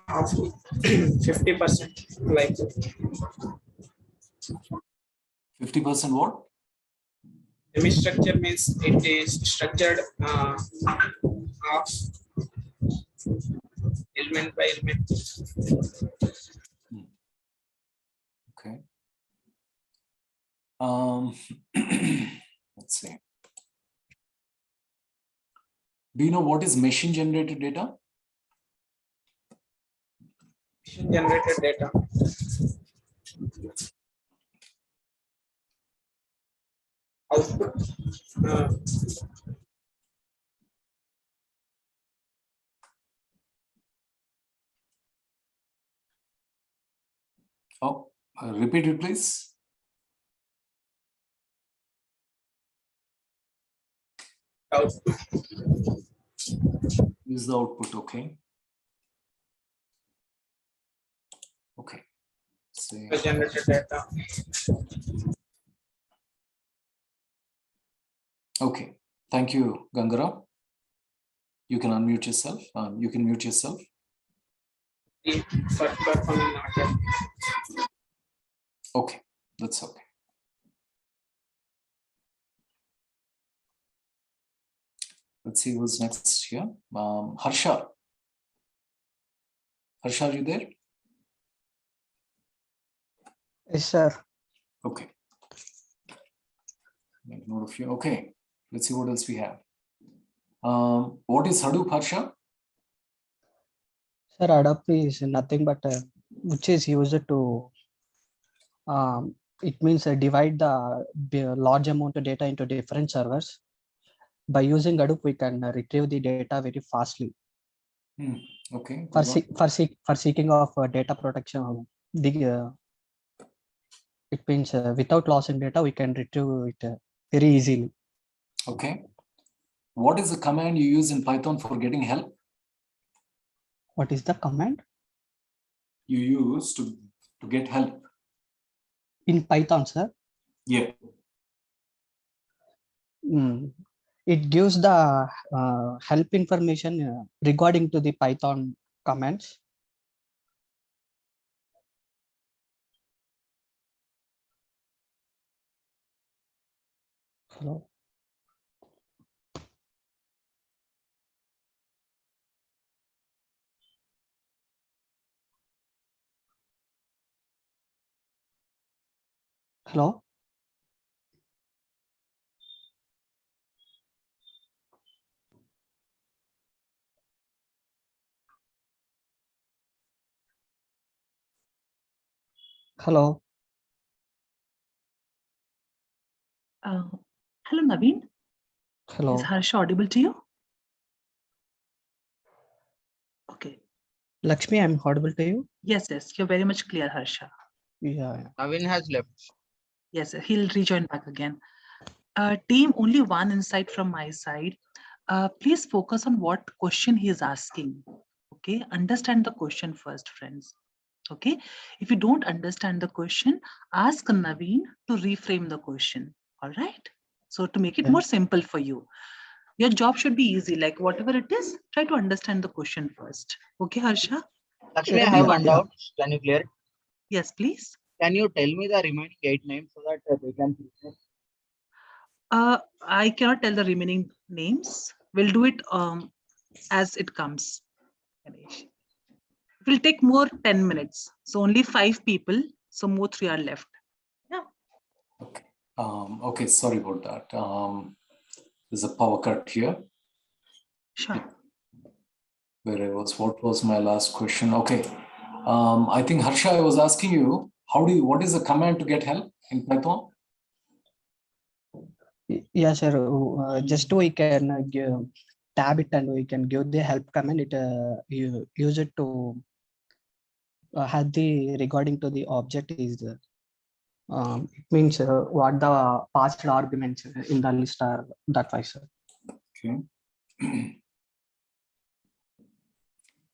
of 50%, like 50% what? semi-structure means it is structured of element by element. Okay. Let's see. Do you know what is machine generated data? Machine generated data. Output. Repeat it, please. Output. Is the output, okay? Okay. Say, Generated data. okay. Thank you, Gangara. You can unmute yourself. You can mute yourself. Okay, that's okay. Let's see who's next here. Harsha. Harsha, are you there? Yes, sir. Okay. Make note of you. Okay. Let's see what else we have. What is Hadoop, Harsha? Sir, Hadoop is nothing but which is used to it means divide the large amount of data into different servers. By using Hadoop, we can retrieve the data very fastly. Okay. For seeking of data protection, it means without losing data, we can retrieve it very easily. Okay. What is the command you use in Python for getting help? What is the command you use to get help? In Python, sir? Yeah. It gives the help information regarding to the Python commands. Hello. Hello. Hello. Hello, Naveen. Hello. Is Harsha audible to you? Okay. Lakshmi, I'm audible to you? Yes, you're very much clear, Harsha. Yeah. Naveen has left. Yes, he'll rejoin back again. Team, only one insight from my side. Please focus on what question he is asking. Okay, understand the question first, friends. Okay, if you don't understand the question, ask Naveen to reframe the question. All right. So to make it more simple for you, your job should be easy. Like whatever it is, try to understand the question first. Okay, Harsha? Lakshmi, I have one doubt. Can you clear it? Yes, please. Can you tell me the remaining 8 names so that they can prepare? I cannot tell the remaining names. We'll do it as it comes. It will take more 10 minutes. So only 5 people. So more 3 are left. Yeah. Okay. Okay. Sorry about that. There's a power cut here. Sure. Where I was. What was my last question? Okay. I think Harsha, I was asking you, what is the command to get help in Python? Yes, sir. Just we can tab it and we can give the help command. It you use it to have the regarding to the object is it means what the passed arguments in the list are that way, sir. Okay.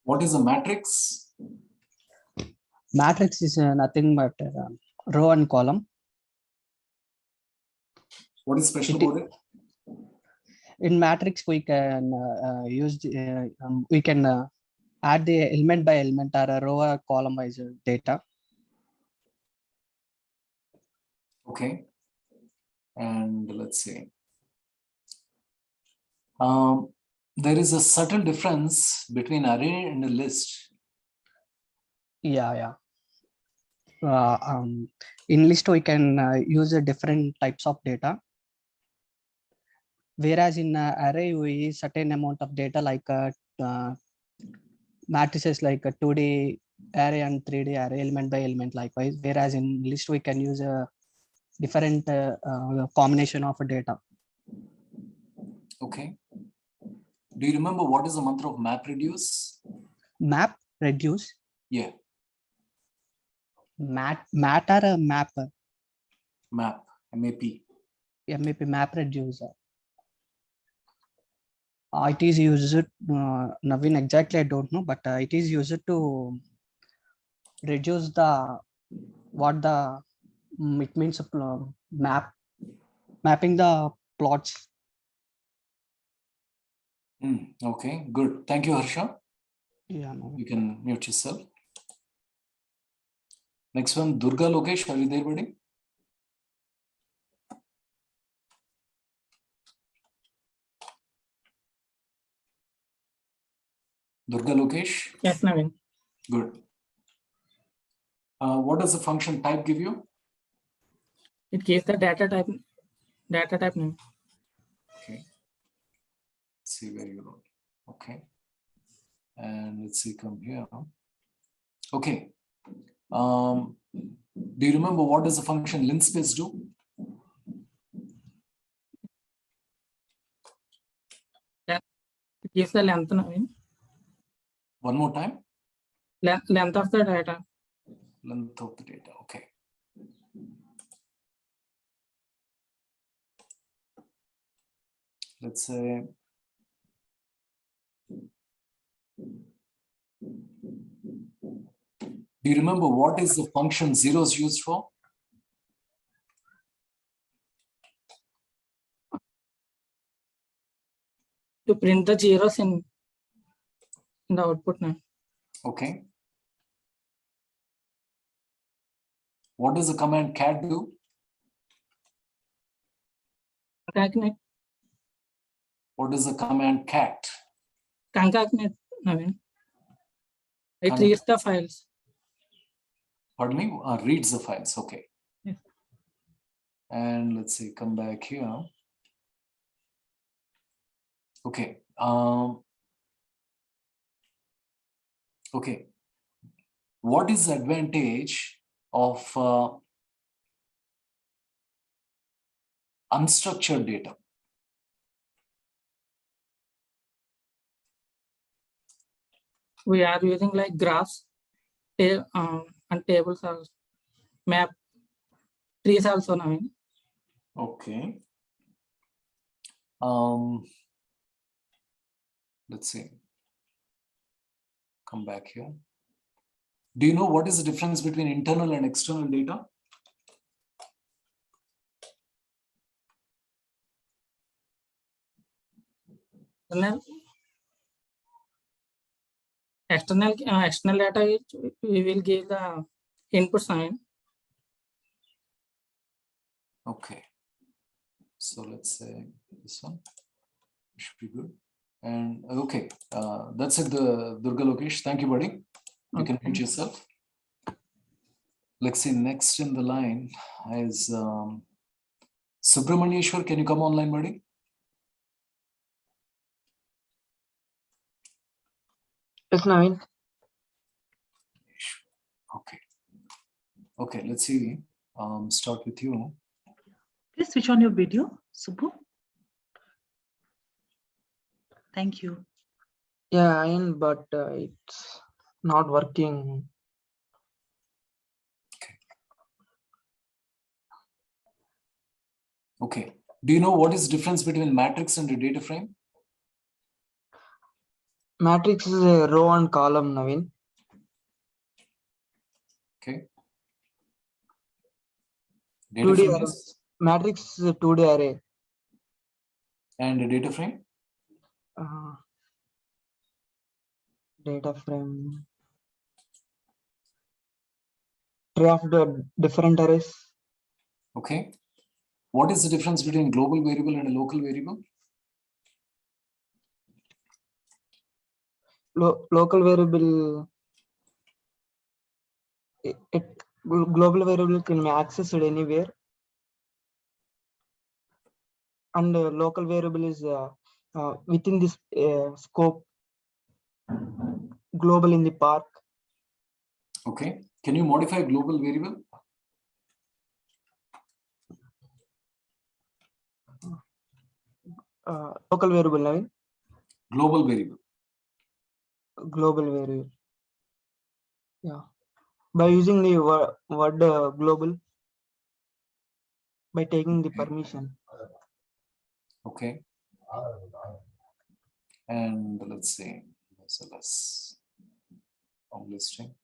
What is a matrix? Matrix is nothing but row and column. What is special about it? In matrix, we can we can add the element by element or a row or column wise data. Okay. And let's see. There is a subtle difference between array and a list. Yeah. In list, we can use different types of data. Whereas in array, we use certain amount of data like matrices like a 2D array and 3D array element by element likewise. Whereas in list, we can use a different combination of data. Okay. Do you remember what is the mantra of map reduce? Map reduce. Yeah. Mat or a map? Map. M-A-P. Map reduce. It is used, Naveen, exactly I don't know, but it is used to reduce the it means mapping the plots. Okay, good. Thank you, Harsha. Yeah, no. You can mute yourself. Next one, Durga Lokesh, are you there, buddy? Durga Lokesh? Yes, Naveen. Good. What does the function type give you? It gives the data type name. Okay. Let's see where you wrote. Okay. And let's see, come here. Okay. Do you remember what does the function linspace do? Yeah. It gives the length, Naveen. One more time. Length of the data. Length of the data. Okay. Let's say do you remember what is the function zeros used for? To print the zeros in the output now. Okay. What does the command cat do? Concatenate. What does the command cat? Concatenate, Naveen. It Concatenate. reads the files. Pardon me? Reads the files. Okay. Yes. And let's see, come back here. Okay. Okay. What is the advantage of unstructured data? We are using like graphs and tables also. Map trees also, Naveen. Okay. Let's see. Come back here. Do you know what is the difference between internal and external data? External data, we will give the input sign. Okay. So let's say this one should be good. And okay, that's it, the Durga Lokesh. Thank you, buddy. You can mute yourself. Let's see, next in the line is Subramanyeshwar. Can you come online, buddy? Yes, Naveen. Okay. Okay, let's see. Start with you. Please switch on your video, Subbu. Thank you. Yeah, but it's not working. Okay. Do you know what is the difference between matrix and a data frame? Matrix is a row and column, Naveen. Data 2D frame array. is, Matrix 2D array. and a data frame? Data frame. Three of the different arrays. Okay. What is the difference between global variable and a local variable? Local variable. Global variable can be accessed anywhere, and local variable is within this scope. Global in the park. Okay. Can you modify global variable? Local variable, Naveen. Global variable. Global variable. Yeah. By using the word global, by taking the permission. Okay. And let's see. SLS listing.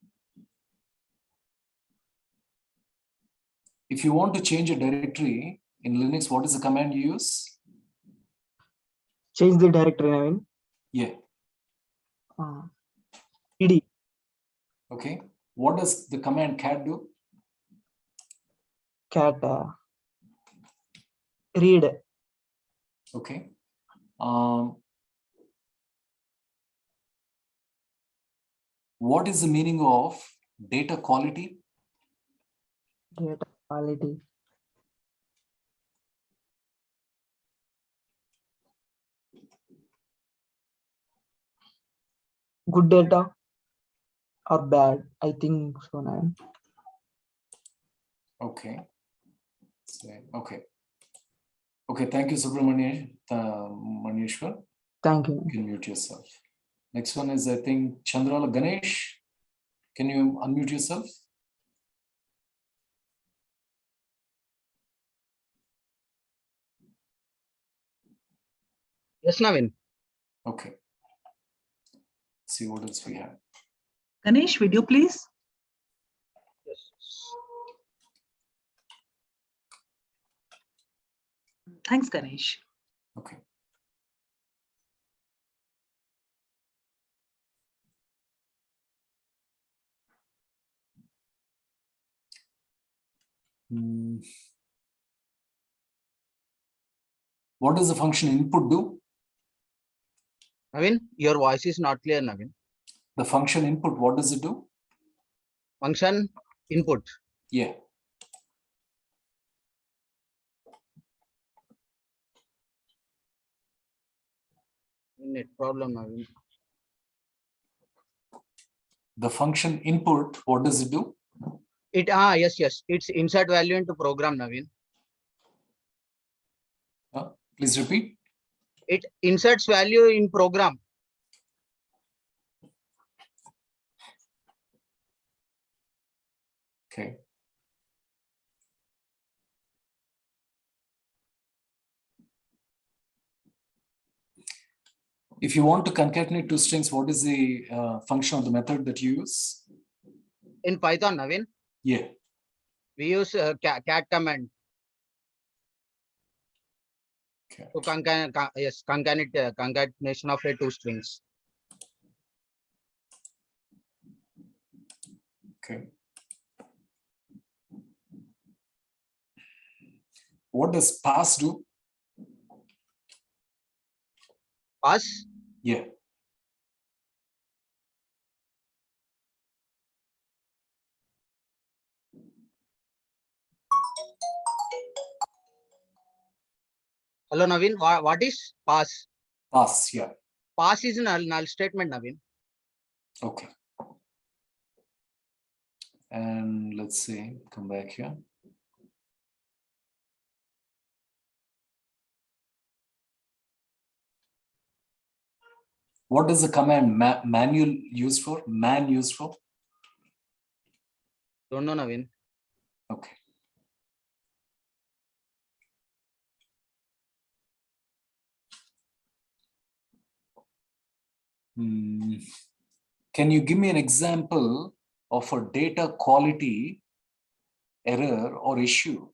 If you want to change a directory in Linux, what is the command you use? Change the directory, Naveen. Yeah. ed. Okay. What does the command cat do? Cat read. Okay. What is the meaning of data quality? Data quality. Good data or bad? I think so, Naveen. Okay. Okay. Okay. Thank you, Manishwar. Thank you. You can mute yourself. Next one is, I think, Chandrala Ganesh. Can you unmute yourself? Yes, Naveen. Okay. Let's see what else we have. Ganesh, video, please. Yes. Thanks, Ganesh. Okay. What does the function input do? Naveen, your voice is not clear, Naveen. The function input, what does it do? Function input. Yeah. Net problem, Naveen. The function input, what does it do? Yes. It's insert value into program, Naveen. Please repeat. It inserts value in program. Okay. If you want to concatenate two strings, what is the function of the method that you use? In Python, Naveen? Yeah. We use cat command. Okay. To concatenation of two strings. Okay. What does pass do? Pass? Yeah. Hello, Naveen. What is pass? Pass, yeah. Pass is null statement, Naveen. Okay. And let's see, come back here. What is the command manual used for? Man used for? Don't know, Naveen. Okay. Can you give me an example of a data quality error or issue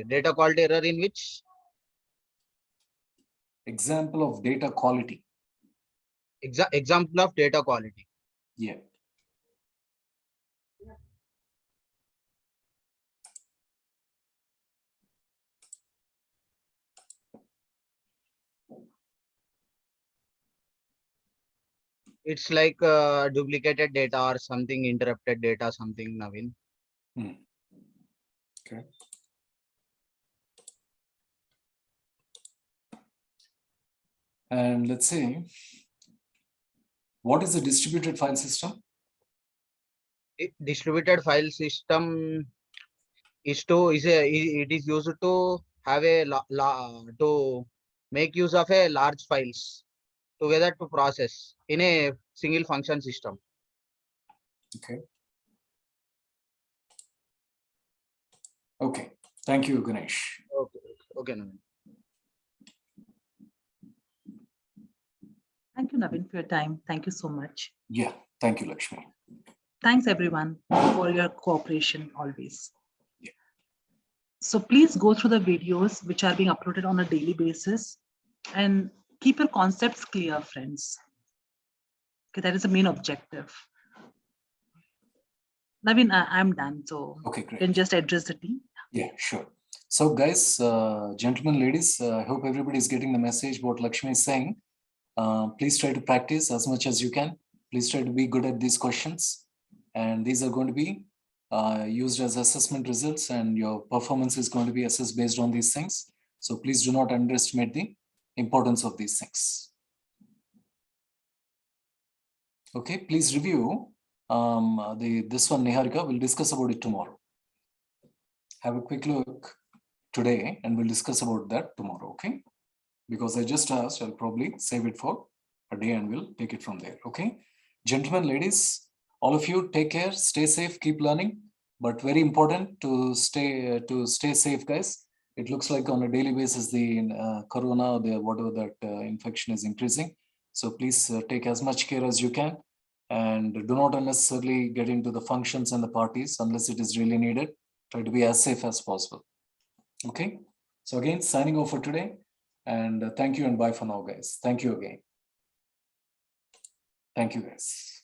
data quality error in which? Example of data quality. Example of data quality. Yeah. It's like duplicated data or something, interrupted data, something, Naveen. Okay. And let's say, what is a distributed file system? Distributed file system is it is used to have a to make use of a large files together to process in a single function system. Okay. Okay. Thank you, Ganesh. Okay. Okay, Naveen. Thank you, Naveen, for your time. Thank you so much. Yeah. Thank you, Lakshmi. Thanks, everyone, for your cooperation always. So please go through the videos which are being uploaded on a daily basis and keep your concepts clear, friends. Okay, that is the main objective. Naveen, I'm done. So Okay, great. you can just address the team. Yeah, sure. So guys, gentlemen, ladies, I hope everybody is getting the message what Lakshmi is saying. Please try to practice as much as you can. Please try to be good at these questions. And these are going to be used as assessment results, and your performance is going to be assessed based on these things. So please do not underestimate the importance of these things. Okay, please review this one, Niharika. We'll discuss about it tomorrow. Have a quick look today and we'll discuss about that tomorrow, okay? Because I just asked, I'll probably save it for a day and we'll take it from there, okay? Gentlemen, ladies, all of you take care, stay safe, keep learning, but very important to stay safe, guys. It looks like on a daily basis, the corona, whatever that infection is increasing. So please take as much care as you can and do not unnecessarily get into the functions and the parties unless it is really needed. Try to be as safe as possible. Okay. So again, signing off for today, and thank you and bye for now, guys. Thank you again. Thank you, guys.